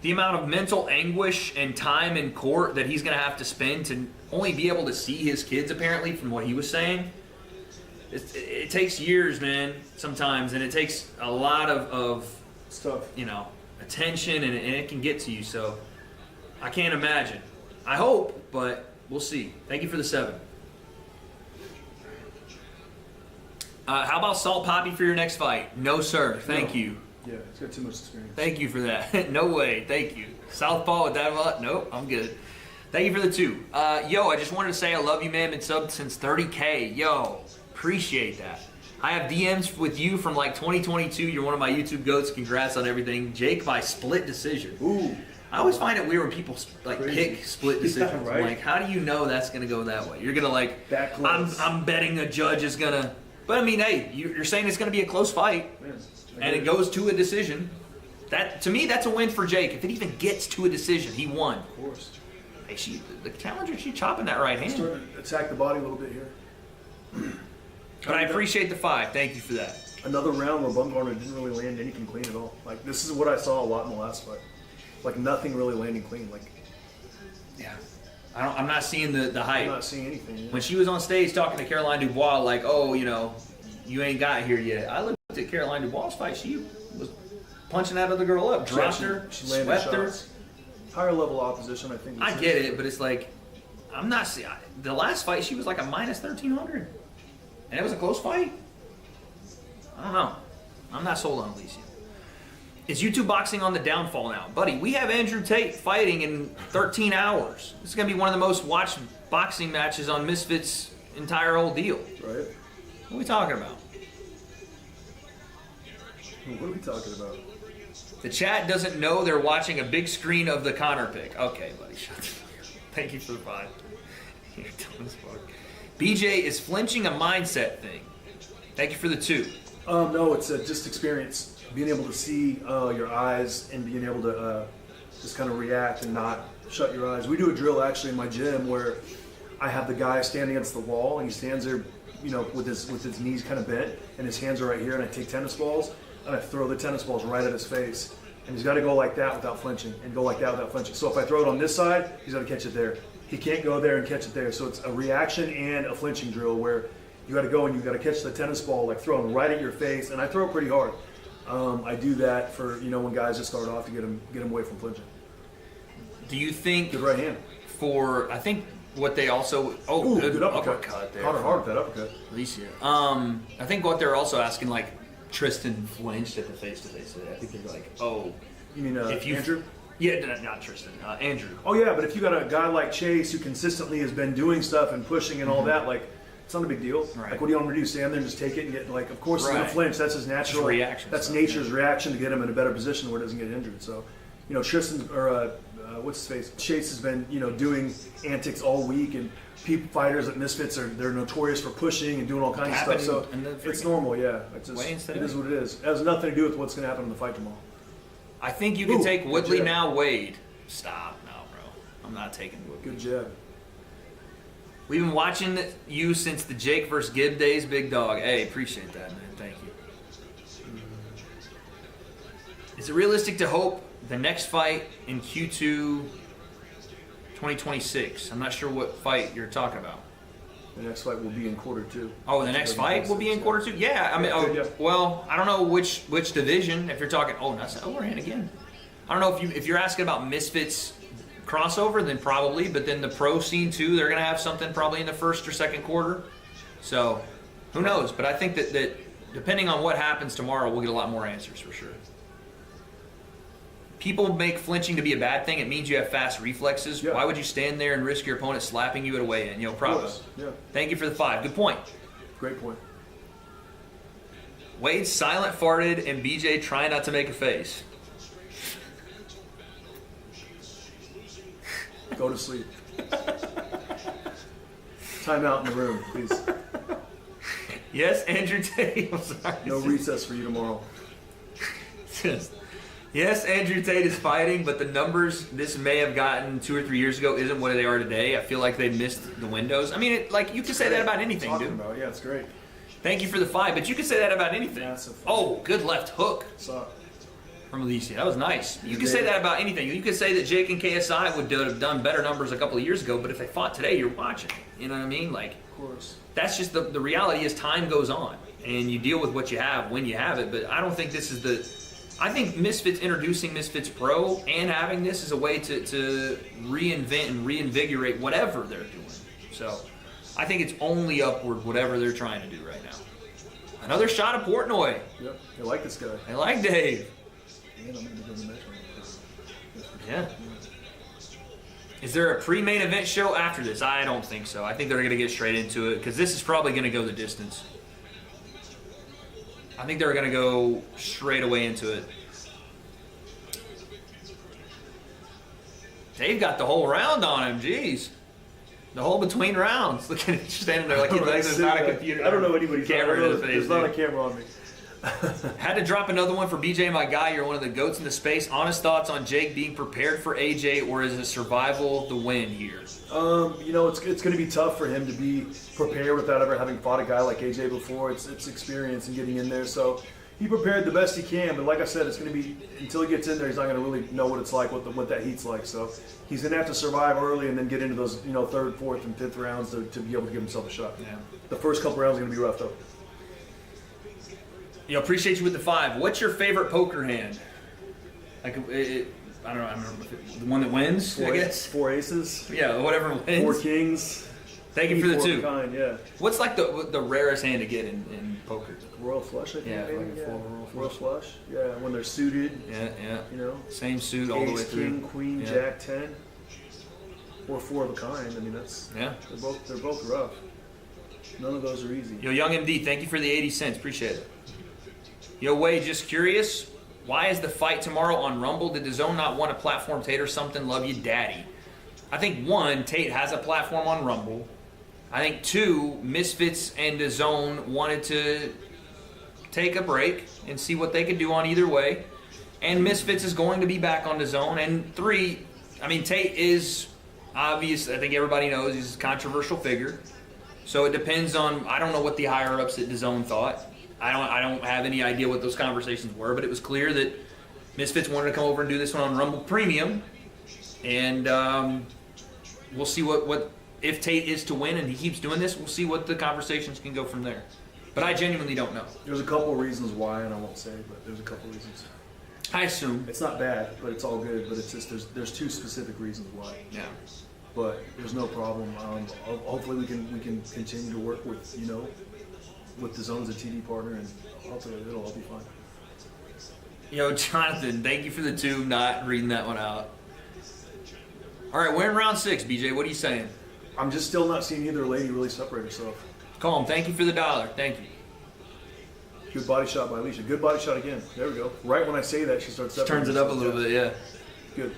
the amount of mental anguish and time in court that he's going to have to spend to only be able to see his kids, apparently, from what he was saying. It takes years, man, sometimes, and it takes a lot of stuff, attention, and it can get to you. So I can't imagine. I hope, but we'll see. Thank you for the 7. How about Salt Poppy for your next fight? No, sir. Thank you. Yeah, he's got too much experience. Thank you for that. No way. Thank you. Southpaw with that a lot? Nope, I'm good. Thank you for the 2. Yo, I just wanted to say I love you, man. Been subbed since 30K. Yo, appreciate that. I have DMs with you from like 2022. You're one of my YouTube goats. Congrats on everything. Jake by split decision. Ooh. I always find it weird when people pick split decisions. Yeah, right. I'm like, how do you know that's going to go that way? You're going to that close. I'm betting a judge is going to. But I mean, hey, you're saying it's going to be a close fight, and it goes to a decision. That, to me, that's a win for Jake. If it even gets to a decision, he won. Of course. Hey, the challenger, she's chopping that right hand. Starting to attack the body a little bit here. But I appreciate the 5. Thank you for that. Another round where Bumgarner didn't really land anything clean at all. Like, this is what I saw a lot in the last fight. Like, nothing really landing clean. Like, yeah. I'm not seeing the hype. I'm not seeing anything. Yeah. When she was on stage talking to Caroline Dubois, like, oh, you ain't got here yet. I looked at Caroline Dubois' fight. She was punching that other girl up, dropped her, she landed swept her. shots. Higher level opposition, I think. I get it, but it's like, I'm not seeing. The last fight, she was like a minus 1,300. And it was a close fight. I don't know. I'm not sold on Alicia. Is YouTube boxing on the downfall now? Buddy, we have Andrew Tate fighting in 13 hours. This is going to be one of the most watched boxing matches on Misfits' entire whole deal. Right. What are we talking about? What are we talking about? The chat doesn't know they're watching a big screen of the Connor pick. Okay, buddy, shut the fuck up. Thank you for the 5. You're dumb as fuck. BJ is flinching a mindset thing. Thank you for the 2. No, it's just experience. Being able to see your eyes and being able to just kind of react and not shut your eyes. We do a drill actually in my gym where I have the guy standing against the wall and he stands there, with his knees kind of bent and his hands are right here, and I take tennis balls and I throw the tennis balls right at his face. And he's got to go like that without flinching and go like that without flinching. So if I throw it on this side, he's got to catch it there. He can't go there and catch it there. So it's a reaction and a flinching drill where you got to go and you got to catch the tennis ball like thrown right at your face, and I throw it pretty hard. I do that for when guys just start off to get them away from flinching. Do you think good right hand? I think what they also good uppercut there. Caught her hard with that uppercut. Alicia. I think what they're also asking, like, Tristan flinched at the face-to-face. I think they're like, oh, you mean Andrew? Yeah, not Tristan. Andrew. Oh yeah, but if you got a guy like Chase who consistently has been doing stuff and pushing and all that, like, it's not a big deal. Right. Like, what do you want him to do? Stand there and just take it and get, like, of course he's gonna flinch. That's his natural reaction. That's nature's reaction to get him in a better position where he doesn't get injured. So, Tristan or what's his face? Chase has been doing antics all week, and fighters at Misfits they're notorious for pushing and doing all kinds of stuff. So it's normal, yeah. It is what it is. It has nothing to do with what's gonna happen in the fight tomorrow. I think you can take Woodley now, Wade. Stop, no, bro. I'm not taking Woodley. Good jab. We've been watching you since the Jake versus Gibb days, big dog. Hey, appreciate that, man. Thank you. Is it realistic to hope the next fight in Q2 2026? I'm not sure what fight you're talking about. The next fight will be in quarter 2. Oh, the next fight will be in quarter 2? Yeah, I mean, well, I don't know which division. If you're talking, that's overhand again. I don't know if you're asking about Misfits crossover, then probably, but then the pro scene too, they're going to have something probably in the first or second quarter. So, who knows? But I think that depending on what happens tomorrow, we'll get a lot more answers for sure. People make flinching to be a bad thing. It means you have fast reflexes. Yeah. Why would you stand there and risk your opponent slapping you at a weigh-in? Prabha. Yeah. Thank you for the 5. Good point. Great point. Wade silent farted and BJ trying not to make a face. Go to sleep. Time out in the room, please. Yes, Andrew Tate. I'm sorry. No recess for you tomorrow. Yes, Andrew Tate is fighting, but the numbers this may have gotten 2 or 3 years ago isn't what they are today. I feel like they missed the windows. I mean, you can say that about anything, Talking dude. about, yeah, it's great. Thank you for the fight, but you can say that about anything. Massive. Oh, good left hook Suck. from Alicia. That was nice. You can say that about anything. You could say that Jake and KSI would have done better numbers a couple of years ago, but if they fought today, you're watching. You know what I mean? Like, Of course. that's just the reality is time goes on, and you deal with what you have when you have it. But I don't think this is the... I think Misfits, introducing Misfits Pro and having this is a way to reinvent and reinvigorate whatever they're doing. So I think it's only upward, whatever they're trying to do right now. Another shot of Portnoy. Yep. I like this guy. I like Dave. And I'm gonna be doing the measurement. Yeah. Is there a pre-main event show after this? I don't think so. I think they're going to get straight into it because this is probably going to go the distance. I think they're going to go straight away into it. Dave got the whole round on him. Jeez. The whole between rounds. Look at him standing there like there's not a computer. I don't know anybody's camera in his face. There's not a camera on me. Had to drop another one for BJ, my guy. You're one of the goats in the space. Honest thoughts on Jake being prepared for AJ, or is it survival the win here? You know, it's going to be tough for him to be prepared without ever having fought a guy like AJ before. It's experience and getting in there. So he prepared the best he can. But like I said, it's going to be, until he gets in there, he's not going to really know what it's like, what that heat's like. So he's going to have to survive early and then get into those, third, fourth, and fifth rounds to be able to give himself a shot. Yeah. The first couple rounds are going to be rough, though. Appreciate you with the 5. What's your favorite poker hand? Like, I don't know. The one that wins, I guess. 4 aces. Yeah, whatever wins. 4 kings. Thank you for the 2. Kind, yeah. What's like the rarest hand to get in poker? Royal flush, I think. Yeah, maybe, like a full Royal flush. Yeah, when they're suited. Yeah. Same suit all the way Ace, through. king, queen, Yeah. jack 10, or 4 of a kind. I mean, that's they're both rough. None of those are easy. Yo, Young MD, thank you for the 80 cents. Appreciate it. Yo, Wade, just curious, why is the fight tomorrow on Rumble? Did DAZN not want a platform, Tate, or something? Love you, Daddy. I think 1, Tate has a platform on Rumble. I think 2, Misfits and DAZN wanted to take a break and see what they could do on either way. And Misfits is going to be back on DAZN. And 3, I mean, Tate is obvious. I think everybody knows he's a controversial figure. So it depends on, I don't know what the higher-ups at DAZN thought. I don't have any idea what those conversations were, but it was clear that Misfits wanted to come over and do this one on Rumble Premium. And we'll see what if Tate is to win and he keeps doing this, we'll see what the conversations can go from there. But I genuinely don't know. There's a couple of reasons why, and I won't say, but there's a couple of reasons. I assume. It's not bad, but it's all good. But it's just there's 2 specific reasons why. Yeah. But there's no problem. Hopefully we can continue to work with with DAZN as a TD partner, and hopefully it'll all be fine. Yo, Jonathan, thank you for the 2, not reading that one out. All right, we're in round 6, BJ. What are you saying? I'm just still not seeing either lady really separate herself. Calm. Thank you for the $1. Thank you. Good body shot by Alicia. Good body shot again. There we go. Right when I say that, she starts separating. Turns it up a little bit, yeah. Good.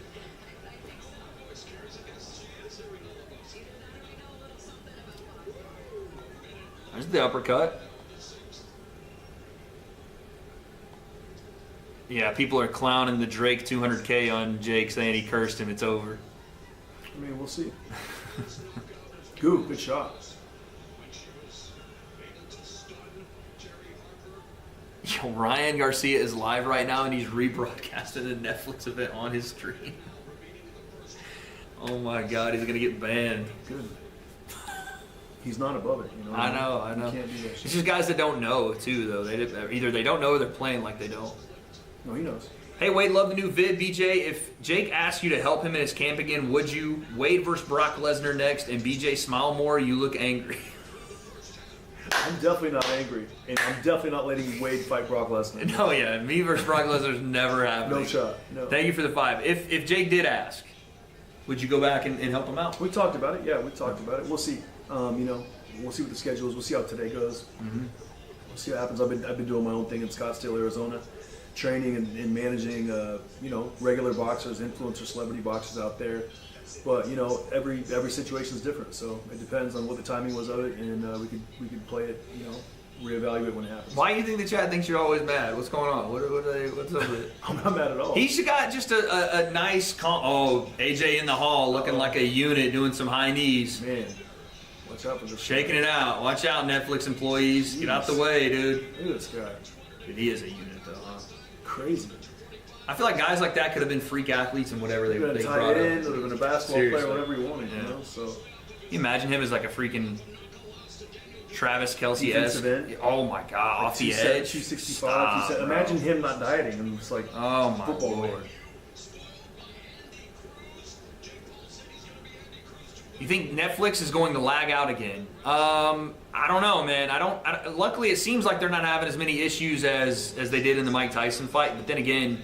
There's the uppercut. Yeah, people are clowning the Drake 200K on Jake, saying he cursed him. It's over. I mean, we'll see. Good shot. Yo, Ryan Garcia is live right now, and he's rebroadcasting a Netflix event on his stream. Oh my God, he's gonna get banned. Good. He's not above it, I know. You can't do that shit. It's just guys that don't know too, though. Either they don't know or they're playing like they don't. No, he knows. Hey, Wade, love the new vid. BJ, if Jake asked you to help him in his camp again, would you? Wade versus Brock Lesnar next, and BJ smile more. You look angry. I'm definitely not angry, and I'm definitely not letting Wade fight Brock Lesnar. No, yeah, me versus Brock Lesnar's never happening. No shot. No. Thank you for the 5. If Jake did ask, would you go back and help him out? We talked about it. Yeah, we talked about it. We'll see. We'll see what the schedule is. We'll see how today goes. We'll see what happens. I've been doing my own thing in Scottsdale, Arizona, training and managing, regular boxers, influencer, celebrity boxers out there. But every situation is different, so it depends on what the timing was of it, and we could play it, reevaluate when it happens. Why do you think the chat thinks you're always mad? What's going on? What's up with it? I'm not mad at all. He's got just a nice, AJ in the hall looking like a unit doing some high knees. Man, watch out for this. Shaking it out. Watch out, Netflix employees. Get out the way, dude. Look at this guy. Dude, he is a unit, though, huh? Crazy. I feel like guys like that could have been freak athletes and whatever they Could have brought tied up. in, could have been a basketball Seriously. player, whatever he wanted, So Can you imagine him as like a freaking Travis Kelce-esque? Defensive end. Oh my God, off the edge. 265. Stop, bro. Imagine him not dieting and just like Oh my football Lord. Lord. You think Netflix is going to lag out again? I don't know, man. Luckily, it seems like they're not having as many issues as they did in the Mike Tyson fight. But then again,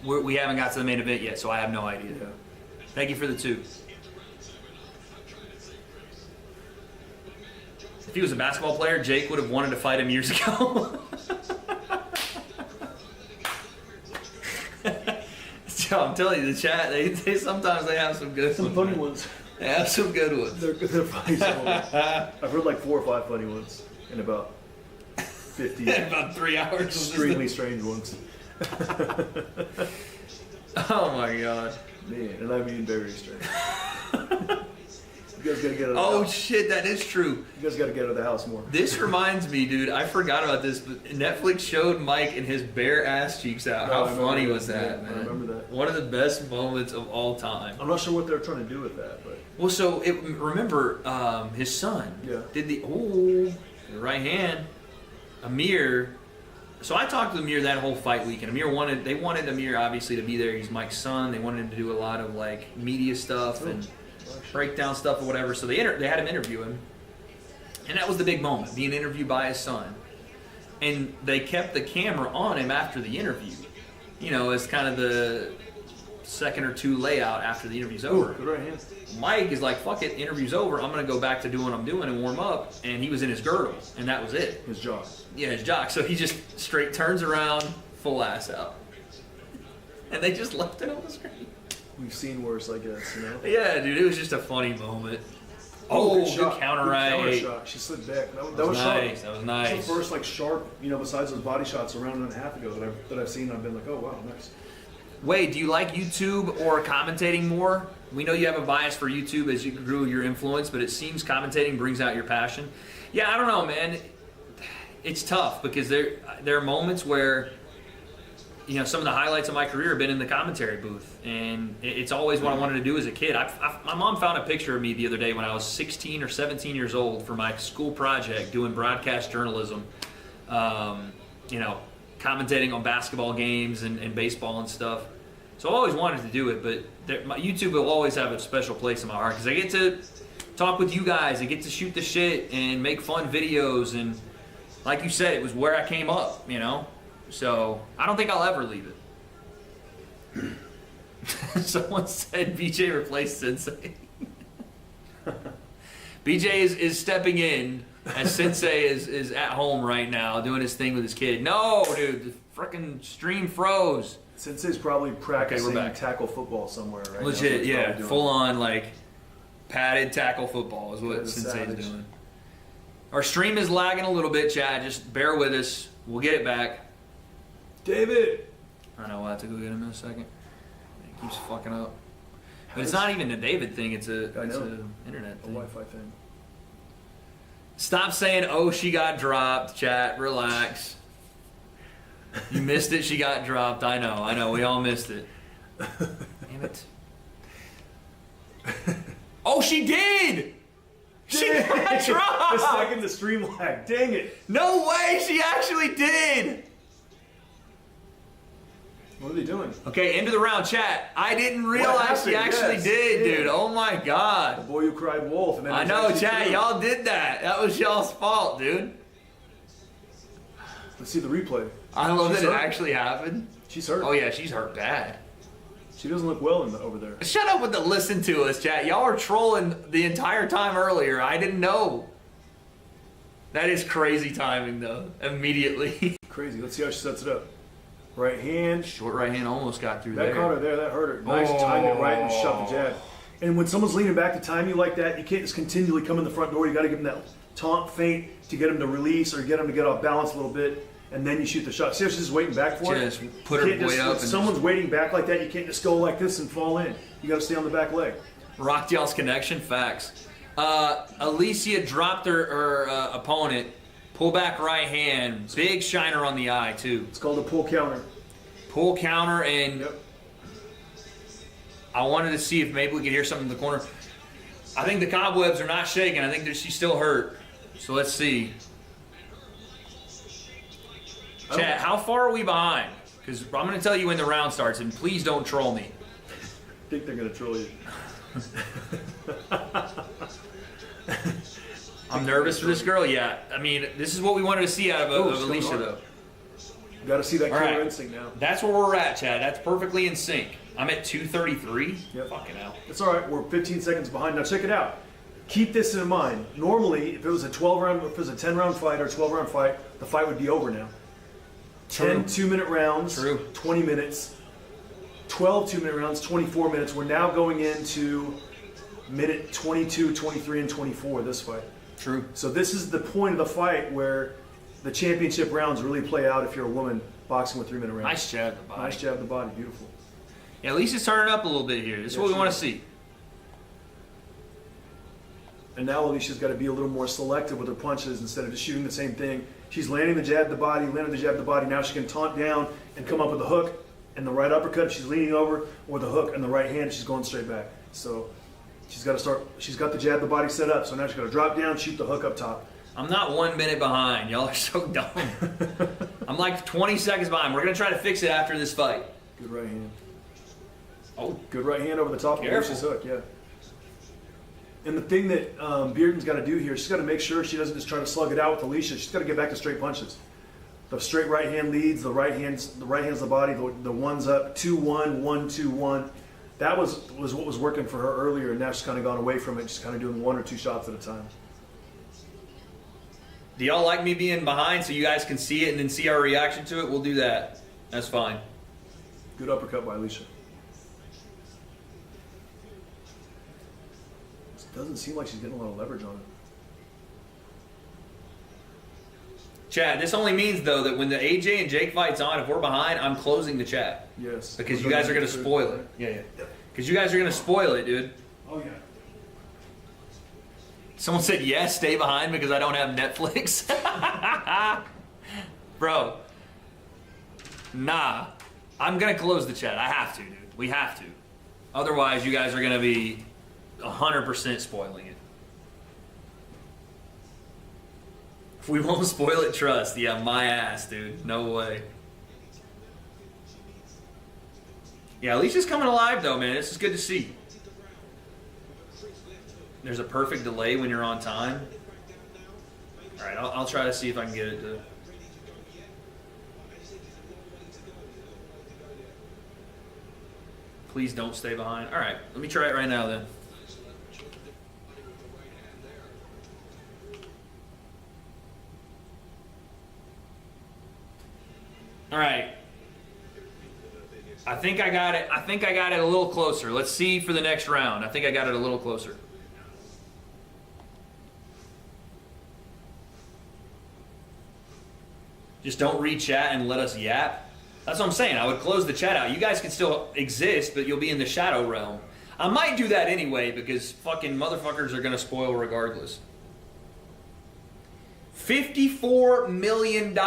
we haven't got to the main event yet, so I have no idea. Yeah. Thank you for the 2. If he was a basketball player, Jake would have wanted to fight him years ago. So I'm telling you, the chat, they sometimes they have some good Some funny ones. They have some good ones. They're funny. I've heard like 4 or 5 funny ones in about 50. About 3 hours. Extremely strange ones. Oh my God. Man, and I mean very strange. You guys gotta get out of the Oh house. shit, that is true. You guys gotta get out of the house more. This reminds me, dude, I forgot about this, but Netflix showed Mike and his bare ass cheeks out. Oh, How I remember funny that. was that, Yeah, man? I remember that. One of the best moments of all time. I'm not sure what they're trying to do with that, but Well, so remember his son Yeah. did the right hand, Amir. So I talked to Amir that whole fight week, and they wanted Amir obviously to be there. He's Mike's son. They wanted him to do a lot of like media stuff and breakdown stuff or whatever. So they had him interview him, and that was the big moment, being interviewed by his son. And they kept the camera on him after the interview, as kind of the second or 2 layout after the interview's over. good right hand. Mike is like, fuck it, interview's over. I'm going to go back to doing what I'm doing and warm up. And he was in his girdle, and that was it. His jaw. Yeah, his jock. So he just straight turns around, full ass out. And they just left it on the screen. We've seen worse, I guess, Yeah, dude, it was just a funny moment. Good Good shot. counter Good right. counter shot. She slid back. That was sharp. nice. That was It's nice. the first like sharp, besides those body shots a round and a half ago that I've seen. I've been like, oh wow, nice. Wade, do you like YouTube or commentating more? We know you have a bias for YouTube as you grew your influence, but it seems commentating brings out your passion. Yeah, I don't know, man. It's tough because there are moments where, some of the highlights of my career have been in the commentary booth, and it's always what I wanted to do as a kid. My mom found a picture of me the other day when I was 16 or 17 years old for my school project doing broadcast journalism, commentating on basketball games and baseball and stuff. So I always wanted to do it, but YouTube will always have a special place in my heart because I get to talk with you guys. I get to shoot the shit and make fun videos, and like you said, it was where I came up, So I don't think I'll ever leave it. Someone said BJ replaced Sensei. BJ is stepping in as Sensei is at home right now doing his thing with his kid. No, dude, the frickin' stream froze. Sensei's probably practicing back. tackle football somewhere right now. Legit, That's what he's yeah, probably doing. full on like padded tackle football is what That's Sensei's savage. doing. Our stream is lagging a little bit, Chad. Just bear with us. We'll get it back. David! I know, we'll have to go get him in a second. It keeps fucking up. But it's not even a David thing, it's a internet A thing. Wi-Fi thing. Stop saying, oh, she got dropped, chat. Relax. You missed it, she got dropped. I know. We all missed it. Damn it. Oh, she did! She got dropped! The second the stream lag. Dang it. No way, she actually did! What are they doing? Okay, end of the round, chat. I didn't realize she happened? actually Yes, did, yeah. dude. Oh my The god. boy who cried wolf. And then I it's know, actually chat. true. Y'all did that. That was y'all's fault, dude. Let's see the replay. I love She's that it hurt. actually happened. She's hurt. Oh yeah, she's hurt bad. She doesn't look well over there. Shut up with the listen to us, chat. Y'all were trolling the entire time earlier. I didn't know. That is crazy timing, though. Immediately. Crazy. Let's see how she sets it up. Right hand. Short right hand almost got through That there. caught her there. That hurt her. Nice. Timed it right and shot the jab. And when someone's leaning back to time you like that, you can't just continually come in the front door. You got to give them that taunt feint to get them to release or get them to get off balance a little bit, and then you shoot the shot. See if she's just waiting back for it? Just put her You can't weight just- up. If And someone's waiting back like that, you can't just go like this and fall in. You got to stay on the back leg. rocked y'all's connection. Facts. Alicia dropped her opponent. Pull back right hand. Big shiner on the eye, too. It's called a pull counter. Pull counter, and Yep. I wanted to see if maybe we could hear something in the corner. I think the cobwebs are not shaking. I think that she's still hurt. So let's see. Chat, how far are we behind? Because I'm going to tell you when the round starts, and please don't troll me. I think they're going to troll you. I'm nervous for this girl. Yeah, I mean, this is what we wanted to see out of, Oh, of it's Alicia, going though. hard. You got to see that All killer right. instinct now. That's where we're at, Chad. That's perfectly in sync. I'm at 233. Yep. Fucking hell. It's all right. We're 15 seconds behind. Now check it out. Keep this in mind. Normally, if it was a 12-round, if it was a 10-round fight or a 12-round fight, the fight would be over now. 10 2-minute rounds, True. 20 minutes. 12 2-minute rounds, 24 minutes. We're now going into minute 22, 23, and 24 this fight. True. So this is the point of the fight where the championship rounds really play out if you're a woman boxing with 3-minute rounds. Nice jab. The body. Nice jab to the body. Beautiful. Yeah, Alicia's turning up a little bit here. This is Yeah, what we she want is. to see. And now Alicia's got to be a little more selective with her punches instead of just shooting the same thing. She's landing the jab to the body, landing the jab to the body. Now she can taunt down and come up with a hook and the right uppercut. She's leaning over with a hook and the right hand. She's going straight back. So she's got to start. She's got the jab to the body set up. So now she's got to drop down, shoot the hook up top. I'm not 1 minute behind. Y'all are so dumb. I'm like 20 seconds behind. We're going to try to fix it after this fight. Good right hand. Oh, Good right hand over the top of Careful. Alicia's hook. Yeah. And the thing that Bearden's got to do here, she's got to make sure she doesn't just try to slug it out with Alicia. She's got to get back to straight punches. The straight right hand leads, the right hand's the body, the one's up, 2-1, 1-2-1. That was what was working for her earlier, and now she's kind of gone away from it, just kind of doing 1 or 2 shots at a time. do y'all like me being behind so you guys can see it and then see our reaction to it? We'll do that. That's fine. Good uppercut by Alicia. Doesn't seem like she's getting a lot of leverage on it. Chad, this only means, though, that when the AJ and Jake fight's on, if we're behind, I'm closing the chat. Yes. Because you guys are going to spoil it. Yeah. Because you guys are going to spoil it, dude. Oh, yeah. Someone said, yes, stay behind because I don't have Netflix. Bro. Nah. I'm going to close the chat. I have to, dude. We have to. Otherwise, you guys are going to be 100% spoiling it. If we won't spoil it, trust. Yeah, my ass, dude. No way. Yeah, Alicia's coming alive, though, man. This is good to see. There's a perfect delay when you're on time. All right, I'll try to see if I can get it to... Please don't stay behind. All right, let me try it right now, then. All right. I think I got it. I think I got it a little closer. Let's see for the next round. I think I got it a little closer. Just don't read chat and let us yap. That's what I'm saying. I would close the chat out. You guys can still exist, but you'll be in the shadow realm. I might do that anyway because fucking motherfuckers are going to spoil regardless. $54 million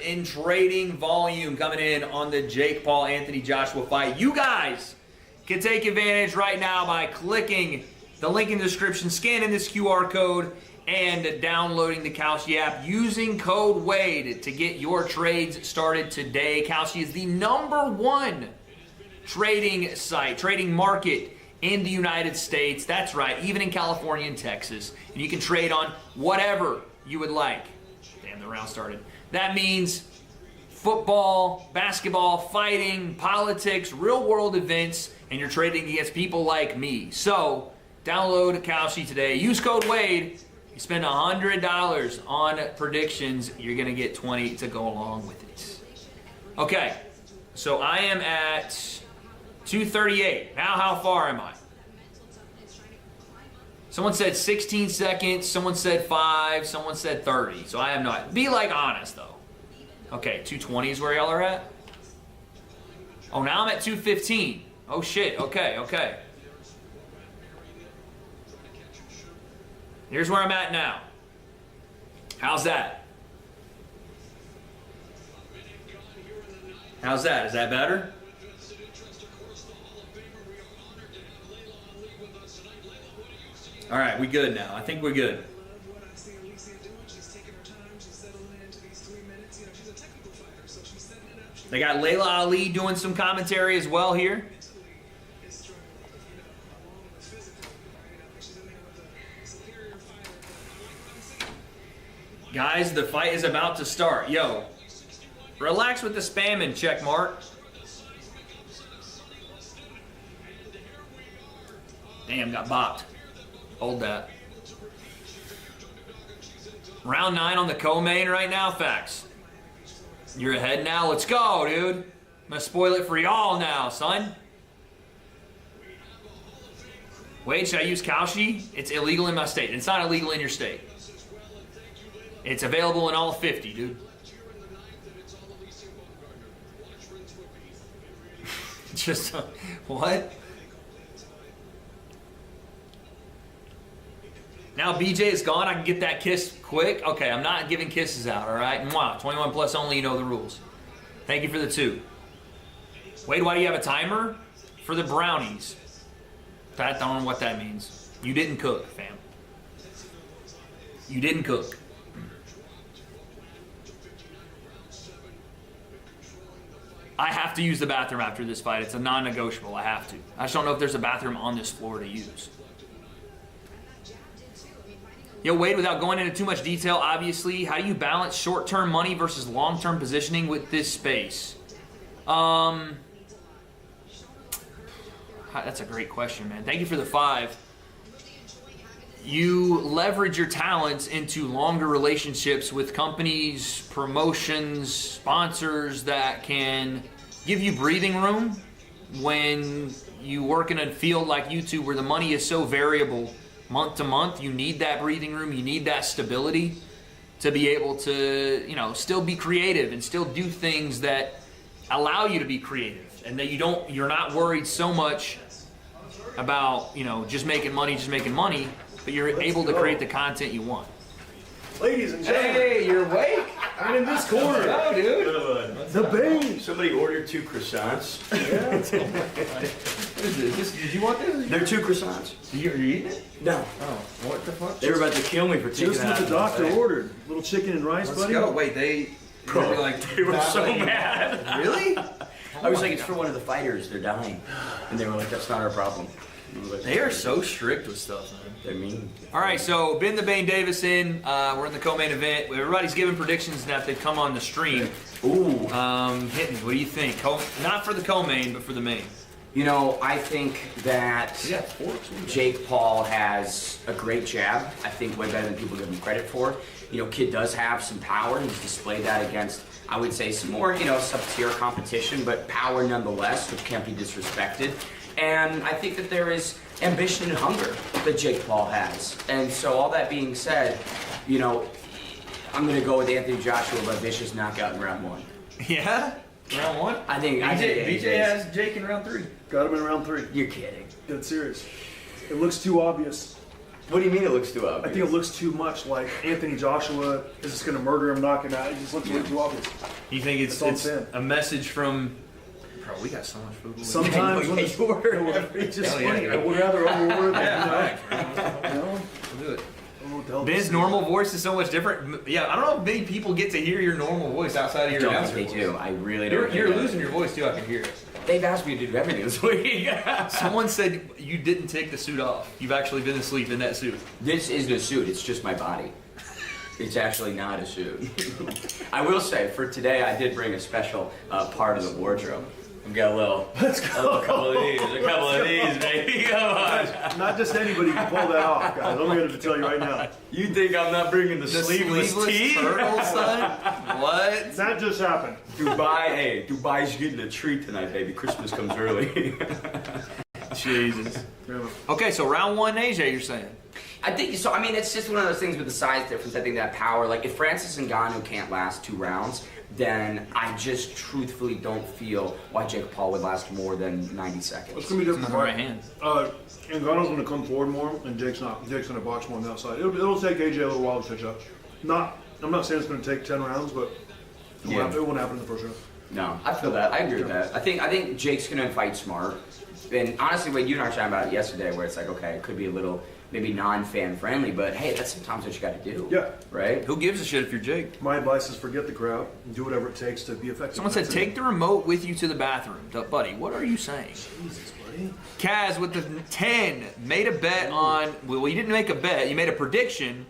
in trading volume coming in on the Jake Paul Anthony Joshua fight. You guys can take advantage right now by clicking the link in the description, scanning this QR code, and downloading the Kalshi app using code WADE to get your trades started today. Kalshi is the #1 trading site, trading market in the United States. That's right, even in California and Texas. And you can trade on whatever you would like. Damn, the round started. That means football, basketball, fighting, politics, real world events, and you're trading against people like me. So, download Kalshi today. Use code WADE. You spend $100 on predictions, you're going to get 20 to go along with it. Okay, so I am at 238. Now how far am I? Someone said 16 seconds, someone said 5, someone said 30. So I am not. Be like honest though. Okay, 220 is where y'all are at? Oh, now I'm at 215. Oh shit, okay, okay. Here's where I'm at now. How's that? How's that? Is that better? All right, we good now. I think we're good. They got Layla Ali doing some commentary as well here. Guys, the fight is about to start. Yo, relax with the spamming, check mark. Damn, got bopped. Hold that. Round 9 on the co-main right now, facts. You're ahead now. Let's go, dude. I'm gonna spoil it for y'all now, son. Wade, should I use Kaushi? It's illegal in my state. It's not illegal in your state. It's available in all 50, dude. Just, what? Now BJ is gone, I can get that kiss quick. Okay, I'm not giving kisses out, all right? Mwah, 21 plus only, you know the rules. Thank you for the 2. Wade, why do you have a timer? For the brownies. I don't know what that means. You didn't cook, fam. You didn't cook. I have to use the bathroom after this fight. It's a non-negotiable, I have to. I just don't know if there's a bathroom on this floor to use. Yo, Wade, without going into too much detail, obviously, how do you balance short-term money versus long-term positioning with this space? That's a great question, man. Thank you for the 5. You leverage your talents into longer relationships with companies, promotions, sponsors that can give you breathing room when you work in a field like YouTube where the money is so variable month to month. You need that breathing room, you need that stability to be able to, you know, still be creative and still do things that allow you to be creative, and that you're not worried so much about, you know, just making money, but you're able to create the content you want. Ladies and gentlemen. Hey, you're awake? I'm in this corner. Oh, dude. The Bane. Somebody ordered 2 croissants. Yeah. What is this? Did you want this? They're 2 croissants. You're eating it? No. Oh, what the fuck? They were about to kill me for taking Just that what out the of my doctor bag. ordered. Little chicken and rice, Let's buddy. go. Wait, they were like, They were not so letting you- mad. Really? I was like, it's for one of the fighters. They're dying. And they were like, that's not our problem. I was like, They are so strict with stuff, man. They're mean. All right, so Ben the Bane Davison, we're in the co-main event. Everybody's giving predictions now if they come on the stream. Ooh. Hit me. What do you think? Not for the co-main, but for the main. You know, I think that Jake Paul has a great jab. I think way better than people give him credit for. You know, kid does have some power. He's displayed that against, I would say, some more, you know, sub-tier competition, but power nonetheless, which can't be disrespected. And I think that there is ambition and hunger that Jake Paul has. And so all that being said, you know, I'm going to go with Anthony Joshua by vicious knockout in round 1. Yeah? Round 1? I think BJ has Jake in round 3. Got him in round 3. You're kidding. Dead serious. It looks too obvious. What do you mean it looks too obvious? I think it looks too much like Anthony Joshua is just going to murder him, knock him out. It just looks way too obvious. You think it's That's all I'm saying. a message from... Bro, we got so much food. Sometimes when it's just funny. I would rather overorder than, you know. We'll do it. Ben's normal voice is so much different. Yeah, I don't know if many people get to hear your normal voice outside of your Don't announcer think they voice. do. I really don't. You're think losing your voice too, I can hear it. They've asked me to do everything this week. Someone said you didn't take the suit off. You've actually been asleep in that suit. This isn't a suit. It's just my body. It's actually not a suit. I will say, for today, I did bring a special part of the wardrobe. I've got a couple of these, baby. Come on. Not just anybody can pull that off, guys. I'm going to tell you right now. You think I'm not bringing the sleeveless tee? turtle, son? What? That just happened. Dubai's getting a treat tonight, baby. Christmas comes early. Jesus. Okay, so round one, AJ, you're saying? I think so. I mean, it's just one of those things with the size difference. I think that power, like if Francis Ngannou can't last 2 rounds, then I just truthfully don't feel why Jake Paul would last more than 90 seconds. It's going to be different. Right hand. Ngannou's going to come forward more, and Jake's not. Jake's going to box more on the outside. It'll take AJ a little while to catch up. I'm not saying it's going to take 10 rounds, but it won't happen in the first round. No, I feel that. I agree with that. I think Jake's going to fight smart. And honestly, Wade, you and I were chatting about it yesterday, where it's like, okay, it could be a little maybe non-fan friendly, but hey, that's sometimes what you got to do. Yeah. Right? Who gives a shit if you're Jake? My advice is forget the crowd and do whatever it takes to be effective. Someone said take the remote with you to the bathroom. Buddy, what are you saying? Jesus, buddy. Kaz with the 10 made a bet on, well, you didn't make a bet, you made a prediction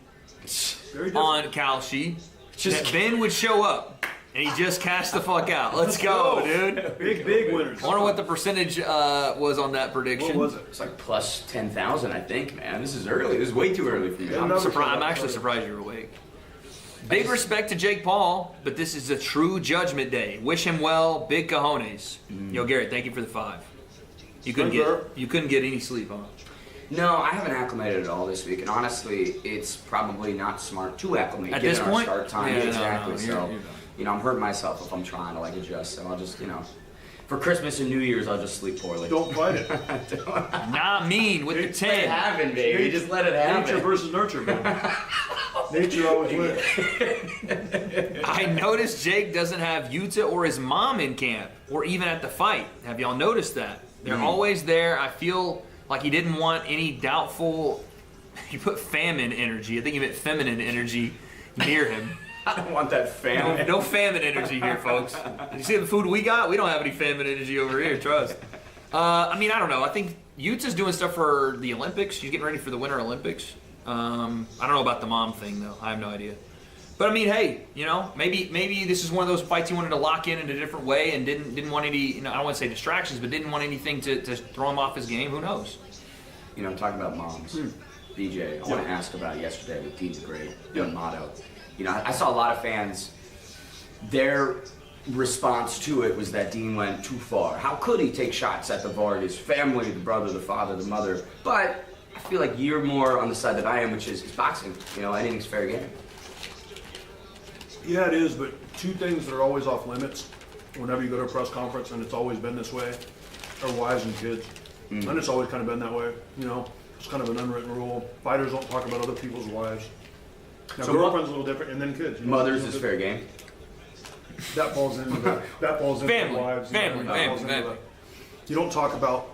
on Kalshi that Ben would show up. And he just cashed the fuck out. Let's go, dude. Big winners. I wonder what the percentage was on that prediction. What was it? It's like plus 10,000, I think, man. This is early. This is way too early for you. I'm actually surprised you're awake. Big respect to Jake Paul, but this is a true judgment day. Wish him well. Big cojones. Yo, Garrett, thank you for the 5. You couldn't get any sleep, huh? No, I haven't acclimated at all this week, and honestly, it's probably not smart to acclimate. At this point? Our start time, Yeah, exactly. no, so, you're you know, I'm hurting myself if I'm trying to like adjust. So I'll just, you know, for Christmas and New Year's, I'll just sleep poorly. Don't fight it. Not mean with the 10. Let it happen, baby. Just let it happen. Nature versus nurture, man. Nature always wins. I noticed Jake doesn't have Yuta or his mom in camp, or even at the fight. Have y'all noticed that? They're always there. I feel like he didn't want any doubtful. He put famine energy. I think he meant feminine energy near him. I don't want that famine. No famine energy here, folks. You see the food we got? We don't have any famine energy over here, trust. I mean, I don't know. I think Yuta's doing stuff for the Olympics. She's getting ready for the Winter Olympics. I don't know about the mom thing, though. I have no idea. But I mean, hey, you know, maybe this is one of those fights he wanted to lock in a different way and didn't want any, you know, I don't want to say distractions, but didn't want anything to throw him off his game. Who knows? You know, talking about moms. BJ, I want to ask about yesterday with Dean Gray and Motto. You know, I saw a lot of fans, their response to it was that Dean went too far. How could he take shots at the Vargas family, the brother, the father, the mother? But I feel like you're more on the side that I am, which is boxing. You know, anything's fair game. Yeah, it is, but 2 things that are always off limits whenever you go to a press conference, and it's always been this way, are wives and kids. And it's always kind of been that way, you know. It's kind of an unwritten rule. Fighters don't talk about other people's wives. Now, so girlfriend's a little different, and then kids. You know, mothers is fair game. That falls into the, family. Wives. Family. You don't talk about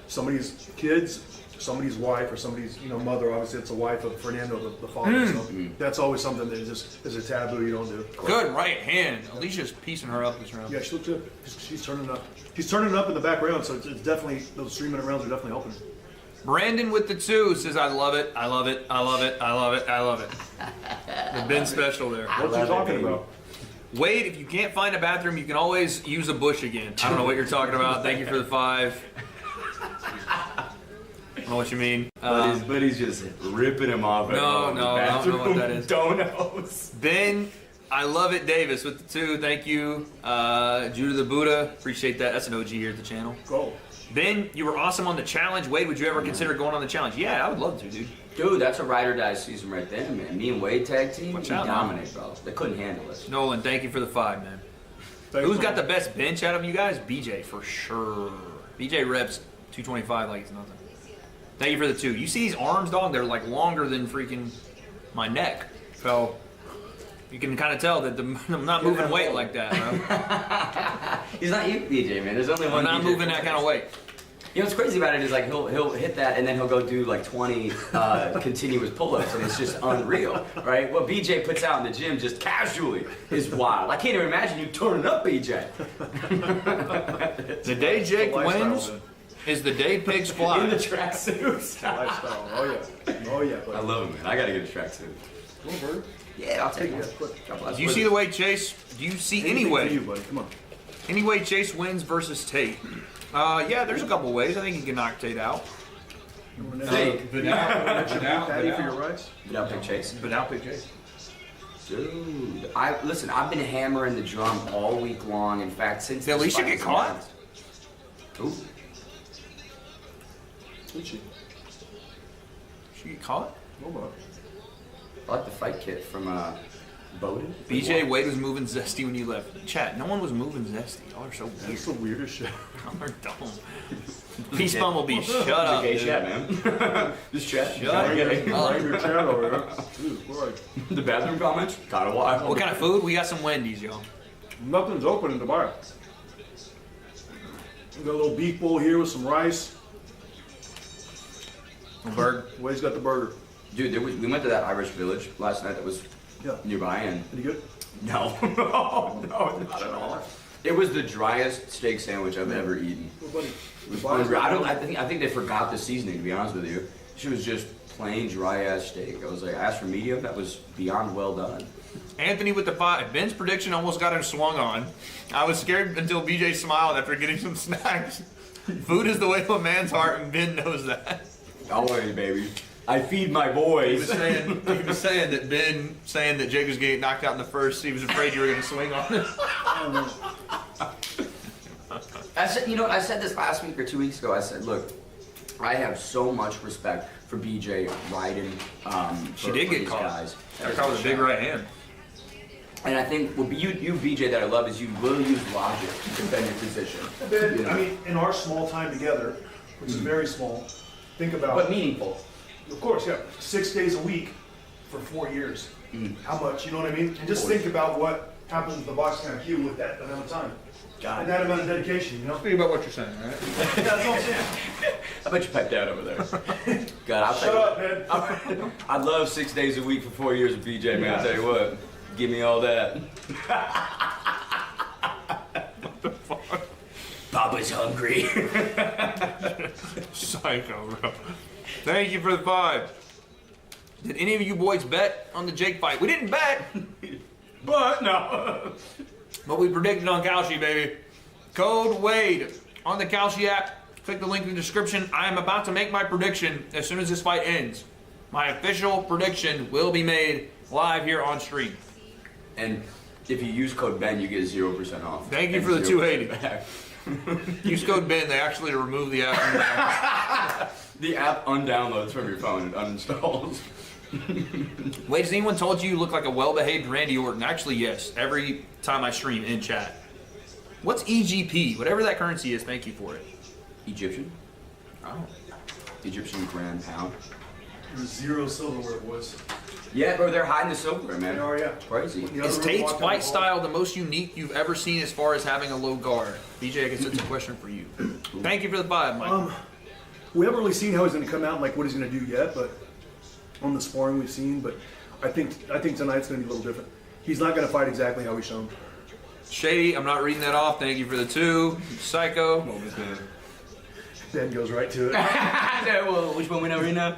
somebody's kids, somebody's wife, or somebody's mother. Obviously, it's the wife of Fernando, the father. So that's always something that just is a taboo. You don't do. Good right hand. Alicia's piecing her up this round. Yeah, she looks good. She's turning up. She's turning up in the back round, so it's definitely those 3-minute rounds are definitely helping her. Brandon with the 2 says, I love it, I love it, I love it, I love it, I love it. The Ben special there. What's he talking about? Wade, if you can't find a bathroom, you can always use a bush again. I don't know what you're talking about. Thank you for the 5. I don't know what you mean. But he's just ripping him off. No, I don't know what that is. Donos. Ben, I love it, Davis with the 2. Thank you. Judah the Buddha, appreciate that. That's an OG here at the channel. Go. Ben, you were awesome on the challenge. Wade, would you ever consider going on the challenge? Yeah, I would love to, dude. Dude, that's a ride or die season right there, man. Me and Wade tag team, we out, dominate, bro. They couldn't handle us. Nolan, thank you for the 5, man. Who's got the best bench out of you guys? BJ, for sure. BJ reps 225 like it's nothing. Thank you for the 2. You see these arms, dog? They're like longer than freaking my neck. So you can kind of tell that I'm not moving weight like that, bro. He's not you, BJ, man. There's only one. I'm not moving that kind of weight. You know what's crazy about it is like he'll hit that and then he'll go do like 20 continuous pull-ups and it's just unreal, right? What BJ puts out in the gym just casually is wild. I can't even imagine you turning up BJ. The day Jake wins is the day pigs fly. In the tracksuits. Lifestyle. Oh yeah. I love him, man. I gotta get a tracksuit. Come on, Bird. Yeah, I'll take it. Do you see the way Chase? Do you see any way? You, buddy. Come on. Any way Chase wins versus Tate? Yeah, there's a couple ways. I think he can knock Tate out. think. Patty for your rights? Vidal pick Chase. Vidal pick Chase. Dude, I've been hammering the drum all week long. In fact, since Did Alicia get caught? Who? Did she? She get caught? Nobody. I like the fight kit from W.A.D.E. BJ Wade was moving Zesty when you left. Chat, no one was moving Zesty. Y'all are so weird. That's the weirdest shit. Y'all are dumb. Peace Bumblebee, shut up. Okay, dude. chat, man. Just chat. Shut up. Your chat over there. Jesus Christ. The bathroom comments? Got a while. What kind of food? We got some Wendy's, y'all. Nothing's open in Dubai. We got a little beef bowl here with some rice. Burger. Wade's got the burger. Dude, we went to that Irish village last night that was Yeah. nearby, and Any good? no, no, not at all. It was the driest steak sandwich I've ever eaten. Well, buddy. It was unreal. I think they forgot the seasoning, to be honest with you. She was just plain dry ass steak. I was like, I asked for medium. That was beyond well done. Anthony with the 5. Ben's prediction almost got him swung on. I was scared until BJ smiled after getting some snacks. Food is the way to a man's heart, and Ben knows that. Always, baby. I feed my He boys. was saying that Ben saying that Jake was getting knocked out in the first. He was afraid you were going to swing on him. I said this last week or 2 weeks ago. I said, look, I have so much respect for BJ riding. She did get caught. Guys. That caught with a big right hand. And I think what you BJ that I love is you will use logic to defend your position. Ben, You know? I mean, in our small time together, which is very small, think about. But meaningful. Of course, yeah. 6 days a week for 4 years. How much? You know what I mean? And just think about what happens with the boxing IQ with that amount of time. And that amount of dedication, you know? Think about what you're saying, right? Yeah, that's all I'm saying. I bet you piped out over there. God, I'll Shut up, man. I'd love 6 days a week for 4 years with BJ, man. I'll tell you what. Give me all that. What the fuck? Papa's hungry. Psycho, bro. Thank you for the 5. Did any of you boys bet on the Jake fight? We didn't bet, But no. but we predicted on Kalshi, baby. Code WADE on the Kalshi app. Click the link in the description. I am about to make my prediction as soon as this fight ends. My official prediction will be made live here on stream. And if you use code Ben, you get 0% off. Thank you And for the 0% 280. back. Use code Ben. They actually remove the app. The app undownloads from your phone and uninstalls. Wait, has anyone told you look like a well-behaved Randy Orton? Actually, yes. Every time I stream in chat. What's EGP? Whatever that currency is, thank you for it. Egyptian? Oh. Egyptian grand pound. There's 0 silverware, boys. Yeah, bro, they're hiding the silverware, man. They are, yeah. Crazy. The Is other room Tate's walked down fight the hall. style the most unique you've ever seen as far as having a low guard? BJ, I guess that's a question for you. Thank you for the 5, Mike. We haven't really seen how he's going to come out and like what he's going to do yet, but on the sparring we've seen. But I think tonight's going to be a little different. He's not going to fight exactly how he's shown. Shady, I'm not reading that off. Thank you for the 2. Psycho. Ben goes right to it. Well, which one we know right now?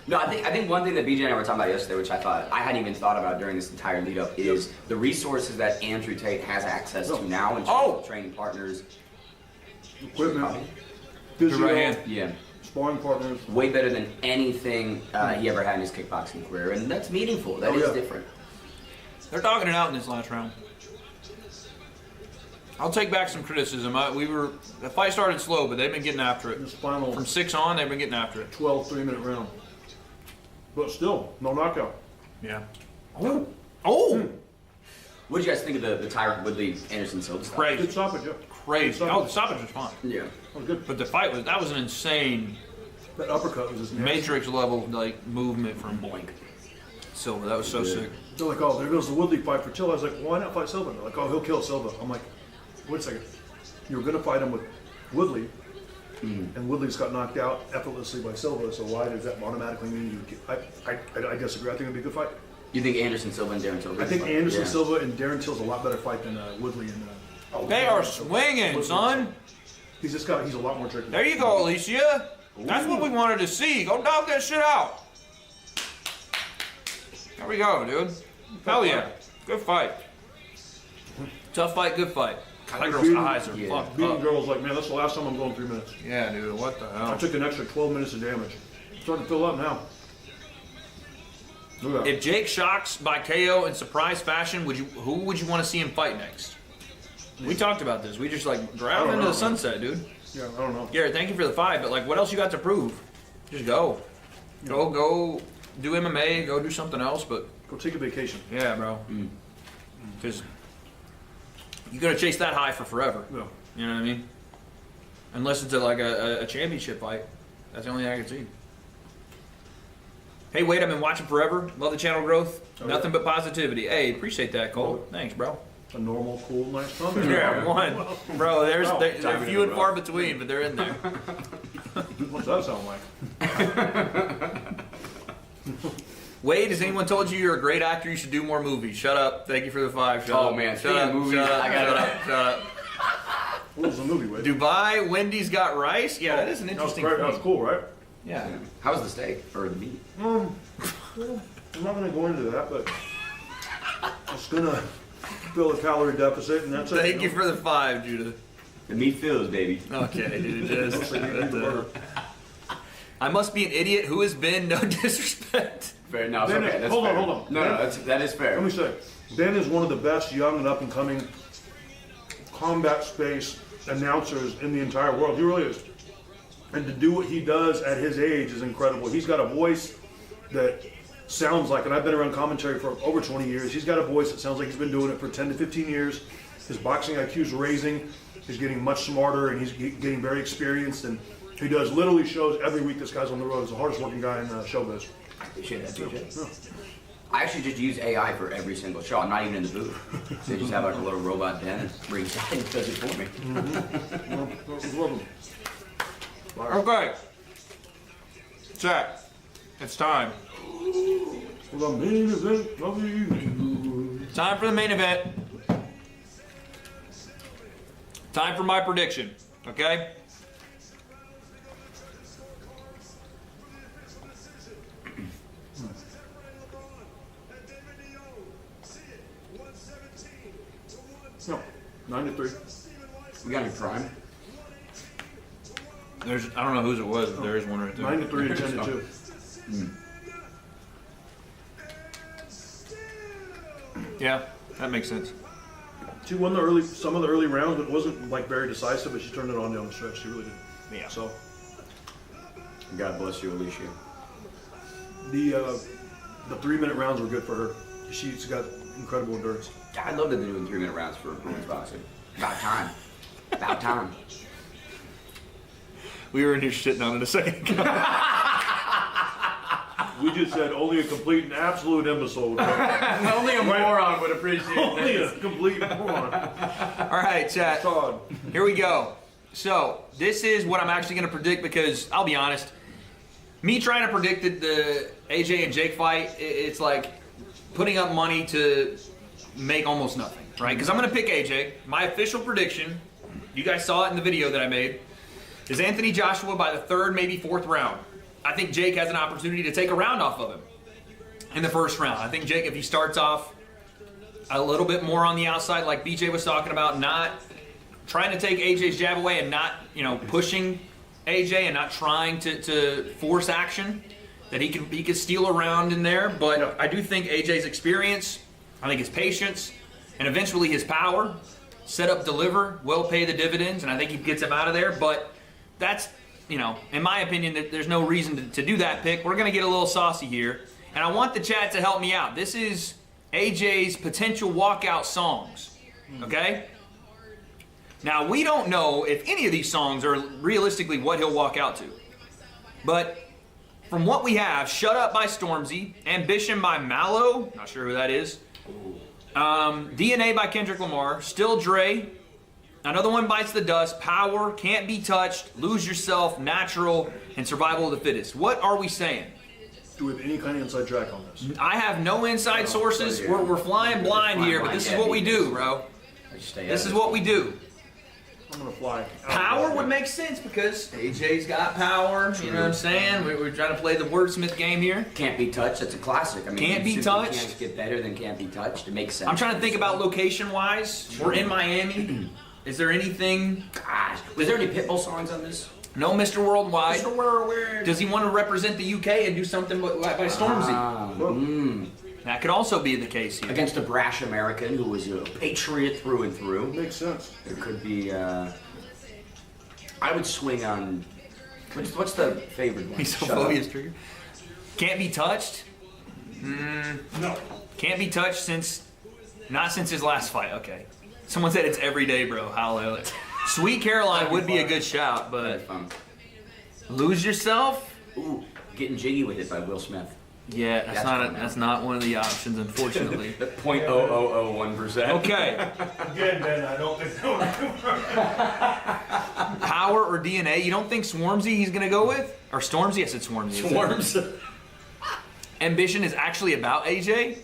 No, I think one thing that BJ and I were talking about yesterday, which I hadn't even thought about during this entire lead up, is the resources that Andrew Tate has access to now in terms of training partners. Equipment, Good physio, right hand. Yeah. sparring partners. Way better than anything he ever had in his kickboxing career, and that's meaningful. That is different. They're talking it out in this last round. I'll take back some criticism. The fight started slow, but they've been getting after it. This final From 6 on, they've been getting after it. 12 3-minute round. But still, no knockout. Yeah. Oh! What did you guys think of the Tyron Woodley Anderson Silva stuff? Crazy. Good stoppage, yeah. Crazy. Oh, the stoppage was fine. Yeah. That was good. But the fight that was an insane That uppercut was just nasty. Matrix level movement from Boink. Silva. That was so sick. They're like, oh, there goes the Woodley fight for Till. I was like, why not fight Silva? They're like, oh, he'll kill Silva. I'm like, wait a second. You were going to fight him with Woodley, and Woodley just got knocked out effortlessly by Silva, so why does that automatically mean you get... I disagree. I think it'd be a good fight. You think Anderson Silva and Darren Silva? I think Anderson Silva and Darren Till's a lot better fight than Woodley and... They are swinging, son. He's a lot more tricky. There you go, Alicia. That's what we wanted to see. Go dog that shit out. There we go, dude. Hell yeah. Good fight. Tough fight, good fight. God, that girl's eyes are fucked Beating up. girls like, man, that's the last time I'm going 3 minutes. Yeah, dude, what the hell? I took an extra 12 minutes of damage. starting to fill up now. Look at that. If Jake shocks by KO in surprise fashion, who would you want to see him fight next? We talked about this. We just like drive into the sunset, dude. Yeah, I don't know. Garrett, thank you for the 5, but like, what else you got to prove? Just go. Go do MMA, go do something else, but Go take a vacation. yeah, bro. Because you're gonna chase that high for forever. Yeah. You know what I mean? Unless it's a championship fight. That's the only thing I can see. Hey, Wade, I've been watching forever. Love the channel growth. Nothing but positivity. Hey, appreciate that, Cole. Thanks, bro. A normal, cool, nice comment. Yeah, one. Bro, they're few and far between, but they're in there. What's that sound like? Wade, has anyone told you you're a great actor? You should do more movies. Shut up. Thank you for the 5. Shut up. Man, Shut up. movies, Shut up. I got Shut it. up. Shut up. What was the movie with? Dubai, Wendy's got rice. Yeah, that is an interesting. That was cool, right? Yeah. How was the steak or the meat? I'm not going to go into that, but it's going to fill a calorie deficit, and that's it. Thank you for the 5, Judah. The meat fills, baby. Okay, dude, it is. I must be an idiot. Who has been? No disrespect. Fair, no, it's Ben, okay. That's hold fair. on, hold on. No, that is fair. Let me say, Ben is one of the best young and up-and-coming combat space announcers in the entire world. He really is. And to do what he does at his age is incredible. He's got a voice that sounds like, and I've been around commentary for over 20 years, he's got a voice that sounds like he's been doing it for 10 to 15 years. His boxing IQ's raising. He's getting much smarter, and he's getting very experienced, and he does literally shows every week. This guy's on the road. He's the hardest working guy in showbiz. Appreciate that, TJ. I actually just use AI for every single show. I'm not even in the booth. They just have like a little robot Ben and brings it and does it for me. Okay. Chat. It's time. The main event of the evening. Time for the main event. Time for my prediction. Okay? No, 9-3. We got any prime? I don't know whose it was, but there is one right there. 9-3 and 10-2. Yeah, that makes sense. She won some of the early rounds, but it wasn't like very decisive. But she turned it on down the stretch. She really did. Yeah. So God bless you, Alicia. the 3-minute rounds were good for her. She's got incredible endurance. I love that they're doing 3-minute rounds for women's boxing. About time. About time. We were in here shitting on it a second ago. We just said only a complete and absolute imbecile would Only a moron would appreciate Only this. a complete moron. All right, chat. Todd. Here we go. So, this is what I'm actually going to predict because, I'll be honest, me trying to predict the AJ and Jake fight, it's like putting up money to make almost nothing, right? Because I'm going to pick AJ. My official prediction, you guys saw it in the video that I made, is Anthony Joshua by the 3rd, maybe 4th round. I think Jake has an opportunity to take a round off of him in the 1st round. I think Jake, if he starts off a little bit more on the outside, like BJ was talking about, not trying to take AJ's jab away and not, pushing AJ and not trying to force action, that he could steal a round in there. But I do think AJ's experience, I think his patience, and eventually his power, set up, deliver, will pay the dividends, and I think he gets him out of there. But that's, in my opinion, there's no reason to do that pick. We're going to get a little saucy here. And I want the chat to help me out. This is AJ's potential walkout songs. Okay? Now, we don't know if any of these songs are realistically what he'll walk out to. But from what we have, Shut Up by Stormzy, Ambition by Mallow, not sure who that is, DNA by Kendrick Lamar, Still Dre, Another One Bites the Dust, Power, Can't Be Touched, Lose Yourself, Natural, and Survival of the Fittest. What are we saying? Do we have any kind of inside track on this? I have no inside sources. We're flying blind here, but this is what we do, bro. This is what we do. I'm going to fly. Power would make sense because AJ's got power. You know what I'm saying? We're trying to play the wordsmith game here. Can't Be Touched, that's a classic. I mean, Can't Be you Touched. Can't get better than Can't Be Touched. It makes sense. I'm trying to think about location-wise. We're in Miami. Is there anything? Gosh, was there any Pitbull songs on this? No Mr. Worldwide. Mr. Worldwide. Does he want to represent the UK and do something by Stormzy? That could also be the case here. Against a brash American who was a patriot through and through. Makes sense. There could be. I would swing on. What's the favorite one? Misophobia's trigger. Can't be touched. No. Can't be touched not since his last fight. Okay. Someone said it's every day, bro. Hallelujah. Sweet Caroline would be a good shout, but Lose Yourself. Ooh, Getting Jiggy with It by Will Smith. Yeah, that's not one of the options, unfortunately. 0.0001%. Okay. Again, man, I don't think so. Power or DNA? You don't think Swarmzy he's gonna go with? Or Stormzy? I said Swarmzy. Swarms. Ambition is actually about AJ?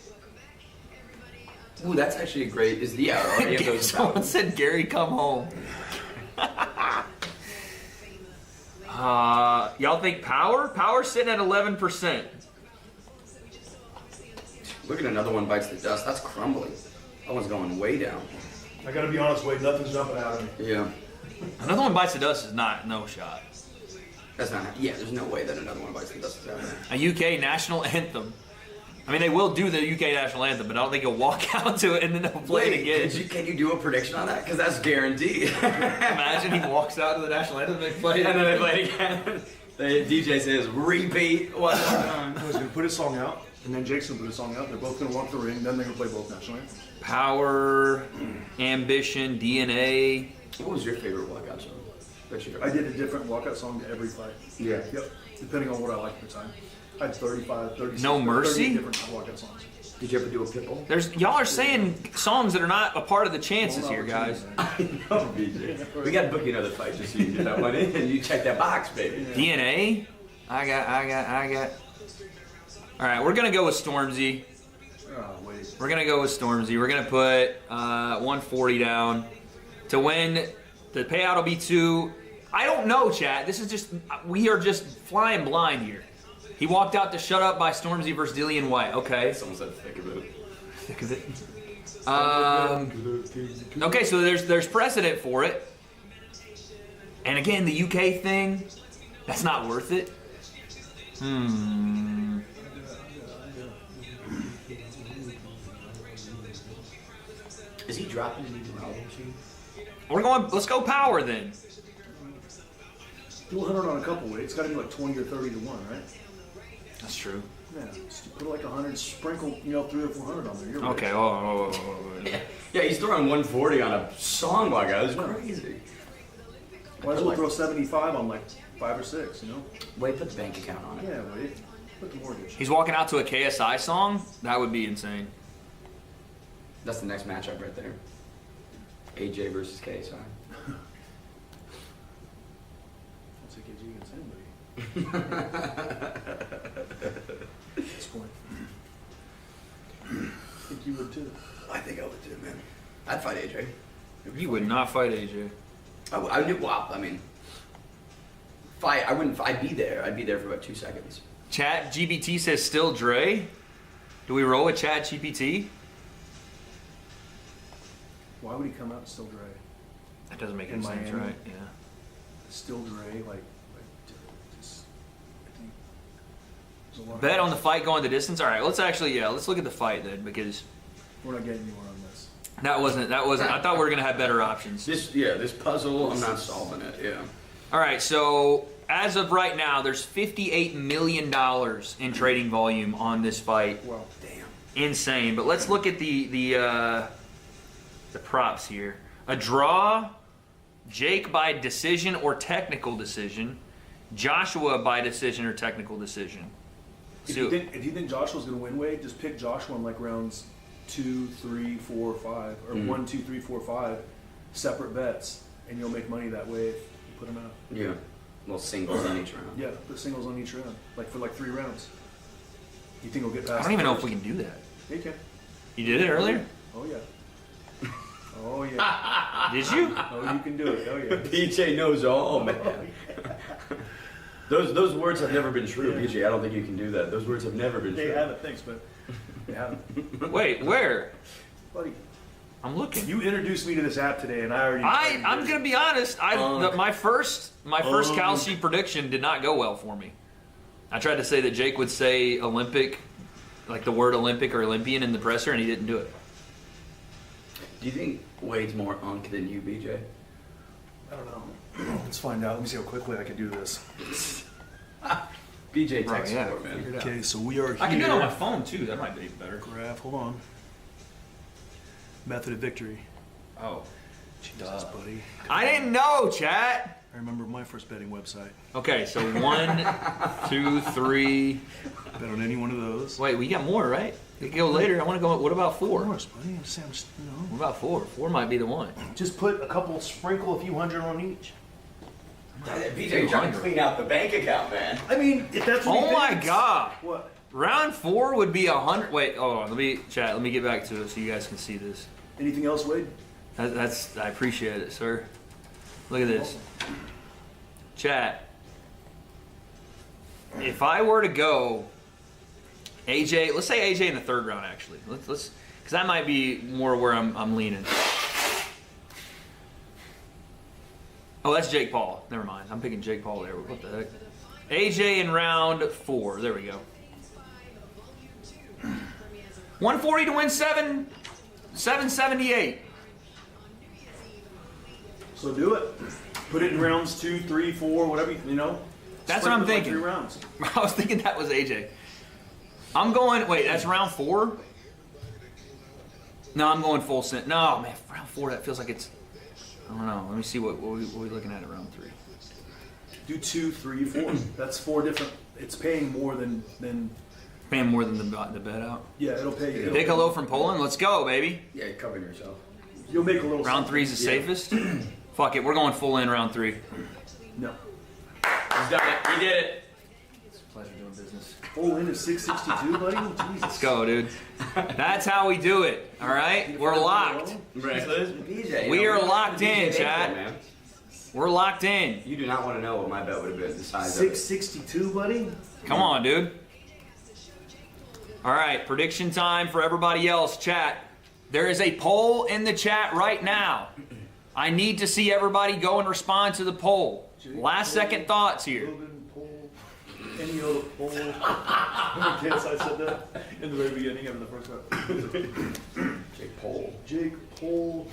Ooh, that's actually a great. Are any of those Someone about? said Gary, come home. Y'all think Power? Power's sitting at 11%. Look at Another One Bites the Dust. That's crumbling. That one's going way down. I gotta be honest, Wade, nothing's jumping out of me. Yeah. Another One Bites the Dust is no shot. That's not. Yeah, there's no way that Another One Bites the Dust is out there. A UK national anthem. I mean, they will do the UK national anthem, but I don't think he'll walk out to it and then they'll play it again. Can you do a prediction on that? Because that's guaranteed. Imagine he walks out to the national anthem and they play it. And then they play it again. The DJ says, repeat one more time. He's going to put his song out, and then Jake's going to put his song out. They're both going to walk the ring, then they're going to play both national anthems. Power, Ambition, DNA. What was your favorite walkout song? I did a different walkout song to every fight. Yeah. Yep. Depending on what I liked at the time. I had 35, 36, No Mercy? 30 different walkout songs. Did you ever do a Pitbull? Y'all are saying songs that are not a part of the chances here, guys. I know, BJ. We got to book you another fight just so you can get that one in and you check that box, baby. DNA? I got. All right, we're going to go with Stormzy. Oh, wait. We're going to go with Stormzy. We're going to put 140 down. To win, the payout will be 2. I don't know, chat. We are just flying blind here. He walked out to Shut Up by Stormzy versus Dillian White. Okay. Someone said thick of it. Thick of it. Okay, so there's precedent for it. And again, the UK thing, that's not worth it. Is he dropping any new albums? Oh, Let's go Power then. Do 100 on a couple weights. It's got to be like 20 or 30 to 1, right? That's true. Yeah. Just put like 100, sprinkle, 300 or 400 on there. You're Okay. right. Yeah, he's throwing 140 on a song walkout. It's crazy. Might as well throw 75 on like 5 or 6, Wait, put the bank account on it. Yeah, wait. Put the mortgage. He's walking out to a KSI song? That would be insane. That's the next matchup right there. AJ versus KSI. I'll take AJ against anybody. At this point. I think you would too. I think I would too, man. I'd fight AJ. You would not fight AJ. I do. Well, I mean, fight. I wouldn't. I'd be there. I'd be there for about 2 seconds. Chat GPT says still Dre. Do we roll with Chat GPT? Why would he come out and still Dre? That doesn't make any In sense, Miami? right? Yeah. Still Dre, just, I think there's a lot of Bet on the fight going the distance. All right, let's look at the fight then, because We're not getting anywhere on this. that wasn't. I thought we were gonna have better options. This puzzle. I'm not solving it. Yeah. All right, so as of right now, there's $58 million in trading volume on this fight. Well, damn. Insane. But let's look at the props here. A draw, Jake by decision or technical decision, Joshua by decision or technical decision. If you think Joshua's going to win, Wade, just pick Joshua in like rounds 2, 3, 4, 5, or 1, 2, 3, 4, 5, separate bets, and you'll make money that way if you put them out. Yeah. Little singles on each round. Yeah, put singles on each round, like for like 3 rounds. You think we'll get past? I don't even know if we can do that. Yeah, you can. You did it earlier? Oh yeah. Oh yeah. Did you? Oh, you can do it. Oh yeah. PJ knows all, man. Those words have never been true, PJ. I don't think you can do that. Those words have never been true. They haven't, thanks, but they haven't. Wait, where? Buddy. I'm looking. You introduced me to this app today, and I already. I'm gonna be honest. My first Cal Sheet prediction did not go well for me. I tried to say that Jake would say Olympic, like the word Olympic or Olympian in the presser, and he didn't do it. Do you think Wade's more unk than you, BJ? I don't know. Let's find out. Let me see how quickly I can do this. BJ Right, text yeah, for man. figure it out. Okay, so we are here. I can do it on my phone too. That might be better. Graph. Hold on. Method of victory. Oh, Jesus, buddy. I didn't know, chat. I remember my first betting website. Okay, so 1, 2, 3. Bet on any one of those. Wait, we got more, right? We can go later. I want to go. What about 4? Of course, buddy. What about 4? 4 might be the one. Just put a couple, sprinkle a few hundred on each. BJ, you're trying to clean out the bank account, man. I mean, if that's what Oh he my thinks. God! What? Round 4 would be 100. Wait, hold on. Let me get back to it so you guys can see this. Anything else, Wade? That's I appreciate it, sir. Look at this. Chat. If I were to go AJ, let's say AJ in the 3rd round actually. Let's because that might be more where I'm leaning. Oh, that's Jake Paul. Never mind. I'm picking Jake Paul there. What the heck? AJ in round 4. There we go. 140 to win 778. So do it. Put it in rounds 2, 3, 4, whatever you know. That's what I'm Sprinkle it like thinking. 3 rounds. I was thinking that was AJ. I'm going. Wait, that's round 4. No, I'm going full cent. No, man, round 4. That feels like it's. I don't know. Let me see what we looking at round 3. Do 2, 3, 4. That's 4 different. It's paying more than. Paying more than the bet out. Yeah, it'll pay you. Big hello from Poland. Let's go, baby. Yeah, you're covering yourself. You'll make a little. Round 3 is the safest. Fuck it, we're going full in round 3. No. He's done it. He did it. It's a pleasure doing business. Full in is 662, buddy. Jesus. Let's go, dude. That's how we do it. All right, we're locked. BJ, We are locked in, BJ chat. man. We're locked in. You do not want to know what my bet would have been the size of 662, buddy. Come on, dude. All right, prediction time for everybody else. Chat. There is a poll in the chat right now. I need to see everybody go and respond to the poll. Last second thoughts here. Any other poll? I guess I said that in the very beginning of the first one. Jake Paul. Jake Paul,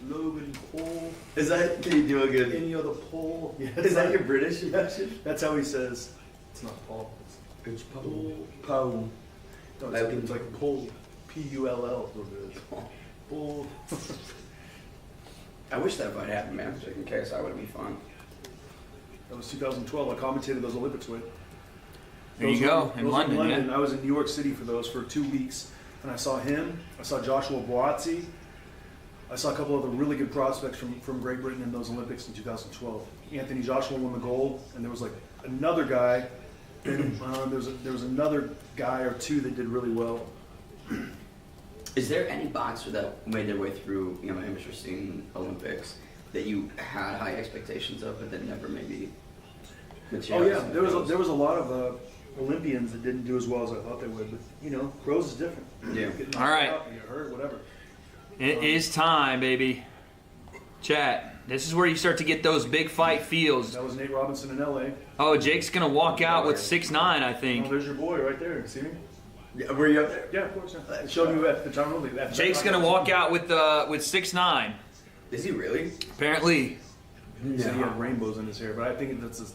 Logan Paul. Is that? Can you do a good? Any other Paul? Yeah, Is that your British impression? That's how he says. It's not Paul. It's Paul. Paul. No, Logan. it's like Paul. P-U-L-L. Paul. I wish that fight happened, man. Jake and KSI would have been fun. That was 2012. I commentated those Olympics with. There you go, in London, yeah. I was in New York City for those for 2 weeks, and I saw him. I saw Joshua W.A.D.E. I saw a couple other really good prospects from Great Britain in those Olympics in 2012. Anthony Joshua won the gold, and there was like another guy. There was another guy or two that did really well. Is there any boxer that made their way through, amateur scene Olympics that you had high expectations of, but that never maybe Oh materialized? yeah, there was a lot of Olympians that didn't do as well as I thought they would, but pros is different. Yeah. Get knocked All right. out, you get hurt, whatever. It is time, baby. Chat. This is where you start to get those big fight feels. That was Nate Robinson in LA. Oh, Jake's gonna walk out with 6'9", I Oh, think. there's your boy right there. See me? Yeah, were you up there? Yeah, of course. Yeah. Showed me at the time. Jake's gonna walk out with 6'9". Is he really? Apparently. He said he had rainbows in his hair, but I think that's a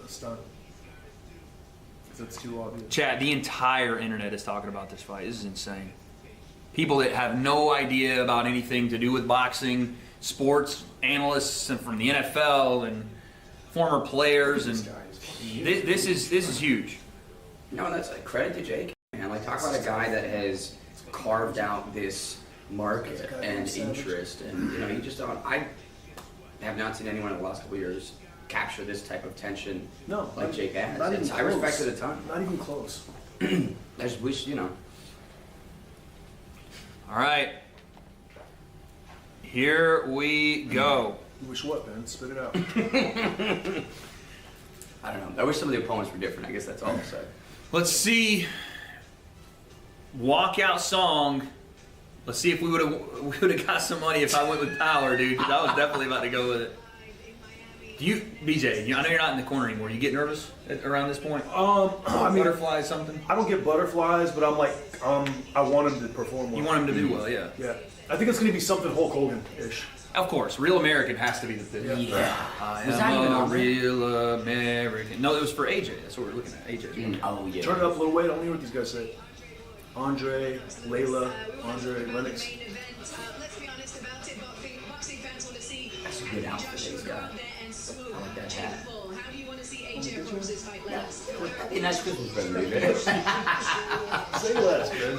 stunt. That's too obvious. Chat, the entire internet is talking about this fight. This is insane. People that have no idea about anything to do with boxing, sports analysts and from the NFL and former players, and this is huge. No, that's like credit to Jake, man. Like, talk about a guy that has carved out this market and interest, and you just don't. I have not seen anyone in the last couple of years capture this type of tension like Jake has. Not even I respect it a ton. Not even close. I just wish, All right. Here we go. You wish what, Ben? Spit it out. I don't know. I wish some of the opponents were different. I guess that's all I'll say. Let's see. Walkout song Let's see if we would have got some money if I went with power, dude. Because I was definitely about to go with it. Do you, BJ? I know you're not in the corner anymore. You get nervous around this point? I mean, Butterflies, something? I don't get butterflies, but I'm like, I want him to perform well. You want him to do well, yeah. Yeah. I think it's going to be something Hulk Hogan-ish. Of course, Real American has to be the thing. Yeah. I Was that even am a on there? real American. No, it was for AJ. That's what we're looking at. AJ. Oh yeah. Turn it up a little way. I don't hear what these guys say. Andre, Layla, Andre, Lennox. Let's be honest about it, boxing fans want to see That's a good outfit that he's got. I like that hat. how do you want to see AJ approach this fight last? That'd be a nice Christmas present, dude. Say less, man.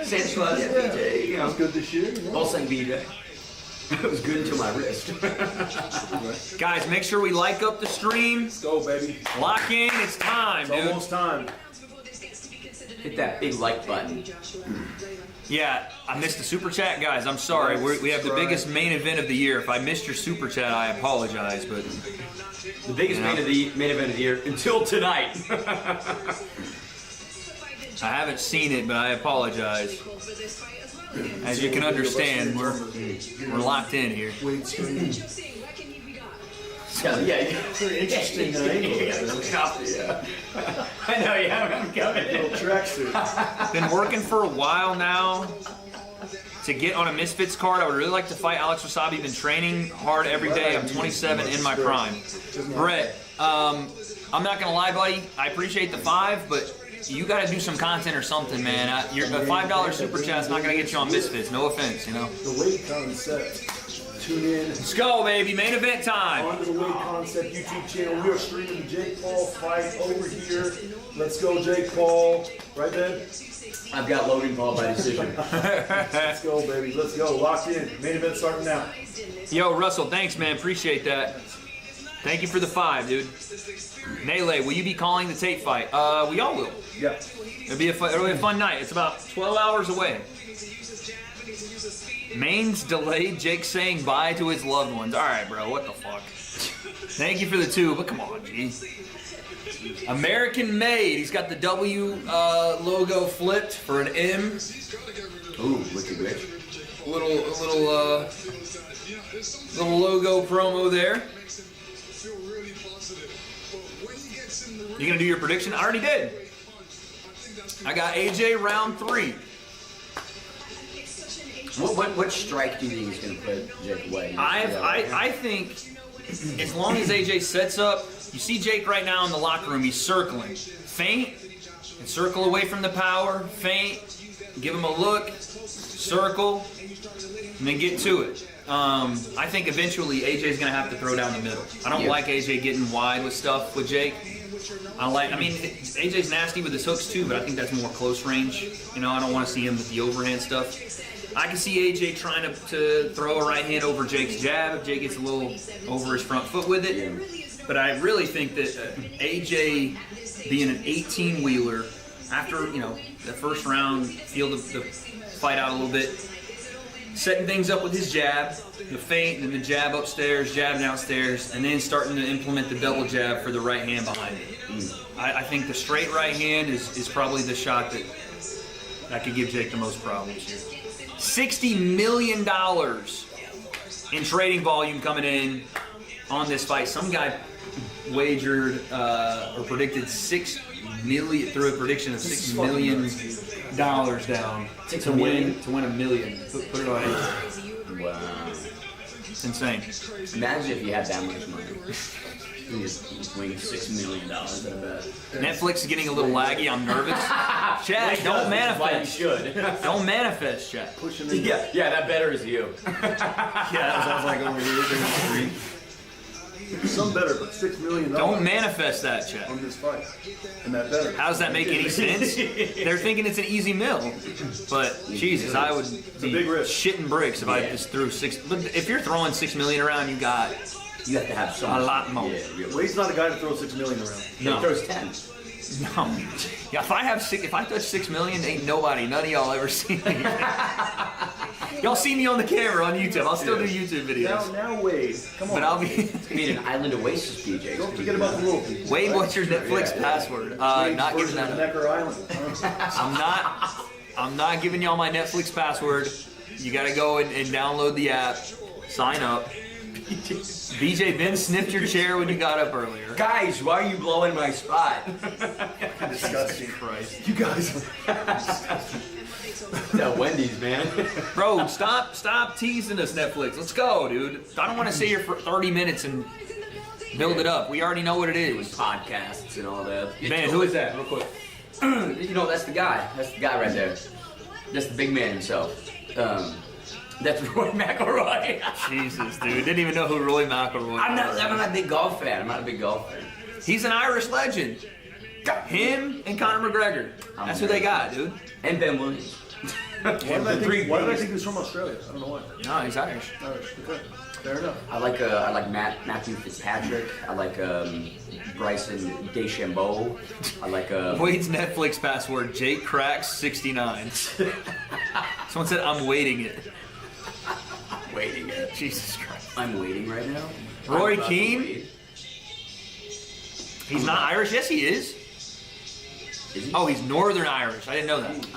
Santa Claus, yeah, BJ, you know. It was good this year. You know? All saying BJ. It was good until my wrist. Guys, make sure we like up the stream. Let's go, baby. Lock in. It's time, It's dude. almost time. Hit that big like button. Yeah, I missed the super chat, guys. I'm sorry. We have the biggest main event of the year. If I missed your super chat, I apologize. But The biggest main event of the year until tonight. I haven't seen it, but I apologize. As you can understand, we're locked in here. Yeah. Very interesting angle. Yeah. I know, yeah, I'm coming. Little tracksuit. Been working for a while now to get on a Misfits card. I would really like to fight Alex Wasabi. Been training hard every day. I'm 27 in my prime. Brett, I'm not gonna lie, buddy. I appreciate the 5, but you got to do some content or something, man. A $5 super chat's not gonna get you on Misfits. No offense, you know. The W.A.D.E concept. Tune in. Let's go, baby. Main event time. On to the W.A.D.E Concept YouTube channel. We are streaming the Jake Paul fight over here. Let's go, Jake Paul. Right, Ben? I've got Logan Paul by decision. Let's go, baby. Let's go. Locked in. Main event starting now. Yo, Russell, thanks, man. Appreciate that. Thank you for the 5, dude. Melee, will you be calling the tape fight? We all will. Yeah. It'll be a fun night. It's about 12 hours away. Maine's delayed. Jake saying bye to his loved ones. All right, bro. What the fuck? Thank you for the 2, but come on, G. American made. He's got the W logo flipped for an M. Ooh, wicked bitch. Little logo promo there. You gonna do your prediction? I already did. I got AJ round 3. What strike do you think is going to put Jake away? I think as long as AJ sets up, you see Jake right now in the locker room, he's circling. Feint, and circle away from the power, feint, give him a look, circle, and then get to it. I think eventually AJ's going to have to throw down the middle. I don't like AJ getting wide with stuff with Jake. I mean, AJ's nasty with his hooks too, but I think that's more close range. You know, I don't want to see him with the overhand stuff. I can see AJ trying to throw a right hand over Jake's jab if Jake gets a little over his front foot with it. But I really think that AJ being an 18-wheeler, after, you know, the first round, feel the fight out a little bit, setting things up with his jab, the feint, and the jab upstairs, jab downstairs, and then starting to implement the double jab for the right hand behind it. I think the straight right hand is probably the shot that could give Jake the most problems here. $60 million in trading volume coming in on this fight. Some guy wagered or predicted $6 million through a prediction of $6 million down to win $1 million. Put it on it. Wow. It's insane. Imagine if you had that much money. You just win $6 million at a bet. Netflix is getting a little laggy. I'm nervous. Chad, don't manifest. Why you should. Don't manifest, Chad. Yeah, that better is you. Yeah, that sounds like over here. Some better, but $6 million. Don't manifest that, Chad. On this fight, and that better. How does that make any sense? They're thinking it's an easy mill, but Jesus, I would be shitting bricks if I just threw 6. But if you're throwing $6 million around, you have to have a lot more. Yeah, Wade's not a guy to throw $6 million around. No. He throws 10. No. Yeah, if I touch $6 million, ain't nobody, none of y'all ever see me. Y'all see me on the camera on YouTube. I'll still do YouTube videos. Now Wade, come on. But I'll be an Island Oasis DJ. Don't forget about the little people. Wade, what's your Netflix password? Not giving that up. Necker Island. I'm not. I'm not giving y'all my Netflix password. You got to go and download the app, sign up. BJ, Ben sniffed your chair when you got up earlier. Guys, why are you blowing my spot? Disgusting Christ. You guys. That Wendy's, man. Bro, stop teasing us, Netflix. Let's go, dude. I don't want to sit here for 30 minutes and build it up. We already know what it is. Podcasts and all that. Man, who is that? Real quick. You know, that's the guy. That's the guy right there. That's the big man himself. That's Roy McIlroy. Jesus, dude. Didn't even know who Roy McIlroy was. I'm not a big golf fan. I'm not a big golf fan. He's an Irish legend. Him and Conor McGregor. That's who they got, dude. And Ben Williams. Why did I think he was from Australia? I don't know why. No, he's Irish. Irish. Okay. Fair enough. I like Matthew Fitzpatrick. I like Bryson DeChambeau. I like Wade's Netflix password, Jake Cracks 69. Someone said I'm waiting it. Waiting it. Jesus Christ. I'm waiting right now. Roy Keane? He's not Irish? Yes, he is. Is he? Oh, he's Northern Irish. I didn't know that.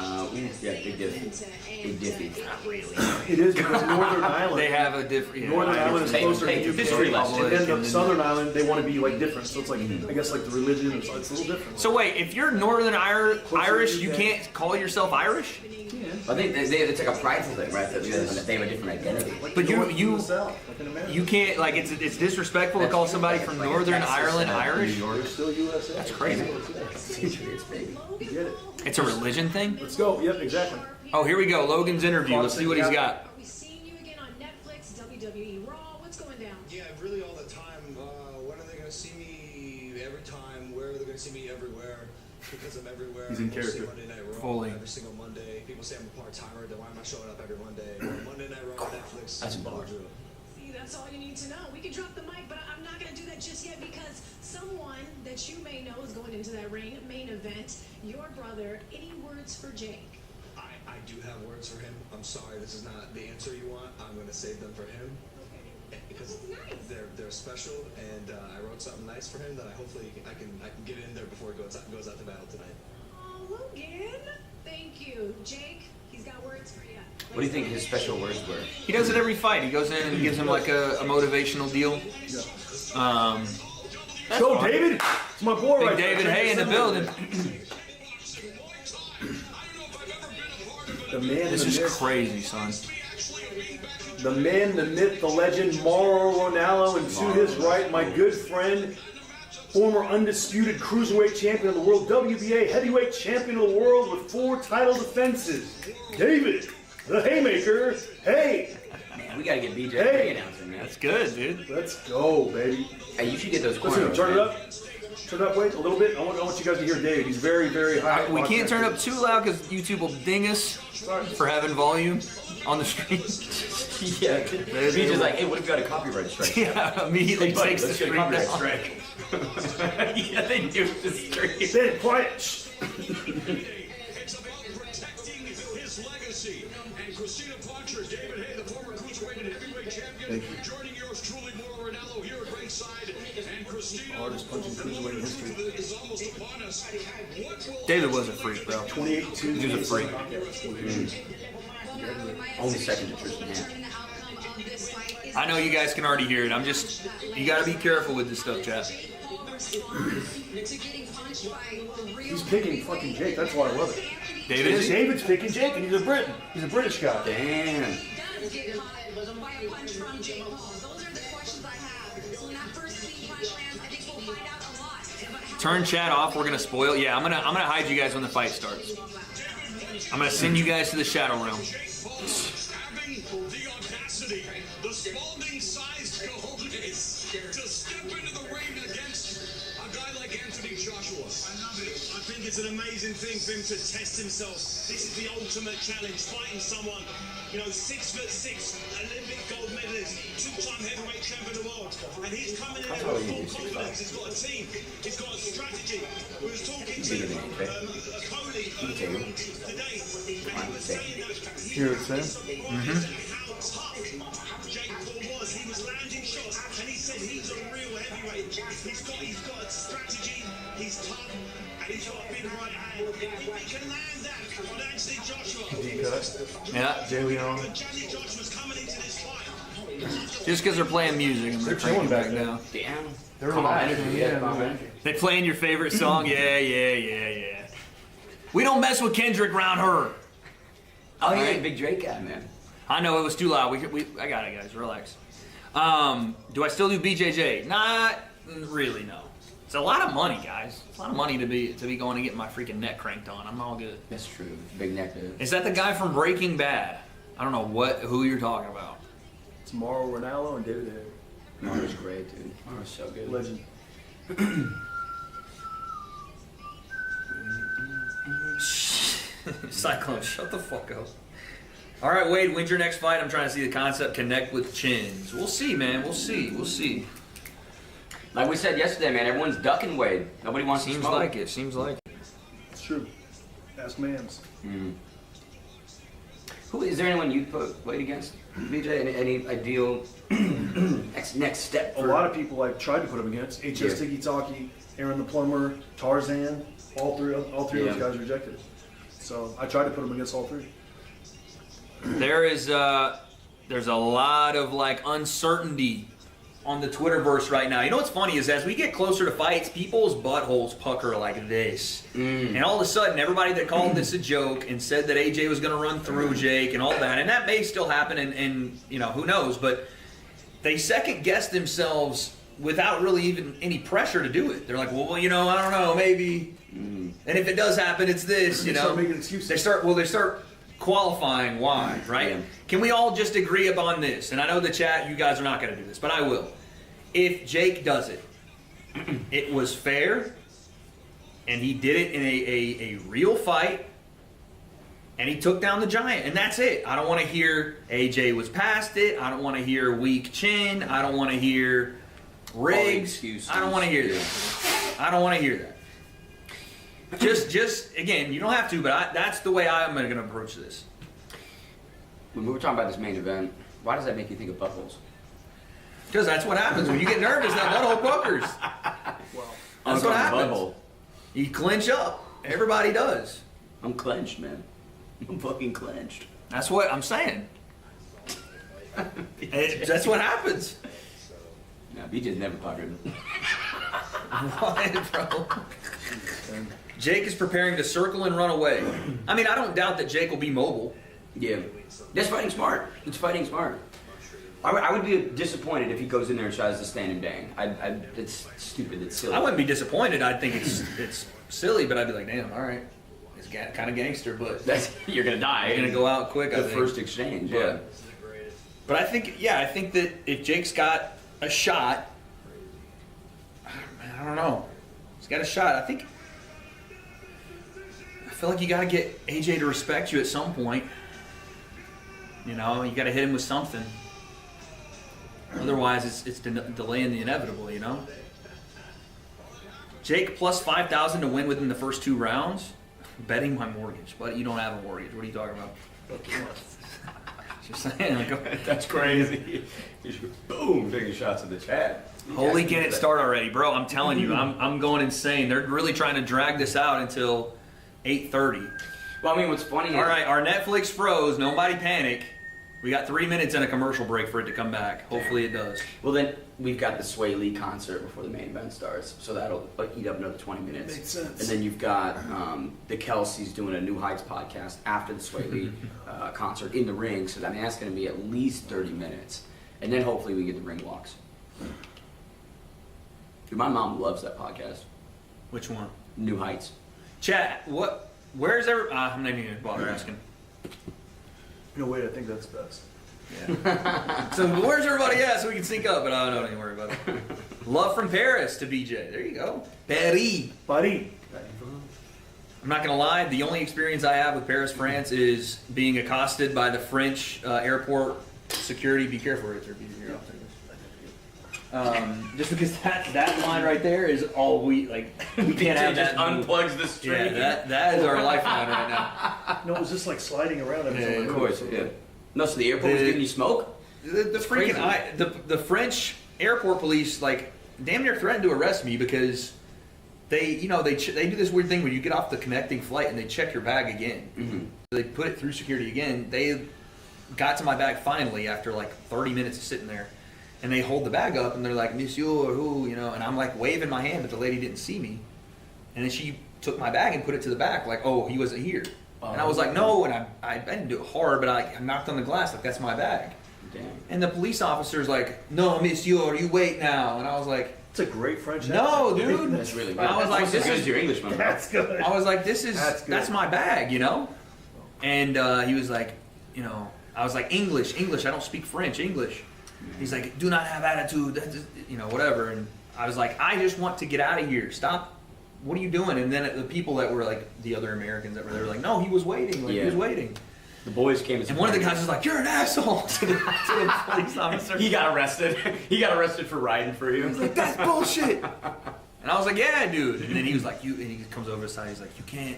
Yeah, big difference. Big diffy. It is because Northern Ireland. They have a different. Yeah, Northern Ireland is closer to history UK, lesson. and then the Southern Island they want to be like different. So it's like I guess like the religion is it's a little different. So wait, if you're Northern Irish, you can't call yourself Irish? I think it's like a prideful thing, right? That they have a different identity. But you can't, like, it's disrespectful to call somebody from Northern Ireland Irish. You're still USA. That's crazy. You get it. It's a religion thing. Let's go. Yep, exactly. Oh, here we go. Logan's interview. Let's see what he's got. Are we seeing you again on Netflix, WWE Raw? What's going down? Yeah, really all the time. When are they going to see me every time? Where are they going to see me everywhere? Because I'm everywhere. He's in Mostly character. Monday Night Raw Fully. every single Monday. People say I'm a part-timer. Then why am I showing up every Monday? Monday Night Raw on Netflix. That's a bar. See, that's all you need to know. We can drop the mic, but I'm not going to do that just yet because someone that you may know is going into that ring main event. Your brother. Any words for Jake? I do have words for him. I'm sorry, this is not the answer you want. I'm going to save them for him. Because they're special, and I wrote something nice for him that I hopefully I can get in there before he goes out to battle tonight. Oh, Logan. Thank you. Jake, he's got words for you. What do you think his special words were? He does it every fight. He goes in and gives him like a motivational deal. Go, David. It's my boy right there. David Hay in the building. The man, This the is myth, crazy, son. the man, the myth, the legend, Mauro Ronaldo, and to his right, my good friend, former undisputed cruiserweight champion of the world, WBA heavyweight champion of the world with 4 title defenses, David, the Haymaker. Hey, Man, we gotta get BJ Hey. announcing, man. That's good, dude. let's go, baby. Hey, you should get those Listen, corners. turn it man. up. Turn it up, wait, a little bit. I want you guys to hear David. He's very, very high. We can't turn up too loud because YouTube will ding us for having volume on the stream. Yeah, BJ's like, hey, what if you got a copyright strike? Yeah, immediately Buddy, takes the let's get a stream copyright down. strike. Yeah, they do the stream. David, quiet. Shh. It's about protecting his legacy. And Christina Parcher, David Hay, the former cruiserweight and heavyweight champion, joining yours truly, Mauro Ronaldo, here at ringside. And Christina, Hardest punching cruiserweight in history. is almost upon us. What will David was a freak, bro. 28-2. He was a freak. Only second to Tristan Hand. I know you guys can already hear it. You gotta be careful with this stuff, chat. He's picking fucking Jake. That's why I love it. David, is he? David's picking Jake, and he's a Briton. He's a British guy. Damn. Turn chat off. We're gonna spoil. Yeah, I'm gonna hide you guys when the fight starts. I'm gonna send you guys to the Shadow Realm. having the audacity, the Spalding-sized cojones to step into the ring against a guy like Anthony Joshua? I love it. I think it's an amazing thing for him to test himself. This is the ultimate challenge, fighting someone, 6'6", Olympic gold medalist, 2-time heavyweight champion of the world, and he's coming in there with full confidence. He's got a team, he's got a strategy. We was talking to a colleague today, and he was saying that Here it says. how tough Jake Paul was. He was landing shots, and he said he's a real heavyweight. He's got a strategy. He's tough, and he's Yeah. Jay Leon. Just because they're playing music, I'm They're gonna chilling crank back it there. down. Damn. They're Calm relaxed. energy. Yeah, calm energy. They playing your favorite song? Yeah. We don't mess with Kendrick round her. Oh, yeah, Right. big Drake guy, man. I know it was too loud. I got it, guys. Relax. Do I still do BJJ? Not really. No. It's a lot of money, guys. It's a lot of money to be going and getting my freaking neck cranked on. I'm all good. That's true. Big neck, dude. Is that the guy from Breaking Bad? I don't know who you're talking about. It's Mauro Ranallo and David Haig. Mauro's great, dude. Mauro's so good. Legend. Cyclone, shut the fuck up. All right, Wade, when's your next fight? I'm trying to see the concept connect with chins. We'll see, man. We'll see. Like we said yesterday, man, everyone's ducking Wade. Nobody wants to Seems smoke. like it. It's true. Ask Mams. Who is there anyone you'd put Wade against? BJ, any ideal next step? A lot of people I've tried to put him against. HS Tiki Taki, Aaron the Plumber, Tarzan. All three of those guys rejected it. So I tried to put him against all three. There's a lot of like uncertainty on the Twitterverse right now. You know what's funny is as we get closer to fights, people's buttholes pucker like this. And all of a sudden, everybody that called this a joke and said that AJ was going to run through Jake and all that, and that may still happen, and you know, who knows, but they second guess themselves without really even any pressure to do it. They're like, well, you know, I don't know, maybe. And if it does happen, it's this, you know. Start making excuses. They start qualifying why, right? Yeah. Can we all just agree upon this? And I know the chat, you guys are not going to do this, but I will. If Jake does it, it was fair, and he did it in a real fight, and he took down the giant, and that's it. I don't want to hear AJ was past it. I don't want to hear weak chin. I don't want to hear rigs. I don't want to hear that. I don't want to hear that. Just again, you don't have to, but that's the way I'm going to approach this. When we were talking about this main event, why does that make you think of buttholes? Because that's what happens when you get nervous. That butthole puckers. That's what happens. Butthole. You clench up. Everybody does. I'm clenched, man. I'm fucking clenched. That's what I'm saying. That's what happens. No, BJ's never puckered. What, bro? Jake is preparing to circle and run away. I mean, I don't doubt that Jake will be mobile. Yeah. That's fighting smart. It's fighting smart. I would be disappointed if he goes in there and tries to stand and bang. It's stupid. It's silly. I wouldn't be disappointed. I'd think it's silly, but I'd be like, damn, all right. It's kind of gangster, but You're going to die. You're going to go out quick, I The think. first exchange, yeah. But I think that if Jake's got a shot, I don't know. He's got a shot. I feel like you got to get AJ to respect you at some point. You know, you got to hit him with something. Otherwise, it's delaying the inevitable, you know? Jake plus 5,000 to win within the first 2 rounds? Betting my mortgage. But you don't have a mortgage. What are you talking about? Just saying. Like, That's crazy. Boom, taking shots at the chat. Holy, can it start already, bro? I'm telling you, I'm going insane. They're really trying to drag this out until 8:30. Well, I mean, what's funny is... All right, our Netflix froze. Nobody panic. We got 3 minutes and a commercial break for it to come back. Hopefully it does. Well, then we've got the Sway Lee concert before the main event starts, so that'll eat up another 20 minutes. Makes sense. And then you've got the Kelseys doing a New Heights podcast after the Sway Lee concert in the ring, so I mean, that's going to be at least 30 minutes. And then hopefully we get the ring walks. Dude, my mom loves that podcast. Which one? New Heights. Chat, where's I'm not even going to bother asking. No, wait, I think that's best. Yeah. So where's everybody at so we can sync up? But I don't even worry about it. Love from Paris to BJ. There you go. Paris. I'm not going to lie. The only experience I have with Paris, France is being accosted by the French airport security. Be careful right there. Just because that line right there is all we can't have that. Just unplugs the string. Yeah, that is our lifeline right now. No, it was just like sliding around. Of course, yeah. No, so the airport was giving you smoke? The freaking the French airport police damn near threatened to arrest me because they do this weird thing where you get off the connecting flight and they check your bag again. Mm-hmm. So they put it through security again. They got to my bag finally after like 30 minutes of sitting there, and they hold the bag up and they're like, Monsieur, who, and I'm like waving my hand, but the lady didn't see me, and then she took my bag and put it to the back like, oh, he wasn't here, and I was like, no, and I didn't do it hard, but I knocked on the glass like that's my bag. Damn. And the police officer's like, no, Monsieur, you wait now, and I was like. It's a great French No, accent. dude. That's really good. I was like, Almost as good as your Englishman. Bro. That's good. I was like, that's my bag, And he was like, I was like, English, I don't speak French, English. He's like, do not have attitude, that's just, whatever. And I was like, I just want to get out of here. Stop. What are you doing? And then the people that were like, the other Americans that were there were like, no, he was waiting. He was waiting. The boys came and one of the guys was like, you're an asshole to the police officer. He got arrested. He got arrested for riding for you. He's like, that's bullshit. And I was like, yeah, dude. And then he was like, and he comes over to the side. He's like, you can't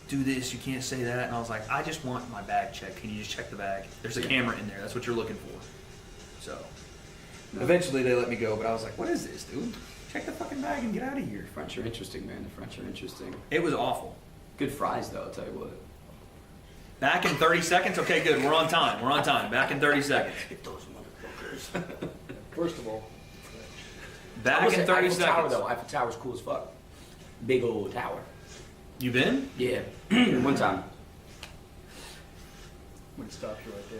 do this. You can't say that. And I was like, I just want my bag checked. Can you just check the bag? There's a camera in there. That's what you're looking for. So eventually they let me go. But I was like, what is this, dude? Check the fucking bag and get out of here. The French are interesting, man. The French are interesting. It was awful. Good fries, though, I'll tell you what. Back in 30 seconds? Okay, good. We're on time. Back in 30 seconds. Those motherfuckers. First of all, Back in 30 Eiffel seconds. Tower, though. Eiffel Tower's cool as fuck. Big old tower. You been? Yeah. One time. we stopped you right there.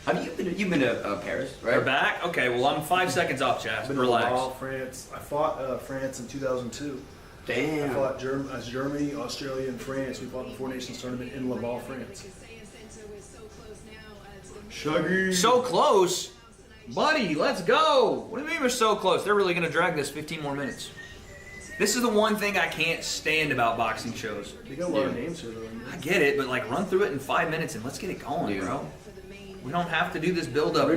Have you've been to Paris, right? We're back? Okay, well, I'm 5 seconds off, Chaz. Been to Relax. Laval, France. I fought France in 2002. Damn. I fought Germany, Australia, and France. We fought the Four Nations tournament in Laval, France. Shuggy. So close? Buddy, let's go. What do you mean we're so close? They're really going to drag this 15 more minutes. This is the one thing I can't stand about boxing shows. They got a lot of names here, though. I get it, but like run through it in 5 minutes and let's get it going, bro. We don't have to do this build-up.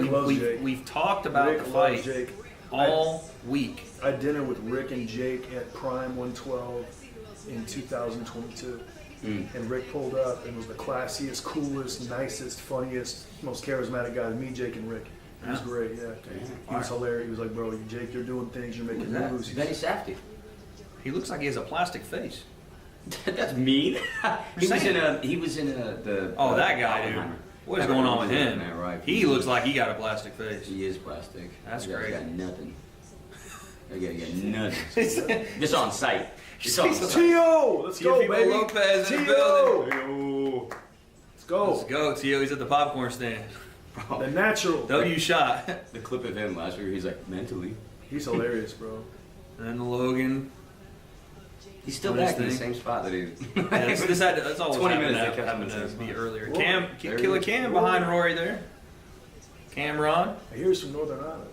We've talked about Rick the fight loves Jake. all week. I had dinner with Rick and Jake at Prime 112 in 2022. And Rick pulled up and was the classiest, coolest, nicest, funniest, most charismatic guy. Me, Jake, and Rick. He was great, yeah. He was hilarious. He was like, bro, Jake, you're doing things, you're making moves. Benny Safdie. He looks like he has a plastic face. That's mean. he was in the. Oh, that guy, dude. What is going on with him? There, right? He looks like he got a plastic face. He is plastic. That's He crazy. got nothing. They got nothing. Just on site. Just on site. Tio! Let's go, Tio baby! Lopez in the Tio! building. Let's go. Let's go, Tio. He's at the popcorn stand. Bro, The natural. W shot. the clip of him last week, he's like, mentally. He's hilarious, bro. And Logan. He's still What is back in the thing? same spot that he. That's always 20 happened minutes, to they kept happen him in to the be same earlier. spot. Cam, There he Killer is. Cam behind Rory there. Cameron. I hear he's from Northern Ireland.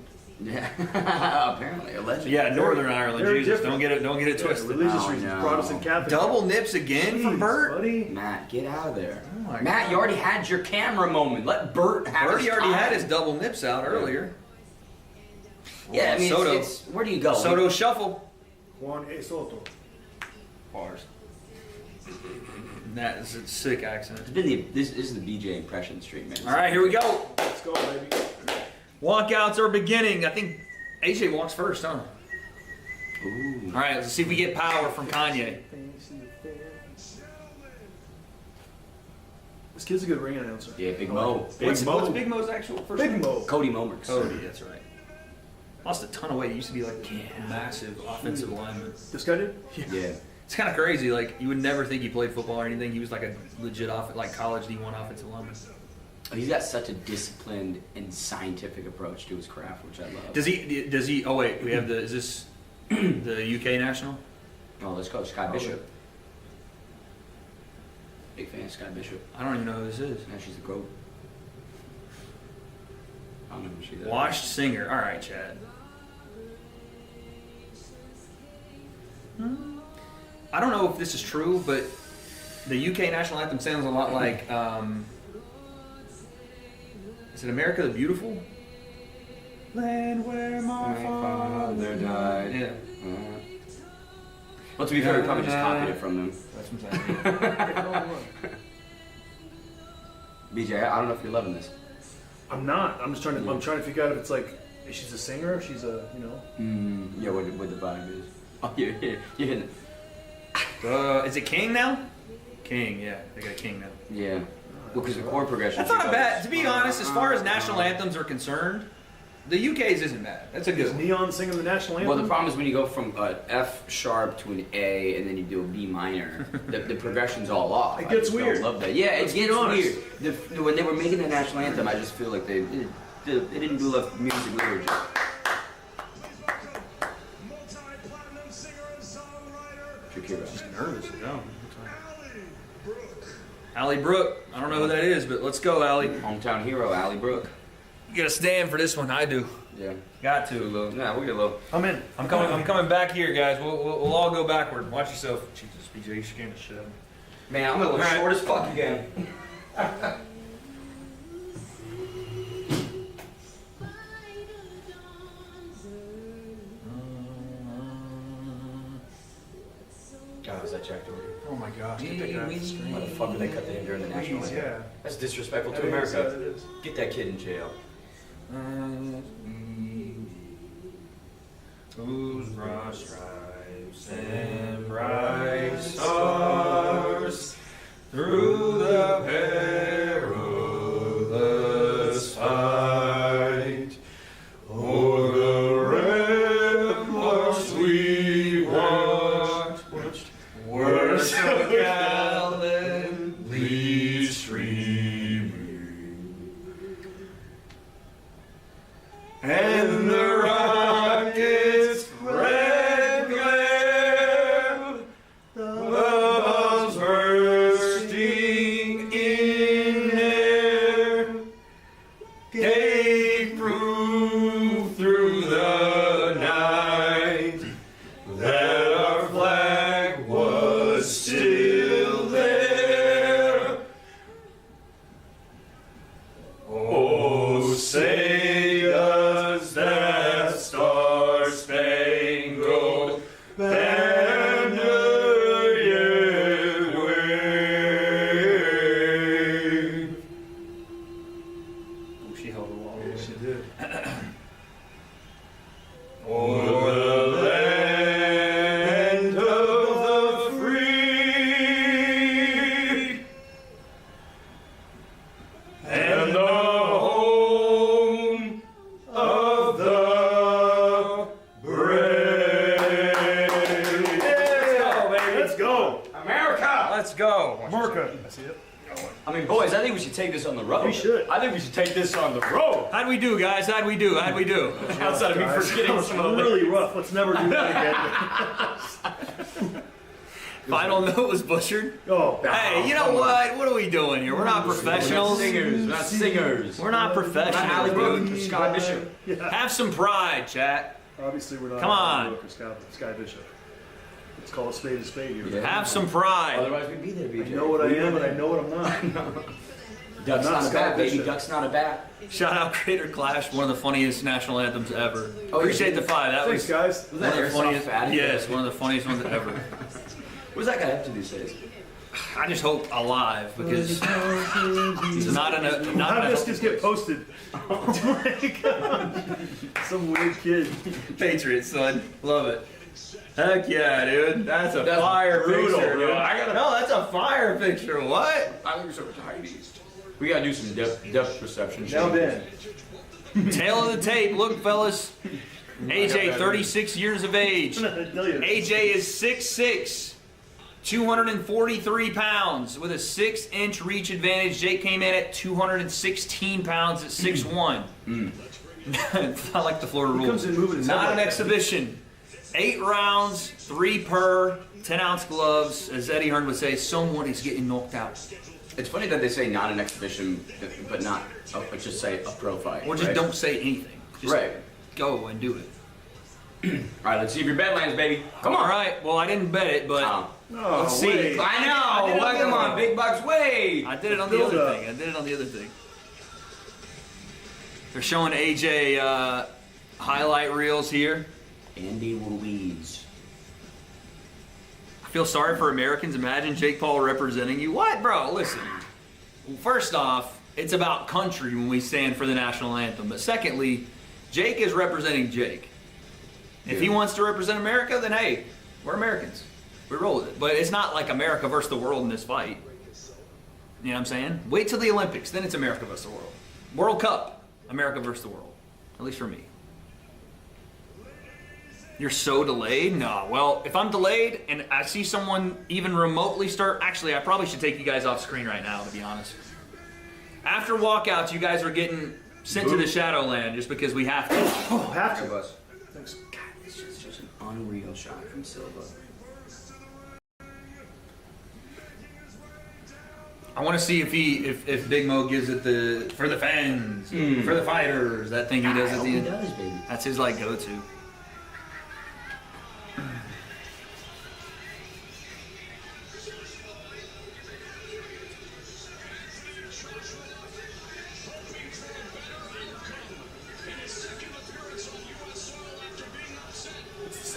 Yeah, apparently, allegedly. Yeah, Northern Ireland. very Jesus, different. don't get it Yeah, twisted. religious Oh, reasons, no. Protestant Catholic. Double nips again from Jeez, Bert. buddy. Matt, get out of there. Oh my Matt, God. you already had your camera moment. Let Bert have Bertie his already time. had his double nips out earlier. Yeah, I mean, Soto. it's where do you go? Soto shuffle. Juan A. Soto. Bars. That is a sick accent. It's been this is the BJ impression stream, man. All right, here we go. Let's go, baby. Walkouts are beginning. I think AJ walks first, huh? Ooh. All right, let's see if we get power from Kanye. This kid's a good ring announcer. Yeah, Big Mo. What's Big Mo's actual first Big name? Mo. Cody Momerks. Cody, that's right. Lost a ton of weight. He used to be like a massive offensive lineman. This guy did? Yeah. It's kind of crazy. Like you would never think he played football or anything. He was like a legit college D1 offensive lineman. He's got such a disciplined and scientific approach to his craft, which I love. Does he? Oh wait, we have is this the UK national? Oh, let's go, Sky Bishop. Big fan of Sky Bishop. I don't even know who this is. Yeah, she's a GOAT. I don't know who she is. Washed singer. All right, Chad. I don't know if this is true, but the UK national anthem sounds a lot like. Is it America the Beautiful? Land where my father died. Yeah. Well, to be fair, we probably just copied it from them. That's what I'm saying. BJ, I don't know if you're loving this. I'm not. I'm just trying to. I'm trying to figure out if it's like, if she's a singer, if she's a, what the vibe is. Oh, you're hitting it. Is it King now? King, yeah. They got King now. Yeah. Well, because the chord progression. That's not bad. To be honest, as far as national anthems are concerned, the UK's isn't bad. That's a good Is one. Neon singing the national anthem? Well, the problem is when you go from an F sharp to an A and then you do a B minor, the progression's all off. It I gets just don't weird. love that. Yeah, Let's it be gets honest. weird. When they were making the national anthem, I just feel like they didn't do enough music literature. Multi-platinum singer and songwriter. Shakira. Nervous to go. Allie Brooke. I don't know who that is, but let's go, Allie. Hometown hero, Allie Brooke. You gotta stand for this one. I do. Yeah. Got to. Yeah, we'll get low. I'm in. I'm coming back here, guys. We'll all go backward. Watch yourself. Jesus, BJ, you scaring the shit out of me. Man, I'm gonna look short as fuck again. Oh, is that Jack Doherty? Oh my gosh. Get that guy off the screen. Why the fuck did they cut that in during the national Please, anthem? yeah. That's disrespectful That to is, America. it is. Get that kid in jail. Whose broad stripes and bright stars through the perilous fight, o'er the ramparts we watched, were so gallantly streaming, and the rockets' red glare, the bombs bursting in air, gave proof through the night that our flag was still there. Oh, say does that star-spangled banner yet wave? Oh, she held a wall. Yeah, she did. O'er the land of the free and the home of the brave. Let's go. America! Let's go. America. I see it. I mean, boys, I think we should take this on the road. We should. I think we should take this on the road. How'd we do, guys? How'd we do? Outside of me Guys, forgetting that was some of the really rough. Let's never do that again. Final note was butchered. Oh, Hey, you know what? What are we doing here? We're not professionals. singers. We're not singers. We're not Not Allie professionals, Brooke or dude. Scott Bishop. Have some pride, chat. Obviously, we're not. Come on. Brooke or Sky Bishop. Let's call a spade here. Yeah. Have some pride. Otherwise, we'd be there, BJ. I know what I am, but I know what I'm not. Duck's I'm not not a bat, Scott baby. Bishop. Duck's not a bat. Shout out Crater Clash, one of the funniest national anthems ever. Oh, Appreciate yeah. the 5. That Thanks, was guys. Was one that of the Airsoft funniest. Fatty? Yes, one of the funniest ones ever. What does that guy up to these days? I just hope alive because he's not in a How not did in this a just get posted? Oh my god. Some weird kid. Patriots, son. Love it. Heck yeah, dude. That's a fire brutal, picture, bro. dude. I No, that's a fire picture. What? I think we're so tidy. We gotta do some depth perception. Now then. Tail of the tape. Look, fellas. AJ, 36 years of age. AJ is 6'6", 243 pounds with a 6-inch reach advantage. Jake came in at 216 pounds at 6'1". It's not like the Florida rules. comes in moving his head Not like an that. exhibition. 8 rounds, 3 per, 10-ounce gloves. As Eddie Hearn would say, someone is getting knocked out. It's funny that they say not an exhibition, but not, but just say a pro fight. Or just right? don't say anything. Just Right. go and do it. All right, let's see if your bet lands, baby. Come on. All right. Well, I didn't bet it, but Oh. Oh, let's see. wait. I did know. it on Well, the come other on, thing. big bucks. Wait. I did it on the Build other up. thing. I did it on the other thing. They're showing AJ highlight reels here. Andy Ruiz. I feel sorry for Americans. Imagine Jake Paul representing you. What, bro? Listen. Well, first off, it's about country when we stand for the national anthem. But secondly, Jake is representing Jake. If he wants to represent America, then hey, we're Americans. We roll with it. But it's not like America versus the world in this fight. You know what I'm saying? Wait till the Olympics, then it's America versus the world. World Cup, America versus the world. At least for me. You're so delayed? No. Well, if I'm delayed and I see someone even remotely start... Actually, I probably should take you guys off screen right now, to be honest. After walkouts, you guys are getting sent to the Shadowland just because we have to. Oh, have to. God, this is just an unreal shot from Silva. I want to see if Big Mo gives it the for the fans, for the fighters, that thing he does at the end. He does, baby. That's his like go-to.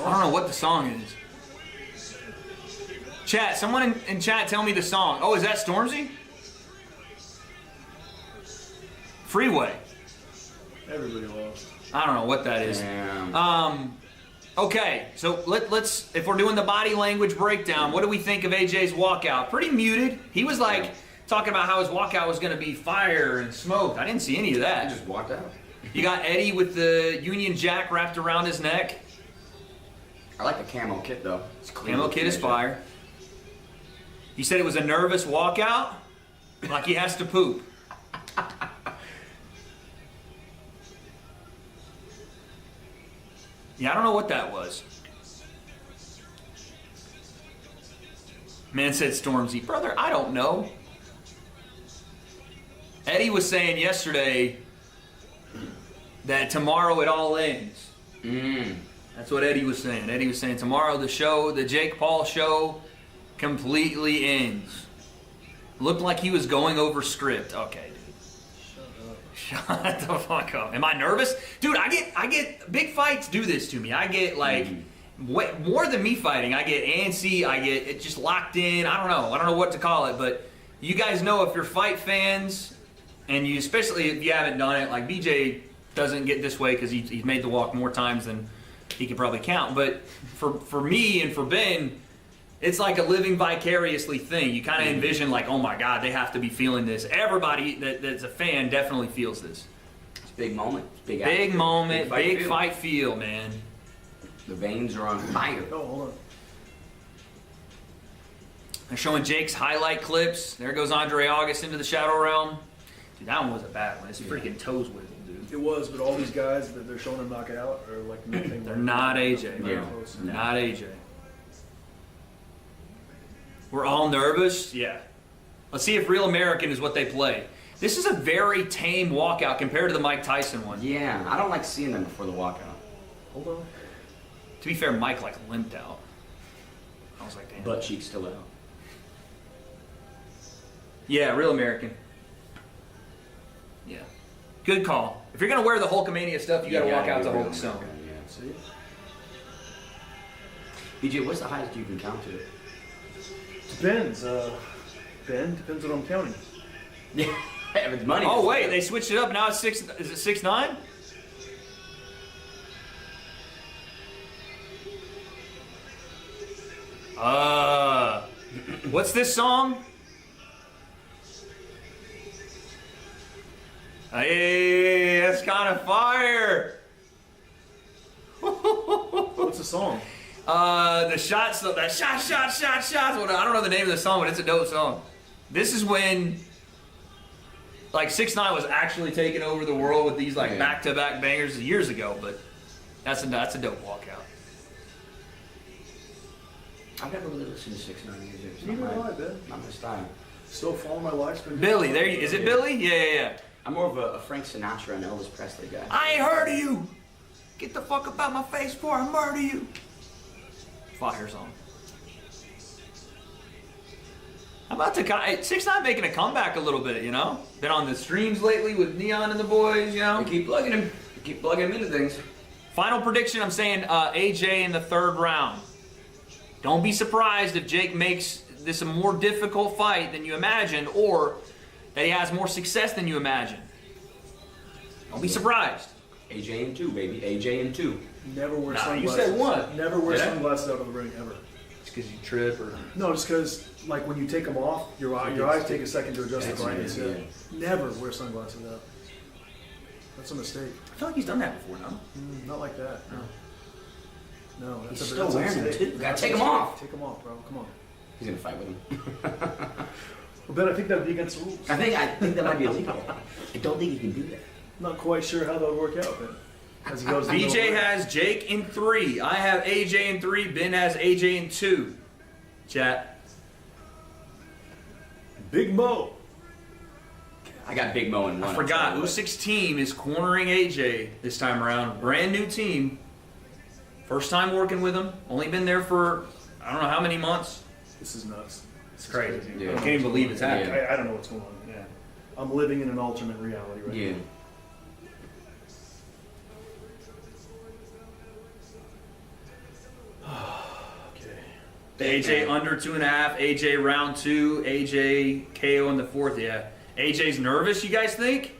I don't know what the song is. Chat, someone in chat tell me the song. Oh, is that Stormzy? Freeway. Everybody lost. I don't know what that is. Okay, so let's, if we're doing the body language breakdown, what do we think of AJ's walkout? Pretty muted. He was like talking about how his walkout was going to be fire and smoke. I didn't see any of that. He just walked out. You got Eddie with the Union Jack wrapped around his neck. I like the camo kit though. Camo kit is fire. He said it was a nervous walkout, like he has to poop. Yeah, I don't know what that was. Man said Stormzy. Brother, I don't know. Eddie was saying yesterday that tomorrow it all ends. That's what Eddie was saying. Eddie was saying tomorrow the show, the Jake Paul show, completely ends. Looked like he was going over script. Okay, dude. Shut the fuck up. Am I nervous? Dude, I get big fights do this to me. I get like way, more than me fighting. I get antsy. I get it just locked in. I don't know what to call it, but you guys know if you're fight fans and you, especially if you haven't done it, like BJ doesn't get this way because he's made the walk more times than he could probably count. But for me and for Ben, it's like a living vicariously thing. You kind of envision like, oh my God, they have to be feeling this. Everybody that's a fan definitely feels this. It's a big moment. Big Big moment. Big fight feel, man. The veins are on fire. Oh, hold on. They're showing Jake's highlight clips. There goes Andre August into the Shadow Realm. Dude, that one was a bad one. His freaking toes wiggled, dude. It was, but all these guys that they're showing him knock out are like nothing. They're not AJ. Yeah. Not AJ. We're all nervous? Yeah. Let's see if Real American is what they play. This is a very tame walkout compared to the Mike Tyson one. Yeah, I don't like seeing them before the walkout. Hold on. To be fair, Mike like limped out. I was like, damn. Butt cheeks still out. Yeah, Real American. Yeah. Good call. If you're going to wear the Hulkamania stuff, you got to walk out to Hulk Stone. Yeah. See? BJ, what's the highest you can count to? Depends. Ben, depends what I'm counting. Yeah, if it's money. Oh, wait, they switched it up. Now it's 6. Is it 6'9"? What's this song? Hey, that's kind of fire. What's the song? The shots, that shots. I don't know the name of the song, but it's a dope song. This is when, like, 6ix9ine was actually taking over the world with these like back-to-back bangers years ago. But that's a dope walkout. I've never really listened to 6ix9ine music. It's Neither have I, Ben. Not my style. Still following my lifespan. Billy, there you, is it Billy? Yeah. I'm more of a Frank Sinatra and Elvis Presley guy. I ain't heard of you. Get the fuck up out my face before I murder you. Fire song. I'm about to 6ix9ine making a comeback a little bit, you know? Been on the streams lately with Neon and the boys, you know? We keep plugging him. We keep plugging him into things. Final prediction, I'm saying AJ in the 3rd round. Don't be surprised if Jake makes this a more difficult fight than you imagine, or that he has more success than you imagine. Don't be surprised. AJ in 2, baby. AJ in 2. Never wear Nah, sunglasses. you said what? Never wear Did I? sunglasses out of the ring ever. Just because you trip or. No, just because like when you take them off, your eyes take a second to adjust the brightness. Yeah. Never wear sunglasses out. That's a mistake. I feel like he's done that before, no? Not like that. No. No, that's He's a, still that's a wearing them mistake. too. Gotta take them off. Take them off, bro. Come on. He's gonna fight with him. Well, Ben, I think that would be against the rules. I think that might be illegal. I don't think you can do that. Not quite sure how that would work out, Ben. As he goes to the middle BJ of the ring. has Jake in 3. I have AJ in 3. Ben has AJ in 2. Chat. Big Mo. I got Big Mo in 1. I forgot. Usyk's team is cornering AJ this time around. Brand new team. First time working with him. Only been there for I don't know how many months. This is nuts. It's crazy. Yeah. I can't even believe it's happening. I don't know what's going on. Yeah. I'm living in an alternate reality right Yeah. now. AJ under 2.5. AJ round 2. AJ KO in the 4th. Yeah. AJ's nervous. You guys think?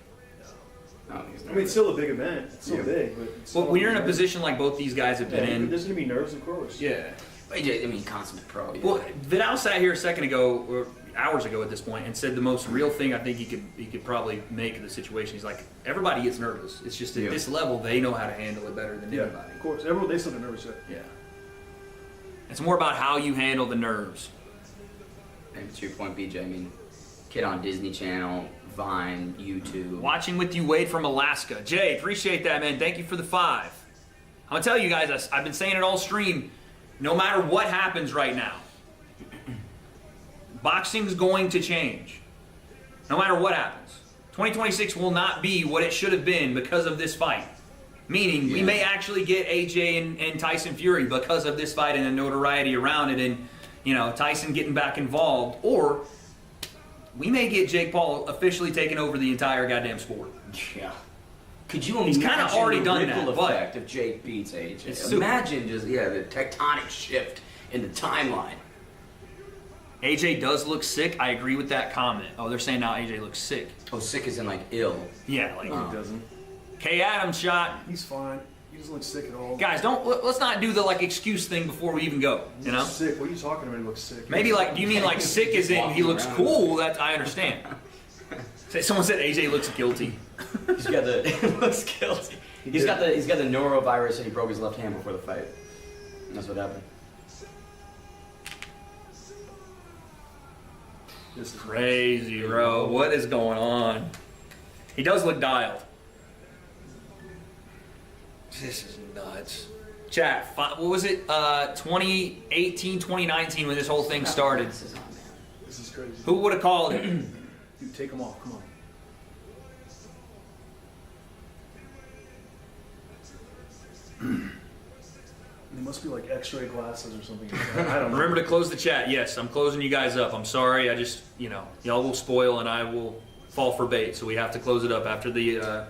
I mean, it's still a big event. It's still big, but. It's Well, still when you're in a nervous. position like both these guys have been in. There's gonna be nerves, of course. Yeah. I mean, consummate pro. Yeah. Well, Vidal sat here a second ago, or hours ago at this point, and said the most real thing I think he could probably make of the situation. He's like, everybody gets nervous. It's just at this level they know how to handle it better than Yeah, anybody. of course. Everyone, they still get nervous. Yeah. It's more about how you handle the nerves. And to your point, BJ, I mean, kid on Disney Channel, Vine, YouTube. Watching with you, Wade from Alaska. Jay, appreciate that, man. Thank you for the 5. I'm gonna tell you guys, I've been saying it all stream. No matter what happens right now, boxing's going to change. No matter what happens. 2026 will not be what it should have been because of this fight. Meaning, we may actually get AJ and Tyson Fury because of this fight and the notoriety around it and, you know, Tyson getting back involved. Or we may get Jake Paul officially taking over the entire goddamn sport. Yeah. Could you He's imagine kinda already the done ripple that, but- effect if Jake beats AJ? It's super. Imagine just, the tectonic shift in the timeline. AJ does look sick. I agree with that comment. Oh, they're saying now AJ looks sick. Oh, sick as in like ill. Yeah, like He doesn't. K. Adams shot. He's fine. He doesn't look sick at all. Guys, let's not do the like excuse thing before we even go. You know, Sick. What are you talking about? He looks sick. maybe like do you mean like sick as in he looks cool? That I understand. Someone said AJ looks guilty. He's got the he looks guilty. He's got the norovirus and he broke his left hand before the fight. That's what happened. This is crazy, bro. What is going on? He does look dialed. This is nuts. Chat, what was it? 2018, 2019 when this whole thing started. This is crazy. Who would have called it? Dude, take them off. Come on. They must be like X-ray glasses or something. I don't know. Remember to close the chat. Yes, I'm closing you guys up. I'm sorry. I just, you know, y'all will spoil and I will fall for bait. So we have to close it up after the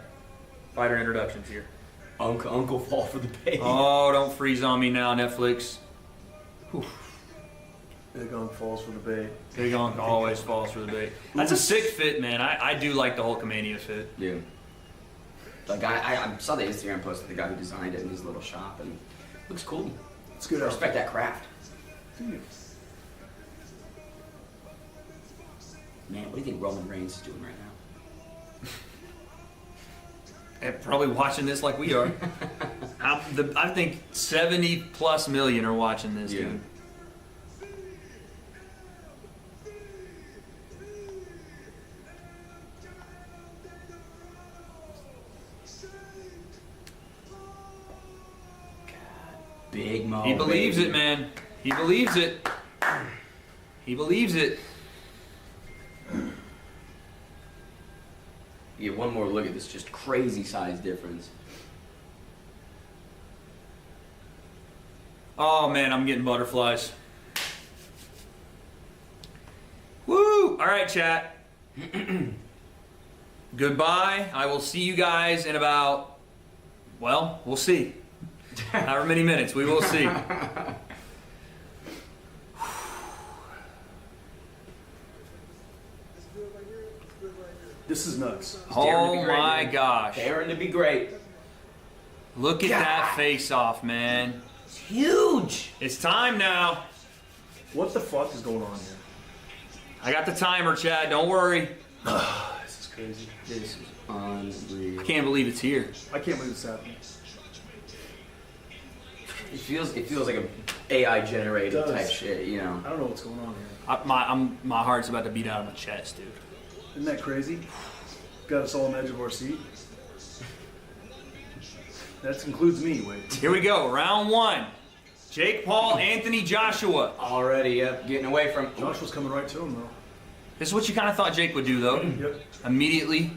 fighter introductions here. Uncle fall for the bait. Oh, don't freeze on me now, Netflix. Whew. Big Unk falls for the bait. Big Unk always falls for the bait. That's a sick fit, man. I do like the Hulkamania fit. Yeah. Like I saw the Instagram post of the guy who designed it in his little shop and it looks cool. It's good. I respect that craft. Dude. Man, what do you think Roman Reigns is doing right now? And probably watching this like we are. I think 70 plus million are watching this, dude. Big Mo. He believes baby. it, man. He believes it. He believes it. Yeah, one more look at this just crazy size difference. Oh man, I'm getting butterflies. Woo! All right, chat. Goodbye. I will see you guys in about, well, we'll see. However many minutes, we will see. This is nuts. Oh my gosh. Daring to be great. Look at that face-off, man. It's huge. It's time now. What the fuck is going on here? I got the timer, Chad. Don't worry. This is crazy. This is unreal. I can't believe it's here. I can't believe it's happening. It feels like a AI generated It does. type shit, you know. I don't know what's going on here. My heart's about to beat out of my chest, dude. Isn't that crazy? Got us all on the edge of our seat. That includes me, Wade. Here we go. Round 1. Jake Paul, Anthony Joshua. Already, yep, getting away from. Joshua's coming right to him, though. This is what you kind of thought Jake would do, though. Yep. Immediately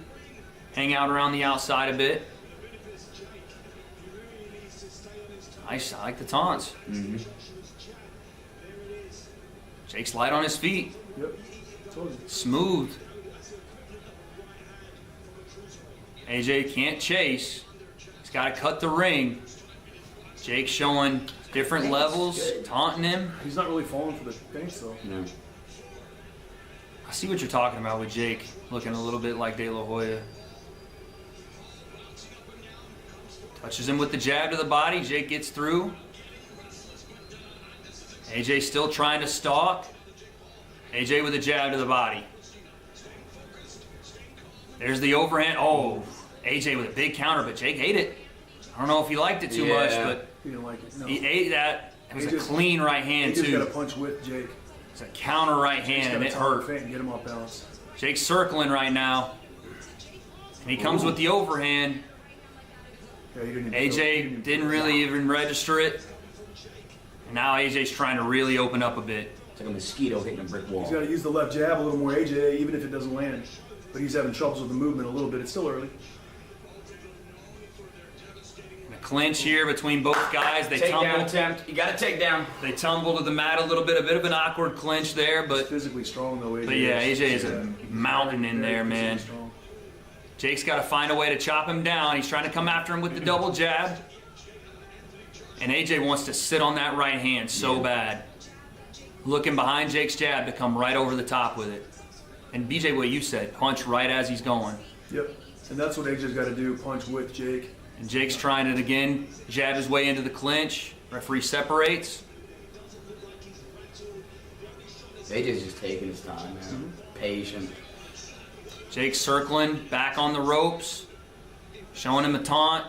hang out around the outside a bit. Nice. I like the taunts. Mm-hmm. Jake's light on his feet. Yep. Told you. Smooth. AJ can't chase. He's got to cut the ring. Jake showing different levels, taunting him. He's not really falling for the things, though. No. I see what you're talking about with Jake, looking a little bit like De La Hoya. Touches him with the jab to the body. Jake gets through. AJ still trying to stalk. AJ with a jab to the body. There's the overhand. Oh, AJ with a big counter, but Jake ate it. I don't know if he liked it too much, but He didn't like it. No. he ate that. It was a AJ's clean right hand, He just got too. a punch with Jake. It's a counter right Jake's hand, got and to it top hurt. the feint and get him off balance. Jake's circling right now. And he comes with the overhand. Yeah, he didn't even AJ didn't really even register it. And now AJ's trying to really open up a bit. It's like a mosquito hitting a brick wall. He's got to use the left jab a little more, AJ, even if it doesn't land. But he's having troubles with the movement a little bit. It's still early. And a clinch here between both guys. They Takedown tumble. attempt. You got to take down. They tumble to the mat a little bit. A bit of an awkward clinch there, but Physically strong, though, AJ. But yeah, AJ is a mountain in there, man. Strong. Jake's got to find a way to chop him down. He's trying to come after him with the double jab. And AJ wants to sit on that right hand so bad. Looking behind Jake's jab to come right over the top with it. And BJ, what you said, punch right as he's going. Yep. And that's what AJ's got to do, punch with Jake. And Jake's trying it again. Jab his way into the clinch. Referee separates. AJ's just taking his time, man. Patient. Jake circling, back on the ropes. Showing him a taunt.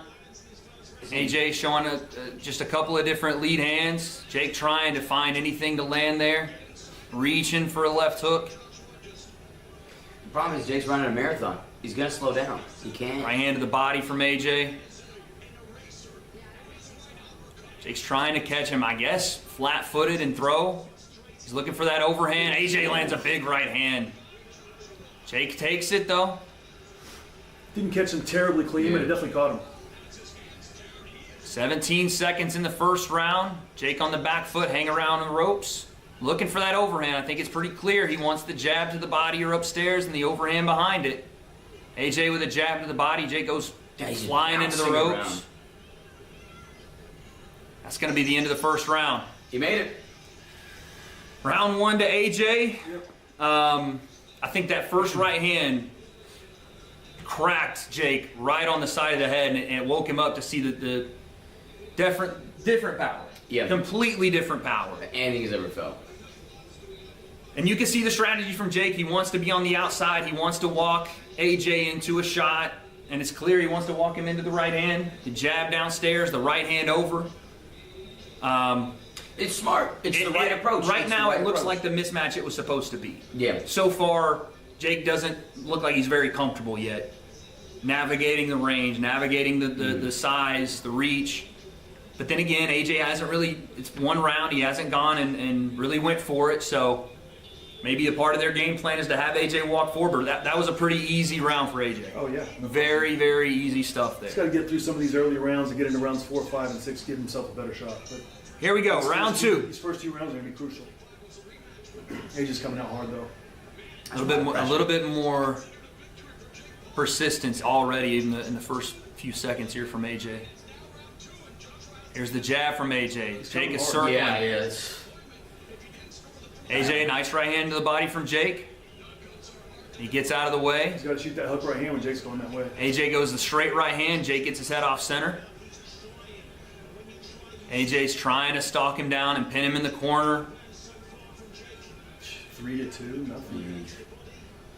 AJ showing just a couple of different lead hands. Jake trying to find anything to land there. Reaching for a left hook. The problem is Jake's running a marathon. He's going to slow down. He can't. Right hand to the body from AJ. Jake's trying to catch him, I guess, flat-footed and throw. He's looking for that overhand. AJ lands a big right hand. Jake takes it, though. Didn't catch him terribly clean, but it definitely caught him. 17 seconds in the first round. Jake on the back foot, hang around the ropes. Looking for that overhand. I think it's pretty clear he wants the jab to the body or upstairs and the overhand behind it. AJ with a jab to the body. Jake goes flying into the ropes. Around. That's going to be the end of the first round. He made it. Round 1 to AJ. I think that first right hand cracked Jake right on the side of the head, and it woke him up to see the different power. Yeah. Completely different power. Anything he's ever felt. And you can see the strategy from Jake. He wants to be on the outside. He wants to walk AJ into a shot, and it's clear he wants to walk him into the right hand. The jab downstairs, the right hand over. It's smart. It's the right approach. Right It's now, the right it looks approach. like the mismatch it was supposed to be. Yeah. So far, Jake doesn't look like he's very comfortable yet. Navigating the range, navigating the size, the reach. But then again, AJ hasn't really, it's one round, he hasn't gone and really went for it. So maybe a part of their game plan is to have AJ walk forward. That was a pretty easy round for AJ. Oh, yeah. Very, very easy stuff He's there. got to get through some of these early rounds and get into rounds 4, 5, and 6, give himself a better shot. But Here we go, these round first 2. These first 2 rounds are going to be crucial. AJ's coming out hard, though. A little bit more persistence already in the first few seconds here from AJ. Here's the jab from AJ. Jake is circling. Yeah, he is. AJ, nice right hand to the body from Jake. He gets out of the way. He's got to shoot that hook right hand when Jake's going that way. AJ goes the straight right hand. Jake gets his head off center. AJ's trying to stalk him down and pin him in the corner. 3-2, nothing.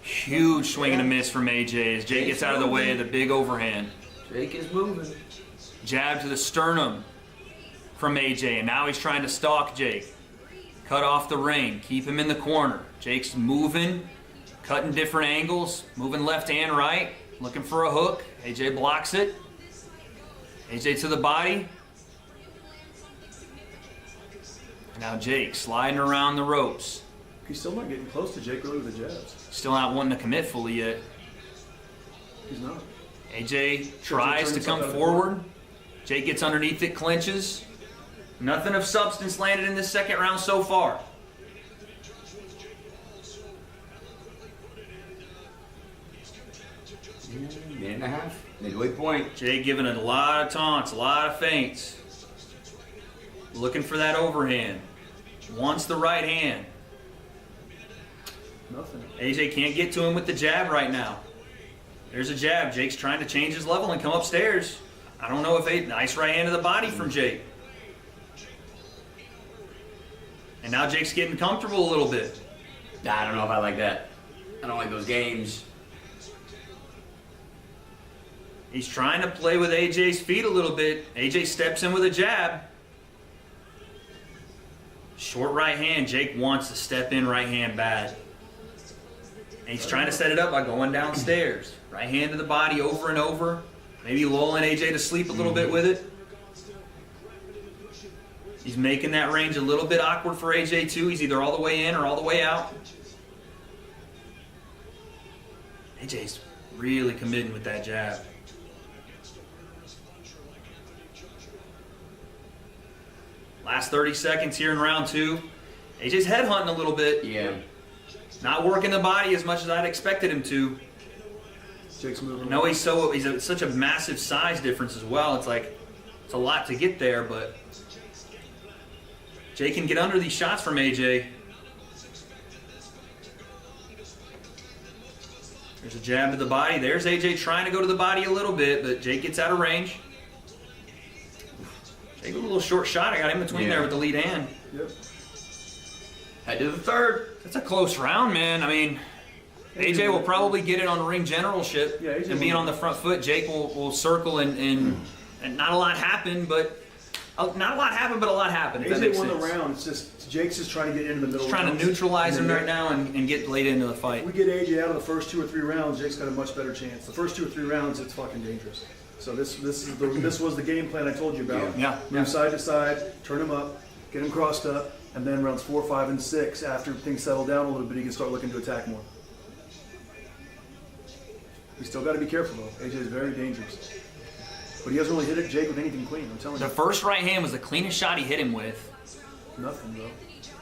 Huge swing and a miss from AJ as Jake gets out of the way of the big overhand. Jake is moving. Jab to the sternum from AJ, and now he's trying to stalk Jake. Cut off the ring, keep him in the corner. Jake's moving, cutting different angles, moving left and right, looking for a hook. AJ blocks it. AJ to the body. Now Jake sliding around the ropes. He's still not getting close to Jake really with the jabs. Still not wanting to commit fully yet. He's not. AJ tries to come forward. Jake gets underneath it, clinches. Nothing of substance landed in this second round so far. Minute and a half. Midway point. Jake giving it a lot of taunts, a lot of feints. Looking for that overhand. Wants the right hand. Nothing. AJ can't get to him with the jab right now. There's a jab. Jake's trying to change his level and come upstairs. I don't know if a nice right hand to the body from Jake. And now Jake's getting comfortable a little bit. I don't know if I like that. I don't like those games. He's trying to play with AJ's feet a little bit. AJ steps in with a jab. Short right hand. Jake wants to step in right hand bad. And he's trying to set it up by going downstairs. Right hand to the body over and over. Maybe lulling AJ to sleep a little bit with it. He's making that range a little bit awkward for AJ too. He's either all the way in or all the way out. AJ's really committing with that jab. Last 30 seconds here in round two. AJ's headhunting a little bit. Yeah. Not working the body as much as I'd expected him to. Jake's moving. No, he's such a massive size difference as well. It's like it's a lot to get there, but Jake can get under these shots from AJ. There's a jab to the body. There's AJ trying to go to the body a little bit, but Jake gets out of range. Jake with a little short shot. I got in between there with the lead hand. Yep. Head to the third. That's a close round, man. I mean, AJ will probably get it on the ring generalship and being on the front foot. Jake will circle and not a lot happened, but not a lot happened, but a lot happened. AJ won the round. It's just Jake's just trying to get into the middle. He's trying to neutralize him right now and get laid into the fight. If we get AJ out of the first 2 or 3 rounds, Jake's got a much better chance. The first 2 or 3 rounds, it's fucking dangerous. So this was the game plan I told you about. Yeah. Move side to side, turn him up, get him crossed up, and then rounds 4, 5, and 6, after things settle down a little bit, he can start looking to attack more. We still got to be careful though. AJ is very dangerous, but he hasn't really hit Jake with anything clean. I'm telling you. The first right hand was the cleanest shot he hit him with. Nothing, bro.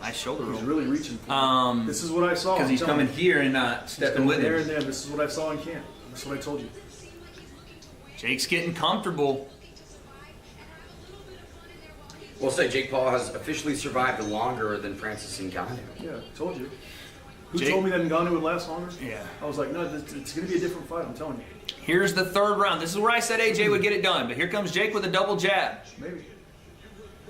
Nice shoulder roll. He's really reaching for it. This is what I saw. Because he's coming here and not stepping with there him. and there. This is what I saw in camp. This is what I told you. Jake's getting comfortable. We'll say Jake Paul has officially survived longer than Francis Ngannou. Yeah, told you. Who Jake- told me that Ngannou would last longer? Yeah. I was like, no, it's going to be a different fight. I'm telling you. Here's the third round. This is where I said AJ would get it done, but here comes Jake with a double jab. Maybe.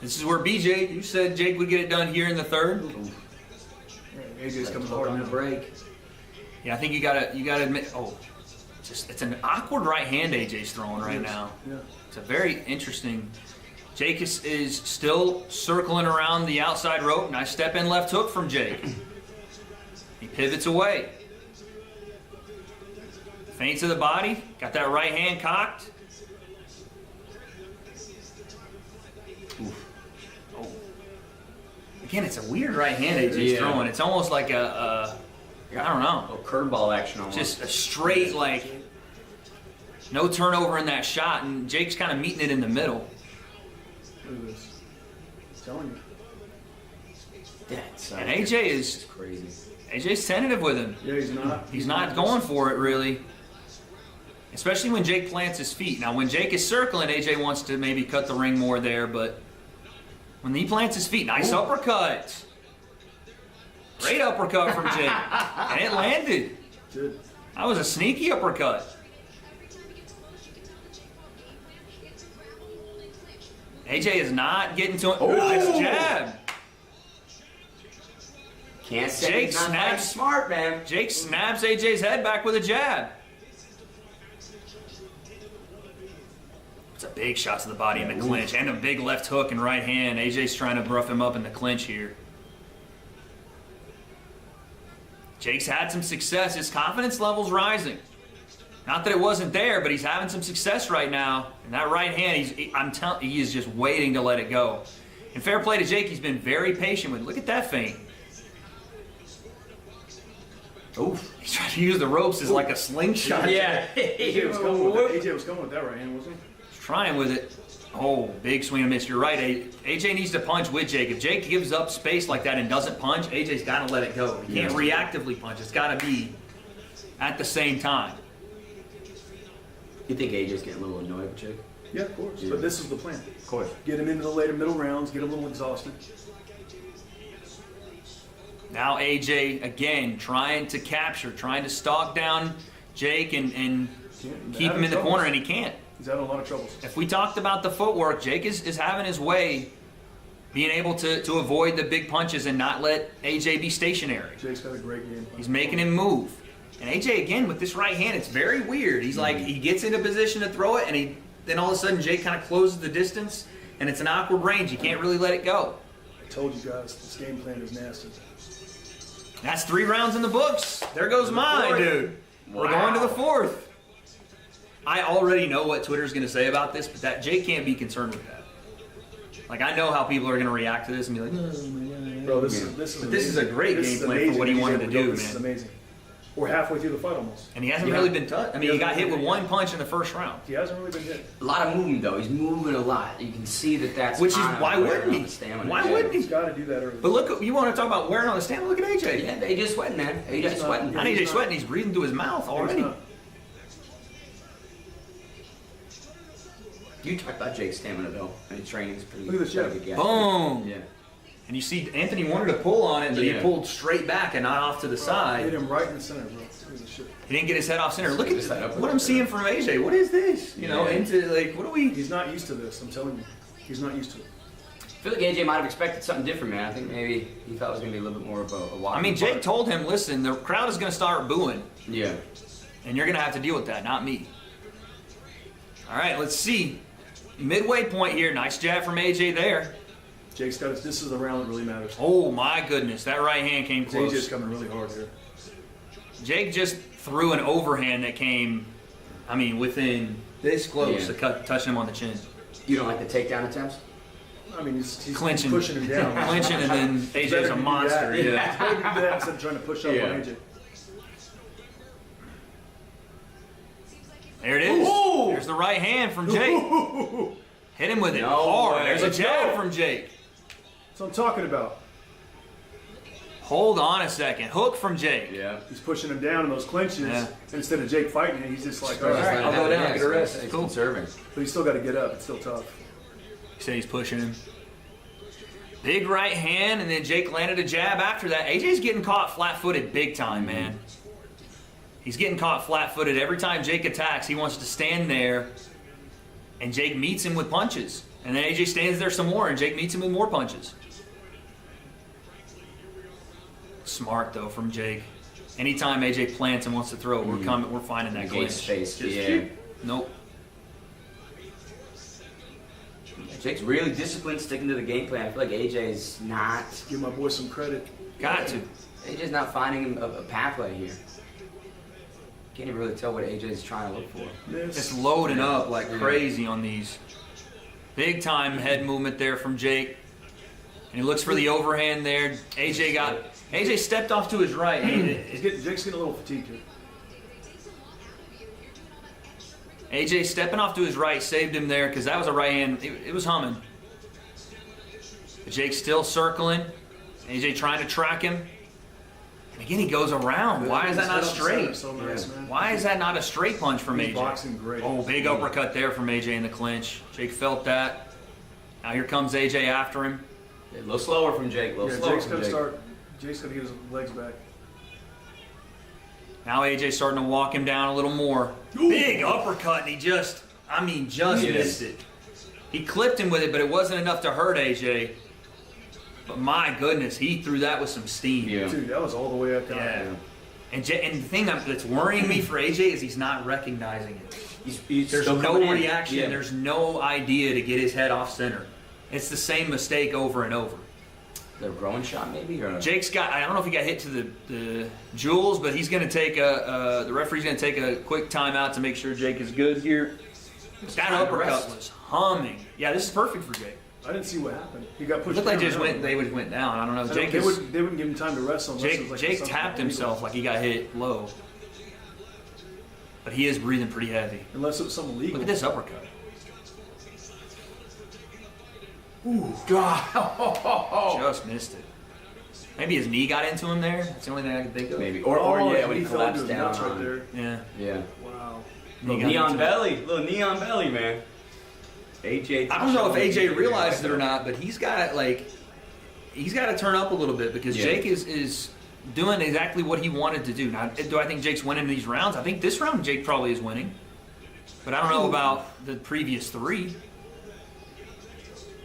This is where BJ, you said Jake would get it done here in the third. Yeah, AJ's coming hard on now. the break. Yeah, I think you gotta admit. Oh, it's an awkward right hand AJ's throwing right now. Yeah. It's a very interesting. Jake is still circling around the outside rope. Nice step in left hook from Jake. He pivots away. Feint to the body. Got that right hand cocked. Oh. Again, it's a weird right hand AJ's throwing. It's almost like I don't know. A curveball action almost. Just a straight, like, no turnover in that shot, and Jake's kind of meeting it in the middle. Look at this. I'm telling you. And AJ is crazy. AJ's tentative with him. Yeah, he's not. He's not going for it, really. Especially when Jake plants his feet. Now, when Jake is circling, AJ wants to maybe cut the ring more there, but when he plants his feet, nice uppercut. Great uppercut from Jake. And it landed. Good. That was a sneaky uppercut. AJ is not getting to him. Oh, nice jab. Can't say Jake he's not fighting snaps. smart, man. Jake snaps AJ's head back with a jab. It's a big shot to the body in the clinch, and a big left hook and right hand. AJ's trying to rough him up in the clinch here. Jake's had some success. His confidence level's rising. Not that it wasn't there, but he's having some success right now. And that right hand, he is just waiting to let it go. And fair play to Jake, he's been very patient with it. Look at that feint. Oof, he's trying to use the ropes as like a slingshot. Yeah. AJ was going with that right hand, wasn't he? He's trying with it. Oh, big swing and miss. You're right. AJ needs to punch with Jake. If Jake gives up space like that and doesn't punch, AJ's got to let it go. He can't reactively punch. It's got to be at the same time. You think AJ's getting a little annoyed with Jake? Yeah, of course. But this is the plan. Of course. Get him into the later middle rounds, get a little exhausted. Now AJ, again, trying to capture, trying to stalk down Jake and keep him in the corner, and he can't. He's having a lot of troubles. If we talked about the footwork, Jake is having his way, being able to avoid the big punches and not let AJ be stationary. Jake's got a great game. He's making him move. And AJ, again, with this right hand, it's very weird. He's like, he gets into position to throw it, and then all of a sudden Jake kind of closes the distance, and it's an awkward range. You can't really let it go. I told you guys, this game plan is nasty. That's 3 rounds in the books. There goes mine, dude. We're going to the 4th. I already know what Twitter's going to say about this, but that Jake can't be concerned with that. Like, I know how people are going to react to this and be like, oh my God. Bro, this is a great game plan for what he wanted to do, man. This is amazing. We're halfway through the fight almost. And he hasn't really been touched. I mean, he got hit with 1 punch in the first round. He hasn't really been hit. A lot of movement, though. He's moving a lot. You can see that's Which is, why wouldn't he? Why wouldn't he? He's got to do that early. But look, you want to talk about wearing on the stamina? Look at AJ. Yeah, AJ's sweating, man. AJ's sweating. Not AJ sweating, he's breathing through his mouth already. You talk about Jake's stamina, though. And his training's pretty Look at this jab. good. Boom. Yeah. And you see Anthony wanted to pull on it, but he pulled straight back and not off to the side. Hit him right in the center, bro. Shit. He didn't get his head off center. Look at what I'm seeing from AJ. What is this? You know, into like, what are we? He's not used to this, I'm telling you. He's not used to it. I feel like AJ might have expected something different, man. I think maybe he thought it was going to be a little bit more of a walk. I mean, Jake told him, listen, the crowd is going to start booing. Yeah. And you're going to have to deal with that, not me. All right, let's see. Midway point here. Nice jab from AJ there. Jake's got this is the round that really matters. Oh, my goodness. That right hand came close. AJ's coming really hard here. Jake just threw an overhand that came, I mean, within this close to touching him on the chin. You don't like the takedown attempts? I mean, he's clinching, pushing him down. Clinching, and then AJ's a monster. He's better to do that instead of trying to push up on AJ. There it is. Ooh. There's the right hand from Jake. Ooh. Hit him with it hard. There's a Let's jab go. from Jake. That's what I'm talking about. Hold on a second. Hook from Jake. Yeah. He's pushing him down in those clinches. Yeah. Instead of Jake fighting him, he's just like, all right, I'll go down. get a rest. It's conserving. But he's still got to get up. It's still tough. He said he's pushing him. Big right hand, and then Jake landed a jab after that. AJ's getting caught flat-footed big time, man. He's getting caught flat-footed. Every time Jake attacks, he wants to stand there, and Jake meets him with punches. And then AJ stands there some more, and Jake meets him with more punches. Smart, though, from Jake. Anytime AJ plants and wants to throw, we're finding that clinch. Space. Nope. Jake's really disciplined, sticking to the game plan. I feel like AJ's not. Give my boy some credit. Got to. AJ's not finding a pathway here. Can't even really tell what AJ's trying to look for. Just loading up like crazy on these. Big time head movement there from Jake. And he looks for the overhand there. AJ stepped off to his right. Jake's getting a little fatigued here. AJ stepping off to his right saved him there because that was a right hand. It was humming. But Jake's still circling. AJ trying to track him. And again, he goes around. Why is that not straight? So nice, man. Why is that not a straight punch from AJ? Boxing great. Oh, big uppercut there from AJ in the clinch. Jake felt that. Now here comes AJ after him. A little slower from Jake. A little slower Jake's from gonna Jake. Jake's gonna get his legs back. Now AJ's starting to walk him down a little more. Ooh. Big uppercut, and he just missed it. He clipped him with it, but it wasn't enough to hurt AJ. But my goodness, he threw that with some steam. Yeah. Dude, that was all the way up. Yeah. And the thing that's worrying me for AJ is he's not recognizing it. There's no reaction. Yeah. There's no idea to get his head off center. It's the same mistake over and over. The growing shot, maybe? Or? Jake's got, I don't know if he got hit to the jewels, but he's going to take the referee's going to take a quick timeout to make sure Jake is good here. That uppercut was humming. Yeah, this is perfect for Jake. I didn't see what happened. He got pushed. It looked like down. they went down. I don't know. They wouldn't give him time to rest unless it was like Jake something tapped illegal. himself like he got hit low. But he is breathing pretty heavy. Unless it was something legal. Look at this uppercut. Ooh. God. Just missed it. Maybe his knee got into him there. That's the only thing I can think of. Maybe. Or yeah, when he fell into collapsed his down. nuts right there. Yeah. Yeah. Wow. Knee got Neon into it. belly. Little neon belly, man. AJ. I don't know if AJ realized it or not, but he's got to turn up a little bit because Jake is doing exactly what he wanted to do. Now, do I think Jake's winning these rounds? I think this round Jake probably is winning, but I don't know about the previous 3.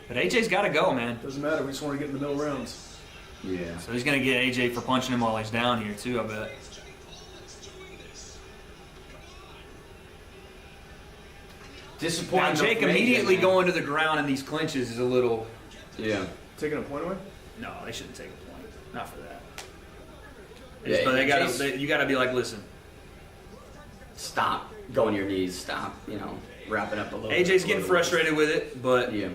But AJ's got to go, man. Doesn't matter. We just want to get in the middle rounds. Yeah. So he's gonna get AJ for punching him while he's down here too, I bet. Disappointing. Now Jake immediately going to the ground in these clinches is a little. Yeah. Taking a point away? No, they shouldn't take a point. Not for that. Yeah, But you gotta be like, listen. Stop. Go on your knees. Stop. You know, wrapping up a little. AJ's getting frustrated with it, but Yeah.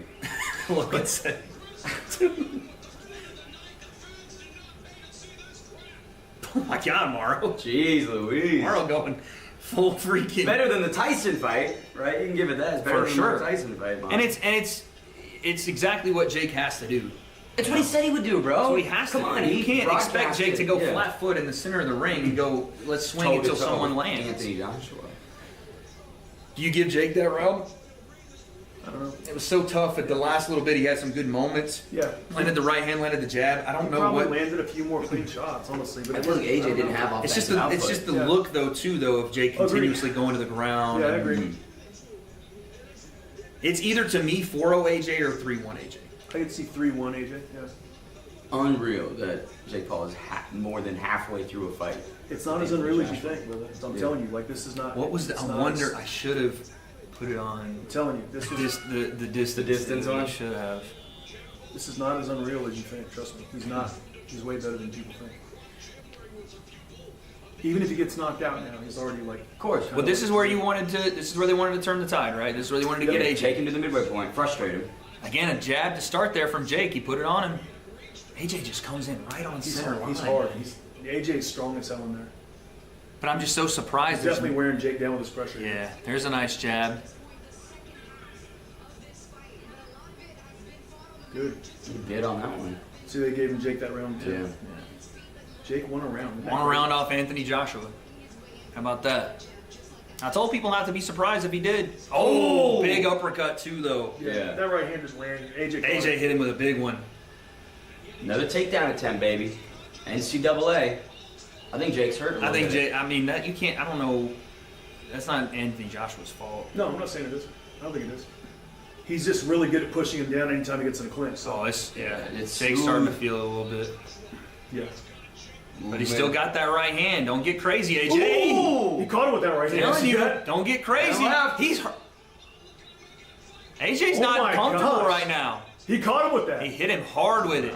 look what's it. Oh my God, Morrow. Jeez Louise. Morrow going full freaking. Better than the Tyson fight, right? You can give it that. It's better For than sure. the Tyson fight, man. And it's exactly what Jake has to do. It's what he said he would do, bro. That's what he has to Come on, do. You he can't expect broadcasted, Jake to go yeah. flat foot in the center of the ring and go, let's swing until Toe-to-toe someone with lands. Anthony Joshua. Do you give Jake that round? I don't know. It was so tough at the last little bit. He had some good moments. Yeah. Landed the right hand, landed the jab. I don't know Probably what. landed a few more clean shots, honestly. But I feel like AJ didn't have It's just offensive the, output. it's just the Yeah. look though too though of Jake Agreed. continuously going to the ground. Yeah, I and- agree. It's either to me 4-0 AJ or 3-1 AJ. I could see 3-1 AJ. Yeah. Unreal that Jake Paul is more than halfway through a fight. It's not as unreal as you think, brother. I'm telling you, like this is not. What was the? it's I not wonder. as- I should have put it on. I'm telling you, this was. The distance on? I should have. This is not as unreal as you think. Trust me, he's not. He's way better than people think. Even if he gets knocked out now, he's already like. Of course. But this is where you wanted to. This is where they wanted to turn the tide, right? This is where they wanted to get AJ. Take him to the midway point, frustrate him. Again, a jab to start there from Jake. He put it on him. AJ just comes in right on He's center hard. line. He's hard. AJ's strong as hell in there. But I'm just so surprised. He's there's definitely wearing Jake down with his pressure. Yeah, there's a nice jab. Good. He bid on that one. See, they gave him Jake that round too. Yeah. Jake won a round. One round off Anthony Joshua. How about that? I told people not to be surprised if he did. Oh, big uppercut too, though. Yeah. That right hand just landed. AJ. AJ hit him with a big one. Another takedown attempt, baby. NCAA. I think Jake's hurt a little I think bit. Jay. I mean, that you can't. I don't know. That's not Anthony Joshua's fault. No, I'm not saying it is. I don't think it is. He's just really good at pushing him down anytime he gets in a clinch. So. Oh, it's It's Jake's starting to feel it a little bit, Yeah. but he still got that right hand. Don't get crazy, AJ. Ooh! He caught him with that right hand. Telling See you, that? don't get crazy. Left. He's hurt. AJ's Oh not my comfortable gosh. right now. He caught him with that. He hit him hard with it.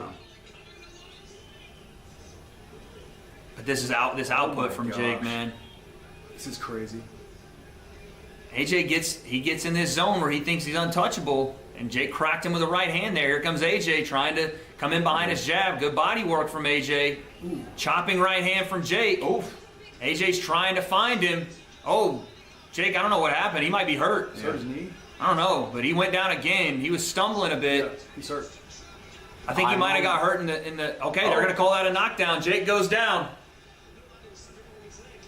But this is this output my from gosh. Jake, man. This is crazy. AJ gets in this zone where he thinks he's untouchable, and Jake cracked him with a right hand there. Here comes AJ trying to come in behind his jab. Good body work from AJ. Chopping right hand from Jake. AJ's trying to find him. Oh, Jake, I don't know what happened. He might be hurt. Is that his knee? I don't know, but he went down again. He was stumbling a bit. Yeah, he's hurt. I think he might have got hurt in the. Okay, they're gonna call that a knockdown. Jake goes down.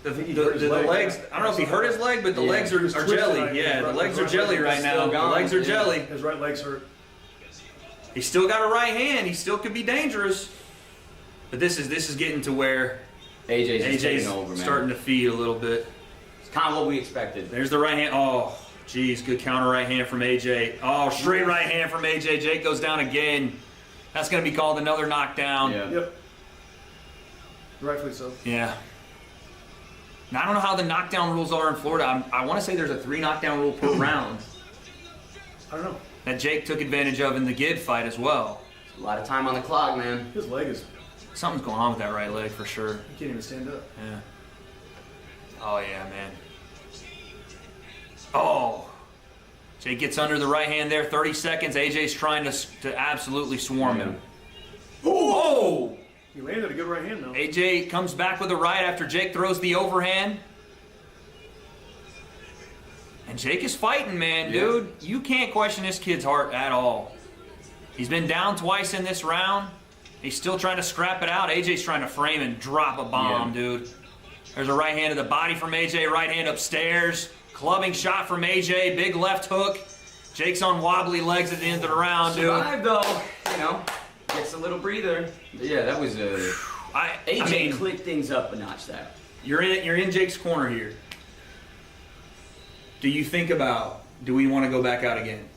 The he hurt his leg, legs. yeah. I don't know if he hurt his leg, but the legs He was are twisted, jelly. right? Yeah, the His legs right are jelly leg right is now. still The gone. legs are Yeah. jelly. His right leg's hurt. He's still got a right hand. He still could be dangerous. But this is getting to where AJ's just taking AJ's over, man. starting to feed a little bit. It's kind of what we expected. There's the right hand. Oh, Jeez, good counter right hand from AJ. Oh, straight right hand from AJ. Jake goes down again. That's going to be called another knockdown. Yeah. Yep. Rightfully so. Yeah. Now, I don't know how the knockdown rules are in Florida. I want to say there's a 3 knockdown rule per round. I don't know. That Jake took advantage of in the Gid fight as well. A lot of time on the clock, man. His leg is... Something's going on with that right leg for sure. He can't even stand up. Yeah. Oh, yeah, man. Oh. Jake gets under the right hand there. 30 seconds. AJ's trying to absolutely swarm him. Oh! He landed a good right hand, though. AJ comes back with a right after Jake throws the overhand. And Jake is fighting, man, dude. You can't question this kid's heart at all. He's been down twice in this round. He's still trying to scrap it out. AJ's trying to frame and drop a bomb, dude. There's a right hand to the body from AJ, right hand upstairs. Clubbing shot from AJ, big left hook. Jake's on wobbly legs at the end of the round, dude. Survived, though. You know, gets a little breather. Yeah, that was a... AJ clicked things up a notch there. You're in Jake's corner here. Do you think about, do we want to go back out again?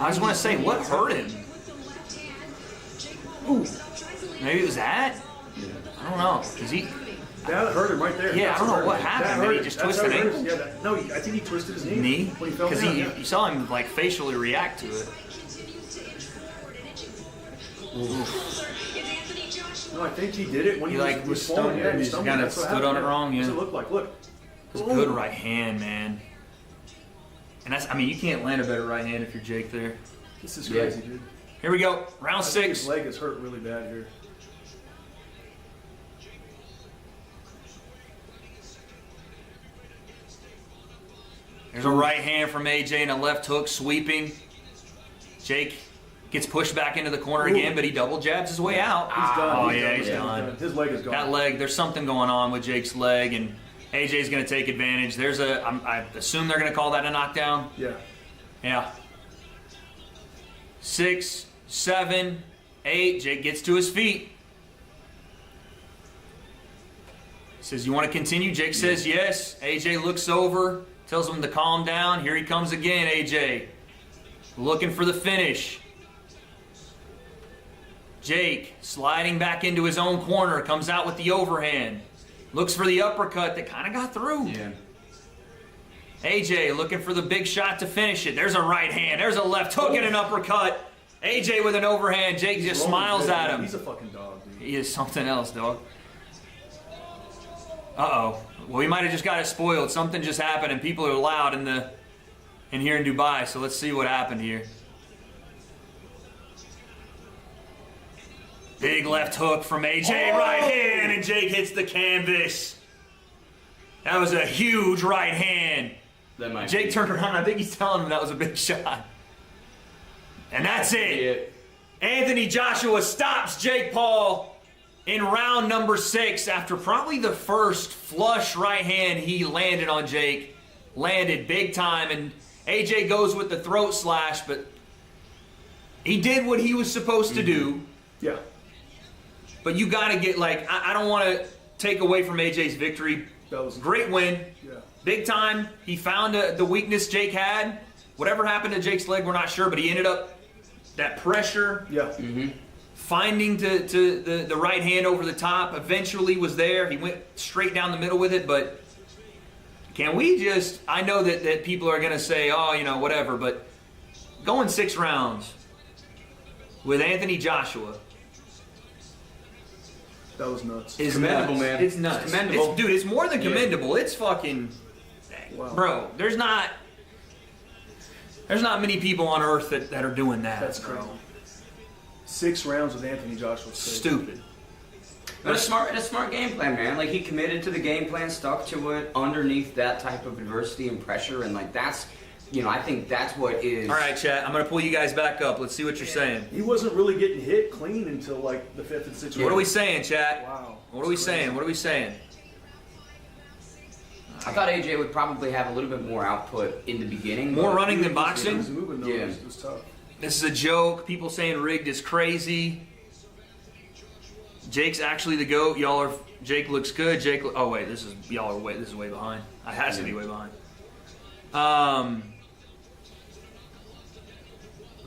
I just want to say, what hurt him? Ooh. Maybe it was that? I don't know. Cause he... That hurt him right there. Yeah, I don't know what happened. Maybe he just twisted it. Yeah, no, I think he twisted his knee. Knee? When he fell Because down, you saw him like facially react to it. No, I think he did it when he like was stunned. falling. Yeah, He just kind of stood on it wrong. Yeah. What's it look like? Look. It's a good right hand, man. And that's, I mean, you can't land a better right hand if you're Jake there. This is crazy, dude. Here we go. Round 6. His leg is hurt really bad here. There's a right hand from AJ and a left hook sweeping. Jake gets pushed back into the corner again, but he double jabs his way out. He's done. Oh, He's yeah, done. he's done. His leg is gone. That leg, there's something going on with Jake's leg, and AJ's going to take advantage. There's a, I assume they're going to call that a knockdown. Yeah. Yeah. 6, 7, 8. Jake gets to his feet. Says, you want to continue? Jake says yes. AJ looks over, tells him to calm down. Here he comes again, AJ. Looking for the finish. Jake sliding back into his own corner, comes out with the overhand. Looks for the uppercut that kind of got through. Yeah. AJ looking for the big shot to finish it. There's a right hand. There's a left hook and an uppercut. AJ with an overhand. Jake just smiles at him. He's a fucking dog, dude. He is something else, dog. Uh-oh. Well, we might have just got it spoiled. Something just happened, and people are loud in here in Dubai. So let's see what happened here. Big left hook from AJ, right hand, and Jake hits the canvas. That was a huge right hand. Jake turned around. I think he's telling him that was a big shot. And that's it. Anthony Joshua stops Jake Paul in round number 6 after probably the first flush right hand he landed on Jake. Landed big time, and AJ goes with the throat slash, but he did what he was supposed to do. Yeah. But you got to get, like, I don't want to take away from AJ's victory. That was great win. Yeah. Big time. He found the weakness Jake had. Whatever happened to Jake's leg, we're not sure, but he ended up, that pressure, finding the right hand over the top, eventually was there. He went straight down the middle with it, but can we just, I know that people are going to say, oh, you know, whatever, but going 6 rounds with Anthony Joshua, that was nuts. It's commendable, nuts. man. It's nuts. It's commendable. Dude, it's more than commendable. It's fucking... Wow. Bro, there's not many people on earth that are doing that. That's crazy. 6 rounds with Anthony Joshua. Stupid. But a smart game plan, man. Like, he committed to the game plan, stuck to it underneath that type of adversity and pressure, and like that's, you know, I think that's what is. All right, chat. I'm gonna pull you guys back up. Let's see what you're saying. He wasn't really getting hit clean until like the 5th and 6th round. What are we saying, chat? Wow. What are we saying? What are we saying? I thought AJ would probably have a little bit more output in the beginning. More but- running than He boxing. was moving though. Yeah. It was tough. This is a joke. People saying rigged is crazy. Jake's actually the GOAT. Y'all are. Jake looks good. Jake. Oh wait, this is y'all are way. This is way behind. I has to be way behind.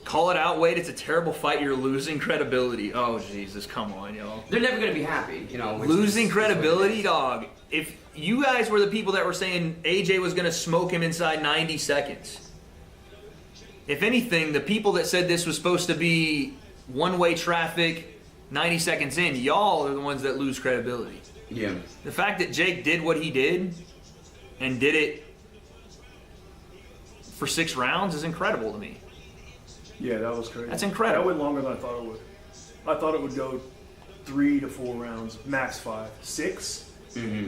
Call it out, Wade. It's a terrible fight. You're losing credibility. Oh Jesus, come on, y'all. They're never going to be happy, you know. which Losing is credibility, what it is. dog. If you guys were the people that were saying AJ was going to smoke him inside 90 seconds, if anything, the people that said this was supposed to be one-way traffic 90 seconds in, y'all are the ones that lose credibility. Yeah. The fact that Jake did what he did and did it for 6 rounds is incredible to me. Yeah, that was crazy. That's incredible. That went longer than I thought it would. I thought it would go 3 to 4 rounds, max 5. 6? Mm-hmm.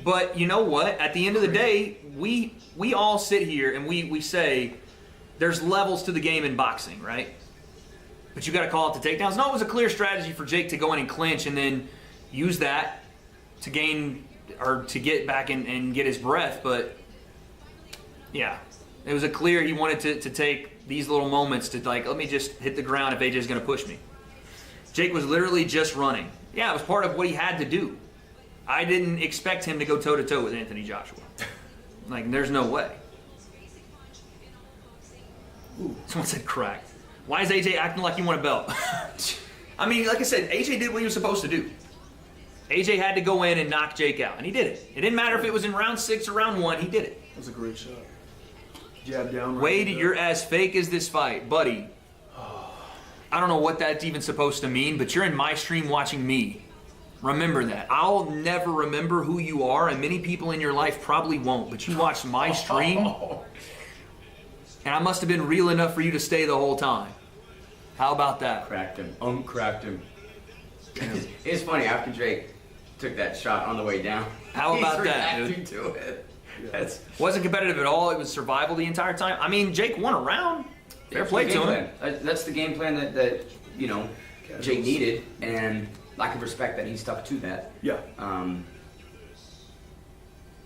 But you know what? At the end of the day, we all sit here and we say there's levels to the game in boxing, right? But you got to call out the takedowns. No, it was a clear strategy for Jake to go in and clinch and then use that to gain or to get back and get his breath. But yeah, it was a clear he wanted to take these little moments to like, let me just hit the ground if AJ's going to push me. Jake was literally just running. Yeah, it was part of what he had to do. I didn't expect him to go toe-to-toe with Anthony Joshua. Like, there's no way. Ooh, someone said cracked. Why is AJ acting like he won a belt? I mean, like I said, AJ did what he was supposed to do. AJ had to go in and knock Jake out, and he did it. It didn't matter if it was in round 6 or round 1, he did it. That was a great shot. Jab down. Right Wade, there. you're as fake as this fight. Buddy, I don't know what that's even supposed to mean, but you're in my stream watching me. Remember that. I'll never remember who you are, and many people in your life probably won't, but you watched my stream, and I must have been real enough for you to stay the whole time. How about that? Cracked him. Uncracked him. It's funny, after Jake took that shot on the way down. How about he's that, dude? reacting to it. That's Wasn't competitive at all. It was survival the entire time. I mean, Jake won a round. Fair play to him. That's the game plan that you know, Jake needed, and lack of respect that he stuck to that. Yeah.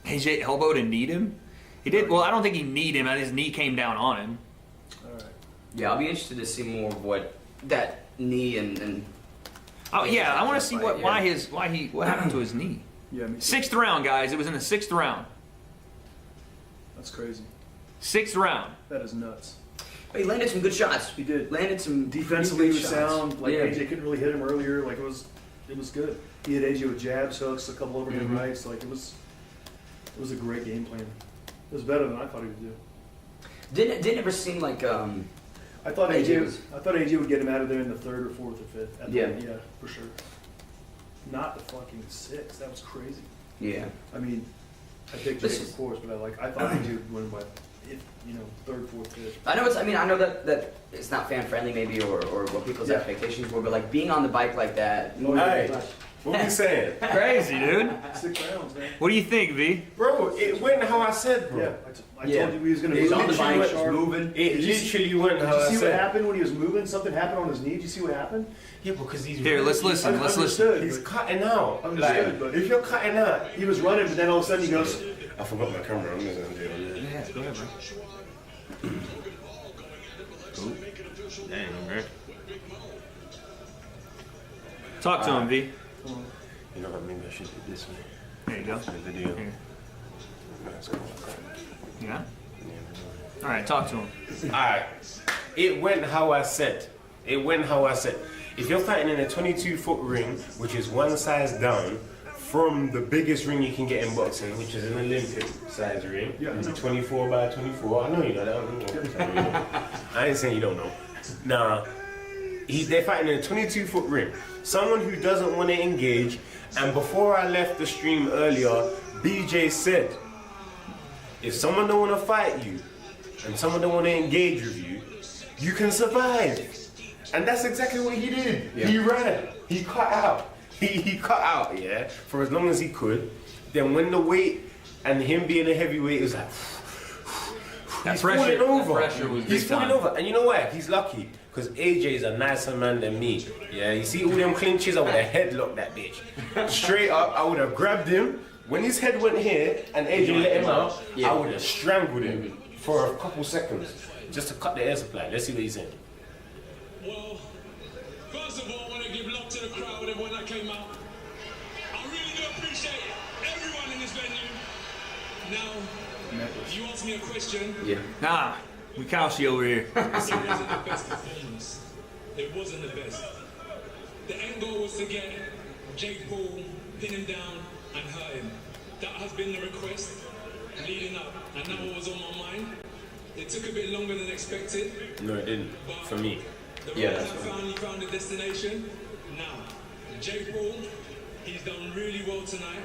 AJ elbowed and kneed him. He did. Well, I don't think he kneed him. His knee came down on him. All right. Yeah, I'll be interested to see more of what that knee and Oh yeah, I want to see Fight, what happened to his knee. Yeah, me too. 6th round, guys. It was in the 6th round. That's crazy. 6th round. That is nuts. he landed some good shots. He did. Landed some Defensively, he pretty was good shots. sound. Like Yeah. AJ couldn't really hit him earlier. Like it was good. He hit AJ with jabs, hooks, a couple overhand rights. Like it was a great game plan. It was better than I thought he would do. Didn't ever seem like I thought AJ was- AJ would get him out of there in the 3rd or 4th or 5th. At the Yeah. end. Yeah, for sure. Not the fucking 6th. That was crazy. yeah. I mean, I picked This Jake, is- of course, but I thought AJ would win by, 3rd, 4th, 5th. I know that it's not fan friendly maybe or what people's Yeah. expectations were, but like being on the bike like that. Hey, what we saying? Crazy, dude. 6 rounds, man. What do you think, V? Bro, it went how I said, bro. Yeah, I Yeah. told you he was going to He's move. on the Literally bike, sharp. moving. It Did you literally went Did how you I see what said. happened when he was moving? Something happened on his knee. Did you see what happened? Yeah, because he's Here, let's listen. Let's listen. Understood, He's but- cutting out. Understood, Like, but- if you're cutting out, He was running, but then all of a sudden he goes, I forgot my camera. I'm just gonna do it. Yeah, go ahead, bro. Dang, man. Talk to him, V. You know what? Maybe I should do this one. There you go. The video. Here. That's cool. Yeah. All right, talk to him. Alright. It went how I said. It went how I said. If you're fighting in a 22-foot ring, which is one size down from the biggest ring you can get in boxing, which is an Olympic size ring, it's 24 by 24. I know you know that. I ain't saying you don't know. Nah. They're fighting in a 22-foot ring. Someone who doesn't want to engage. And before I left the stream earlier, BJ said, if someone don't want to fight you, and someone don't want to engage with you, you can survive. And that's exactly what he did. Yeah. He ran. He cut out. He cut out, yeah, for as long as he could. Then when the weight and him being a heavyweight is like, he's falling over. He's falling over. And you know what? He's lucky. Because AJ is a nicer man than me. Yeah, you see all them clinches, I would have headlocked that bitch. Straight up, I would have grabbed him, When his head went here and AJ let him out, Yeah. I would have strangled him for a couple seconds just to cut the air supply. Let's see what he's saying. Well, first of all, I want to give love to the crowd, everyone that came out. I really do appreciate everyone in this venue. Now, you asked me a question. Yeah. Nah, we Kelsey over here. It wasn't the best performance. It wasn't the best. The end goal was to get Jake Paul, pin him down, and hurt him. That has been the request leading up, and that was on my mind. It took a bit longer than expected. No, it didn't. For me. The Yeah, road that's I right. finally found a destination. Now, Jake Paul, he's done really well tonight.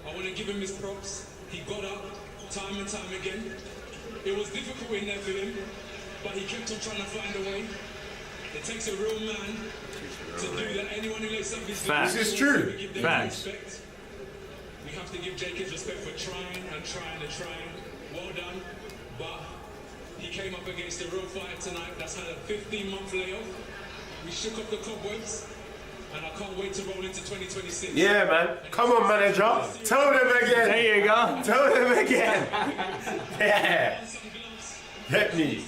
I want to give him his props. He got up time and time again. It was difficult in there for him, but he kept on trying to find a way. It takes a real man to do that. Anyone who lets up his Facts. This is true. we give them Facts. respect. We have to give Jake his respect for trying and trying and trying. Well done. But he came up against a real fighter tonight that's had a 15-month layoff. We shook up the cobwebs, and I can't wait to roll into 2026. Yeah, man. Come on, manager. Tell them again. There you go. Tell them again. Yeah. Some gloves. Get me.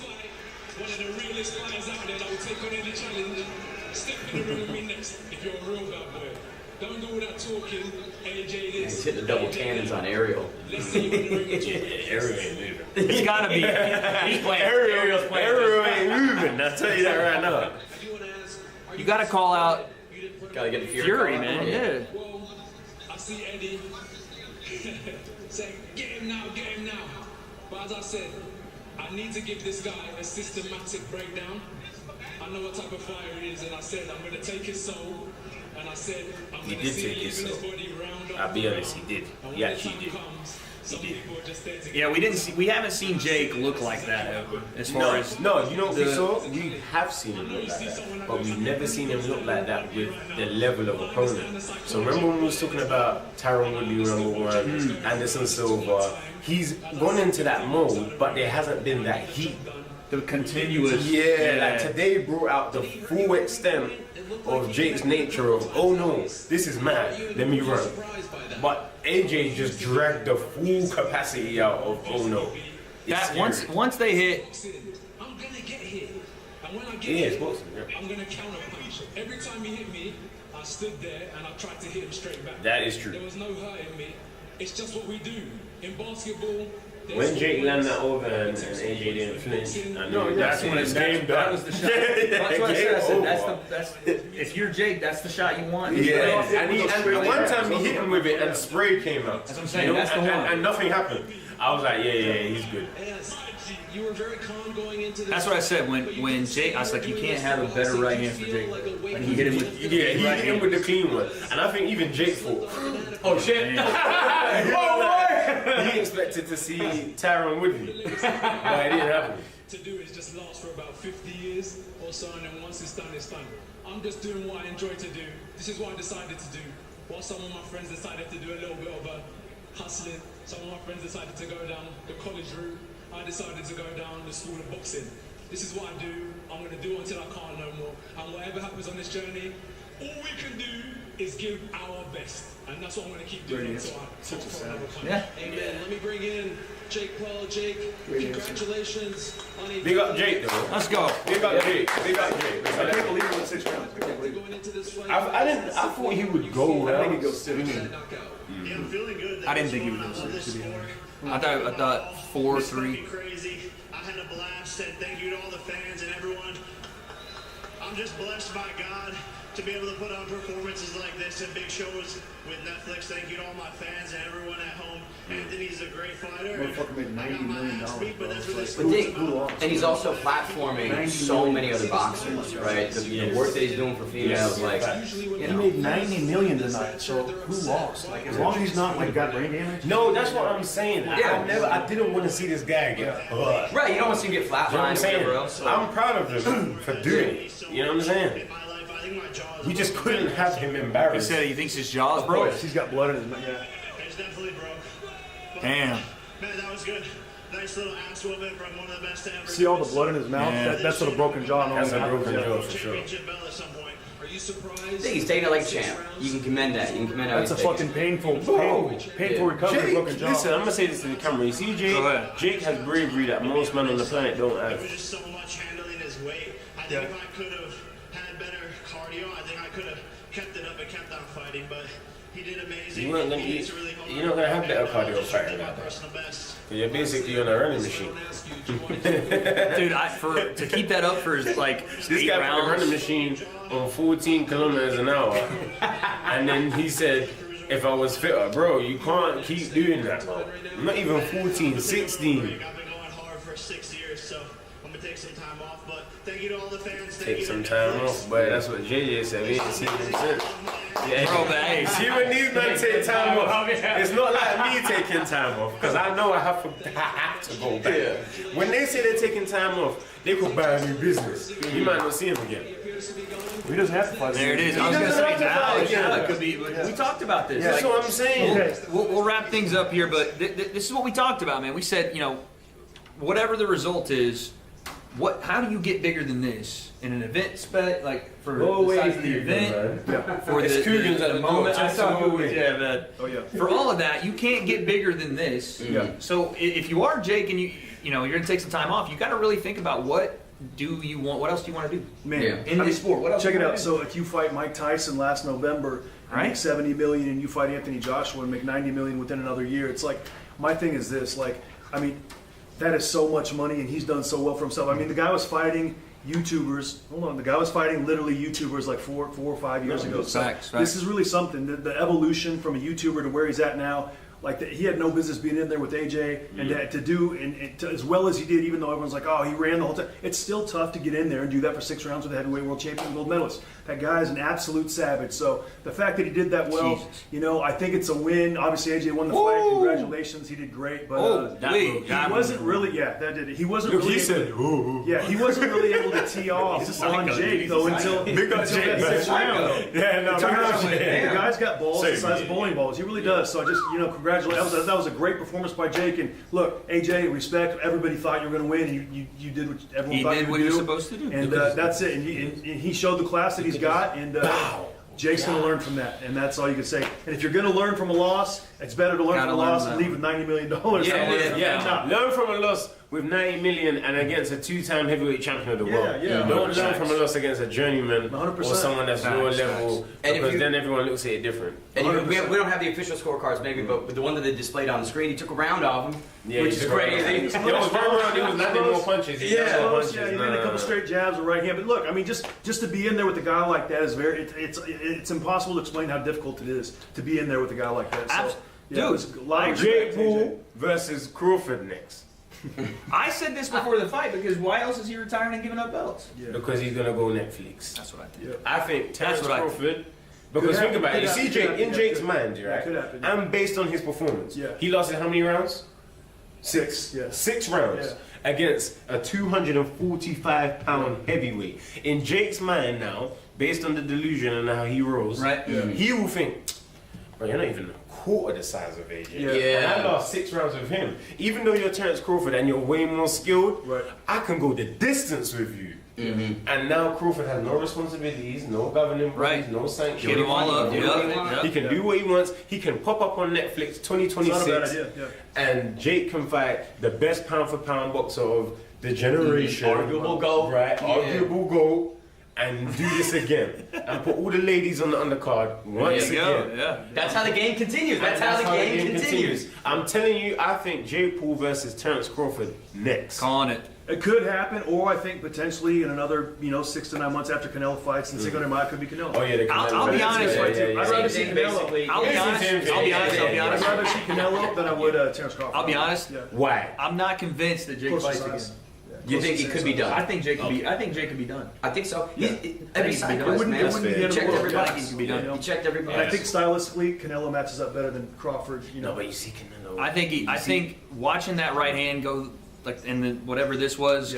One of the realest fighters out there that will take on any challenge. Step in the ring with me next if you're a real bad boy. Don't do all that talking. AJ this. He's hitting the double cannons on Ariel. Let's see you in the ring with you. Ariel ain't moving. It's gotta be. He's playing. Ariel ain't moving. I'll tell you that right now. You gotta call out Gotta get the Fury, man. Yeah. Well, I see Eddie saying, get him now. But as I said, I need to give this guy a systematic breakdown. I know what type of fighter he is, and I said, I'm going to take his soul. And I said, I'm He going to did see take him his leaving his soul. body round I'll be after honest, round. he did. And He when the actually time did. comes, some did. people are just there to Yeah, we haven't seen Jake look like that ever. As far as No, you know what we the- saw? We have seen him look like that, but we've never seen him look like that with the level of opponent. So remember when we was talking about Tyron Woodley, number one, Anderson Silva, he's gone into that mode, but there hasn't been that heat. the continuous. Yeah, like today brought out the full extent of Jake's nature of, oh no, this is mad, let me run. But AJ just dragged the full capacity out of, oh no. That once they hit, I'm going to get hit. And when I get Yeah, it's hit, boxing, yeah. I'm going to counter punch. Every time he hit me, I stood there and I tried to hit him straight back. That is true. There was no hurting me. It's just what we do. In basketball, When Jake landed that overhand and AJ didn't flinch, I knew that's when it's game that done. was the shot. That's what I said. I said that's if you're Jake, that's the shot you want. Yeah, and one time he hit him with it and spray came out. That's what I'm saying, that's the one. And nothing happened. I was like, yeah, he's good. You were very calm going into this. That's what I said when Jake. I was like, you can't have a better right hand for Jake. And he hit him with Yeah, he hit him with the clean one. And I think even Jake thought, oh shit. he expected to see Tyron Woodley. But it didn't happen. to do is just last for about 50 years or so, and then once it's done, it's done. I'm just doing what I enjoy to do. This is what I decided to do. While some of my friends decided to do a little bit of a hustling, some of my friends decided to go down the college route. I decided to go down the school of boxing. This is what I do. I'm going to do until I can't no more. And whatever happens on this journey, all we can do is give our best. And that's what I'm going to keep doing until I top for another punch. Yeah. Amen. Let me bring in Jake Paul. Jake, congratulations on a Big up Jake though. Let's go. Big up Jake. Big up Jake. I can't believe it went 6 rounds. I can't believe it. going into this fight. I thought he would go I think round. it goes 6. Mm-hmm. Yeah, I'm feeling good. I didn't think he would lose, to be honest. I thought 4-3. Crazy. I had a blast, and thank you to all the fans and everyone. I'm just blessed by God to be able to put on performances like this at big shows with Netflix. Thank you to all my fans and everyone at home. Anthony's a great fighter. Motherfucker made $90 million, bro. That's what But Dick, and he's also platforming so many other boxers, right? The work that he's doing for females, like, you He know. made $90 million tonight, so who lost? Like, as long as he's not, like, got brain damage. No, that's what I'm saying. I didn't want to see this guy get hurt. Right, you don't want to see him get You know what I'm flatlined, saying? bro. So. I'm proud of him for doing it. You know what I'm saying? in my life. I think my jaw is We just couldn't have him He embarrassed. said he thinks his jaw's Bro, broke. he's got blood in his mouth. Yeah. it's definitely broke. But, Damn. man, that was good. Nice little ass whooping from one of the best to ever. See all the blood in his mouth? Yeah. That's what a broken jaw normally That's a broken happens. jaw for sure. Championship belt at some point. Are you surprised? I think he's taking it like a champ. You can commend that. You can commend how That's a he's taking fucking it. painful recovery, Jake, broken jaw. listen, I'm gonna say this to the camera. You see, Jake has bravery that most men on the planet don't It have. was just so much handling his weight. I think if I could have had better cardio, I think I could have kept it up and kept on fighting. But he did amazing. You're not gonna have better cardio fighting like that. You're basically on a running machine. Dude, to keep that up for like This 8 guy put a rounds. running machine on 14 kilometers an hour, and then he said, if I was fitter, bro, you can't keep doing that, bro. Not even 14, 16. I've been going hard for 6 years, so I'm gonna take some time off. But thank you to all the fans. Take some time off, but that's what JJ said. We ain't seen him since. Yeah, Bro, but hey, see when these men take time off, it's not like me taking time off, because I know I have to go back. When they say they're taking time off, they could buy a new business. You might not see him again. He doesn't have to fight. there it is. I was gonna say now it could be. We talked about this. That's what I'm saying. We'll wrap things up here, but this is what we talked about, man. We said, whatever the result is, how do you get bigger than this in an event like for the size of the event, for It's Coogan's at the moment? I saw Coogan's, yeah, man. For all of that, you can't get bigger than this. So if you are Jake and you're gonna take some time off, you got to really think about what do you want? What else do you want to do? Man, in this sport? What else? Check do it you out. wanna So if you fight Mike Tyson last November, and make $70 million, and you fight Anthony Joshua and make $90 million within another year, it's like my thing is this. Like, I mean, that is so much money, and he's done so well for himself. I mean, the guy was fighting YouTubers. Hold on, the guy was fighting literally YouTubers like four or 5 years ago. So Facts. this is really something. The evolution from a YouTuber to where he's at now. Like he had no business being in there with AJ, and to do as well as he did, even though everyone's like, "Oh, he ran the whole time." It's still tough to get in there and do that for 6 rounds with a heavyweight world champion, gold medalist. That guy is an absolute savage. So the fact that he did that well, I think it's a win. Obviously, AJ won the fight. Congratulations, he did great. But he wasn't really. Yeah, that did it. He wasn't really. He said, Yeah, he wasn't really able to tee off on Jake though until that 6th round. Yeah, no, The guy's got balls the size of bowling balls. He really does. So I just congratulations. That was a great performance by Jake. And look, AJ, respect. Everybody thought you were going to win. And you did what everyone thought you would do. He did what he was supposed to do. And that's it. And he showed the class that he's got. And Jake's going to learn from that. And that's all you can say. And if you're going to learn from a loss, it's better to learn from a loss and leave with $90 million. Learn from a loss with $90 million and against a 2-time heavyweight champion of the world. Don't learn from a loss against a journeyman 100%. or someone that's lower level, because then everyone looks at it different. And we don't have the official scorecards, maybe, but the one that they displayed on the screen, he took a round off him, which is crazy. It was one round, he was landing more punches. He landed a couple straight jabs with right hand. But look, I mean, just to be in there with a guy like that is it's impossible to explain how difficult it is to be in there with a guy like that. So, Dude, Jake Paul versus Crawford next. I said this before the fight because why else is he retiring and giving up belts? Because he's gonna go Netflix. That's what I think. I think Terence what I Crawford. Because think about it, you see Jake in Jake's mind, right? could happen. And based on his performance, he lost in how many rounds? 6. 6 rounds against a 245-pound heavyweight. In Jake's mind now, based on the delusion and how he rolls, he will think, "Bro, you're not even a quarter the size of AJ. And I lost 6 rounds with him. Even though you're Terence Crawford and you're way more skilled, I can go the distance with you." And now Crawford has no responsibilities, no governing bodies, no sanctions. Get him all up. He can do what he wants. He can pop up on Netflix 2026. It's not a bad idea. And Jake can fight the best pound for pound boxer of the generation. Arguable GOAT. Right, arguable GOAT. And do this again. And put all the ladies on the undercard once again. That's how the game continues. That's how the game continues. I'm telling you, I think Jake Paul versus Terence Crawford next. Calling it. It could happen, or I think potentially in another 6 to 9 months after Canelo fights, and 600 miles could be Canelo. Oh yeah, the Canelo. I'll be honest. I'd rather see Canelo. I'll be honest. I'd rather see Canelo than I would Terence Crawford. I'll be honest. Why? I'm not convinced that Jake fights again. You think it could be done? I think Jake could be. I think Jake could be done. I think so. It Every side wouldn't be he checked everybody. He could be done. He checked everybody. And I think stylistically, Canelo matches up better than Crawford. No, but you see Canelo. I think watching that right hand go like in whatever this was.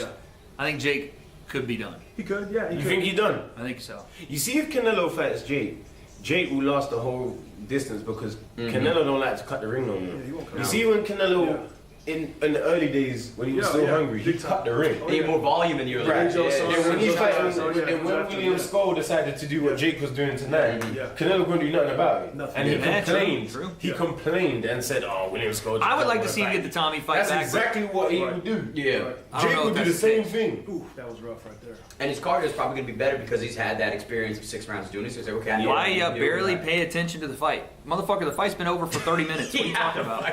I think Jake could be done. He could, yeah. You think he done? I think so. You see, if Canelo fights Jake, Jake will last the whole distance because Canelo don't like to cut the ring no more. You see, when Canelo in the early days when he was still hungry, he cut the ring. Need more volume in your Right. life. And when he's fighting, and when William Skull decided to do what Jake was doing tonight, Canelo couldn't do nothing about it. And he complained. He complained and said, "Oh, William Skull." I would like to see him get the Tommy fight That's back. exactly what he would do. Yeah. Jake would do the same thing. Ooh, that was rough right there. And his cardio is probably going to be better because he's had that experience of 6 rounds doing it. So he's like, okay, I know Why what you I'm doing. barely pay attention to the fight? Motherfucker, the fight's been over for 30 minutes. What are you talking about?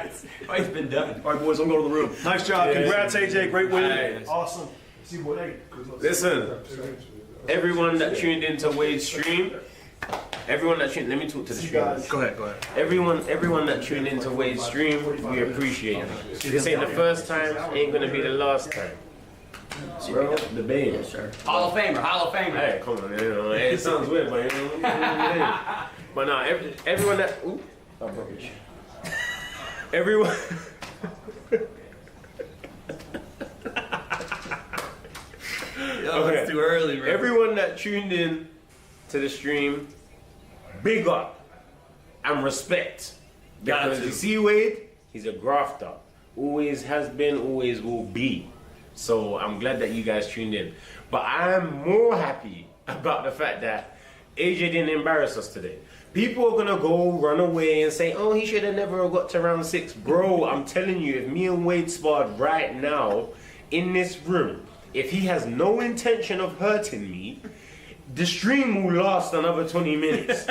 Fight's been done. All right, boys, I'm going to the room. Nice job. Congrats, AJ. Great win. Nice. Awesome. See what hey. Listen, everyone that tuned into W.A.D.E stream, everyone that tuned, let me talk to the stream. Go ahead. Everyone that tuned into W.A.D.E stream, we appreciate it. This ain't the first time, ain't gonna be the last time. Bro, the babe. Yes, sir. Hall of Famer. Hey, come on, man. It sounds weird, but but no, everyone that ooh, I broke it. Everyone. Yo, it's too early, bro. Everyone that tuned in to the stream, big up and respect. Because you see Wade, he's a grafter. Always has been, always will be. So I'm glad that you guys tuned in. But I'm more happy about the fact that AJ didn't embarrass us today. People are gonna go run away and say, oh, he should have never got to round 6. Bro, I'm telling you, if me and Wade sparred right now in this room, if he has no intention of hurting me, the stream will last another 20 minutes.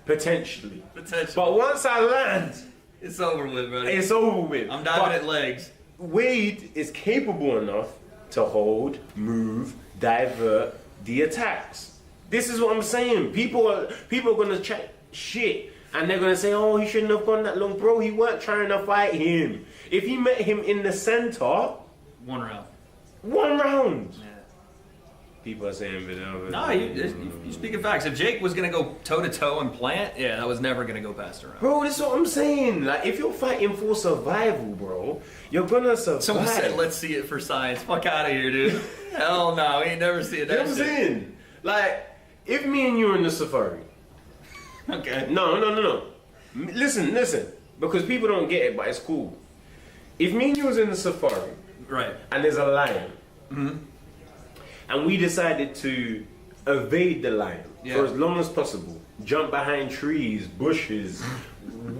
Potentially. But once I land, it's over with, brother. It's over with. I'm diving at legs. Wade is capable enough to hold, move, divert the attacks. This is what I'm saying. People are gonna chat shit and they're gonna say, oh, he shouldn't have gone that long. Bro, he weren't trying to fight him. If he met him in the center, 1 round. 1 round. Yeah. People are saying, but No, you speaking facts. If Jake was gonna go toe to toe and plant, yeah, that was never gonna go past a round. Bro, this is what I'm saying. Like, if you're fighting for survival, bro, you're gonna survive. Someone said, let's see it for science. Fuck out of here, dude. Hell no, we ain't never seen that. You know what I'm saying? Like, if me and you are in the safari. Okay. No. Listen. Because people don't get it, but it's cool. If me and you was in the safari. Right. And there's a lion. Mm-hmm. And we decided to evade the lion for as long as possible. Jump behind trees, bushes,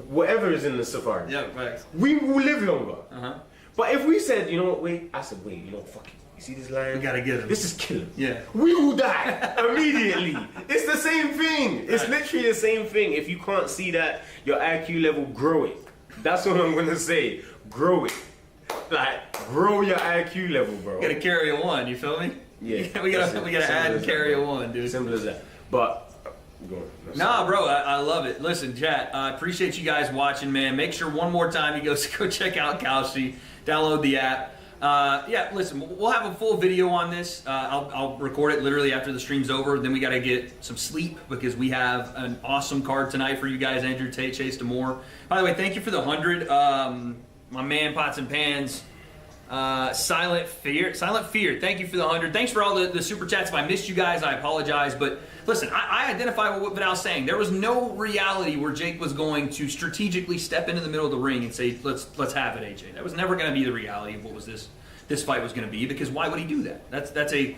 whatever is in the safari. Yeah, facts. We will live longer. Uh-huh. But if we said, you know what, wait, you know, fuck it. You see this lion? We gotta get him. This is killing. Yeah. We will die immediately. It's the same thing. It's literally the same thing. If you can't see that, your IQ level, grow it. That's what I'm gonna say. Grow it. Like, grow your IQ level, bro. We gotta carry a 1, you feel me? Yeah. we gotta add and carry a 1, dude. Simple as that. But go on. Nah, bro, I love it. Listen, chat, I appreciate you guys watching, man. Make sure one more time you go check out Kalshi, download the app. Yeah, listen, we'll have a full video on this. I'll record it literally after the stream's over. Then we got to get some sleep because we have an awesome card tonight for you guys. Andrew Tate, Chase Demore. By the way, thank you for the 100. My man, Pots and Pans. Silent Fear, thank you for the 100. Thanks for all the super chats. If I missed you guys, I apologize. But listen, I identify with what Vidal's saying. There was no reality where Jake was going to strategically step into the middle of the ring and say, let's have it, AJ. That was never going to be the reality of what was this fight was going to be, because why would he do that? That's a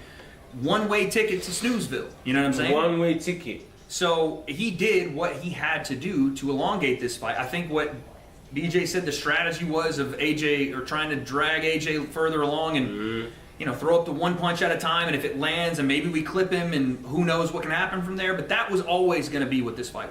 one-way ticket to Snoozeville. You know what I'm saying? One-way ticket. So he did what he had to do to elongate this fight. I think what BJ said the strategy was of AJ, or trying to drag AJ further along and you know, throw up the 1 punch at a time, and if it lands and maybe we clip him and who knows what can happen from there. But that was always going to be what this fight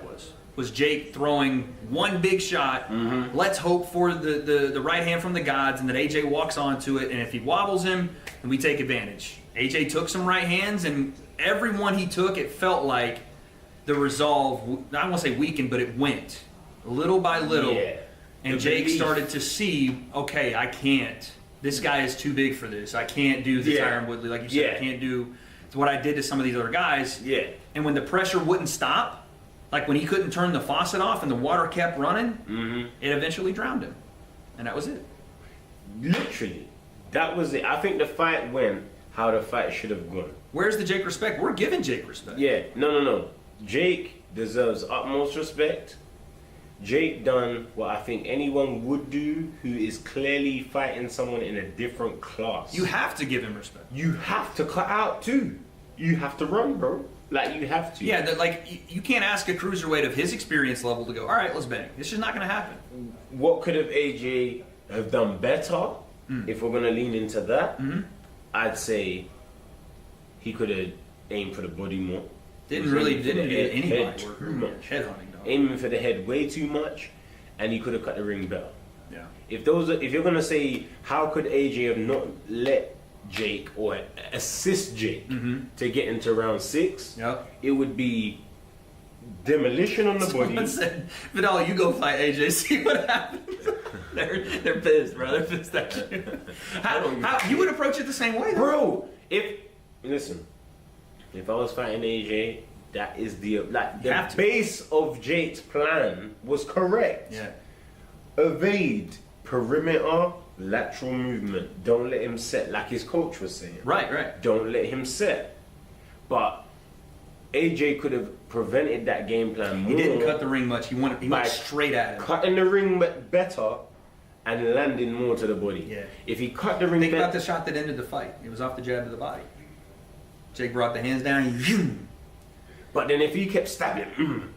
was Jake throwing one big shot. Let's hope for the right hand from the gods and that AJ walks onto it, and if he wobbles him, then we take advantage. AJ took some right hands, and every one he took, it felt like the resolve, I don't want to say weakened, but it went little by little. Yeah. And Jake started to see, okay, I can't. This guy is too big for this. I can't do the Tyron Woodley, like you said. I can't do what I did to some of these other guys. Yeah. And when the pressure wouldn't stop, like when he couldn't turn the faucet off and the water kept running, it eventually drowned him. And that was it. Literally. That was it. I think the fight went how the fight should have gone. Where's the Jake respect? We're giving Jake respect. Yeah. No. Jake deserves utmost respect. Jake done what I think anyone would do who is clearly fighting someone in a different class. You have to give him respect. You have to cut out too. You have to run, bro. Like, you have to. Yeah, you can't ask a cruiserweight of his experience level to go, all right, let's bang. It's just not going to happen. What could have AJ have done better, if we're going to lean into that? I'd say he could have aimed for the body more. Didn't get anybody work. Too much. Headhunting, dog. Aiming for the head way too much, and he could have cut the ring better. Yeah. If you're going to say, how could AJ have not let Jake or assist Jake to get into round 6, it would be demolition on the body. Someone said, Vidal, you go fight AJ, see what happens. they're pissed, bro. They're pissed at you. How you would approach it the same way, though. Bro, if I was fighting AJ, that is the base of Jake's plan was correct. Yeah. Evade, perimeter, lateral movement. Don't let him set, like his coach was saying. Right. Don't let him set. But AJ could have prevented that game plan more. He didn't cut the ring much. He went straight at him. Cutting the ring better and landing more to the body. Yeah. If he cut the ring Think about the shot that ended the fight. It was off the jab to the body. Jake brought the hands down. But then if he kept stabbing,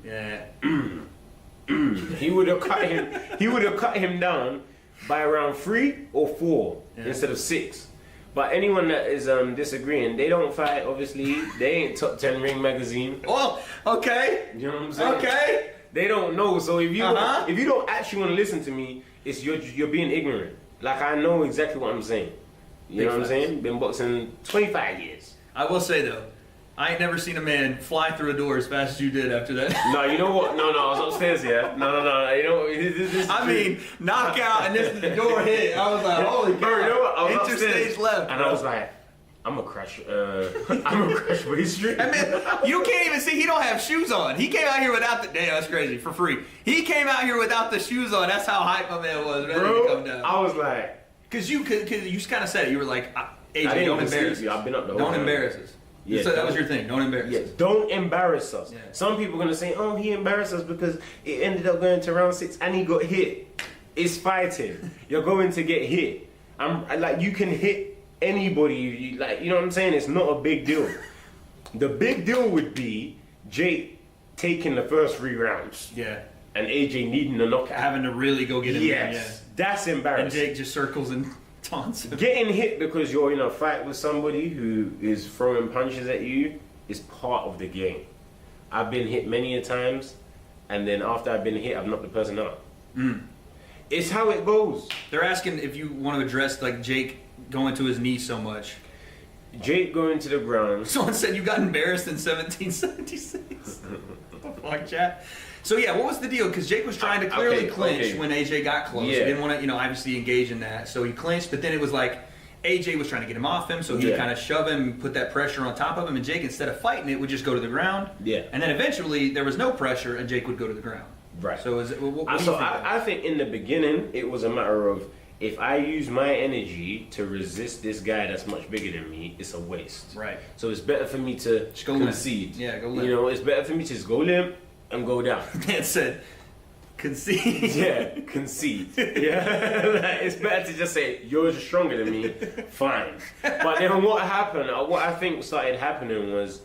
he would have cut him. He would have cut him down by around 3 or 4 instead of 6. But anyone that is disagreeing, they don't fight. Obviously, they ain't top 10 Ring magazine. Oh, okay. You know what I'm saying? Okay. They don't know. So if you don't actually want to listen to me, it's you're being ignorant. Like, I know exactly what I'm saying. You know what I'm saying? Been boxing 25 years. I will say though, I ain't never seen a man fly through a door as fast as you did after that. No, you know what? No, I was upstairs, yeah. No. You know, this I mean, knockout and this the door hit. I was like, holy God. You know what? I was Interstage upstairs, left. and I was like, I'm gonna crash Wade Street. I mean, you can't even see. He don't have shoes on. He came out here without the. Damn, that's crazy. For free. He came out here without the shoes on. That's how hype my man was. Ready to come down. I was like, cause you kind of said it. You were like, AJ, don't embarrass us. I've been up the whole Don't time. embarrass us. Yeah, so that was your thing. Don't embarrass us. Don't embarrass us. Yeah. Some people are gonna say, "Oh, he embarrassed us because it ended up going to round 6 and he got hit." It's fighting. You're going to get hit. You can hit anybody. You know what I'm saying? It's not a big deal. The big deal would be Jake taking the first 3 rounds. Yeah. And AJ needing a knockout. Having to really go get him. Yes. That's embarrassing. And Jake just circles and taunts him. Getting hit because you're in a fight with somebody who is throwing punches at you is part of the game. I've been hit many a times, and then after I've been hit, I've knocked the person out. It's how it goes. They're asking if you want to address like Jake going to his knee so much. Jake going to the ground. Someone said you got embarrassed in 1776. Fuck, chat. So yeah, what was the deal? Because Jake was trying to clearly clinch when AJ got close. Yeah. He didn't want to, obviously engage in that. So he clinched, but then it was like AJ was trying to get him off him, so he would kind of shove him, put that pressure on top of him, and Jake, instead of fighting it, would just go to the ground. Yeah. And then eventually there was no pressure, and Jake would go to the ground. Right. So what do you think? I think in the beginning it was a matter of, if I use my energy to resist this guy that's much bigger than me, it's a waste. Right. So it's better for me to concede. Yeah, go limp. You know, it's better for me to just go limp and go down. Man said, concede. Yeah, concede. Yeah, it's better to just say, you're just stronger than me, fine. But then what happened, what I think started happening was,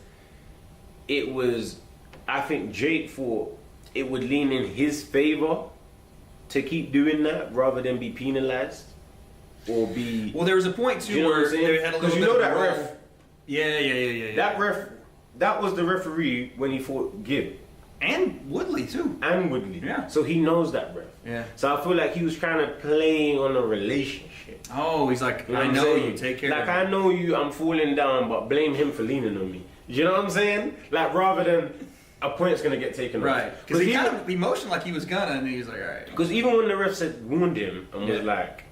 I think Jake thought it would lean in his favor to keep doing that rather than be penalized or be... Well, there was a point too where they had a little bit of that a ref... roll. Yeah. That ref, that was the referee when he fought Gibb. And Woodley too. And Woodley. Yeah. So he knows that ref. Yeah. So I feel like he was trying to play on a relationship. Oh, he's like, You know I what I'm know saying? you, take care Like, of me. I know you, I'm falling down, but blame him for leaning on me. You know what I'm saying? Like, rather than a point's gonna get taken Right. off. Because he kind of emotioned like he was gonna, and he was like, all right. Because even when the ref said, warned him and was like,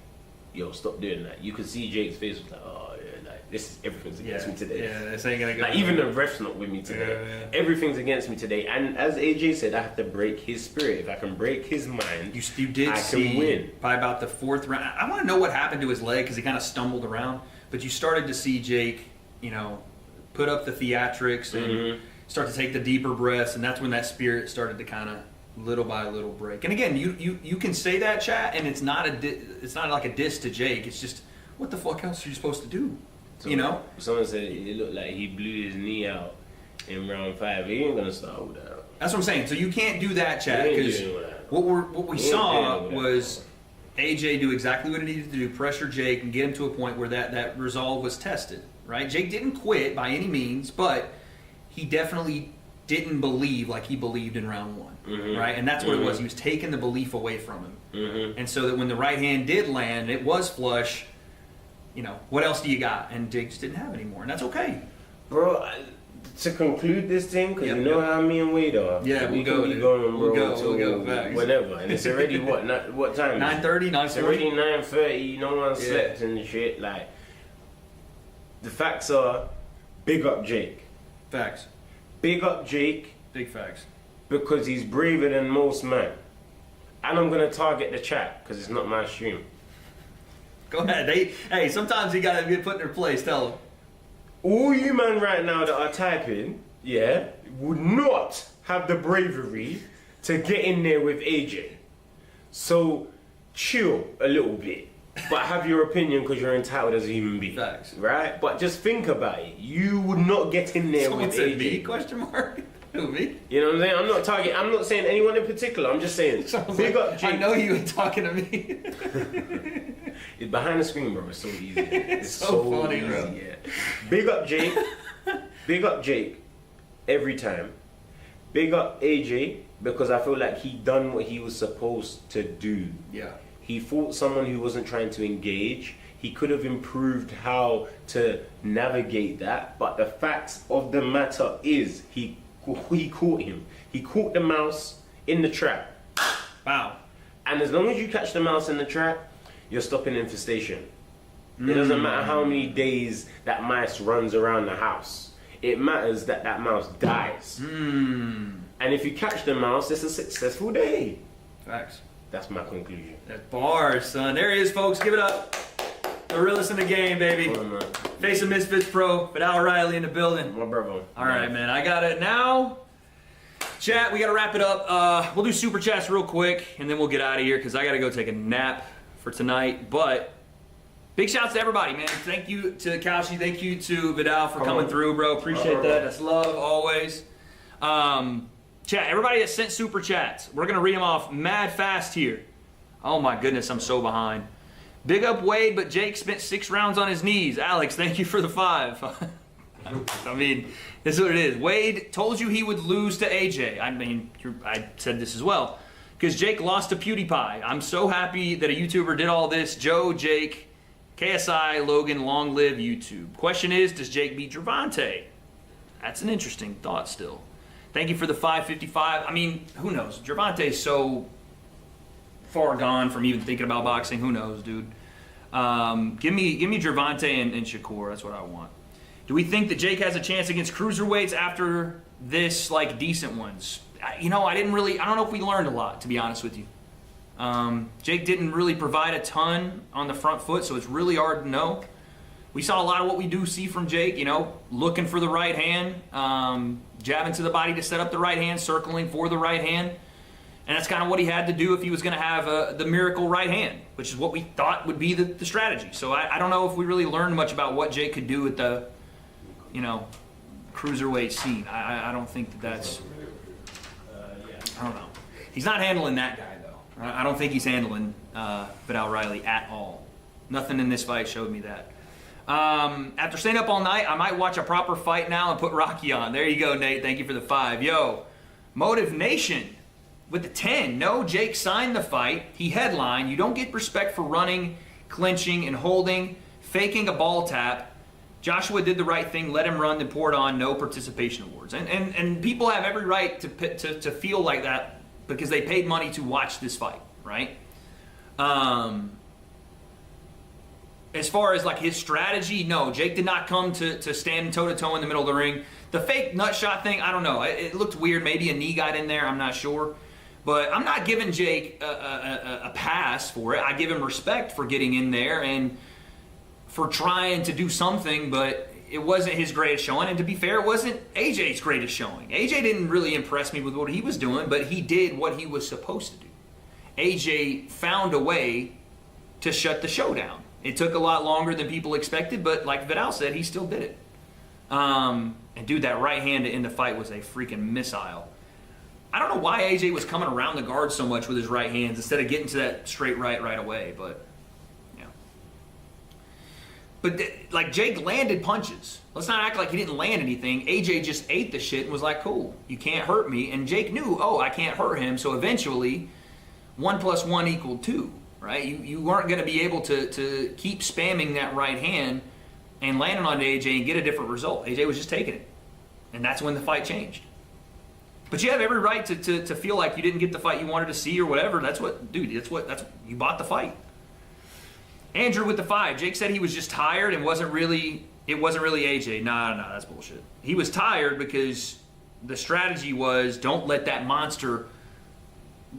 yo, stop doing that, you could see Jake's face was like, oh yeah, like, everything's against me today. Yeah, this ain't gonna go. Like, even the ref's not with me today. Yeah. Everything's against me today. And as AJ said, I have to break his spirit. If I can break his mind, You did I see can win. by about the 4th round. I want to know what happened to his leg because he kind of stumbled around. But you started to see Jake, put up the theatrics and start to take the deeper breaths, and that's when that spirit started to kind of little by little break. And again, you can say that, chat, and it's not like a diss to Jake. It's just, what the fuck else are you supposed to do? You know? Someone said it looked like he blew his knee out in round 5. He ain't gonna start with that. That's what I'm saying. So you can't do that, chat, because what we saw was AJ do exactly what he needed to do, pressure Jake and get him to a point where that resolve was tested, right? Jake didn't quit by any means, but he definitely didn't believe like he believed in round 1, right? And that's what it was. He was taking the belief away from him. And so that when the right hand did land, it was flush, you know, what else do you got? And Jake just didn't have any more, and that's okay. Bro, to conclude this thing, because you know how me and Wade are. Yeah, we can be going, bro, we'll go. Facts. Whenever. And it's already, what time? 9:30, 9:40. It's already 9:30, no one slept and shit. Like, the facts are, big up Jake. Facts. Big up Jake. Big facts. Because he's braver than most men. And I'm going to target the chat, because it's not my stream. Go ahead. Hey, sometimes you got to get put in their place. Tell them. All you man right now that are typing, would not have the bravery to get in there with AJ. So, chill a little bit. But have your opinion because you're entitled as a human being. Facts. Right? But just think about it. You would not get in there Someone with said AJ. Me? Question mark? Who, me? You know what I'm saying? I'm not saying anyone in particular. I'm just saying, big up Jake. I know you ain't talking to me. It's behind the screen, bro. It's so easy. It's so funny, easy, bro. Yeah. Big up Jake. Big up Jake. Every time. Big up AJ because I feel like he done what he was supposed to do. Yeah. He fought someone who wasn't trying to engage. He could have improved how to navigate that. But the facts of the matter is he caught him. He caught the mouse in the trap. Wow. And as long as you catch the mouse in the trap, you're stopping infestation. It doesn't matter how many days that mice runs around the house. It matters that that mouse dies. And if you catch the mouse, it's a successful day. Facts. That's my conclusion. That's bars, son. There he is, folks. Give it up. The realest in the game, baby. Face of Misfits Pro, but Al Riley in the building. My brother. All right, man. I got it now. Chat, we got to wrap it up. We'll do super chats real quick, and then we'll get out of here because I got to go take a nap for tonight. But big shouts to everybody, man. Thank you to Kaushi. Thank you to Vidal for coming through, bro. Appreciate that. That's love always. Chat, everybody that sent super chats, we're going to read them off mad fast here. Oh, my goodness. I'm so behind. Big up Wade, but Jake spent 6 rounds on his knees. Alex, thank you for the 5. I mean, this is what it is. Wade told you he would lose to AJ. I mean, I said this as well. Because Jake lost to PewDiePie. I'm so happy that a YouTuber did all this. Joe, Jake, KSI, Logan, long live YouTube. Question is, does Jake beat Gervonta? That's an interesting thought still. Thank you for the 555. I mean, who knows? Gervonta's so far gone from even thinking about boxing. Who knows, dude? Give me Gervonta and Shakur. That's what I want. Do we think that Jake has a chance against cruiserweights after this, like, decent ones? I don't know if we learned a lot, to be honest with you. Jake didn't really provide a ton on the front foot, so it's really hard to know. We saw a lot of what we do see from Jake, looking for the right hand, jabbing to the body to set up the right hand, circling for the right hand. And that's kind of what he had to do if he was going to have the miracle right hand, which is what we thought would be the strategy. So I don't know if we really learned much about what Jake could do at the, cruiserweight scene. I don't think that's... I don't know. He's not handling that guy, though. I don't think he's handling Vidal Riley at all. Nothing in this fight showed me that. After staying up all night, I might watch a proper fight now and put Rocky on. There you go, Nate. Thank you for the 5. Yo, Motive Nation with the 10. No, Jake signed the fight. He headlined. You don't get respect for running, clinching, and holding, faking a ball tap. Joshua did the right thing, let him run, then poured on, no participation awards. And people have every right to feel like that because they paid money to watch this fight, right? As far as like his strategy, no, Jake did not come to stand toe-to-toe in the middle of the ring. The fake nut shot thing, I don't know. It looked weird. Maybe a knee got in there. I'm not sure. But I'm not giving Jake a pass for it. I give him respect for getting in there and for trying to do something, but it wasn't his greatest showing, and to be fair, it wasn't AJ's greatest showing. AJ didn't really impress me with what he was doing, but he did what he was supposed to do. AJ found a way to shut the show down. It took a lot longer than people expected, but like Vidal said, he still did it. And dude, that right hand to end the fight was a freaking missile. I don't know why AJ was coming around the guard so much with his right hands instead of getting to that straight right away, but yeah. But like Jake landed punches. Let's not act like he didn't land anything. AJ just ate the shit and was like, cool, you can't hurt me. And Jake knew, oh, I can't hurt him. So eventually 1 + 1 = 2, right? You weren't going to be able to keep spamming that right hand and landing on AJ and get a different result. AJ was just taking it. And that's when the fight changed. But you have every right to feel like you didn't get the fight you wanted to see or whatever. That's what, dude, that's you bought the fight. Andrew with the 5. Jake said he was just tired and it wasn't really AJ. Nah, that's bullshit. He was tired because the strategy was don't let that monster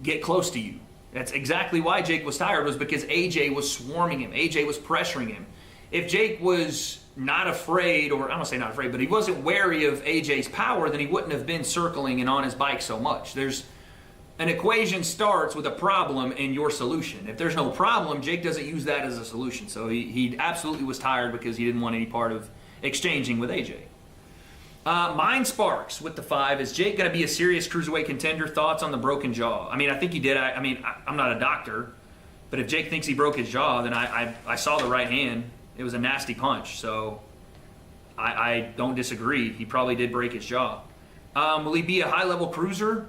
get close to you. That's exactly why Jake was tired, was because AJ was swarming him. AJ was pressuring him. If Jake was not afraid, or I don't say not afraid, but he wasn't wary of AJ's power, then he wouldn't have been circling and on his bike so much. There's an equation starts with a problem and your solution. If there's no problem, Jake doesn't use that as a solution. So he absolutely was tired because he didn't want any part of exchanging with AJ. Mine Sparks with the 5. Is Jake going to be a serious cruiserweight contender? Thoughts on the broken jaw? I mean, I think he did. I'm not a doctor, but if Jake thinks he broke his jaw, then I saw the right hand. It was a nasty punch, so I don't disagree. He probably did break his jaw. Will he be a high-level cruiser?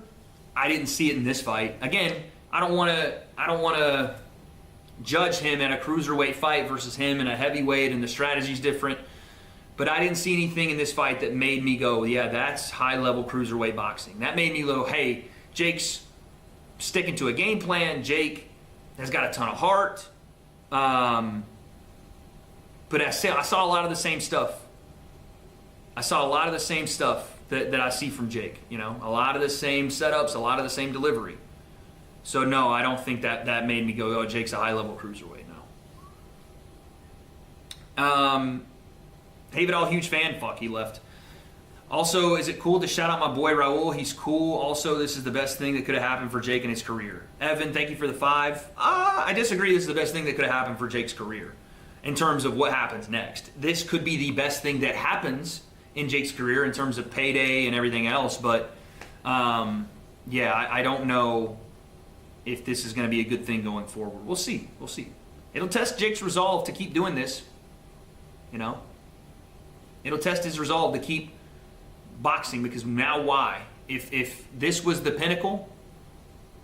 I didn't see it in this fight. Again, I don't want to judge him at a cruiserweight fight versus him in a heavyweight, and the strategy's different. But I didn't see anything in this fight that made me go, yeah, that's high-level cruiserweight boxing. That made me go, hey, Jake's sticking to a game plan. Jake has got a ton of heart. But I saw a lot of the same stuff. I saw a lot of the same stuff that I see from Jake. You know, a lot of the same setups, a lot of the same delivery. So no, I don't think that made me go, oh, Jake's a high-level cruiserweight. No. Hey, Vidal, huge fan. Fuck, he left. Also, is it cool to shout out my boy Raul? He's cool. Also, this is the best thing that could have happened for Jake in his career. Evan, thank you for the 5. I disagree. This is the best thing that could have happened for Jake's career. In terms of what happens next. This could be the best thing that happens in Jake's career in terms of payday and everything else, but yeah, I don't know if this is going to be a good thing going forward. We'll see. We'll see. It'll test Jake's resolve to keep doing this, you know? It'll test his resolve to keep boxing, because now why? If this was the pinnacle,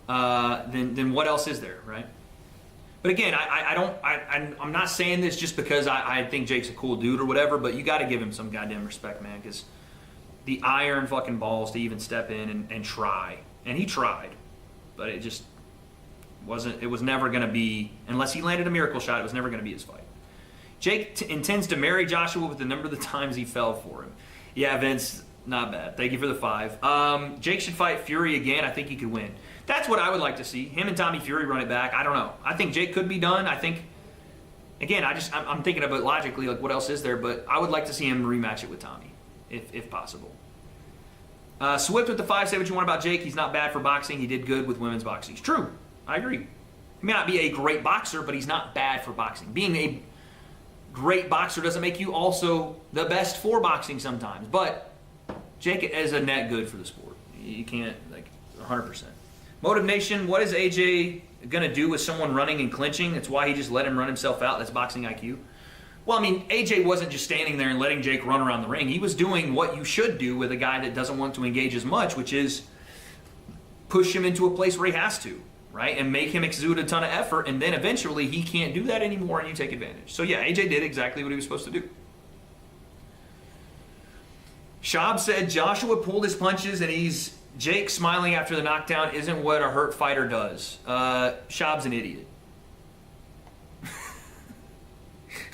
then what else is there, right? But again, I'm not saying this just because I think Jake's a cool dude or whatever, but you got to give him some goddamn respect, man, because the iron fucking balls to even step in and try. And he tried, but it just wasn't, it was never going to be, unless he landed a miracle shot, it was never going to be his fight. Jake intends to marry Joshua with the number of the times he fell for him. Yeah, Vince, not bad. Thank you for the 5. Jake should fight Fury again. I think he could win. That's what I would like to see. Him and Tommy Fury run it back. I don't know. I think Jake could be done. I think, again, I'm thinking about it logically, like what else is there, but I would like to see him rematch it with Tommy, if possible. Swift with the 5, say what you want about Jake. He's not bad for boxing. He did good with women's boxing. It's true. I agree. He may not be a great boxer, but he's not bad for boxing. Being a great boxer doesn't make you also the best for boxing sometimes, but Jake is a net good for the sport. You can't, like, 100%. Motive Nation, what is AJ going to do with someone running and clinching? That's why he just let him run himself out. That's boxing IQ. Well, I mean, AJ wasn't just standing there and letting Jake run around the ring. He was doing what you should do with a guy that doesn't want to engage as much, which is push him into a place where he has to, right? And make him exude a ton of effort, and then eventually he can't do that anymore and you take advantage. So yeah, AJ did exactly what he was supposed to do. Shab said Joshua pulled his punches and Jake smiling after the knockdown isn't what a hurt fighter does. Shab's an idiot.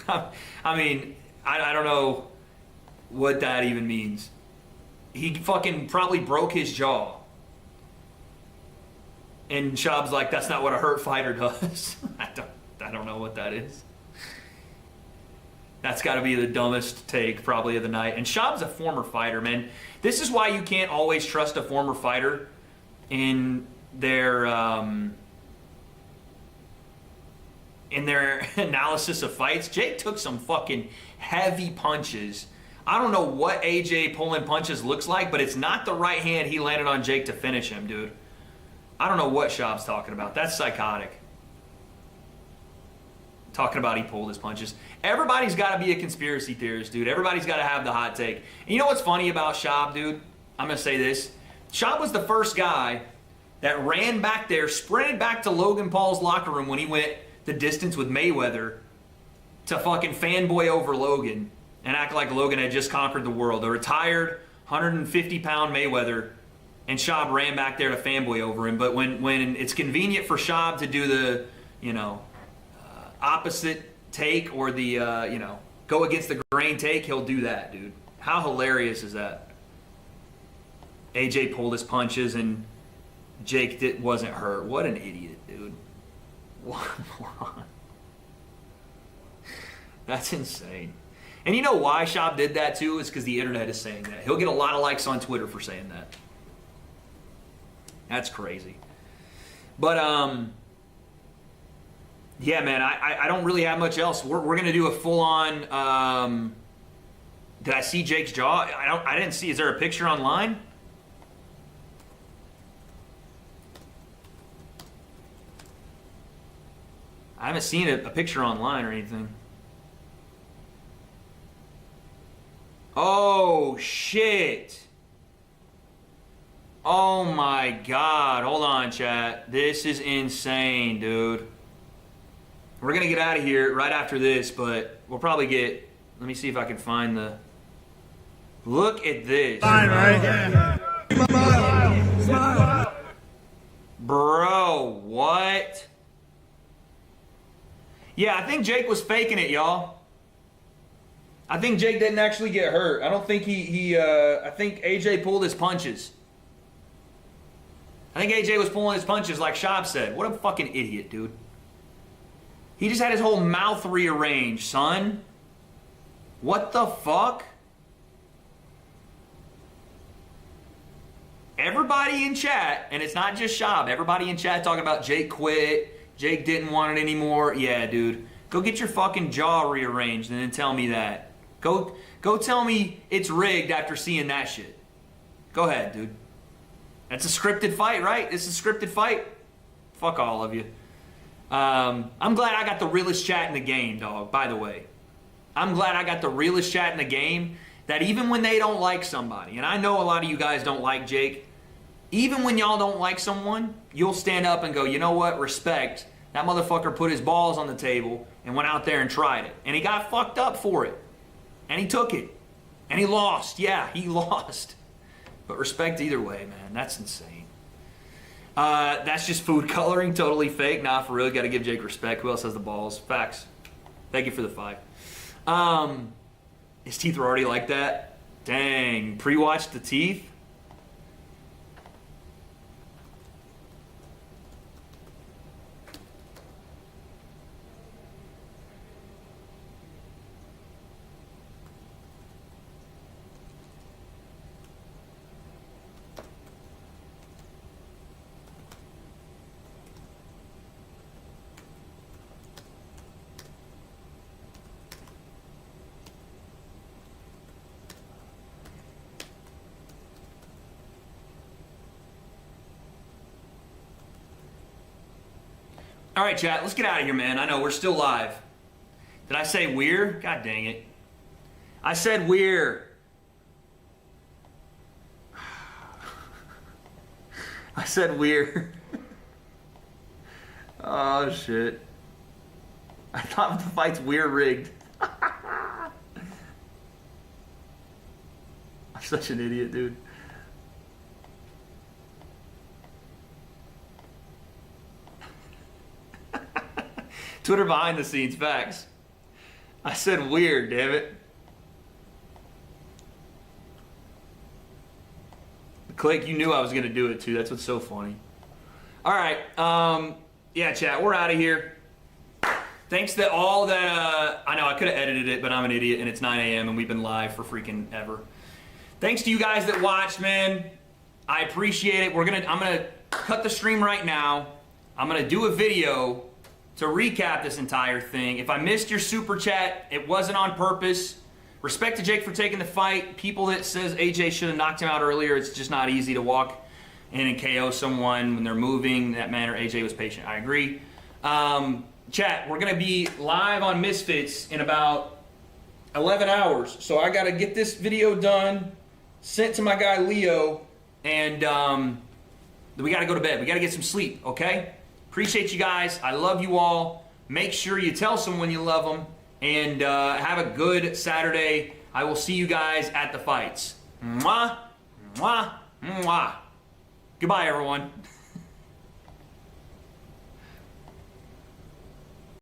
I mean, I don't know what that even means. He fucking probably broke his jaw. And Shab's like, that's not what a hurt fighter does. I don't know what that is. That's got to be the dumbest take probably of the night. And Shab's a former fighter, man. This is why you can't always trust a former fighter in their analysis of fights. Jake took some fucking heavy punches. I don't know what AJ pulling punches looks like, but it's not the right hand he landed on Jake to finish him, dude. I don't know what Shab's talking about. That's psychotic. Talking about he pulled his punches. Everybody's got to be a conspiracy theorist, dude. Everybody's got to have the hot take. And you know what's funny about Shab, dude? I'm going to say this. Shab was the first guy that ran back there, sprinted back to Logan Paul's locker room when he went the distance with Mayweather to fucking fanboy over Logan and act like Logan had just conquered the world. A retired 150-pound Mayweather, and Shab ran back there to fanboy over him. But when it's convenient for Shab to do the, opposite take or the, go against the grain take, he'll do that, dude. How hilarious is that? AJ pulled his punches and Jake wasn't hurt. What an idiot, dude. What a moron. That's insane. And you know why Shab did that too? Is because the internet is saying that. He'll get a lot of likes on Twitter for saying that. That's crazy. But, yeah, man, I don't really have much else. We're going to do a full-on, did I see Jake's jaw? I didn't see. Is there a picture online? I haven't seen a picture online or anything. Oh, shit. Oh, my God. Hold on, chat. This is insane, dude. We're going to get out of here right after this, but we'll probably get... Let me see if I can find the... Look at this. Fine, right? Smile. Bro, what? Yeah, I think Jake was faking it, y'all. I think Jake didn't actually get hurt. I don't think I think AJ pulled his punches. I think AJ was pulling his punches like Shab said. What a fucking idiot, dude. He just had his whole mouth rearranged, son. What the fuck? Everybody in chat, and it's not just Shab, everybody in chat talking about Jake quit, Jake didn't want it anymore. Yeah, dude. Go get your fucking jaw rearranged and then tell me that. Go tell me it's rigged after seeing that shit. Go ahead, dude. That's a scripted fight, right? This is a scripted fight? Fuck all of you. I'm glad I got the realest chat in the game, dog, by the way. I'm glad I got the realest chat in the game, that even when they don't like somebody, and I know a lot of you guys don't like Jake, even when y'all don't like someone, you'll stand up and go, you know what, respect. That motherfucker put his balls on the table and went out there and tried it. And he got fucked up for it. And he took it. And he lost. Yeah, he lost. But respect either way, man. That's insane. That's just food coloring, totally fake. Nah, for real, gotta give Jake respect. Who else has the balls? Facts. Thank you for the 5. His teeth were already like that. Dang. Pre-watched the teeth? All right, chat, let's get out of here, man. I know we're still live. Did I say we're? God dang it. I said we're. I said we're. Oh, shit. I thought the fight's we're rigged. I'm such an idiot, dude. Twitter behind the scenes, facts. I said weird, damn it. Click, you knew I was going to do it too. That's what's so funny. All right. Yeah, chat, we're out of here. Thanks to all that, I know I could have edited it, but I'm an idiot, and it's 9 a.m. and we've been live for freaking ever. Thanks to you guys that watched, man. I appreciate it. I'm gonna cut the stream right now. I'm gonna do a video to recap this entire thing. If I missed your super chat, it wasn't on purpose. Respect to Jake for taking the fight. People that says AJ should have knocked him out earlier, it's just not easy to walk in and KO someone when they're moving that manner. AJ was patient. I agree. Chat, we're gonna be live on Misfits in about 11 hours. So I gotta get this video done, sent to my guy Leo, and we gotta go to bed. We gotta get some sleep, okay? Appreciate you guys. I love you all. Make sure you tell someone you love them, and have a good Saturday. I will see you guys at the fights. Mwah, mwah, mwah. Goodbye, everyone.